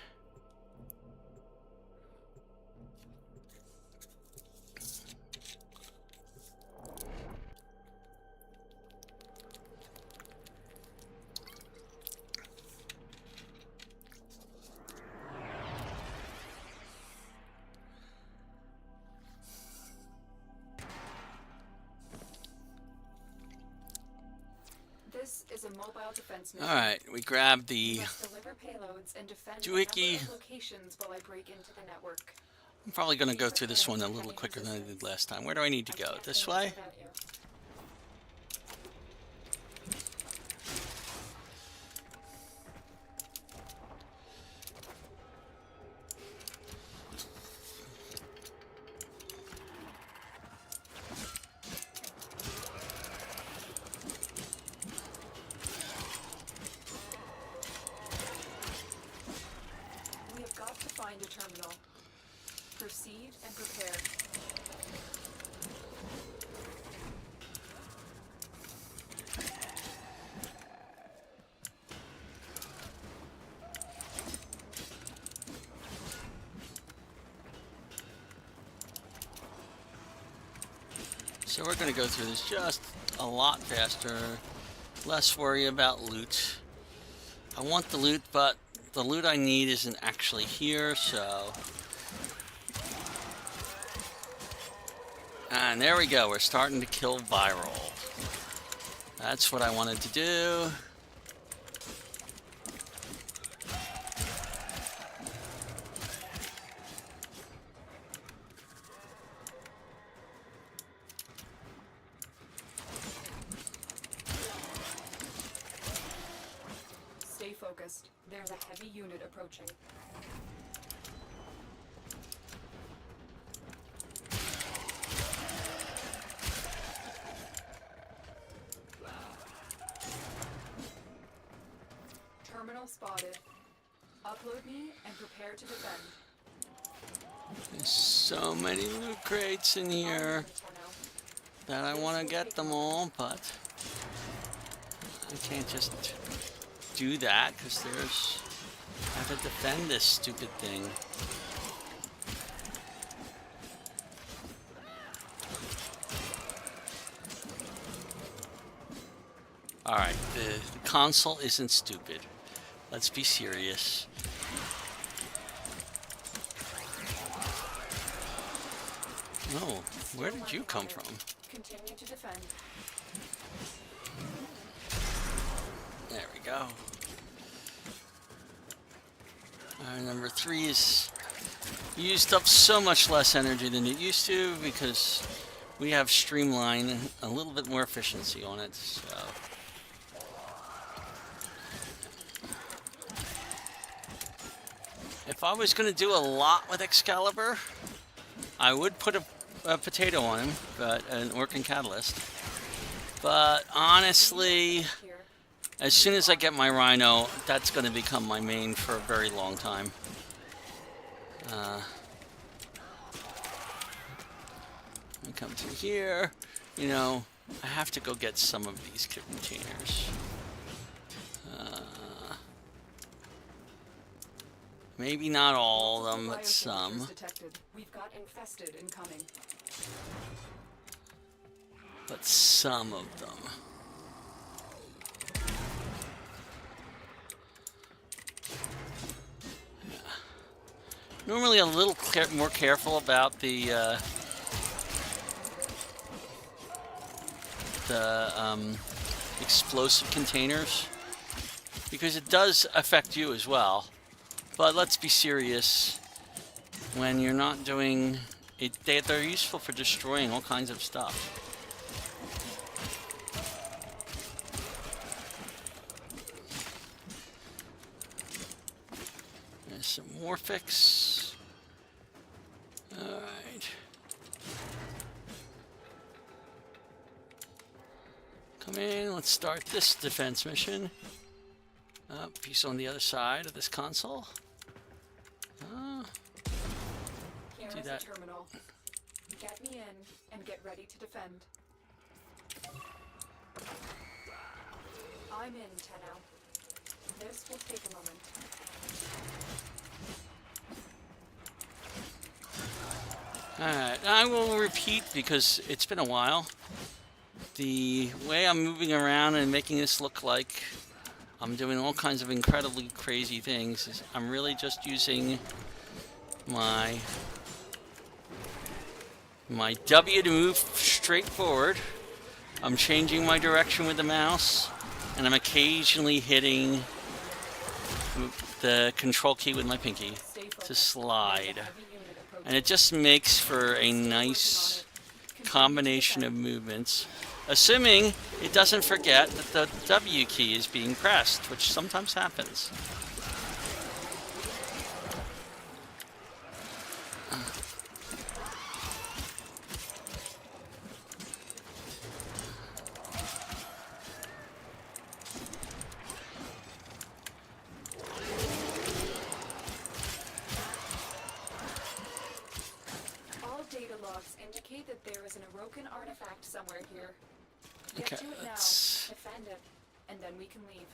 This is a mobile defense mission. Alright, we grab the You must deliver payloads and defend a doohickey. number of locations while I break into the network. I'm probably going to go through this one a little quicker than I did last time. Where do I need to go? This way? We have got to find a terminal. Proceed and prepare. So we're going to go through this just a lot faster. Less worry about loot. I want the loot, but the loot I need isn't actually here, so... And there we go, we're starting to kill viral. That's what I wanted to do. Stay focused. There's a heavy unit approaching. Terminal spotted. Upload me and prepare to defend. There's so many loot crates in here that I want to get them all, but I can't just do that because I have to defend this stupid thing. Alright, the console isn't stupid. Let's be serious. Oh, where did you come from? Continue to defend. There we go. Number 3 is used up so much less energy than it used to because we have streamline a little bit more efficiency on it. So if I was going to do a lot with Excalibur, I would put a potato on him, but an Orkin catalyst. But honestly, as soon as I get my Rhino, that's going to become my main for a very long time. I come through here, you know, I have to go get some of these kit containers. Maybe not all of them, but some. We've got infested incoming. But some of them. Yeah. Normally a little more careful about the the explosive containers, because it does affect you as well. But let's be serious. When you're not doing it, they're useful for destroying all kinds of stuff. There's some Morphix. Alright. Come in, let's start this defense mission. He's on the other side of this console. Here Do is that. the terminal. Get me in and get ready to defend. I'm in, Tenno. This will take a moment. Alright, I will repeat because it's been a while. The way I'm moving around and making this look like I'm doing all kinds of incredibly crazy things is I'm really just using my W to move straight forward. I'm changing my direction with the mouse, and I'm occasionally hitting the control key with my pinky to slide. And it just makes for a nice combination of movements, assuming it doesn't forget that the W key is being pressed, which sometimes happens. Indicate that there is an Orokin artifact somewhere here. Get Okay, to it now, let's... defend it, and then we can leave.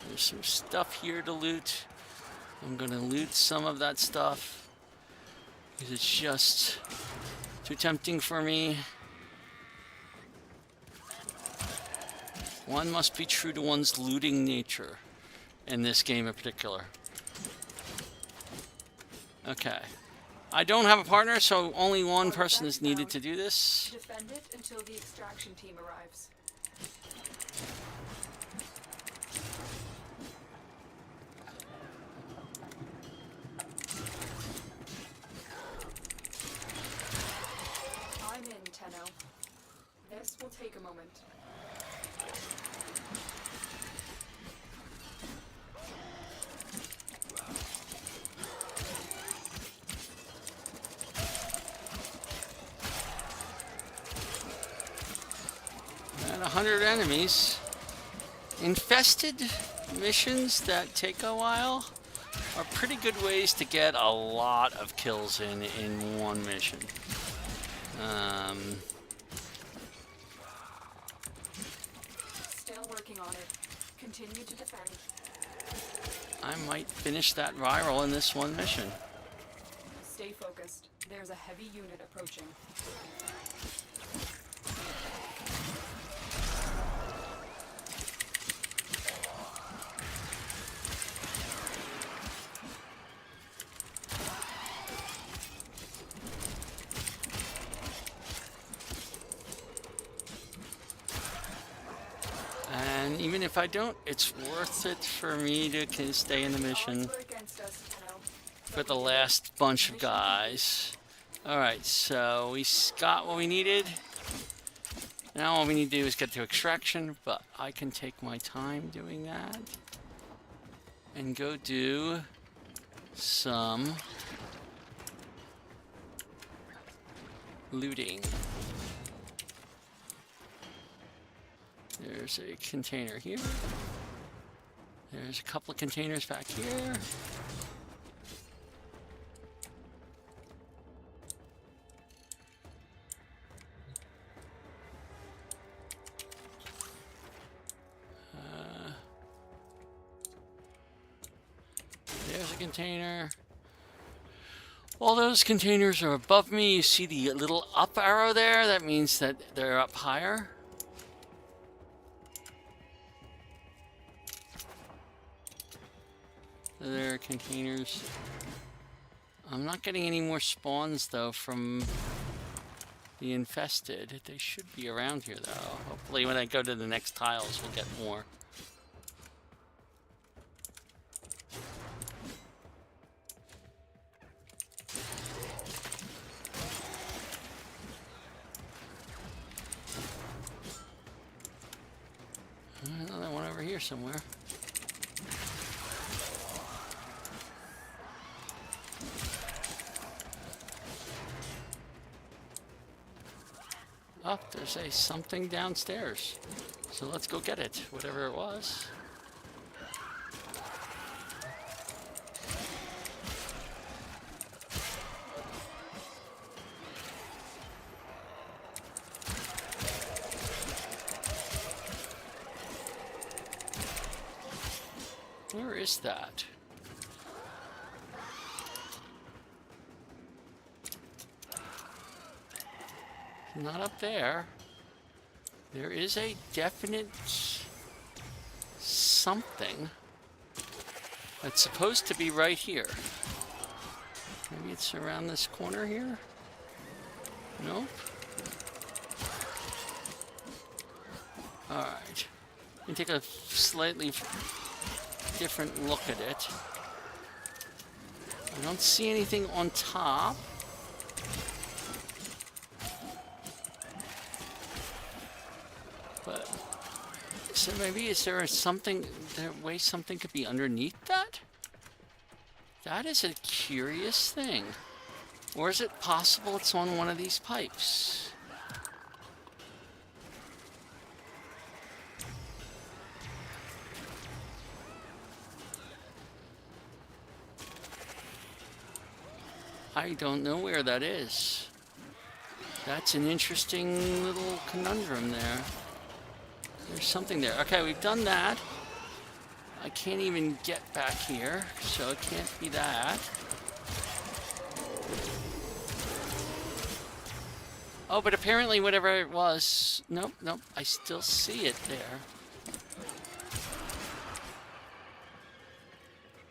There's some stuff here to loot. I'm gonna loot some of that stuff because it's just too tempting for me. One must be true to one's looting nature in this game in particular. Okay. I don't have a partner, so only one person is needed to do this. Defend it until the extraction team arrives. I'm in, Tenno. This will take a moment. And 100 enemies. Infested missions that take a while are pretty good ways to get a lot of kills in one mission. Still working on it. Continue to defend. I might finish that viral in this one mission. Stay focused. There's a heavy unit approaching. And even if I don't, it's worth it for me to stay in the mission for the last bunch of guys. Alright, so we got what we needed. Now all we need to do is get to extraction, but I can take my time doing that. And go do some looting. There's a container here. There's a couple of containers back here. There's a container. All those containers are above me. You see the little up arrow there? That means that they're up higher. There are containers. I'm not getting any more spawns though from the infested. They should be around here, though. Hopefully when I go to the next tiles, we'll get more. Another one over here somewhere. Oh, there's a something downstairs. So let's go get it, whatever it was. Where is that? Not up there. There is a definite something that's supposed to be right here. Maybe it's around this corner here? Nope. Alright. Let me take a slightly different look at it. I don't see anything on top. But so maybe is there something way something could be underneath that? That is a curious thing. Or is it possible it's on one of these pipes? I don't know where that is. That's an interesting little conundrum there. There's something there. Okay, we've done that. I can't even get back here, so it can't be that. Oh, but apparently whatever it was... Nope, nope, I still see it there.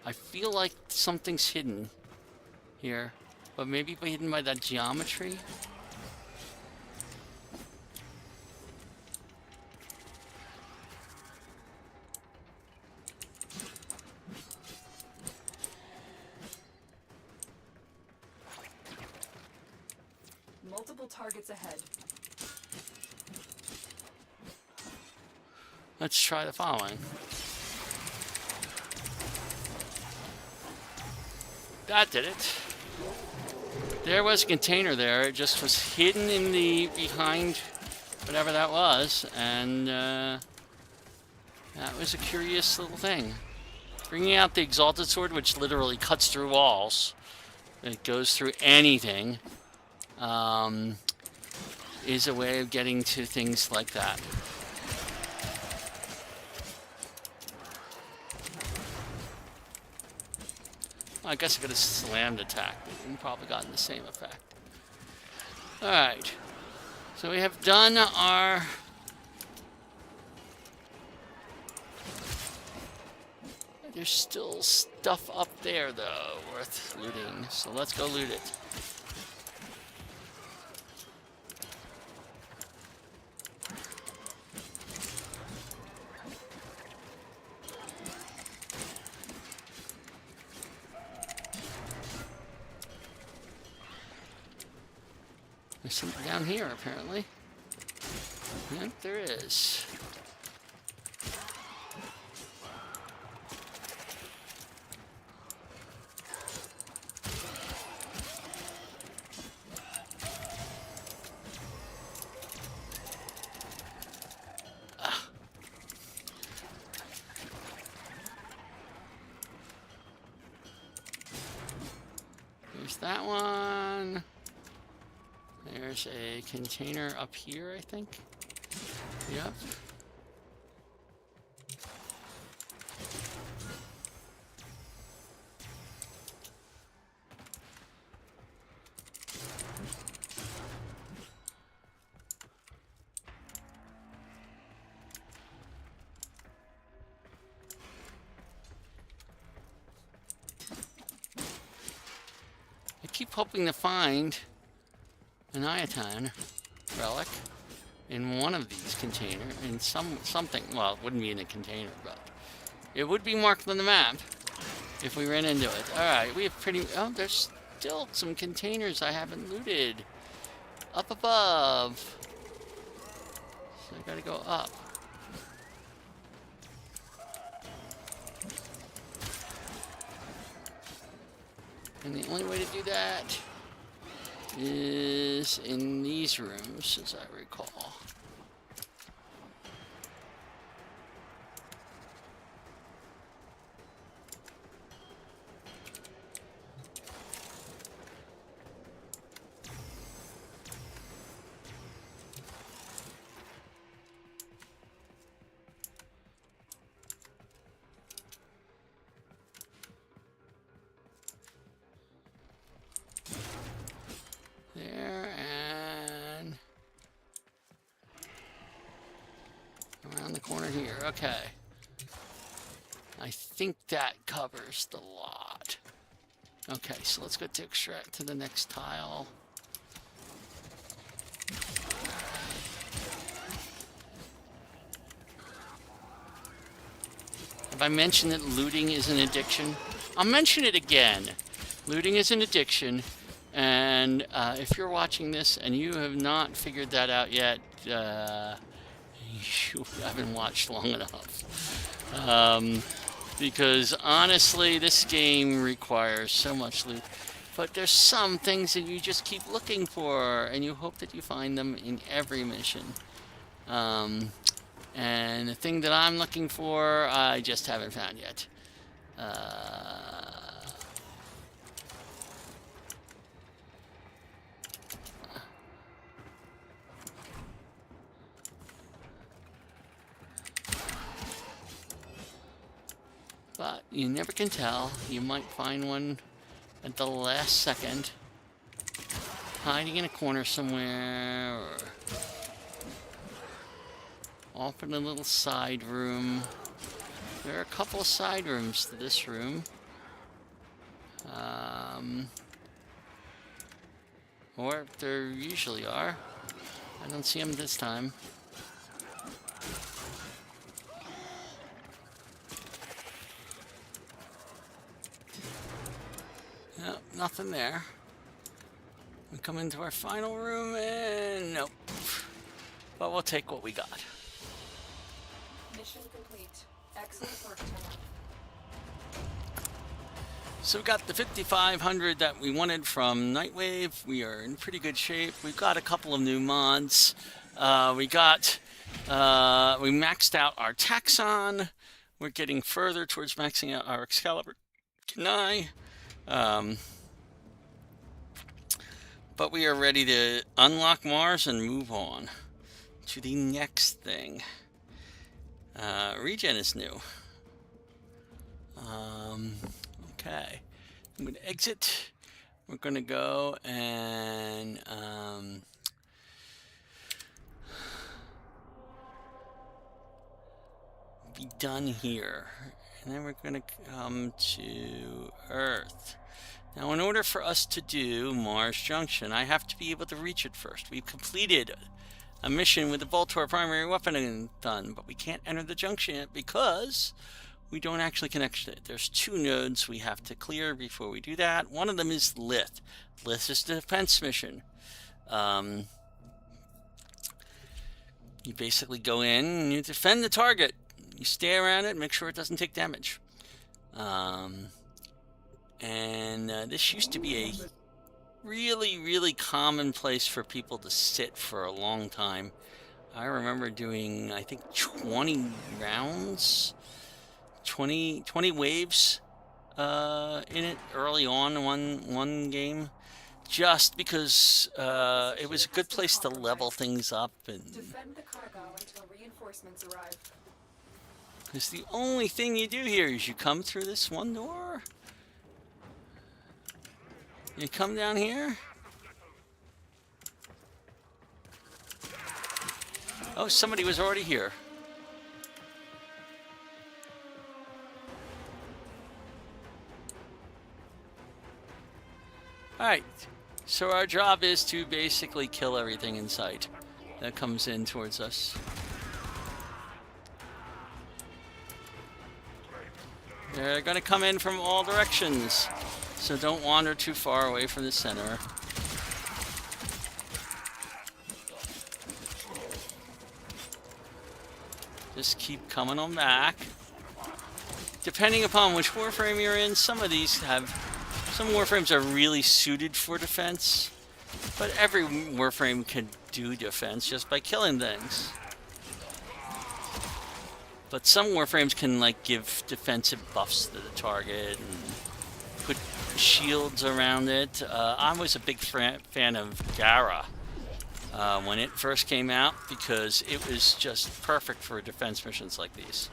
I feel like something's hidden here. But maybe hidden by that geometry? Multiple targets ahead. Let's try the following. That did it. There was a container there. It just was hidden in the behind whatever that was, and that was a curious little thing. Bringing out the Exalted Sword, which literally cuts through walls, it goes through anything, is a way of getting to things like that. I guess I could have slammed attack and probably gotten the same effect. Alright. So we have done our... There's still stuff up there, though, worth looting. So let's go loot it. There's something down here, apparently. Yep, there is. Ah. There's that one. There's a container up here, I think. Yep. I keep hoping to find an ion. relic in one of these containers, in something. Well, it wouldn't be in a container, but it would be marked on the map if we ran into it. All right, we have pretty. Oh, there's still some containers I haven't looted up above, so I gotta go up. And the only way to do that is in these rooms, as I recall. There, and around the corner here. Okay. I think that covers the lot. Okay, so let's go to extract to the next tile. Have I mentioned that looting is an addiction? I'll mention it again. Looting is an addiction. And if you're watching this and you have not figured that out yet, you haven't watched long enough. Because honestly, this game requires so much loot. But there's some things that you just keep looking for, and you hope that you find them in every mission. And the thing that I'm looking for, I just haven't found yet. But you never can tell. You might find one at the last second, hiding in a corner somewhere, or off in a little side room. There are a couple of side rooms to this room. Or there usually are. I don't see them this time. Nope, nothing there. We come into our final room and nope. But we'll take what we got. Mission complete. Excellent work, Tenno. So we got the 5500 that we wanted from Nightwave. We are in pretty good shape. We've got a couple of new mods. We maxed out our Taxon. We're getting further towards maxing out our Excalibur Kenai. But we are ready to unlock Mars and move on to the next thing. Regen is new. Okay. I'm going to exit. We're going to go and be done here. And then we're going to come to Earth. Now, in order for us to do Mars Junction, I have to be able to reach it first. We've completed a mission with the Voltor primary weapon done, but we can't enter the junction yet because we don't actually connect it. There's 2 nodes we have to clear before we do that. One of them is Lith. Lith is the defense mission. You basically go in and you defend the target. You stay around it, make sure it doesn't take damage. This used to be a really, really common place for people to sit for a long time. I remember doing, I think, 20 rounds, 20 waves in it early on one game, just because it was a good place to level things up. And defend the cargo until reinforcements arrive. because the only thing you do here is you come through this one door. You come down here. Oh, somebody was already here. Alright, so our job is to basically kill everything in sight. that comes in towards us. They're going to come in from all directions, so don't wander too far away from the center. Just keep coming on back. Depending upon which Warframe you're in, some Warframes are really suited for defense, but every Warframe can do defense just by killing things. But some Warframes can like give defensive buffs to the target and put shields around it. I was a big fan of Gara when it first came out because it was just perfect for defense missions like these.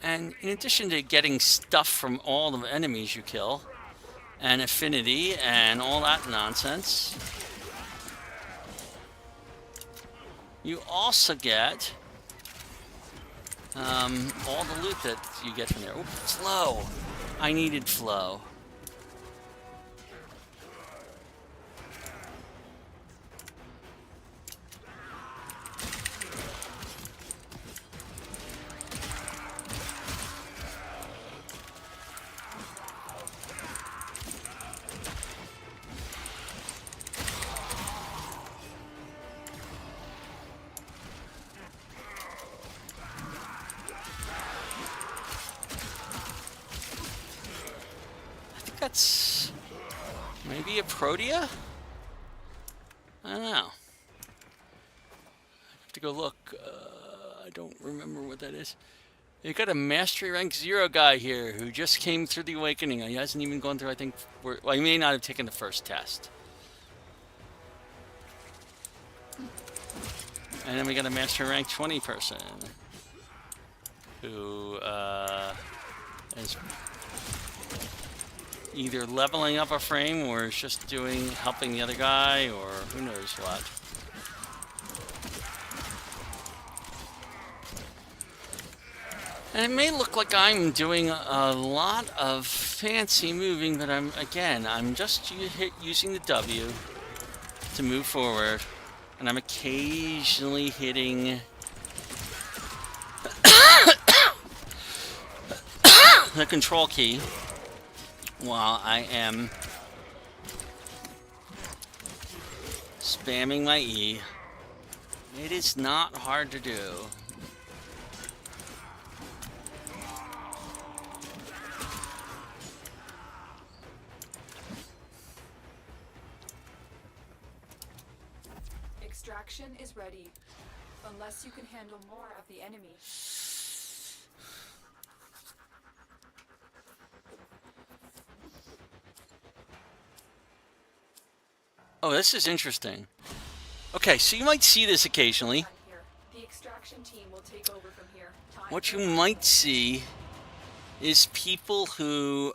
And in addition to getting stuff from all the enemies you kill, and affinity, and all that nonsense, you also get all the loot that you get from there. Ooh, flow! I needed flow. That's maybe a Protea? I don't know. I have to go look. I don't remember what that is. You got a Mastery Rank 0 guy here who just came through the Awakening. He hasn't even gone through, I think, well, he may not have taken the first test. And then we got a Mastery Rank 20 person who is either leveling up a frame or is just helping the other guy or who knows what. And it may look like I'm doing a lot of fancy moving, but I'm just using the W to move forward, and I'm occasionally hitting the control key while I am spamming my E. It is not hard to do. Extraction is ready, unless you can handle more of the enemy. Oh, this is interesting. Okay, so you might see this occasionally. The extraction team will take over from here. What you might see is people who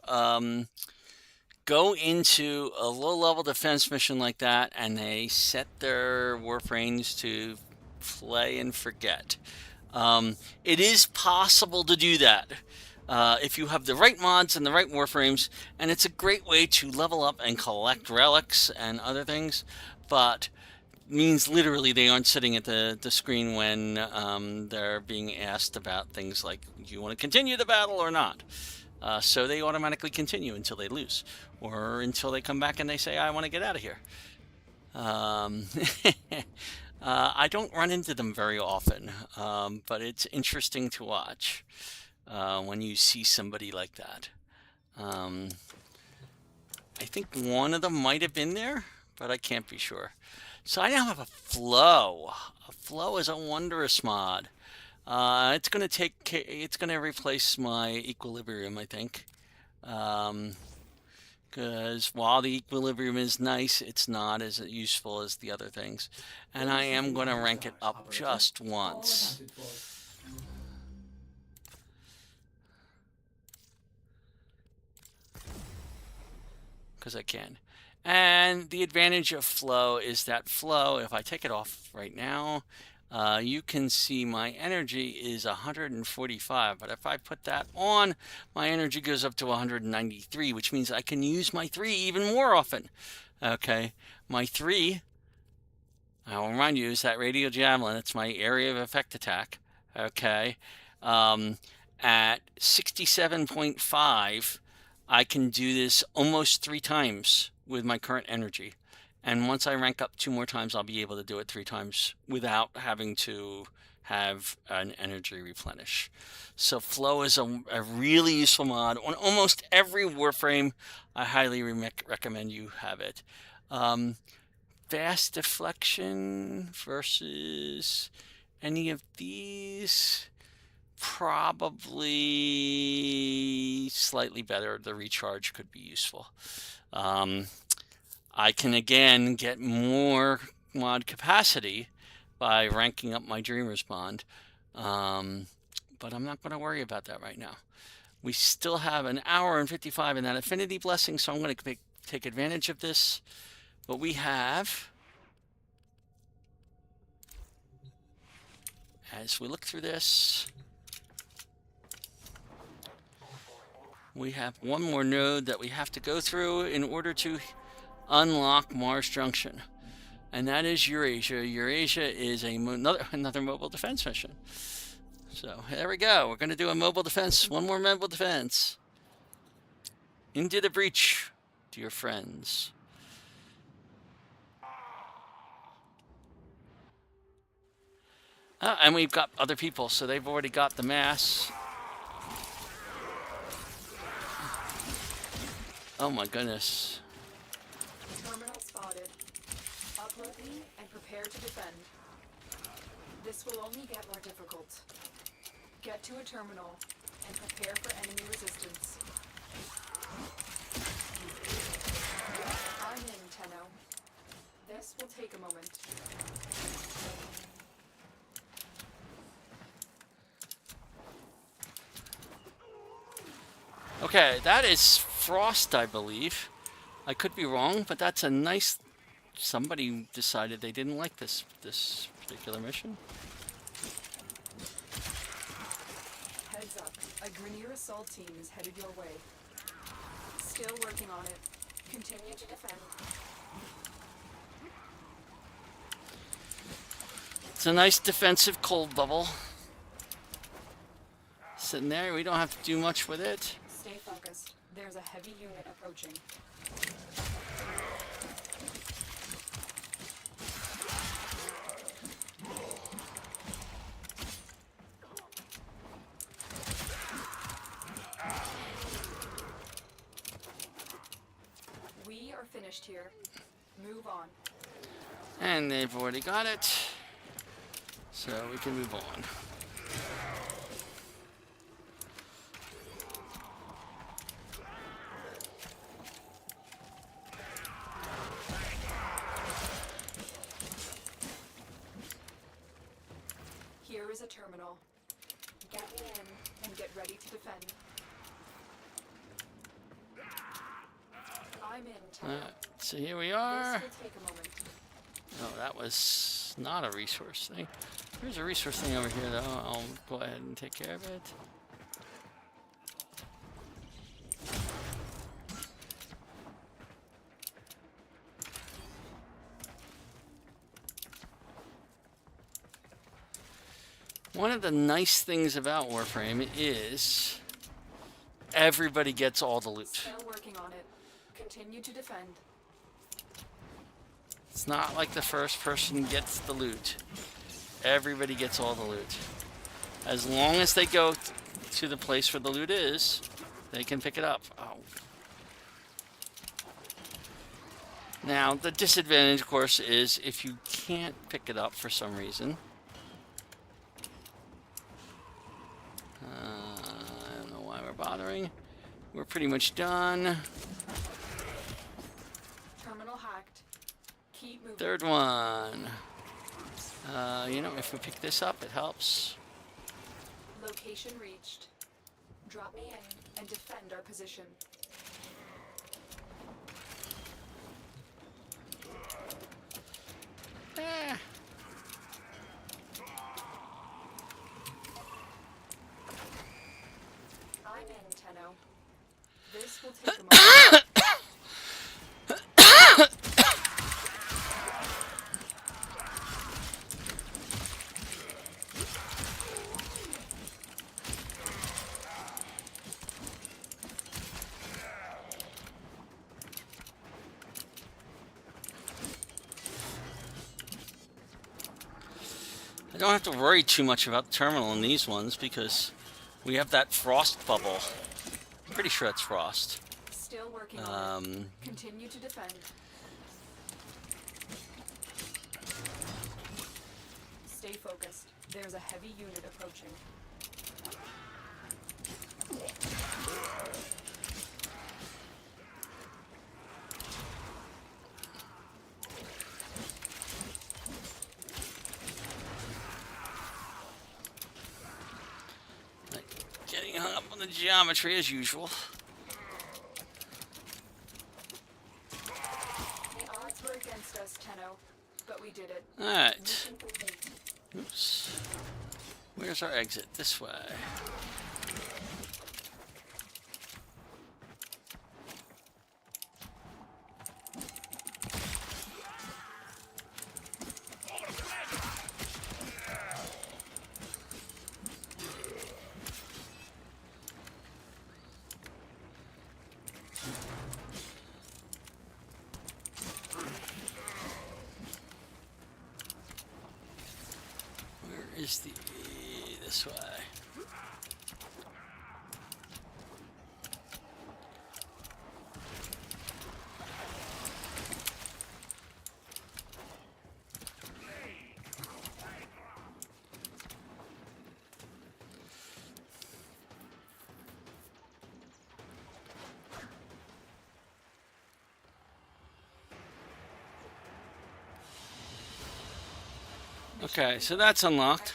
go into a low-level defense mission like that, and they set their Warframes to play and forget. It is possible to do that if you have the right mods and the right Warframes, and it's a great way to level up and collect relics and other things, but means literally they aren't sitting at the screen when they're being asked about things like, do you want to continue the battle or not? So they automatically continue until they lose, or until they come back and they say, I want to get out of here. I don't run into them very often, but it's interesting to watch when you see somebody like that. I think one of them might have been there, but I can't be sure. So I now have a flow. A flow is a wondrous mod. It's going to replace my equilibrium, I think. Because while the equilibrium is nice, it's not as useful as the other things. And I am going to rank it up just once. Because I can. And the advantage of flow is that flow, if I take it off right now, you can see my energy is 145, but if I put that on, my energy goes up to 193, which means I can use my 3 even more often. Okay, my 3, I'll remind you, is that radio javelin. It's my area of effect attack. Okay, at 67.5, I can do this almost 3 times with my current energy. And once I rank up 2 more times, I'll be able to do it 3 times without having to have an energy replenish. So Flow is a really useful mod on almost every Warframe. I highly recommend you have it. Fast deflection versus any of these, probably slightly better. The recharge could be useful. I can again get more mod capacity by ranking up my Dreamer's Bond, but I'm not going to worry about that right now. We still have an hour and 55 in that Affinity Blessing, so I'm going to take advantage of this. But we have, as we look through this, we have one more node that we have to go through in order to unlock Mars Junction, and that is Eurasia. Eurasia is another mobile defense mission. So there we go. We're going to do a mobile defense. One more mobile defense. Into the breach, dear friends. And we've got other people, so they've already got the mass. Oh my goodness. Terminal spotted. Upload me and prepare to defend. This will only get more difficult. Get to a terminal and prepare for enemy resistance. I'm in, Tenno. This will take a moment. Okay, that is Frost, I believe. I could be wrong, but that's a nice... Somebody decided they didn't like this particular mission. Heads up. A Grenier assault team is headed your way. Still working on it. Continue to defend. It's a nice defensive cold bubble. Sitting there, we don't have to do much with it. Stay focused. There's a heavy unit approaching. We are finished here. Move on. And they've already got it. So we can move on. Here is a terminal. Get me in and get ready to defend. I'm in, Tenno. So here we are. This will take a moment. Oh, that was not a resource thing. There's a resource thing over here, though. I'll go ahead and take care of it. One of the nice things about Warframe is everybody gets all the loot. Still working on it. Continue to defend. It's not like the first person gets the loot. Everybody gets all the loot. As long as they go to the place where the loot is, they can pick it up. Oh. Now, the disadvantage, of course, is if you can't pick it up for some reason. I don't know why we're bothering. We're pretty much done. Terminal hacked. Keep moving. Third one. You know, if we pick this up, it helps. Location reached. Drop me in and defend our position. Tenno. This will take a moment. I don't have to worry too much about the terminal in these ones because we have that frost bubble. I'm pretty sure it's frost. Still working on it. Continue to defend. Stay focused. There's a heavy unit approaching. Getting hung up on the geometry as usual. The odds were against us, Tenno, but we did it. Alright. Oops. Where's our exit? This way. Is the this way. Okay, so that's unlocked.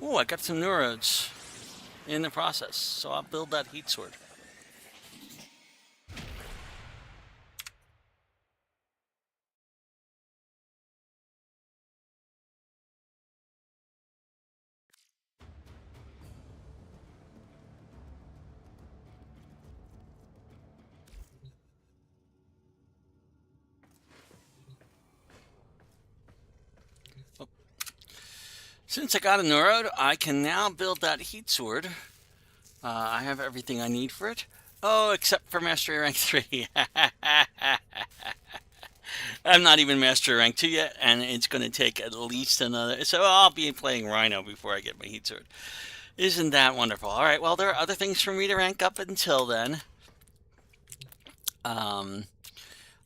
Oh, I got some neurodes in the process, so I'll build that heat sword. Since I got a neurode, I can now build that heat sword. I have everything I need for it. Oh, except for Mastery Rank 3. I'm not even Mastery Rank 2 yet, and it's going to take at least another... So I'll be playing Rhino before I get my heat sword. Isn't that wonderful? All right, well, there are other things for me to rank up until then.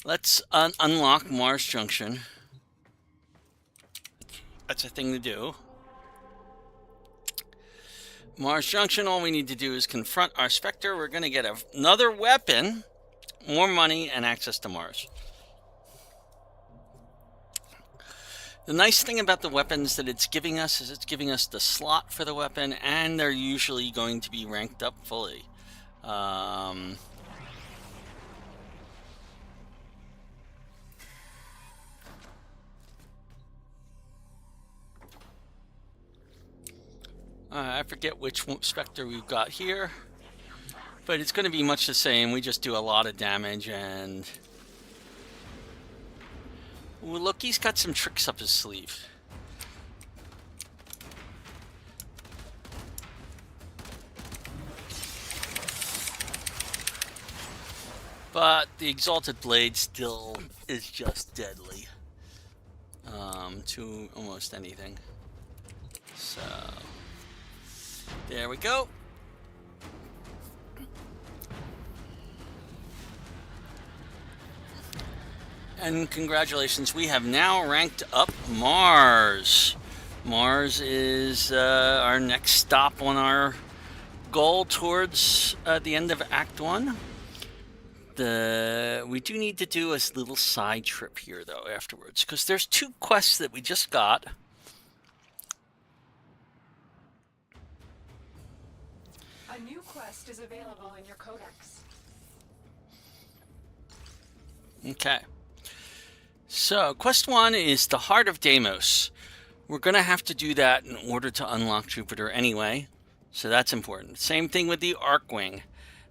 Let's unlock Mars Junction. That's a thing to do. Mars Junction, all we need to do is confront our Spectre. We're going to get another weapon, more money, and access to Mars. The nice thing about the weapons that it's giving us is it's giving us the slot for the weapon, and they're usually going to be ranked up fully. I forget which Spectre we've got here, but it's going to be much the same. We just do a lot of damage, and ooh, look, he's got some tricks up his sleeve. But the Exalted Blade still is just deadly to almost anything. So there we go. And congratulations, we have now ranked up Mars. Mars is our next stop on our goal towards the end of Act 1. We do need to do a little side trip here, though, afterwards, because there's 2 quests that we just got. A new quest is available in your codex. Okay. So, quest 1 is the Heart of Deimos. We're going to have to do that in order to unlock Jupiter anyway, so that's important. Same thing with the Arcwing.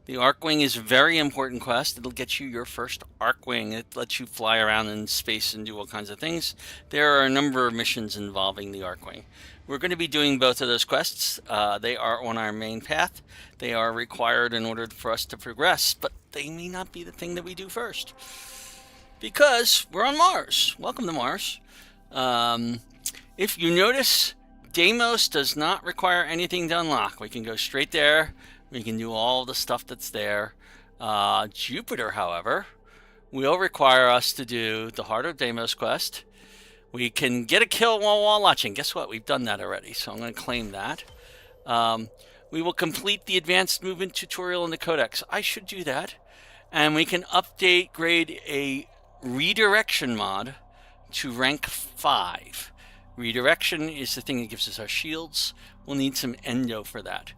The Arcwing is a very important quest. It'll get you your first Arcwing. It lets you fly around in space and do all kinds of things. There are a number of missions involving the Arcwing. We're going to be doing both of those quests. They are on our main path. They are required in order for us to progress, but they may not be the thing that we do first. Because we're on Mars. Welcome to Mars. If you notice, Deimos does not require anything to unlock. We can go straight there. We can do all the stuff that's there. Jupiter, however, will require us to do the Heart of Deimos quest. We can get a kill while watching. Guess what? We've done that already, so I'm going to claim that. We will complete the advanced movement tutorial in the Codex. I should do that. And we can update grade a redirection mod to rank 5. Redirection is the thing that gives us our shields. We'll need some endo for that.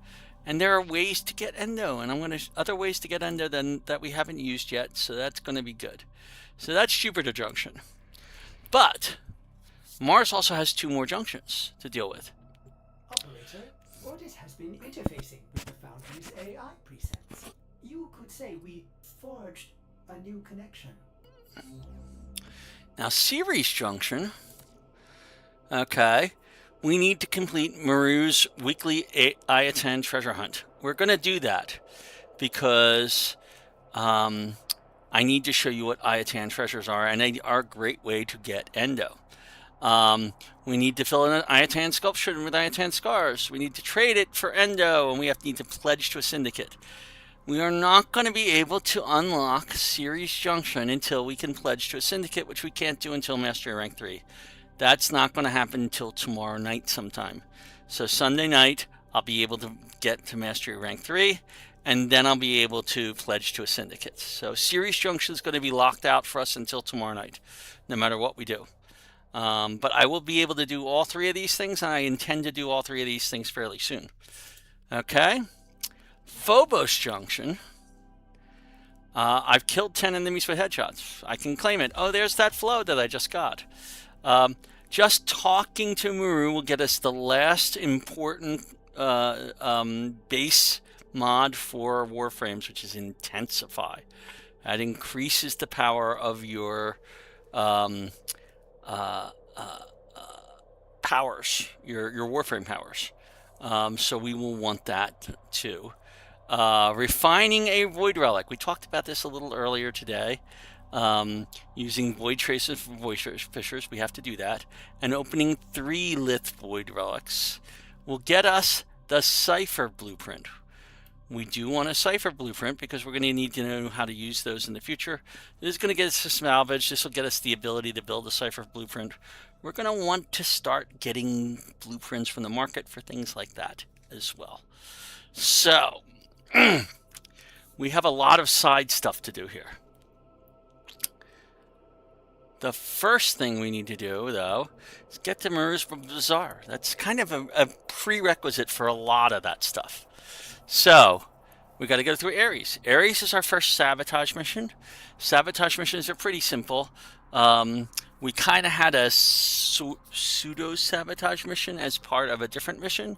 And there are ways to get endo, and other ways to get endo that we haven't used yet, so that's going to be good. So that's Jupiter Junction. But Mars also has 2 more junctions to deal with. Operator, Ordis has been interfacing with the Foundry's AI presets. You could say we forged a new connection. Now, Ceres Junction. Okay. We need to complete Maru's weekly IATAN treasure hunt. We're going to do that because I need to show you what IATAN treasures are, and they are a great way to get endo. We need to fill in an IATAN sculpture with IATAN scars. We need to trade it for endo, and we need to pledge to a syndicate. We are not going to be able to unlock Ceres Junction until we can pledge to a syndicate, which we can't do until Mastery Rank 3. That's not going to happen until tomorrow night sometime. So Sunday night, I'll be able to get to Mastery Rank 3, and then I'll be able to pledge to a syndicate. So Ceres Junction is going to be locked out for us until tomorrow night, no matter what we do. But I will be able to do all 3 of these things, and I intend to do all 3 of these things fairly soon. Okay? Phobos Junction. I've killed 10 enemies with headshots. I can claim it. Oh, there's that flow that I just got. Just talking to Maru will get us the last important base mod for Warframes, which is Intensify. That increases the power of your powers, your Warframe powers. So we will want that too. Refining a Void Relic. We talked about this a little earlier today. Using Void Traces for Void Fissures, we have to do that. And opening 3 Lith Void Relics will get us the Cipher Blueprint. We do want a Cipher Blueprint because we're going to need to know how to use those in the future. This is going to get us to salvage. This will get us the ability to build a Cipher Blueprint. We're going to want to start getting blueprints from the market for things like that as well. So, we have a lot of side stuff to do here. The first thing we need to do, though, is get to Maru's Bazaar. That's kind of a prerequisite for a lot of that stuff. So, we got to go through Ares. Ares is our first sabotage mission. Sabotage missions are pretty simple. We kind of had a pseudo-sabotage mission as part of a different mission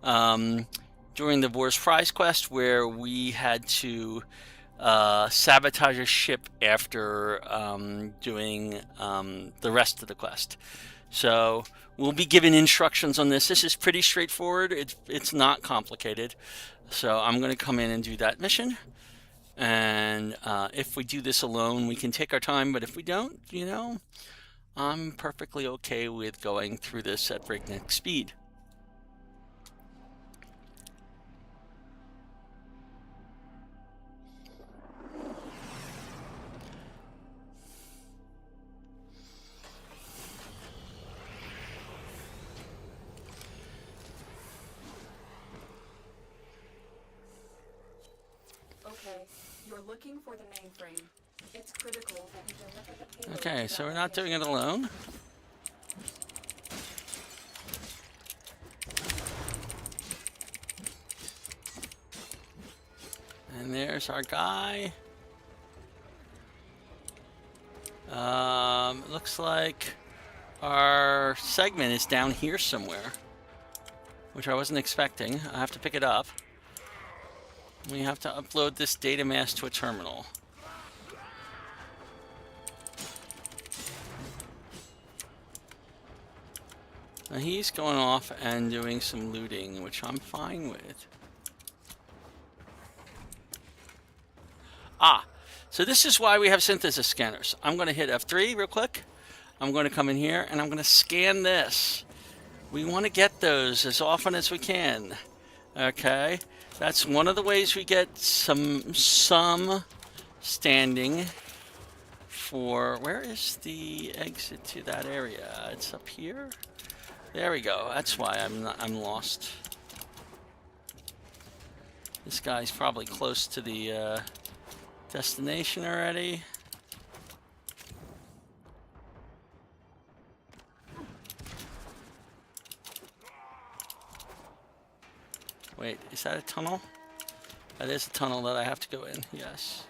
during the Boar's Prize quest, where we had to sabotage a ship after doing the rest of the quest. So we'll be given instructions on this. This is pretty straightforward. It's not complicated. So I'm going to come in and do that mission. And if we do this alone, we can take our time. But if we don't, you know, I'm perfectly okay with going through this at breakneck speed. You're looking for the mainframe. It's critical that you deliver the payload. Okay, so we're not doing it alone. And there's our guy. Looks like our segment is down here somewhere, which I wasn't expecting. I have to pick it up. We have to upload this data mass to a terminal. Now he's going off and doing some looting, which I'm fine with. Ah, so this is why we have synthesis scanners. I'm going to hit F3 real quick. I'm going to come in here and I'm going to scan this. We want to get those as often as we can. Okay, that's one of the ways we get some standing for. Where is the exit to that area? It's up here. There we go. That's why I'm lost. This guy's probably close to the destination already. Wait, is that a tunnel? That is a tunnel that I have to go in, yes.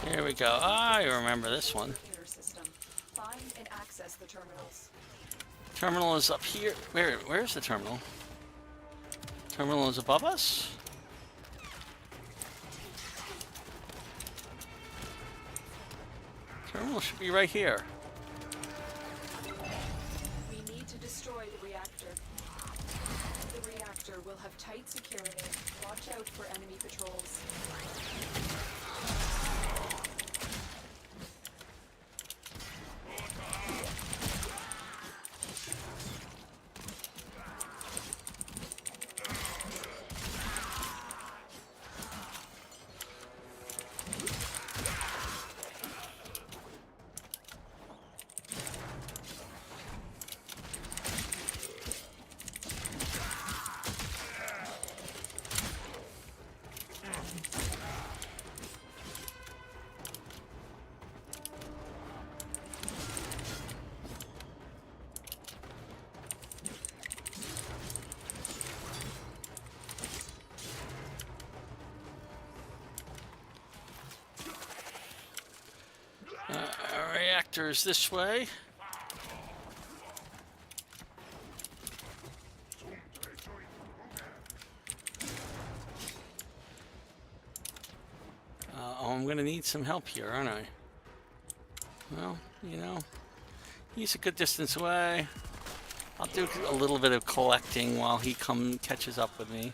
Here we go. I remember this one. Find and access the terminals. Terminal is up here. Where's the terminal? Terminal is above us? Terminal should be right here. We need to destroy the reactor. The reactor will have tight security. Watch out for enemy patrols. Reactors this way. I'm gonna need some help here, aren't I? Well, you know, he's a good distance away. I'll do a little bit of collecting while he catches up with me.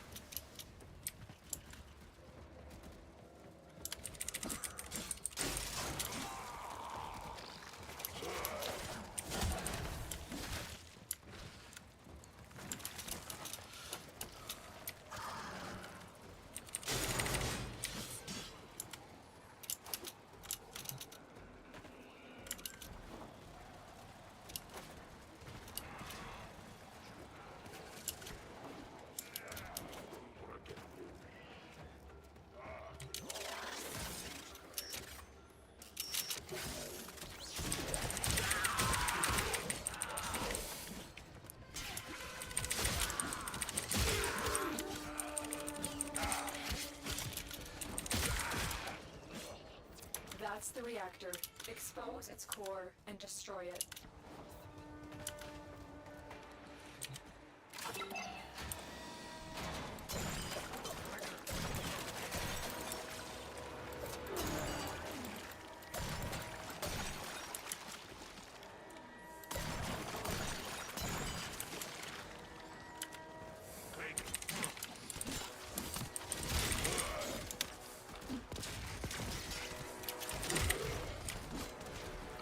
That's the reactor. Expose its core and destroy it.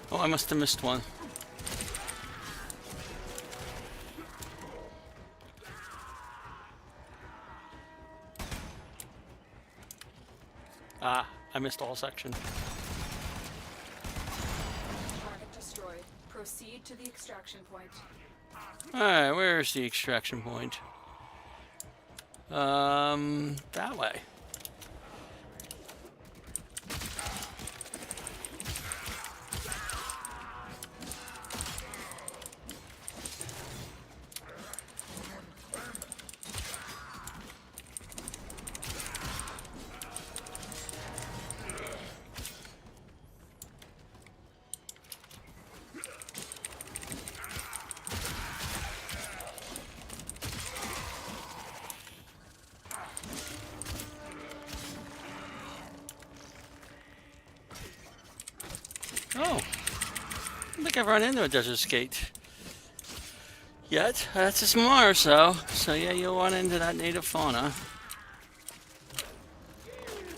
Oh, I must have missed one. Ah, I missed all section. Target destroyed. Proceed to the extraction point. Alright, where's the extraction point? That way. think I've run into a desert skate yet. That's just Mars, though. So yeah, you'll run into that native fauna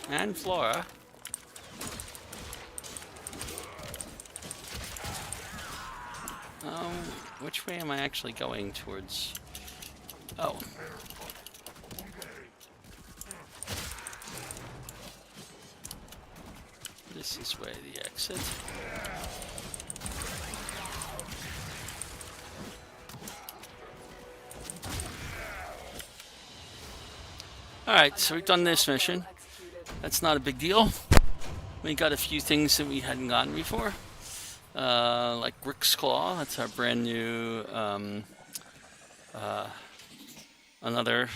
and flora. Which way am I actually going towards? Oh. This is where the exit. Alright, so we've done this mission. That's not a big deal. We got a few things that we hadn't gotten before. Like Rick's Claw, that's our brand new, another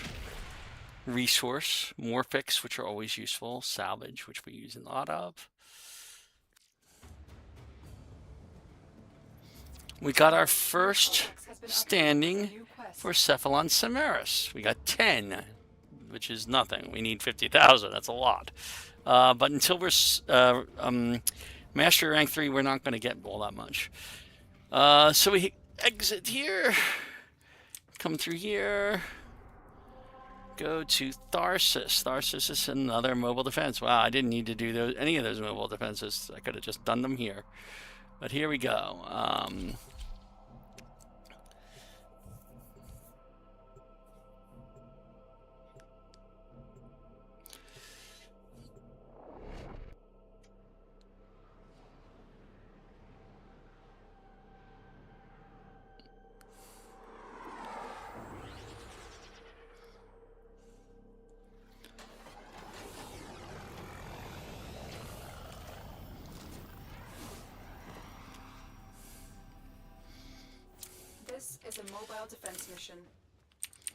resource. Morphics, which are always useful. Salvage, which we use a lot of. We got our first standing for Cephalon Solaris. We got 10, which is nothing. We need 50,000, that's a lot. But until we're Master Rank 3, we're not going to get all that much. So we exit here, come through here, go to Tharsis. Tharsis is another mobile defense. Wow, I didn't need to do any of those mobile defenses. I could have just done them here. But here we go. This is a mobile defense mission.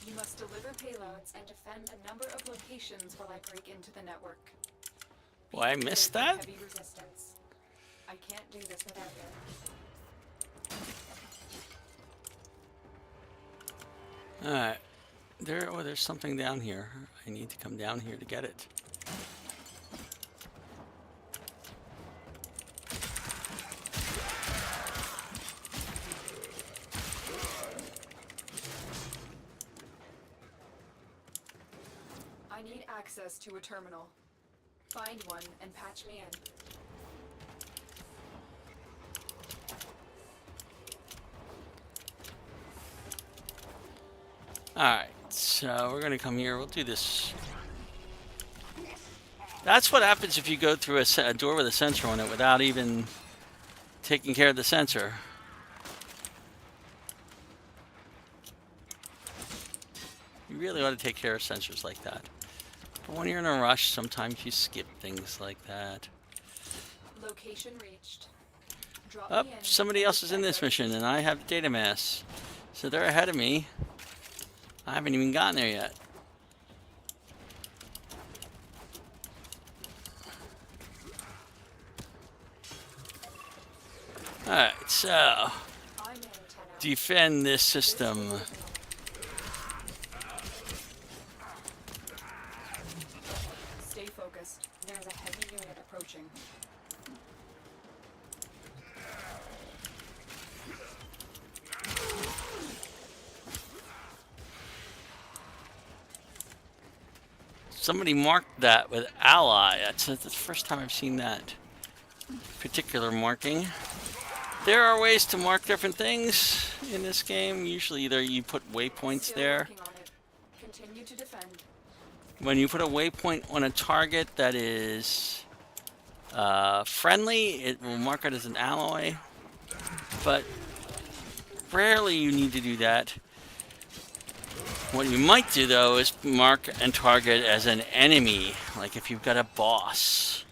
You must deliver payloads and defend a number of locations while I break into the network. Well, I missed that? Heavy resistance. I can't do this without you. Alright. There's something down here. I need to come down here to get it. I need access to a terminal. Find one and patch me in. Alright, so we're gonna come here. We'll do this. That's what happens if you go through a door with a sensor on it without even taking care of the sensor. You really ought to take care of sensors like that. But when you're in a rush, sometimes you skip things like that. Location reached. Drop Oh, me in. somebody else is in this mission, and I have the data mass. So they're ahead of me. I haven't even gotten there yet. Alright, so defend this system. Stay focused. There's a heavy unit approaching. Somebody marked that with ally. That's the first time I've seen that particular marking. There are ways to mark different things in this game. Usually either you put waypoints there. Continue to defend. When you put a waypoint on a target that is friendly, it will mark it as an alloy. But rarely you need to do that. What you might do, though, is mark and target as an enemy, like if you've got a boss.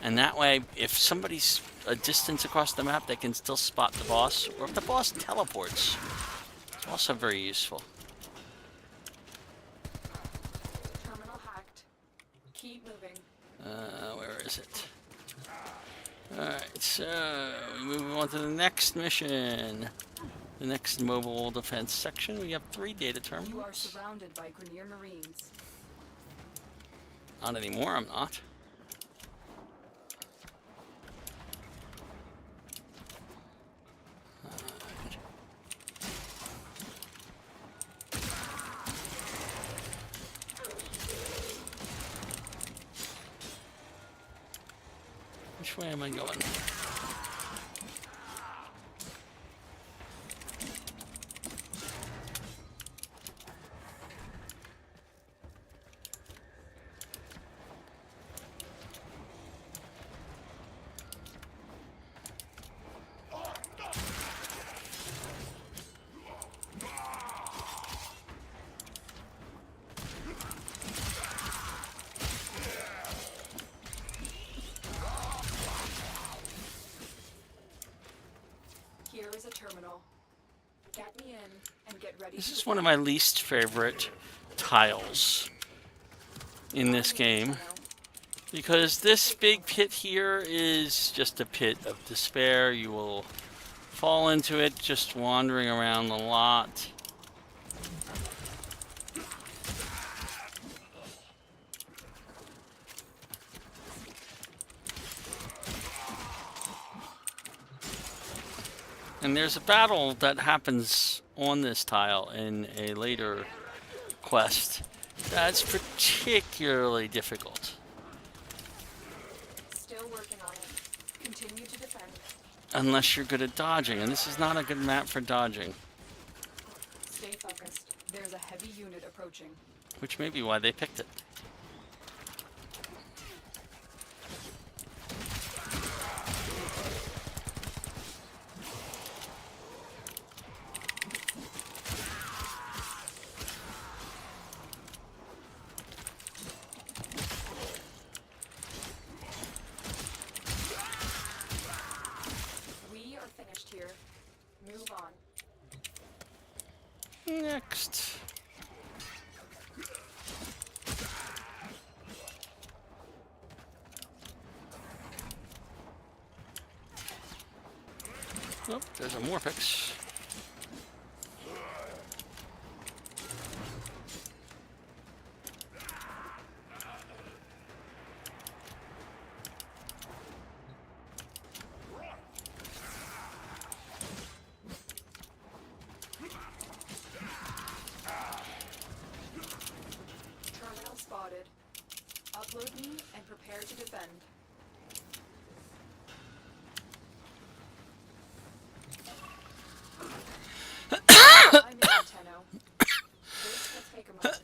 And that way, if somebody's a distance across the map, they can still spot the boss, or if the boss teleports. It's also very useful. Terminal hacked. Keep moving. Where is it? Alright, so we move on to the next mission. The next mobile defense section. We have 3 data terminals. You are surrounded by Grenier Marines. Not anymore, I'm not. Which way am I going? Here is a terminal. Get me in and get ready. This is one of my least favorite tiles in this game, because this big pit here is just a pit of despair. You will fall into it just wandering around a lot. And there's a battle that happens on this tile in a later quest that's particularly difficult. Still working on it. Continue to defend. Unless you're good at dodging, and this is not a good map for dodging. Stay focused. There's a heavy unit approaching. Which may be why they picked it. We are finished here. Move on. Next. Oh, there's a Morphix. Terminal spotted. Upload me and prepare to defend. I'm in, Tenno. This will take a moment.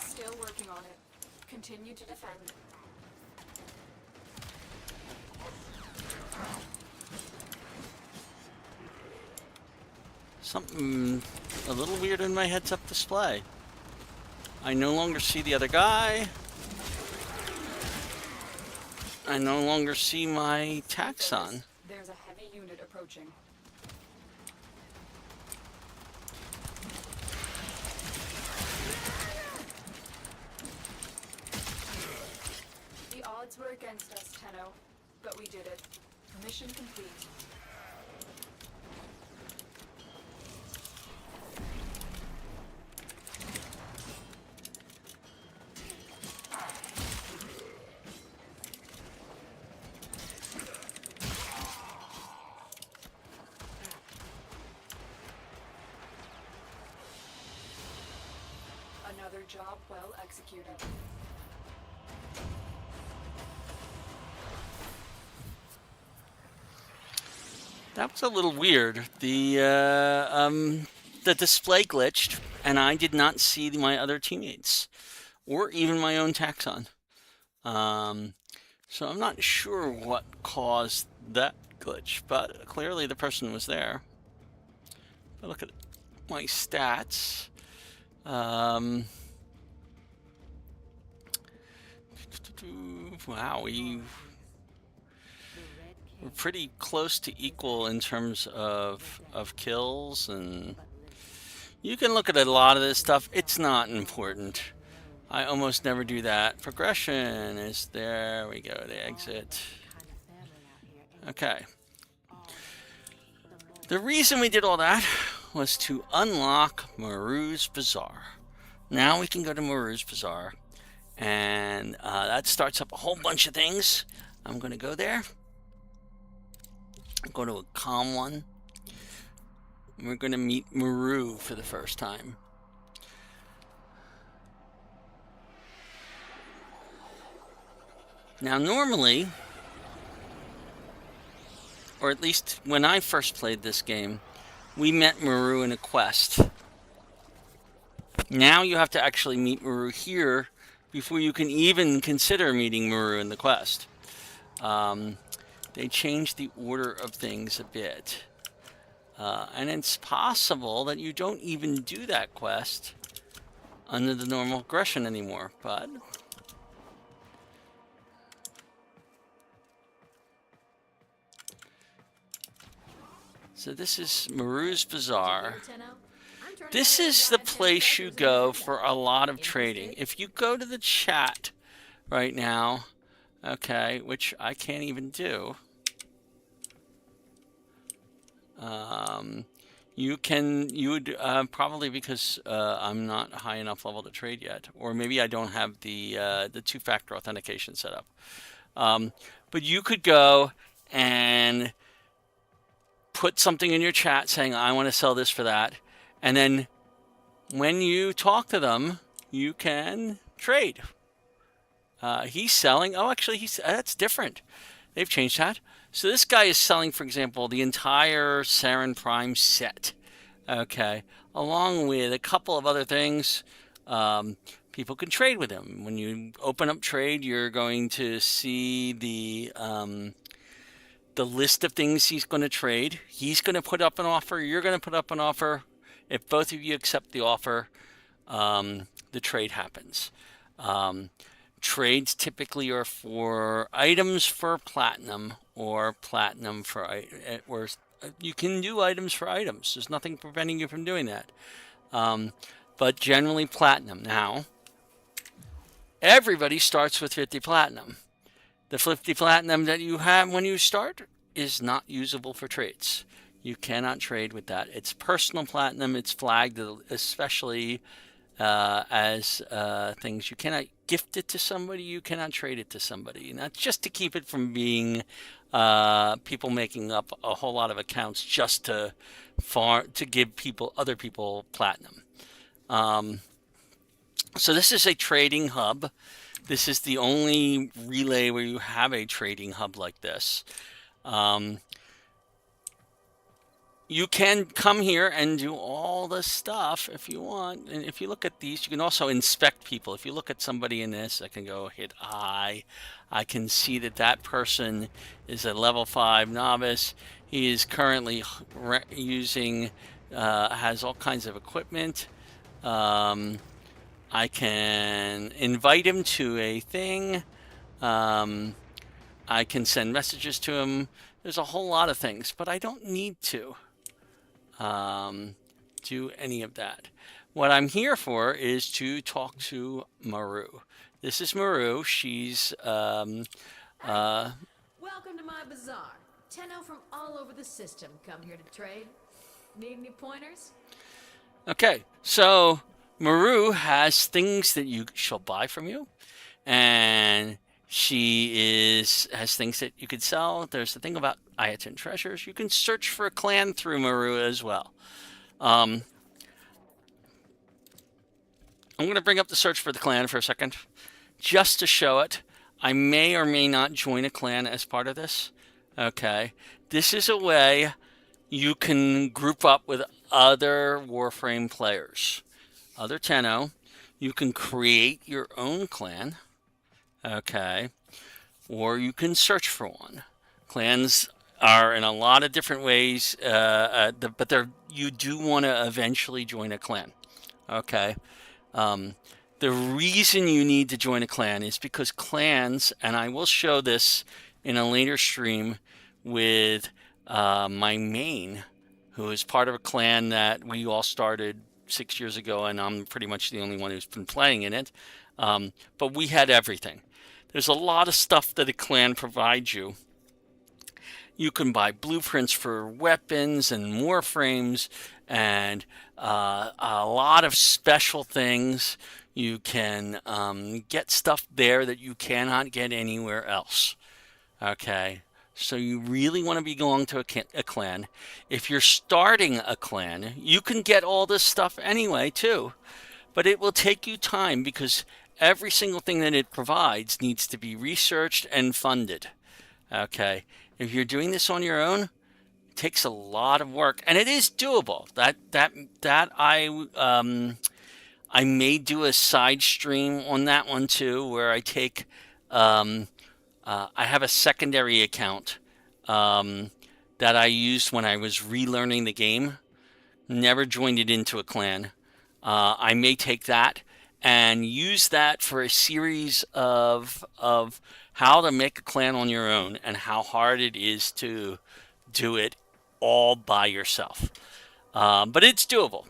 Still working on it. Continue to defend. Something a little weird in my heads-up display. I no longer see the other guy. I no longer see my taxon. There's a heavy unit approaching. The odds were against us, Tenno, but we did it. Mission complete. Another job well executed. That was a little weird. The display glitched, and I did not see my other teammates, or even my own taxon. So I'm not sure what caused that glitch, but clearly the person was there. But look at my stats. Wow, we're pretty close to equal in terms of kills, and you can look at a lot of this stuff. It's not important. I almost never do that. Progression is there. We go to exit. Okay. The reason we did all that was to unlock Maru's Bazaar. Now we can go to Maru's Bazaar, and that starts up a whole bunch of things. I'm going to go there. Go to a calm one. We're going to meet Maru for the first time. Now normally, or at least when I first played this game, we met Maru in a quest. Now you have to actually meet Maru here before you can even consider meeting Maru in the quest. They changed the order of things a bit. And it's possible that you don't even do that quest under the normal aggression anymore, but... So this is Maru's Bazaar. This is the place you go for a lot of trading. If you go to the chat right now, okay, which I can't even do, you would probably, because I'm not high enough level to trade yet, or maybe I don't have the two-factor authentication set up. But you could go and put something in your chat saying, I want to sell this for that. And then when you talk to them, you can trade. He's selling. Oh, actually, that's different. They've changed that. So this guy is selling, for example, the entire Saren Prime set. Okay. Along with a couple of other things. People can trade with him. When you open up trade, you're going to see the list of things he's going to trade. He's going to put up an offer. You're going to put up an offer. If both of you accept the offer, the trade happens. Trades typically are for items for platinum or platinum for, or you can do items for items. There's nothing preventing you from doing that. But generally platinum. Now, everybody starts with 50 platinum. The 50 platinum that you have when you start is not usable for trades. You cannot trade with that. It's personal platinum. It's flagged, especially as things. You cannot gift it to somebody. You cannot trade it to somebody. And that's just to keep it from being people making up a whole lot of accounts just to give other people platinum. So this is a trading hub. This is the only relay where you have a trading hub like this. You can come here and do all the stuff if you want. And if you look at these, you can also inspect people. If you look at somebody in this, I can go hit I. I can see that that person is a level 5 novice. He is currently using, has all kinds of equipment. I can invite him to a thing. I can send messages to him. There's a whole lot of things, but I don't need to do any of that. What I'm here for is to talk to Maru. This is Maru. She's welcome to my bazaar. Tenno from all over the system come here to trade. Need any pointers? Okay, so Maru has things that she'll buy from you, and she has things that you could sell. There's the thing about Ayatan treasures. You can search for a clan through Maru as well. I'm going to bring up the search for the clan for a second, just to show it. I may or may not join a clan as part of this. Okay, this is a way you can group up with other Warframe players, other Tenno. You can create your own clan. Okay, or you can search for one. Clans are in a lot of different ways, but you do want to eventually join a clan. Okay, the reason you need to join a clan is because clans, and I will show this in a later stream with my main, who is part of a clan that we all started 6 years ago, and I'm pretty much the only one who's been playing in it. But we had everything. There's a lot of stuff that a clan provides you You can buy blueprints for weapons and warframes and a lot of special things. You can get stuff there that you cannot get anywhere else. Okay, so you really want to be going to a clan. If you're starting a clan, you can get all this stuff anyway too, but it will take you time because every single thing that it provides needs to be researched and funded. Okay, if you're doing this on your own, it takes a lot of work, and it is doable. I may do a side stream on that one too, where I take I have a secondary account that I used when I was relearning the game. Never joined it into a clan. I may take that and use that for a series of how to make a clan on your own and how hard it is to do it all by yourself. But it's doable.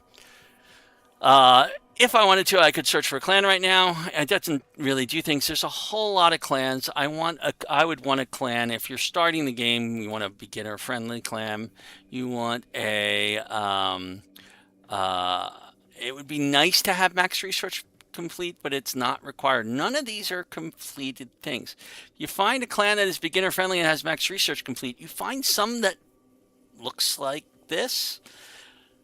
If I wanted to, I could search for a clan right now. It doesn't really do things. There's a whole lot of clans. I would want a clan. If you're starting the game, you want a beginner-friendly clan. You want a... it would be nice to have max research complete, but it's not required. None of these are completed things. You find a clan that is beginner-friendly and has max research complete. You find some that looks like this.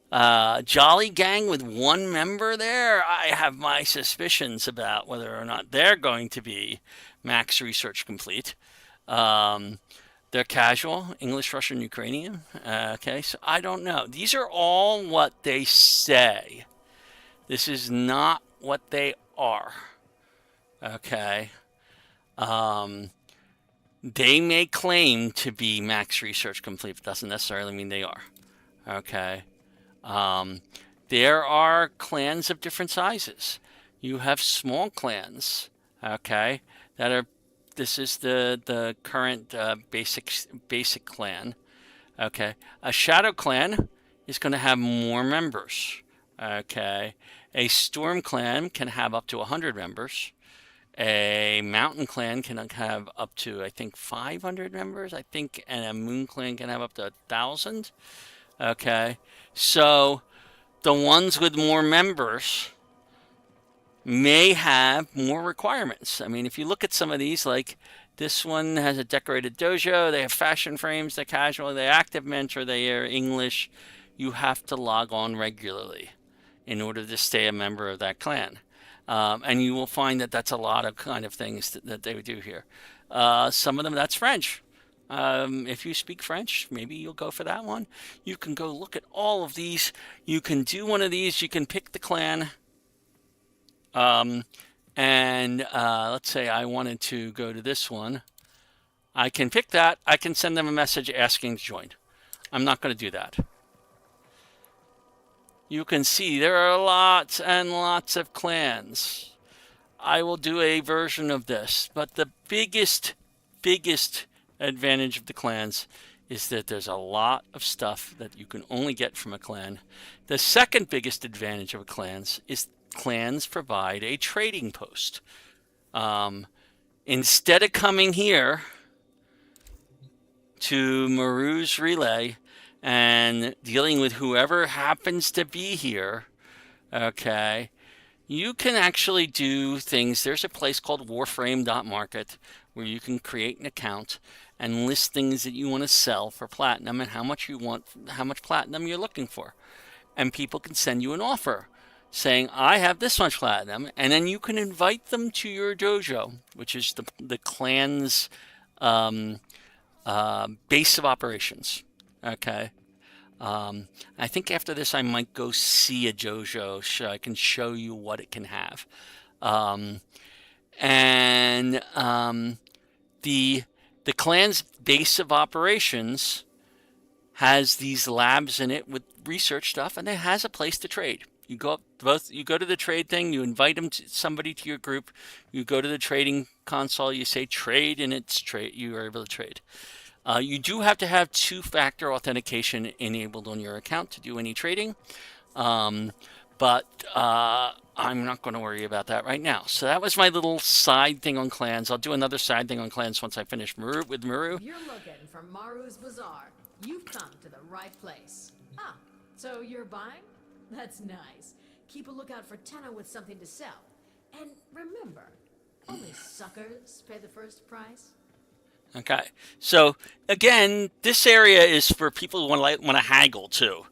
Jolly Gang with one member there. I have my suspicions about whether or not they're going to be max research complete. They're casual, English, Russian, Ukrainian. Okay, so I don't know. These are all what they say. This is not what they are. Okay. They may claim to be max research complete, but doesn't necessarily mean they are. Okay. There are clans of different sizes. You have small clans, okay, that are, this is the current basic clan, okay. A shadow clan is going to have more members, okay. A storm clan can have up to 100 members. A mountain clan can have up to, I think, 500 members, I think, and a moon clan can have up to 1,000. Okay, so the ones with more members may have more requirements. I mean, if you look at some of these, like this one has a decorated dojo, they have fashion frames, they're casual, they're active mentor, they are English. You have to log on regularly in order to stay a member of that clan. And you will find that that's a lot of kind of things that they would do here. Some of them, that's French. If you speak French, maybe you'll go for that one. You can go look at all of these. You can do one of these. You can pick the clan. Let's say I wanted to go to this one. I can pick that. I can send them a message asking to join. I'm not going to do that. You can see there are lots and lots of clans. I will do a version of this, but the biggest advantage of the clans is that there's a lot of stuff that you can only get from a clan. The second biggest advantage of clans is clans provide a trading post. Instead of coming here to Maru's Relay and dealing with whoever happens to be here, okay, you can actually do things. There's a place called Warframe.market where you can create an account and list things that you want to sell for platinum and how much you want, how much platinum you're looking for. And people can send you an offer saying, I have this much platinum, and then you can invite them to your dojo, which is the clan's base of operations. Okay. I think after this I might go see a dojo so I can show you what it can have. The clan's base of operations has these labs in it with research stuff, and it has a place to trade. You go to the trade thing, you invite somebody to your group, you go to the trading console, you say trade, and it's trade. You are able to trade. You do have to have two-factor authentication enabled on your account to do any trading. But I'm not going to worry about that right now. So that was my little side thing on clans. I'll do another side thing on clans once I finish with Maru. You're looking for Maru's Bazaar. You've come to the right place. Ah, so you're buying? That's nice. Keep a lookout for Tenno with something to sell. And remember, only suckers pay the first price. Okay, so again, this area is for people who want to haggle too.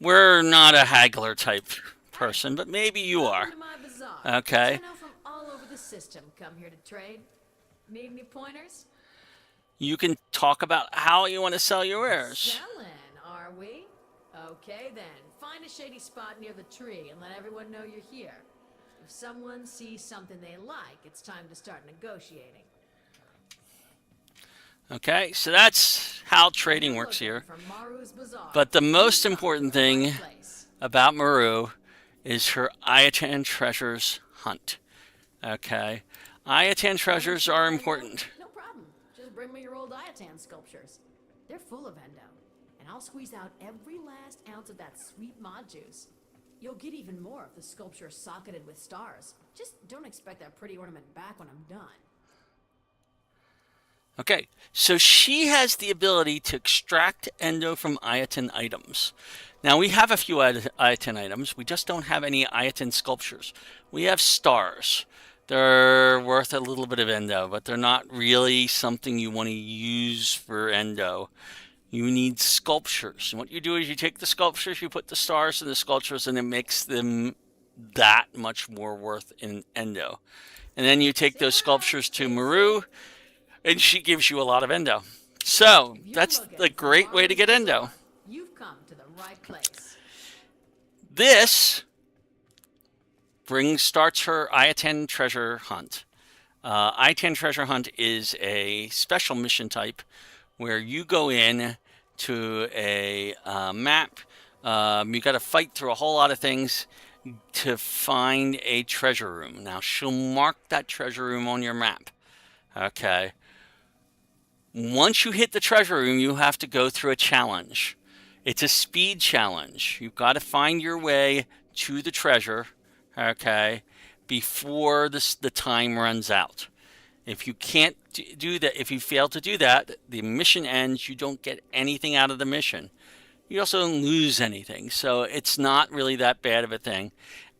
We're not a haggler type person, but maybe you are. Okay. Tenno from all over the system come here to trade. Need any pointers? You can talk about how you want to sell your wares. Selling, are we? Okay then, find a shady spot near the tree and let everyone know you're here. If someone sees something they like, it's time to start negotiating. Okay, so that's how trading works here. But the most important thing about Maru is her Ayatan treasures hunt. Okay, Ayatan treasures are important. No problem. Just bring me your old Ayatan sculptures. They're full of endo, and I'll squeeze out every last ounce of that sweet mod juice. You'll get even more if the sculpture's socketed with stars. Just don't expect that pretty ornament back when I'm done. Okay, so she has the ability to extract endo from Ayatan items. Now, we have a few Ayatan items. We just don't have any Ayatan sculptures. We have stars. They're worth a little bit of endo, but they're not really something you want to use for endo. You need sculptures. And what you do is you take the sculptures, you put the stars in the sculptures, and it makes them that much more worth in endo. And then you take those sculptures to Maru, and she gives you a lot of endo. So that's a great way to get endo. You've come to the right place. This starts her Ayatan treasure hunt. Ayatan treasure hunt is a special mission type where you go in to a map. You got to fight through a whole lot of things to find a treasure room. Now she'll mark that treasure room on your map. Okay. Once you hit the treasure room, you have to go through a challenge. It's a speed challenge. You've got to find your way to the treasure, okay, before the time runs out. If you can't do that, if you fail to do that, the mission ends. You don't get anything out of the mission. You also don't lose anything, so it's not really that bad of a thing.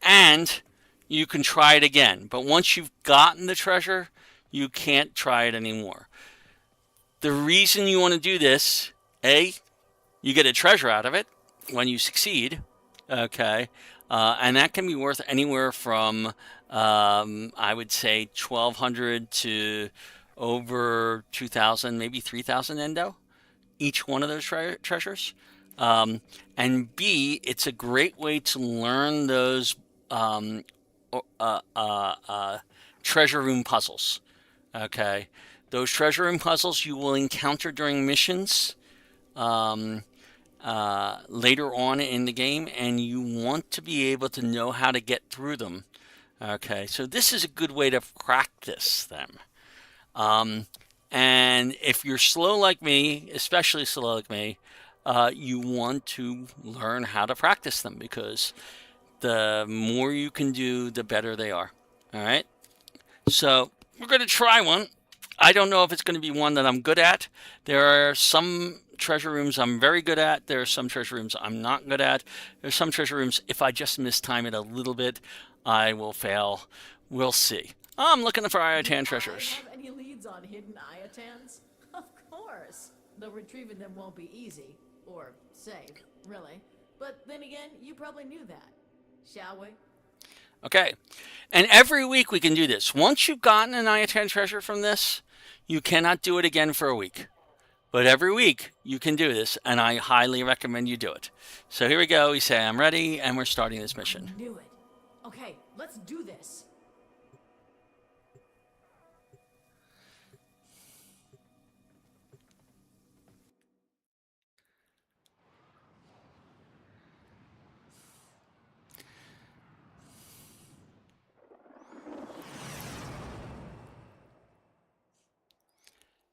And you can try it again. But once you've gotten the treasure, you can't try it anymore. The reason you want to do this, you get a treasure out of it when you succeed, okay? And that can be worth anywhere from, I would say, 1,200 to over 2,000, maybe 3,000 endo, each one of those treasures. And B, it's a great way to learn those treasure room puzzles, okay? Those treasure room puzzles you will encounter during missions later on in the game, and you want to be able to know how to get through them. Okay, so this is a good way to practice them. And if you're slow like me, especially slow like me, you want to learn how to practice them, because the more you can do, the better they are. All right, so we're going to try one. I don't know if it's going to be one that I'm good at. There are some treasure rooms I'm very good at. There are some treasure rooms I'm not good at. There's some treasure rooms, if I just mistime it a little bit, I will fail. We'll see. I'm looking for Ayatan treasures. Have any leads on hidden Ayatans? Of course. Though retrieving them won't be easy. Or safe, really. But then again, you probably knew that. Shall we? Okay. And every week we can do this. Once you've gotten an Ayatan treasure from this, you cannot do it again for a week. But every week you can do this, and I highly recommend you do it. So here we go. We say, I'm ready, and we're starting this mission. I knew it. Okay, let's do this.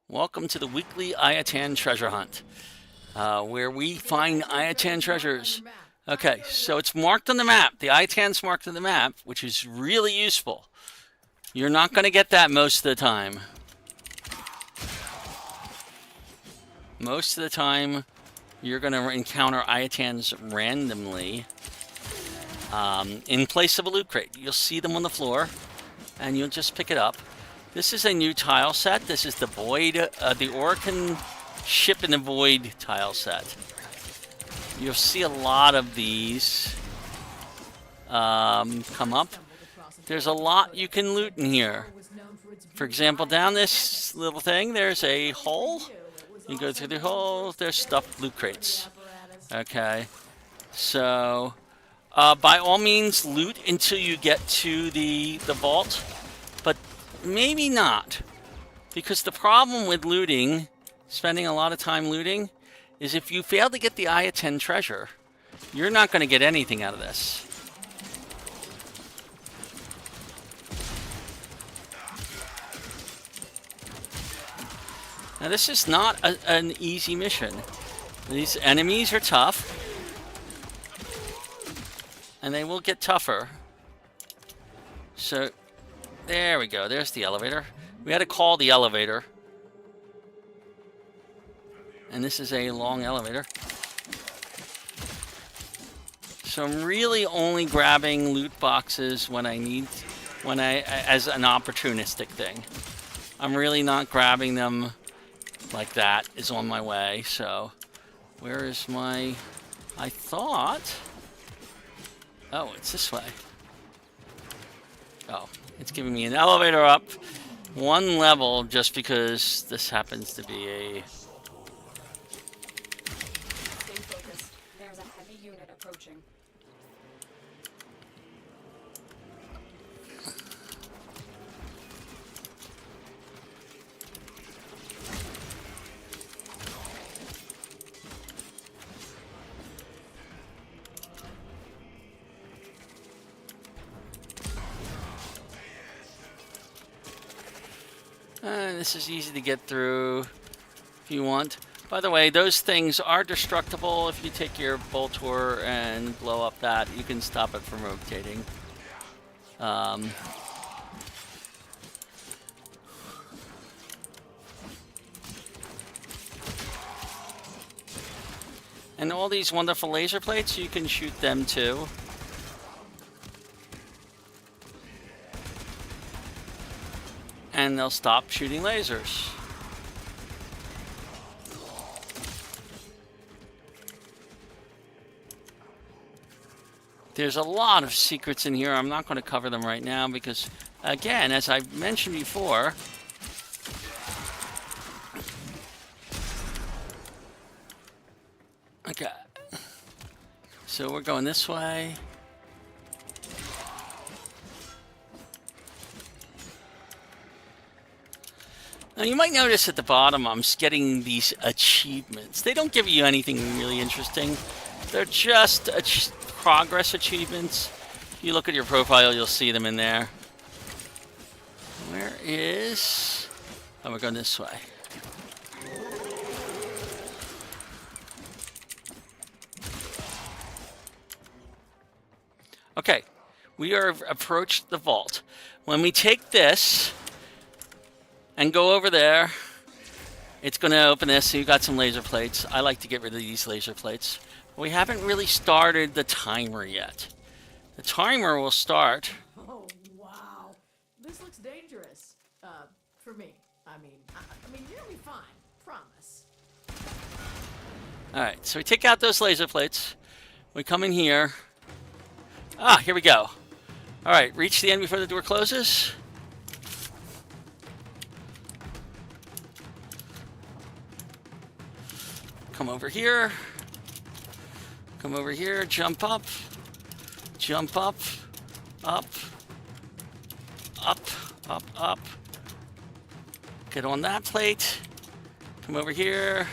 Welcome to the weekly Ayatan treasure hunt, where we find Ayatan treasures. Okay, so it's marked on the map. The ITAN's marked on the map, which is really useful. You're not going to get that most of the time. Most of the time, you're going to encounter ITANs randomly in place of a loot crate. You'll see them on the floor, and you'll just pick it up. This is a new tile set. This is the Void, the Orokin Ship in the Void tile set. You'll see a lot of these come up. There's a lot you can loot in here. For example, down this little thing, there's a hole. You go through the hole, there's stuffed loot crates. Okay, so by all means, loot until you get to the vault, but maybe not. Because the problem with looting, spending a lot of time looting, is if you fail to get the Aya-10 treasure, you're not going to get anything out of this. Now this is not an easy mission. These enemies are tough, and they will get tougher. So, there we go. There's the elevator. We had to call the elevator. And this is a long elevator. So I'm really only grabbing loot boxes when I need, as an opportunistic thing. I'm really not grabbing them like that is on my way. So where is my, I thought, oh, it's this way. Oh, it's giving me an elevator up one level just because this happens to be a... Stay focused. There's a heavy unit approaching. This is easy to get through if you want. By the way, those things are destructible. If you take your Boltor and blow up that, you can stop it from rotating. And all these wonderful laser plates, you can shoot them too. And they'll stop shooting lasers. There's a lot of secrets in here. I'm not going to cover them right now because, again, as I mentioned before, okay, so we're going this way. Now you might notice at the bottom I'm getting these achievements. They don't give you anything really interesting. They're just progress achievements. If you look at your profile, you'll see them in there. Where is... Oh, we're going this way. Okay, we are approached the vault. When we take this and go over there, it's going to open this. So you got some laser plates. I like to get rid of these laser plates. We haven't really started the timer yet. The timer will start. Oh, wow. This looks dangerous. For me. I mean, you'll be fine. Promise. Alright, so we take out those laser plates. We come in here. Ah, here we go. Alright, reach the end before the door closes. Come over here. Come over here, jump up, up, up. Get on that plate. Come over here.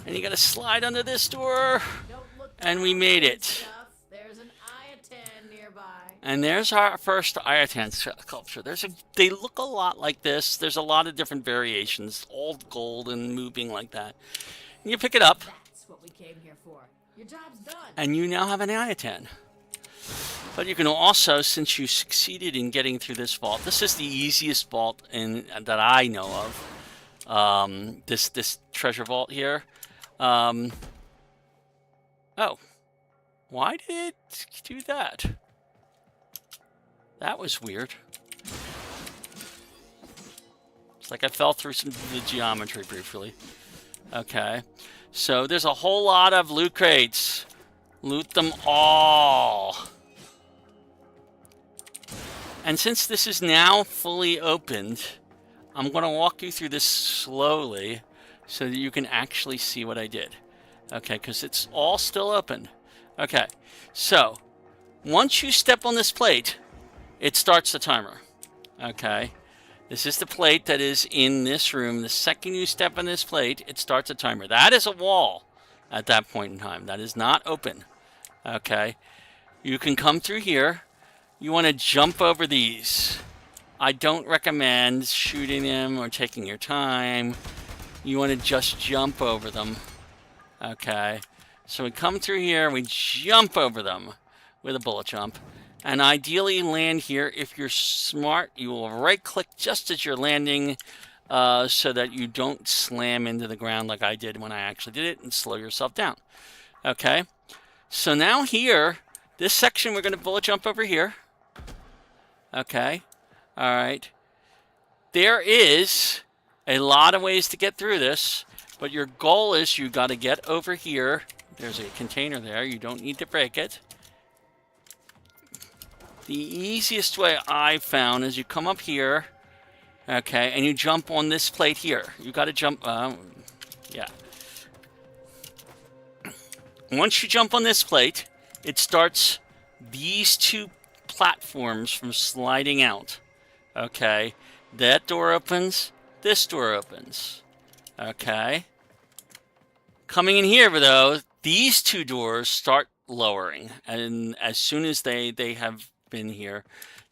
And you gotta slide under this door. And we made it. There's an Aya-10 nearby. And there's our first Aya-10 sculpture. They look a lot like this. There's a lot of different variations, all gold and moving like that. You pick it up. what we came here for. Your job's done. And you now have an Iatan. But you can also, since you succeeded in getting through this vault, this is the easiest vault that I know of. This treasure vault here. Oh, why did it do that? That was weird. It's like I fell through some of the geometry briefly. Okay, so there's a whole lot of loot crates. Loot them all. And since this is now fully opened, I'm going to walk you through this slowly so that you can actually see what I did. Okay, because it's all still open. Okay, so once you step on this plate, it starts the timer. Okay, this is the plate that is in this room. The second you step on this plate, it starts a timer. That is a wall at that point in time. That is not open. Okay, you can come through here. You want to jump over these. I don't recommend shooting them or taking your time. You want to just jump over them. Okay, so we come through here, we jump over them with a bullet jump. And ideally land here. If you're smart, you will right-click just as you're landing so that you don't slam into the ground like I did when I actually did it and slow yourself down. Okay, so now here, this section we're going to bullet jump over here. Okay, all right. There is a lot of ways to get through this, but your goal is you got to get over here. There's a container there. You don't need to break it. The easiest way I found is you come up here, okay, and you jump on this plate here. You got to jump, yeah. Once you jump on this plate, it starts these two platforms from sliding out, okay. That door opens, this door opens, okay. Coming in here, though, these two doors start lowering, and as soon as they have been here,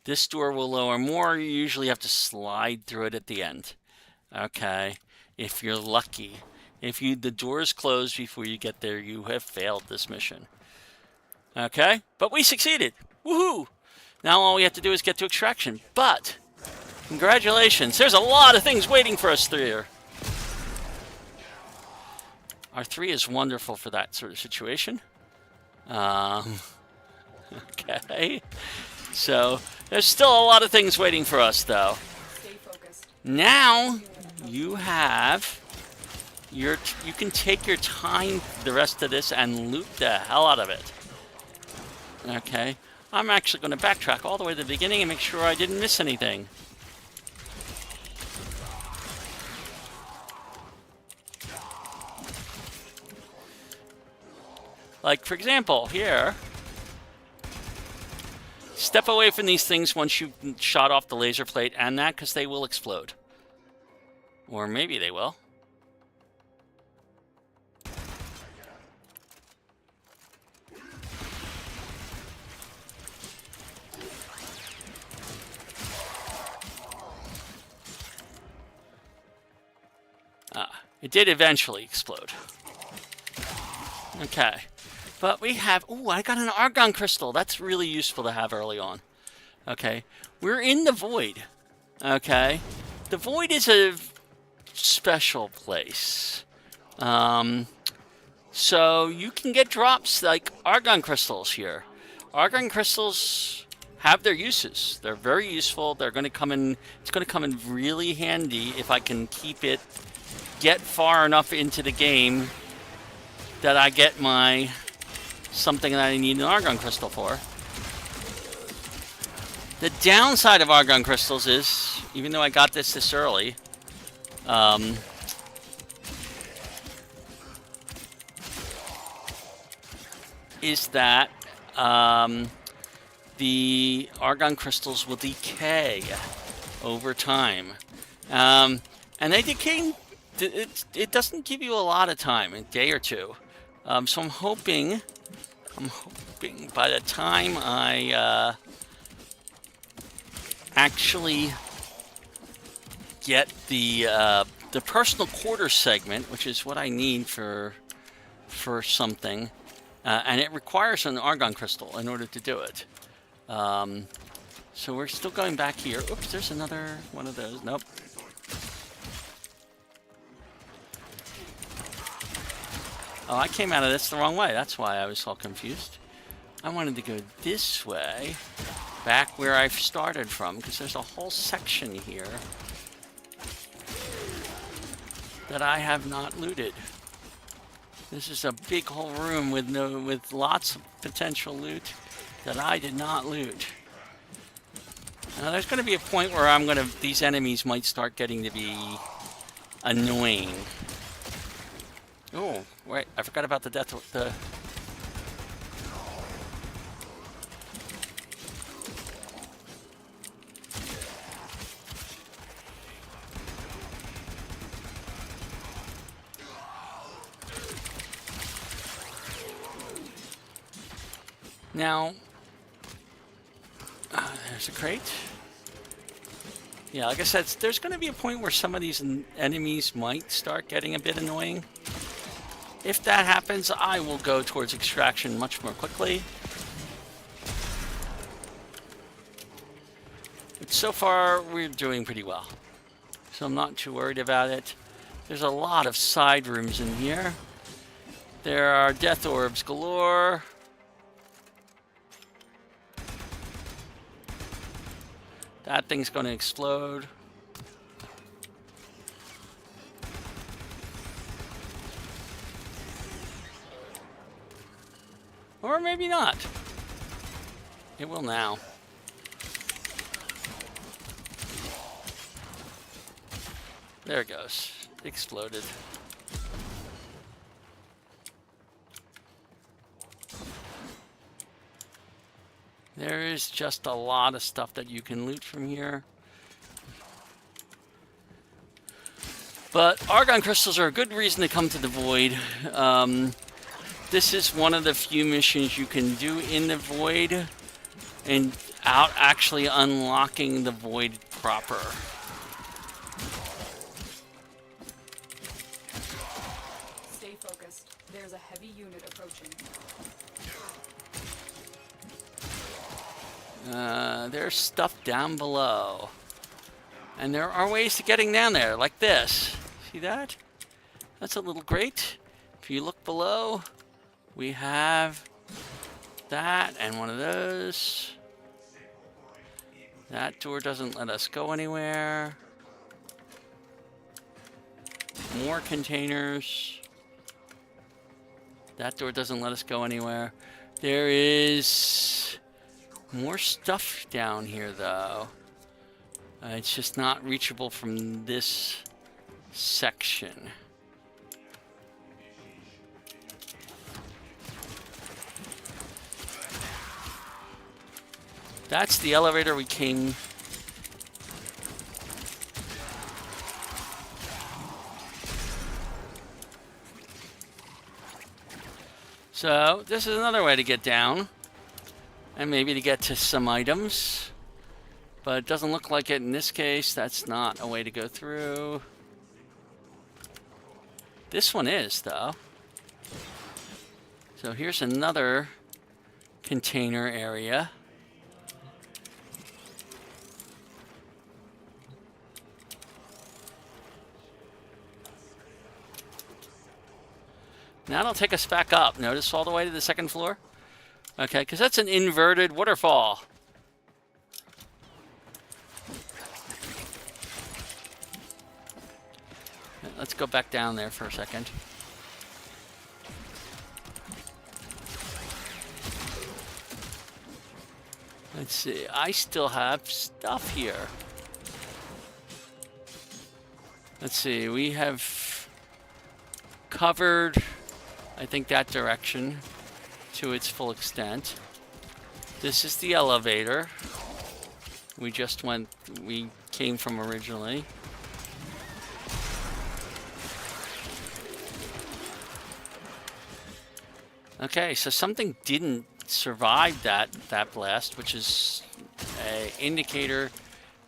this door will lower more. You usually have to slide through it at the end. Okay, if you're lucky. If the door is closed before you get there, you have failed this mission. Okay, but we succeeded. Woohoo! Now all we have to do is get to extraction. But congratulations, there's a lot of things waiting for us through here. R3 is wonderful for that sort of situation. Okay. So, there's still a lot of things waiting for us, though. Stay focused. Now, you have you can take your time the rest of this and loot the hell out of it. Okay. I'm actually going to backtrack all the way to the beginning and make sure I didn't miss anything. Like, for example, here, step away from these things once you've shot off the laser plate and that, because they will explode. Or maybe they will. It did eventually explode. Okay. But we have... Ooh, I got an argon crystal. That's really useful to have early on. Okay. We're in the void. Okay. The void is a special place. So you can get drops like argon crystals here. Argon crystals have their uses. They're very useful. They're going to come in... It's going to come in really handy if I can keep it... Get far enough into the game that I get my... something that I need an argon crystal for. The downside of argon crystals is, even though I got this early, is that the argon crystals will decay over time. And they decay, it doesn't give you a lot of time, a day or two. So I'm hoping by the time I actually get the personal quarters segment, which is what I need for for something, and it requires an argon crystal in order to do it. So we're still going back here. Oops, there's another one of those. Nope. Oh, I came out of this the wrong way. That's why I was all confused. I wanted to go this way, back where I started from, because there's a whole section here that I have not looted. This is a big whole room with lots of potential loot that I did not loot. Now there's going to be a point where these enemies might start getting to be annoying. Oh, wait, I forgot about the Now, there's a crate. Yeah, like I said, there's going to be a point where some of these enemies might start getting a bit annoying. If that happens, I will go towards extraction much more quickly. But so far, we're doing pretty well. So I'm not too worried about it. There's a lot of side rooms in here. There are death orbs galore. That thing's going to explode. Or maybe not. It will now. There it goes. Exploded. There is just a lot of stuff that you can loot from here. But argon crystals are a good reason to come to the Void. This is one of the few missions you can do in the Void and out actually unlocking the Void proper. Stay focused. There's a heavy unit approaching. There's stuff down below. And there are ways to getting down there, like this. See that? That's a little grate. If you look below, we have that and one of those. That door doesn't let us go anywhere. More containers. That door doesn't let us go anywhere. There is more stuff down here, though. It's just not reachable from this section. That's the elevator we came. So, this is another way to get down. And maybe to get to some items. But it doesn't look like it in this case. That's not a way to go through. This one is, though. So here's another container area. Now it'll take us back up. Notice all the way to the second floor? Okay, because that's an inverted waterfall. Let's go back down there for a second. Let's see, I still have stuff here. Let's see, we have covered, I think, that direction to its full extent. This is the elevator we came from originally. Okay, so something didn't survive that blast, which is an indicator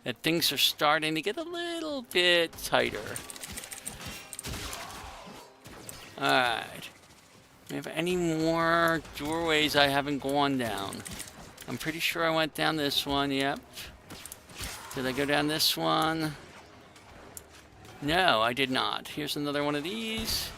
that things are starting to get a little bit tighter. Alright. Do we have any more doorways I haven't gone down? I'm pretty sure I went down this one, yep. Did I go down this one? No, I did not. Here's another one of these.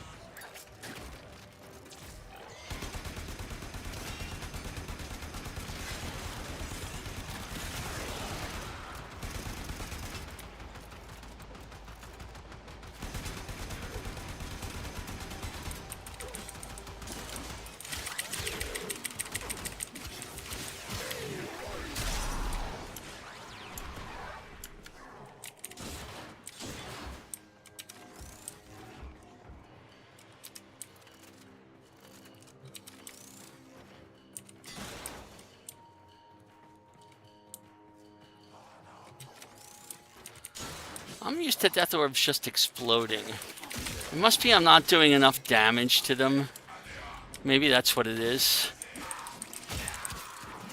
I'm used to death orbs just exploding. It must be I'm not doing enough damage to them. Maybe that's what it is.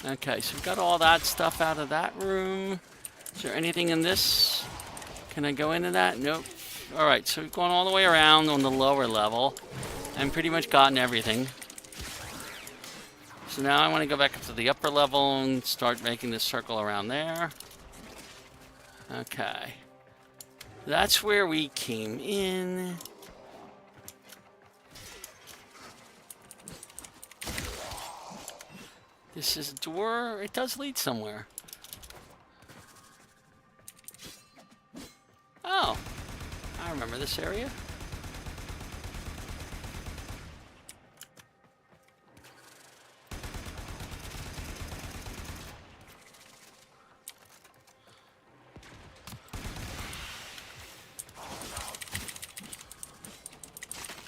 Okay, so we've got all that stuff out of that room. Is there anything in this? Can I go into that? Nope. Alright, so we've gone all the way around on the lower level and pretty much gotten everything. So now I want to go back up to the upper level and start making this circle around there. Okay. That's where we came in. This is a door. It does lead somewhere. Oh, I remember this area.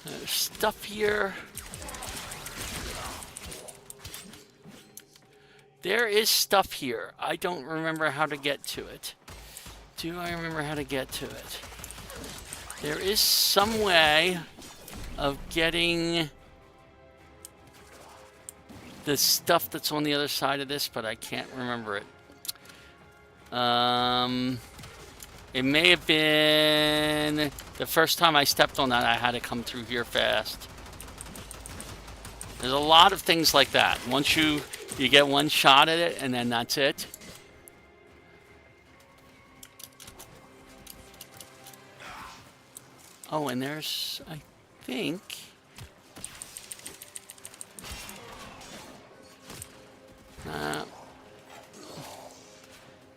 There's stuff here. There is stuff here. I don't remember how to get to it. Do I remember how to get to it? There is some way of getting the stuff that's on the other side of this, but I can't remember it. It may have been the first time I stepped on that, I had to come through here fast. There's a lot of things like that. Once you get one shot at it, and then that's it. Oh, and there's, I think...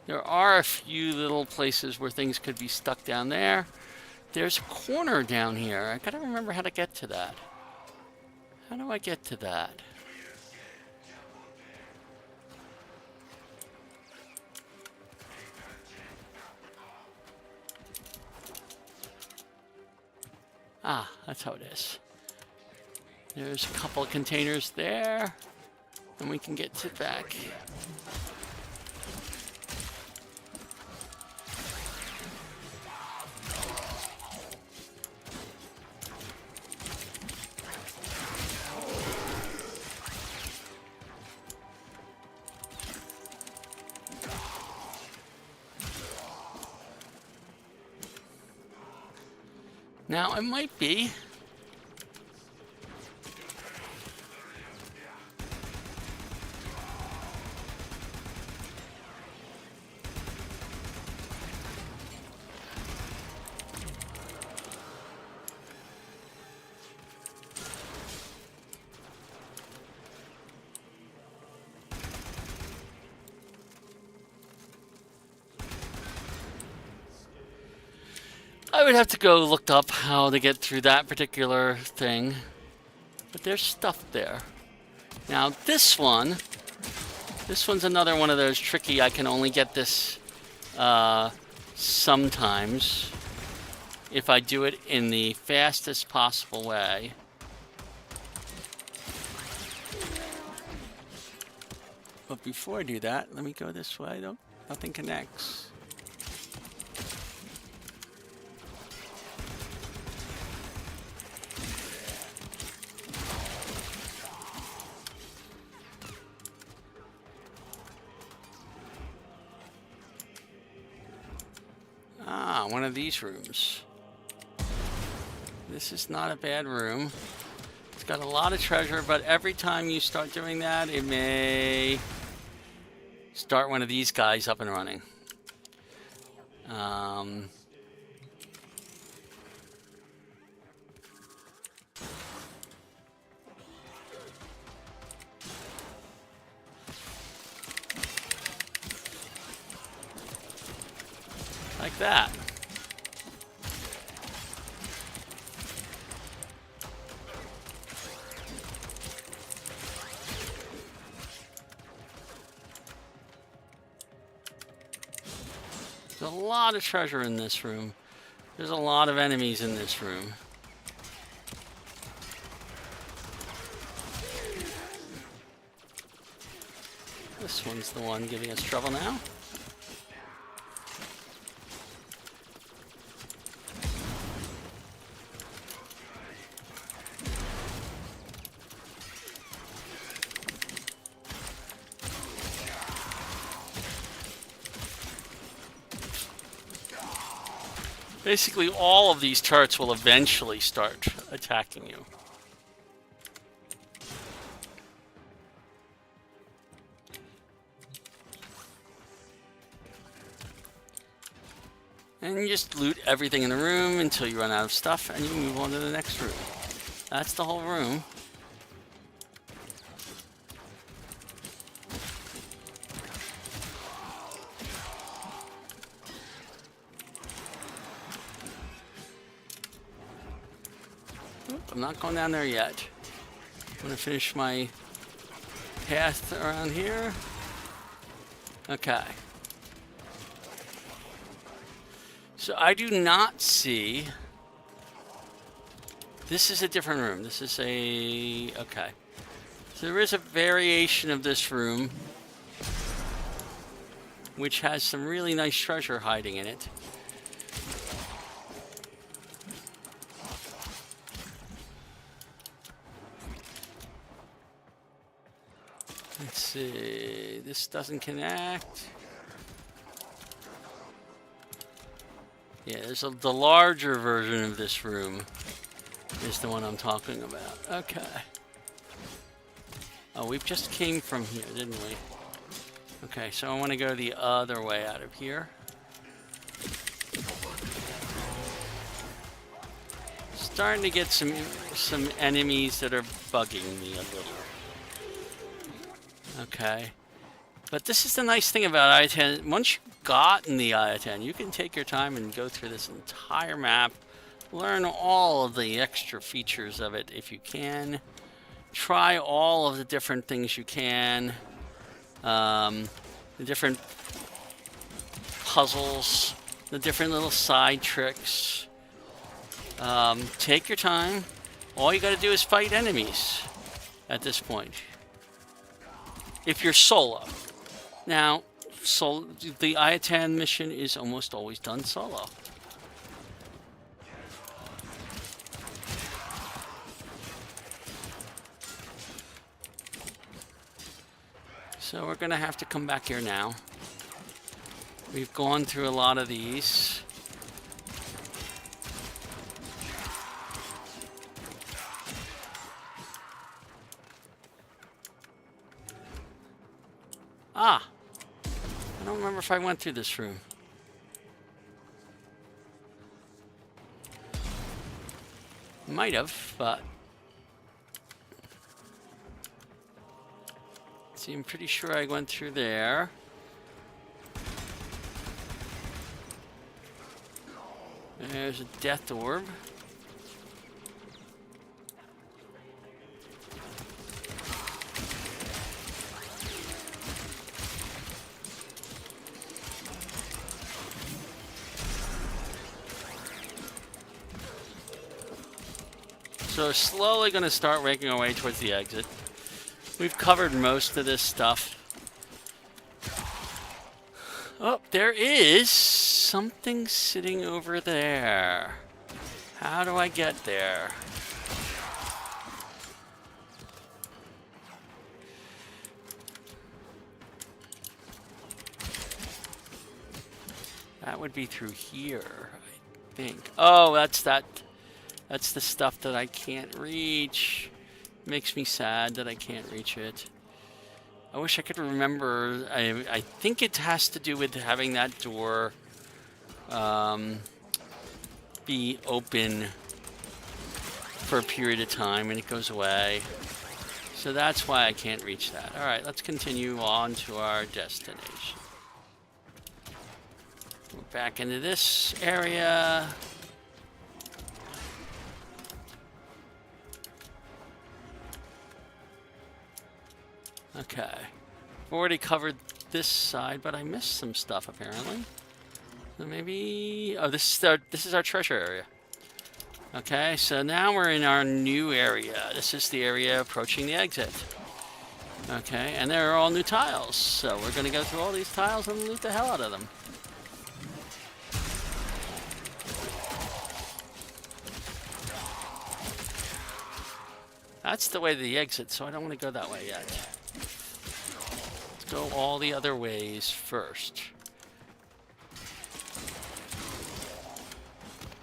there are a few little places where things could be stuck down there. There's a corner down here. I gotta remember how to get to that. How do I get to that? Ah, that's how it is. There's a couple of containers there, and we can get to back. Now, it might be... I would have to go look up how to get through that particular thing. But there's stuff there. Now this one's another one of those tricky, I can only get this sometimes if I do it in the fastest possible way. But before I do that, let me go this way. Nothing connects. Ah, one of these rooms. This is not a bad room. It's got a lot of treasure, but every time you start doing that, it may start one of these guys up and running. Like that. There's a lot of treasure in this room. There's a lot of enemies in this room. This one's the one giving us trouble now. Basically, all of these turrets will eventually start attacking you. And you just loot everything in the room until you run out of stuff, and you move on to the next room. That's the whole room. I'm not going down there yet. I'm going to finish my path around here. Okay. So I do not see... This is a different room. This is a... Okay. So there is a variation of this room, which has some really nice treasure hiding in it. Let's see, this doesn't connect. Yeah, there's the larger version of this room is the one I'm talking about. Okay. Oh, we just came from here, didn't we? Okay, so I want to go the other way out of here. Starting to get some enemies that are bugging me a little. Okay. But this is the nice thing about I-10. Once you've gotten the I-10, you can take your time and go through this entire map, learn all of the extra features of it if you can. Try all of the different things you can. The different puzzles, the different little side tricks. Take your time. All you got to do is fight enemies at this point. If you're solo. Now, the I-10 mission is almost always done solo. So we're going to have to come back here now. We've gone through a lot of these. Ah! I don't remember if I went through this room. Might have, but... See, I'm pretty sure I went through there. There's a death orb. So we're slowly going to start making our way towards the exit. We've covered most of this stuff. Oh, there is something sitting over there. How do I get there? That would be through here, I think. Oh, that's that. That's the stuff that I can't reach. Makes me sad that I can't reach it. I wish I could remember. I think it has to do with having that door be open for a period of time and it goes away. So that's why I can't reach that. All right, let's continue on to our destination. We're back into this area. Okay. I've already covered this side, but I missed some stuff apparently. So maybe... Oh, this is our treasure area. Okay, so now we're in our new area. This is the area approaching the exit. Okay, and they're all new tiles. So we're going to go through all these tiles and loot the hell out of them. That's the way to the exit, so I don't want to go that way yet. Let's go all the other ways first.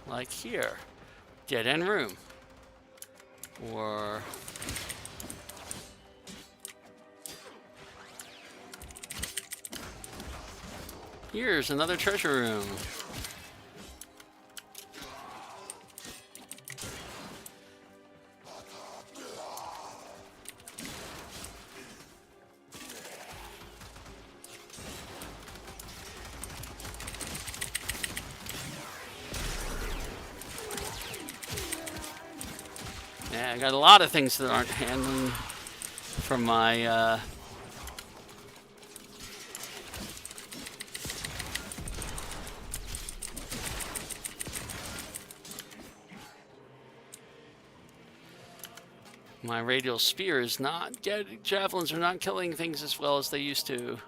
Like here. Dead end room. Or... Here's another treasure room. Yeah, I got a lot of things that aren't handling from my my radial spear is not getting, javelins are not killing things as well as they used to.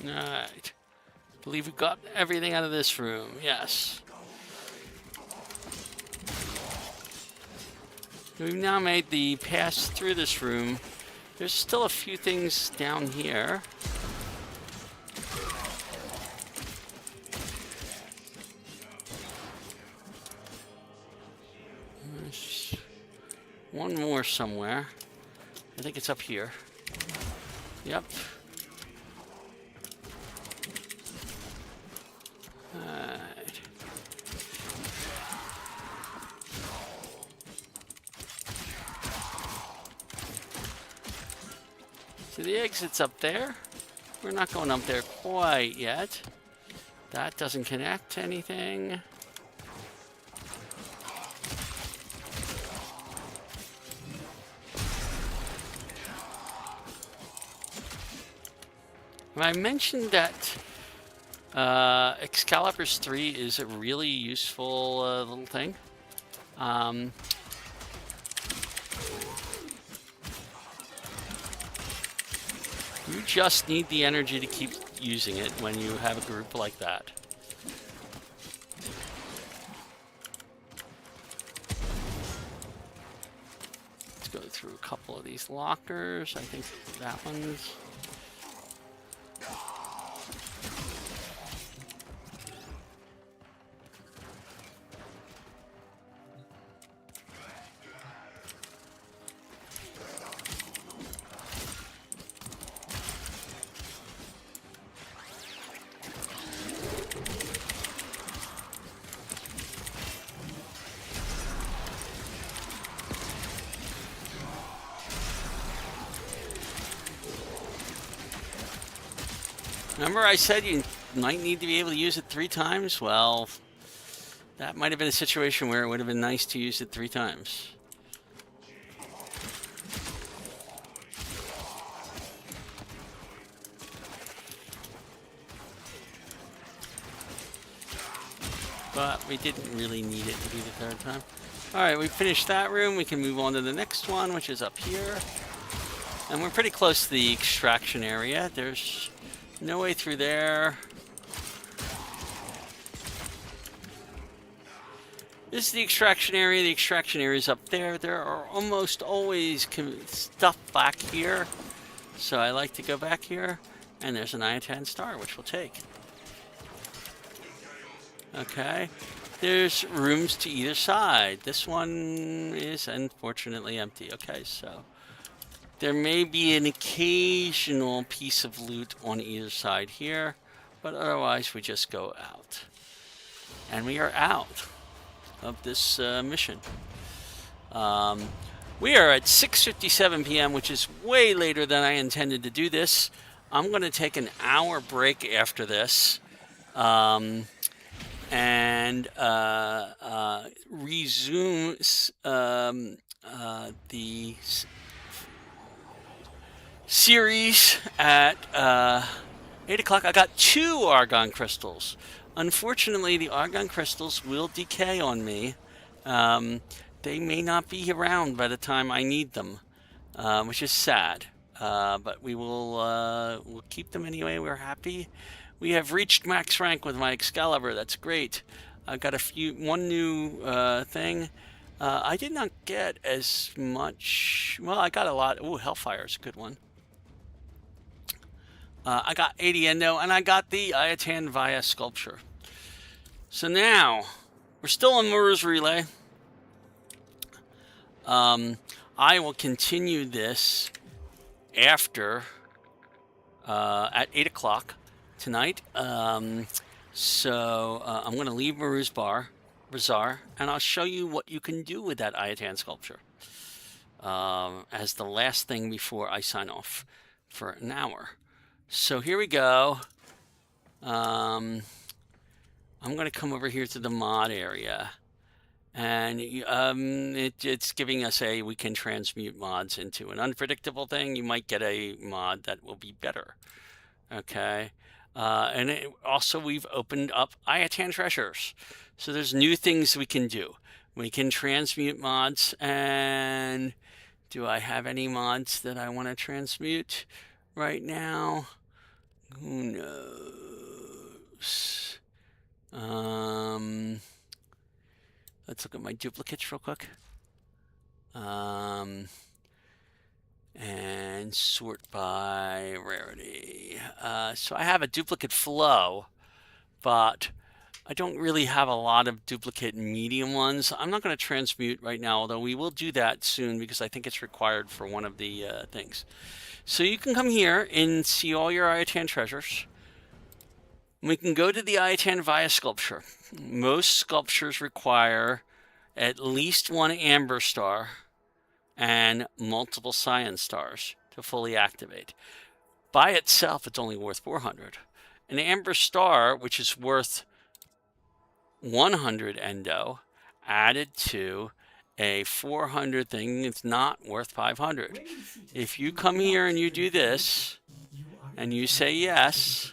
Alright. Believe we got everything out of this room. Yes. We've now made the pass through this room. There's still a few things down here. There's one more somewhere. I think it's up here. Yep. So the exit's up there. We're not going up there quite yet. That doesn't connect to anything. I mentioned that Excalibur's 3 is a really useful little thing. You just need the energy to keep using it when you have a group like that. Let's go through a couple of these lockers. I think that one's... Remember I said you might need to be able to use it 3 times? Well, that might have been a situation where it would have been nice to use it 3 times. but we didn't really need it to be the third time. All right, we finished that room. We can move on to the next one, which is up here. And we're pretty close to the extraction area. There's no way through there. This is the extraction area. The extraction area is up there. There are almost always stuff back here. So I like to go back here. And there's an Iatan star, which we'll take. Okay. There's rooms to either side. This one is unfortunately empty. Okay, so there may be an occasional piece of loot on either side here, but otherwise we just go out. And we are out of this mission. We are at 6:57 p.m., which is way later than I intended to do this. I'm going to take an hour break after this. And resume the series at 8 o'clock. I got 2 argon crystals. Unfortunately, the argon crystals will decay on me. They may not be around by the time I need them, which is sad. But we will we'll keep them anyway. We're happy. We have reached max rank with my Excalibur. That's great. I got one new thing. I did not get as much. Well, I got a lot. Ooh, Hellfire's a good one. I got 80 Endo, and I got the Iatan Via Sculpture. So now, we're still on Muru's Relay. I will continue this after at 8 o'clock tonight. So I'm going to leave Muru's Bazaar, and I'll show you what you can do with that Iatan Sculpture as the last thing before I sign off for an hour. So here we go. I'm going to come over here to the mod area. And it's giving us we can transmute mods into an unpredictable thing. You might get a mod that will be better. Okay. And also we've opened up Iatan treasures. So there's new things we can do. We can transmute mods. And do I have any mods that I want to transmute right now? Who knows? Let's look at my duplicates real quick. And sort by rarity. So I have a duplicate flow, but I don't really have a lot of duplicate medium ones. I'm not going to transmute right now, although we will do that soon because I think it's required for one of the things. So you can come here and see all your Iatan treasures. We can go to the Iatan Via Sculpture. Most sculptures require at least 1 Amber Star and multiple Cyan Stars to fully activate. By itself, it's only worth 400. An Amber Star, which is worth 100 Endo, added to a 400 thing, it's not worth 500. If you come here and you do this, and you say yes,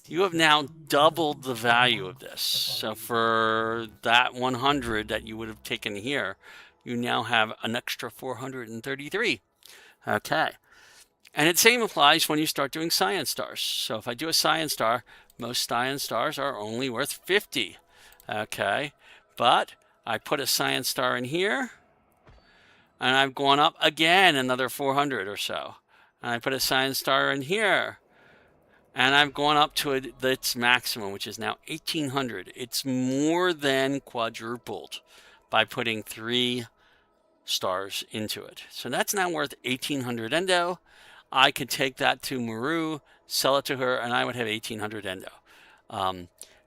you have now doubled the value of this. So for that 100 that you would have taken here, you now have an extra 433. Okay. And the same applies when you start doing Cyan Stars. So if I do a Cyan Star, most Cyan Stars are only worth 50. Okay. But I put a Cyan Star in here, and I've gone up again another 400 or so. And I put a Cyan Star in here, and I've gone up to its maximum, which is now 1,800. It's more than quadrupled by putting 3 stars into it. So that's now worth 1,800 Endo. I could take that to Muru, sell it to her, and I would have 1,800 Endo.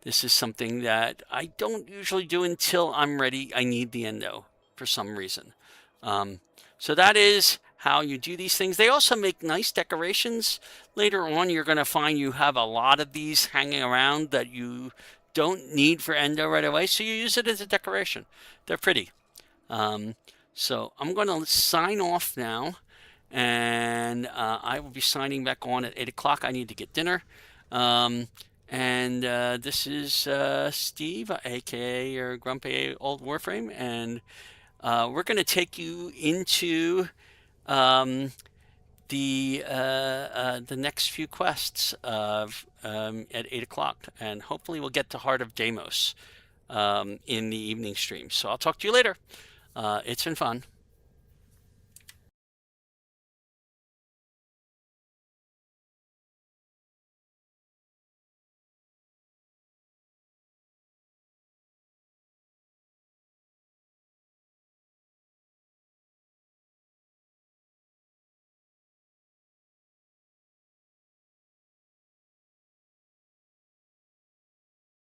This is something that I don't usually do until I'm ready. I need the Endo for some reason. So that is how you do these things. They also make nice decorations. Later on, you're going to find you have a lot of these hanging around that you don't need for Endo right away, so you use it as a decoration. They're pretty. So I'm going to sign off now, and I will be signing back on at 8 o'clock. I need to get dinner. And this is Steve, aka your grumpy old Warframe, and we're going to take you into the next few quests of at 8 o'clock, and hopefully we'll get to Heart of Deimos in the evening stream. So I'll talk to you later. It's been fun.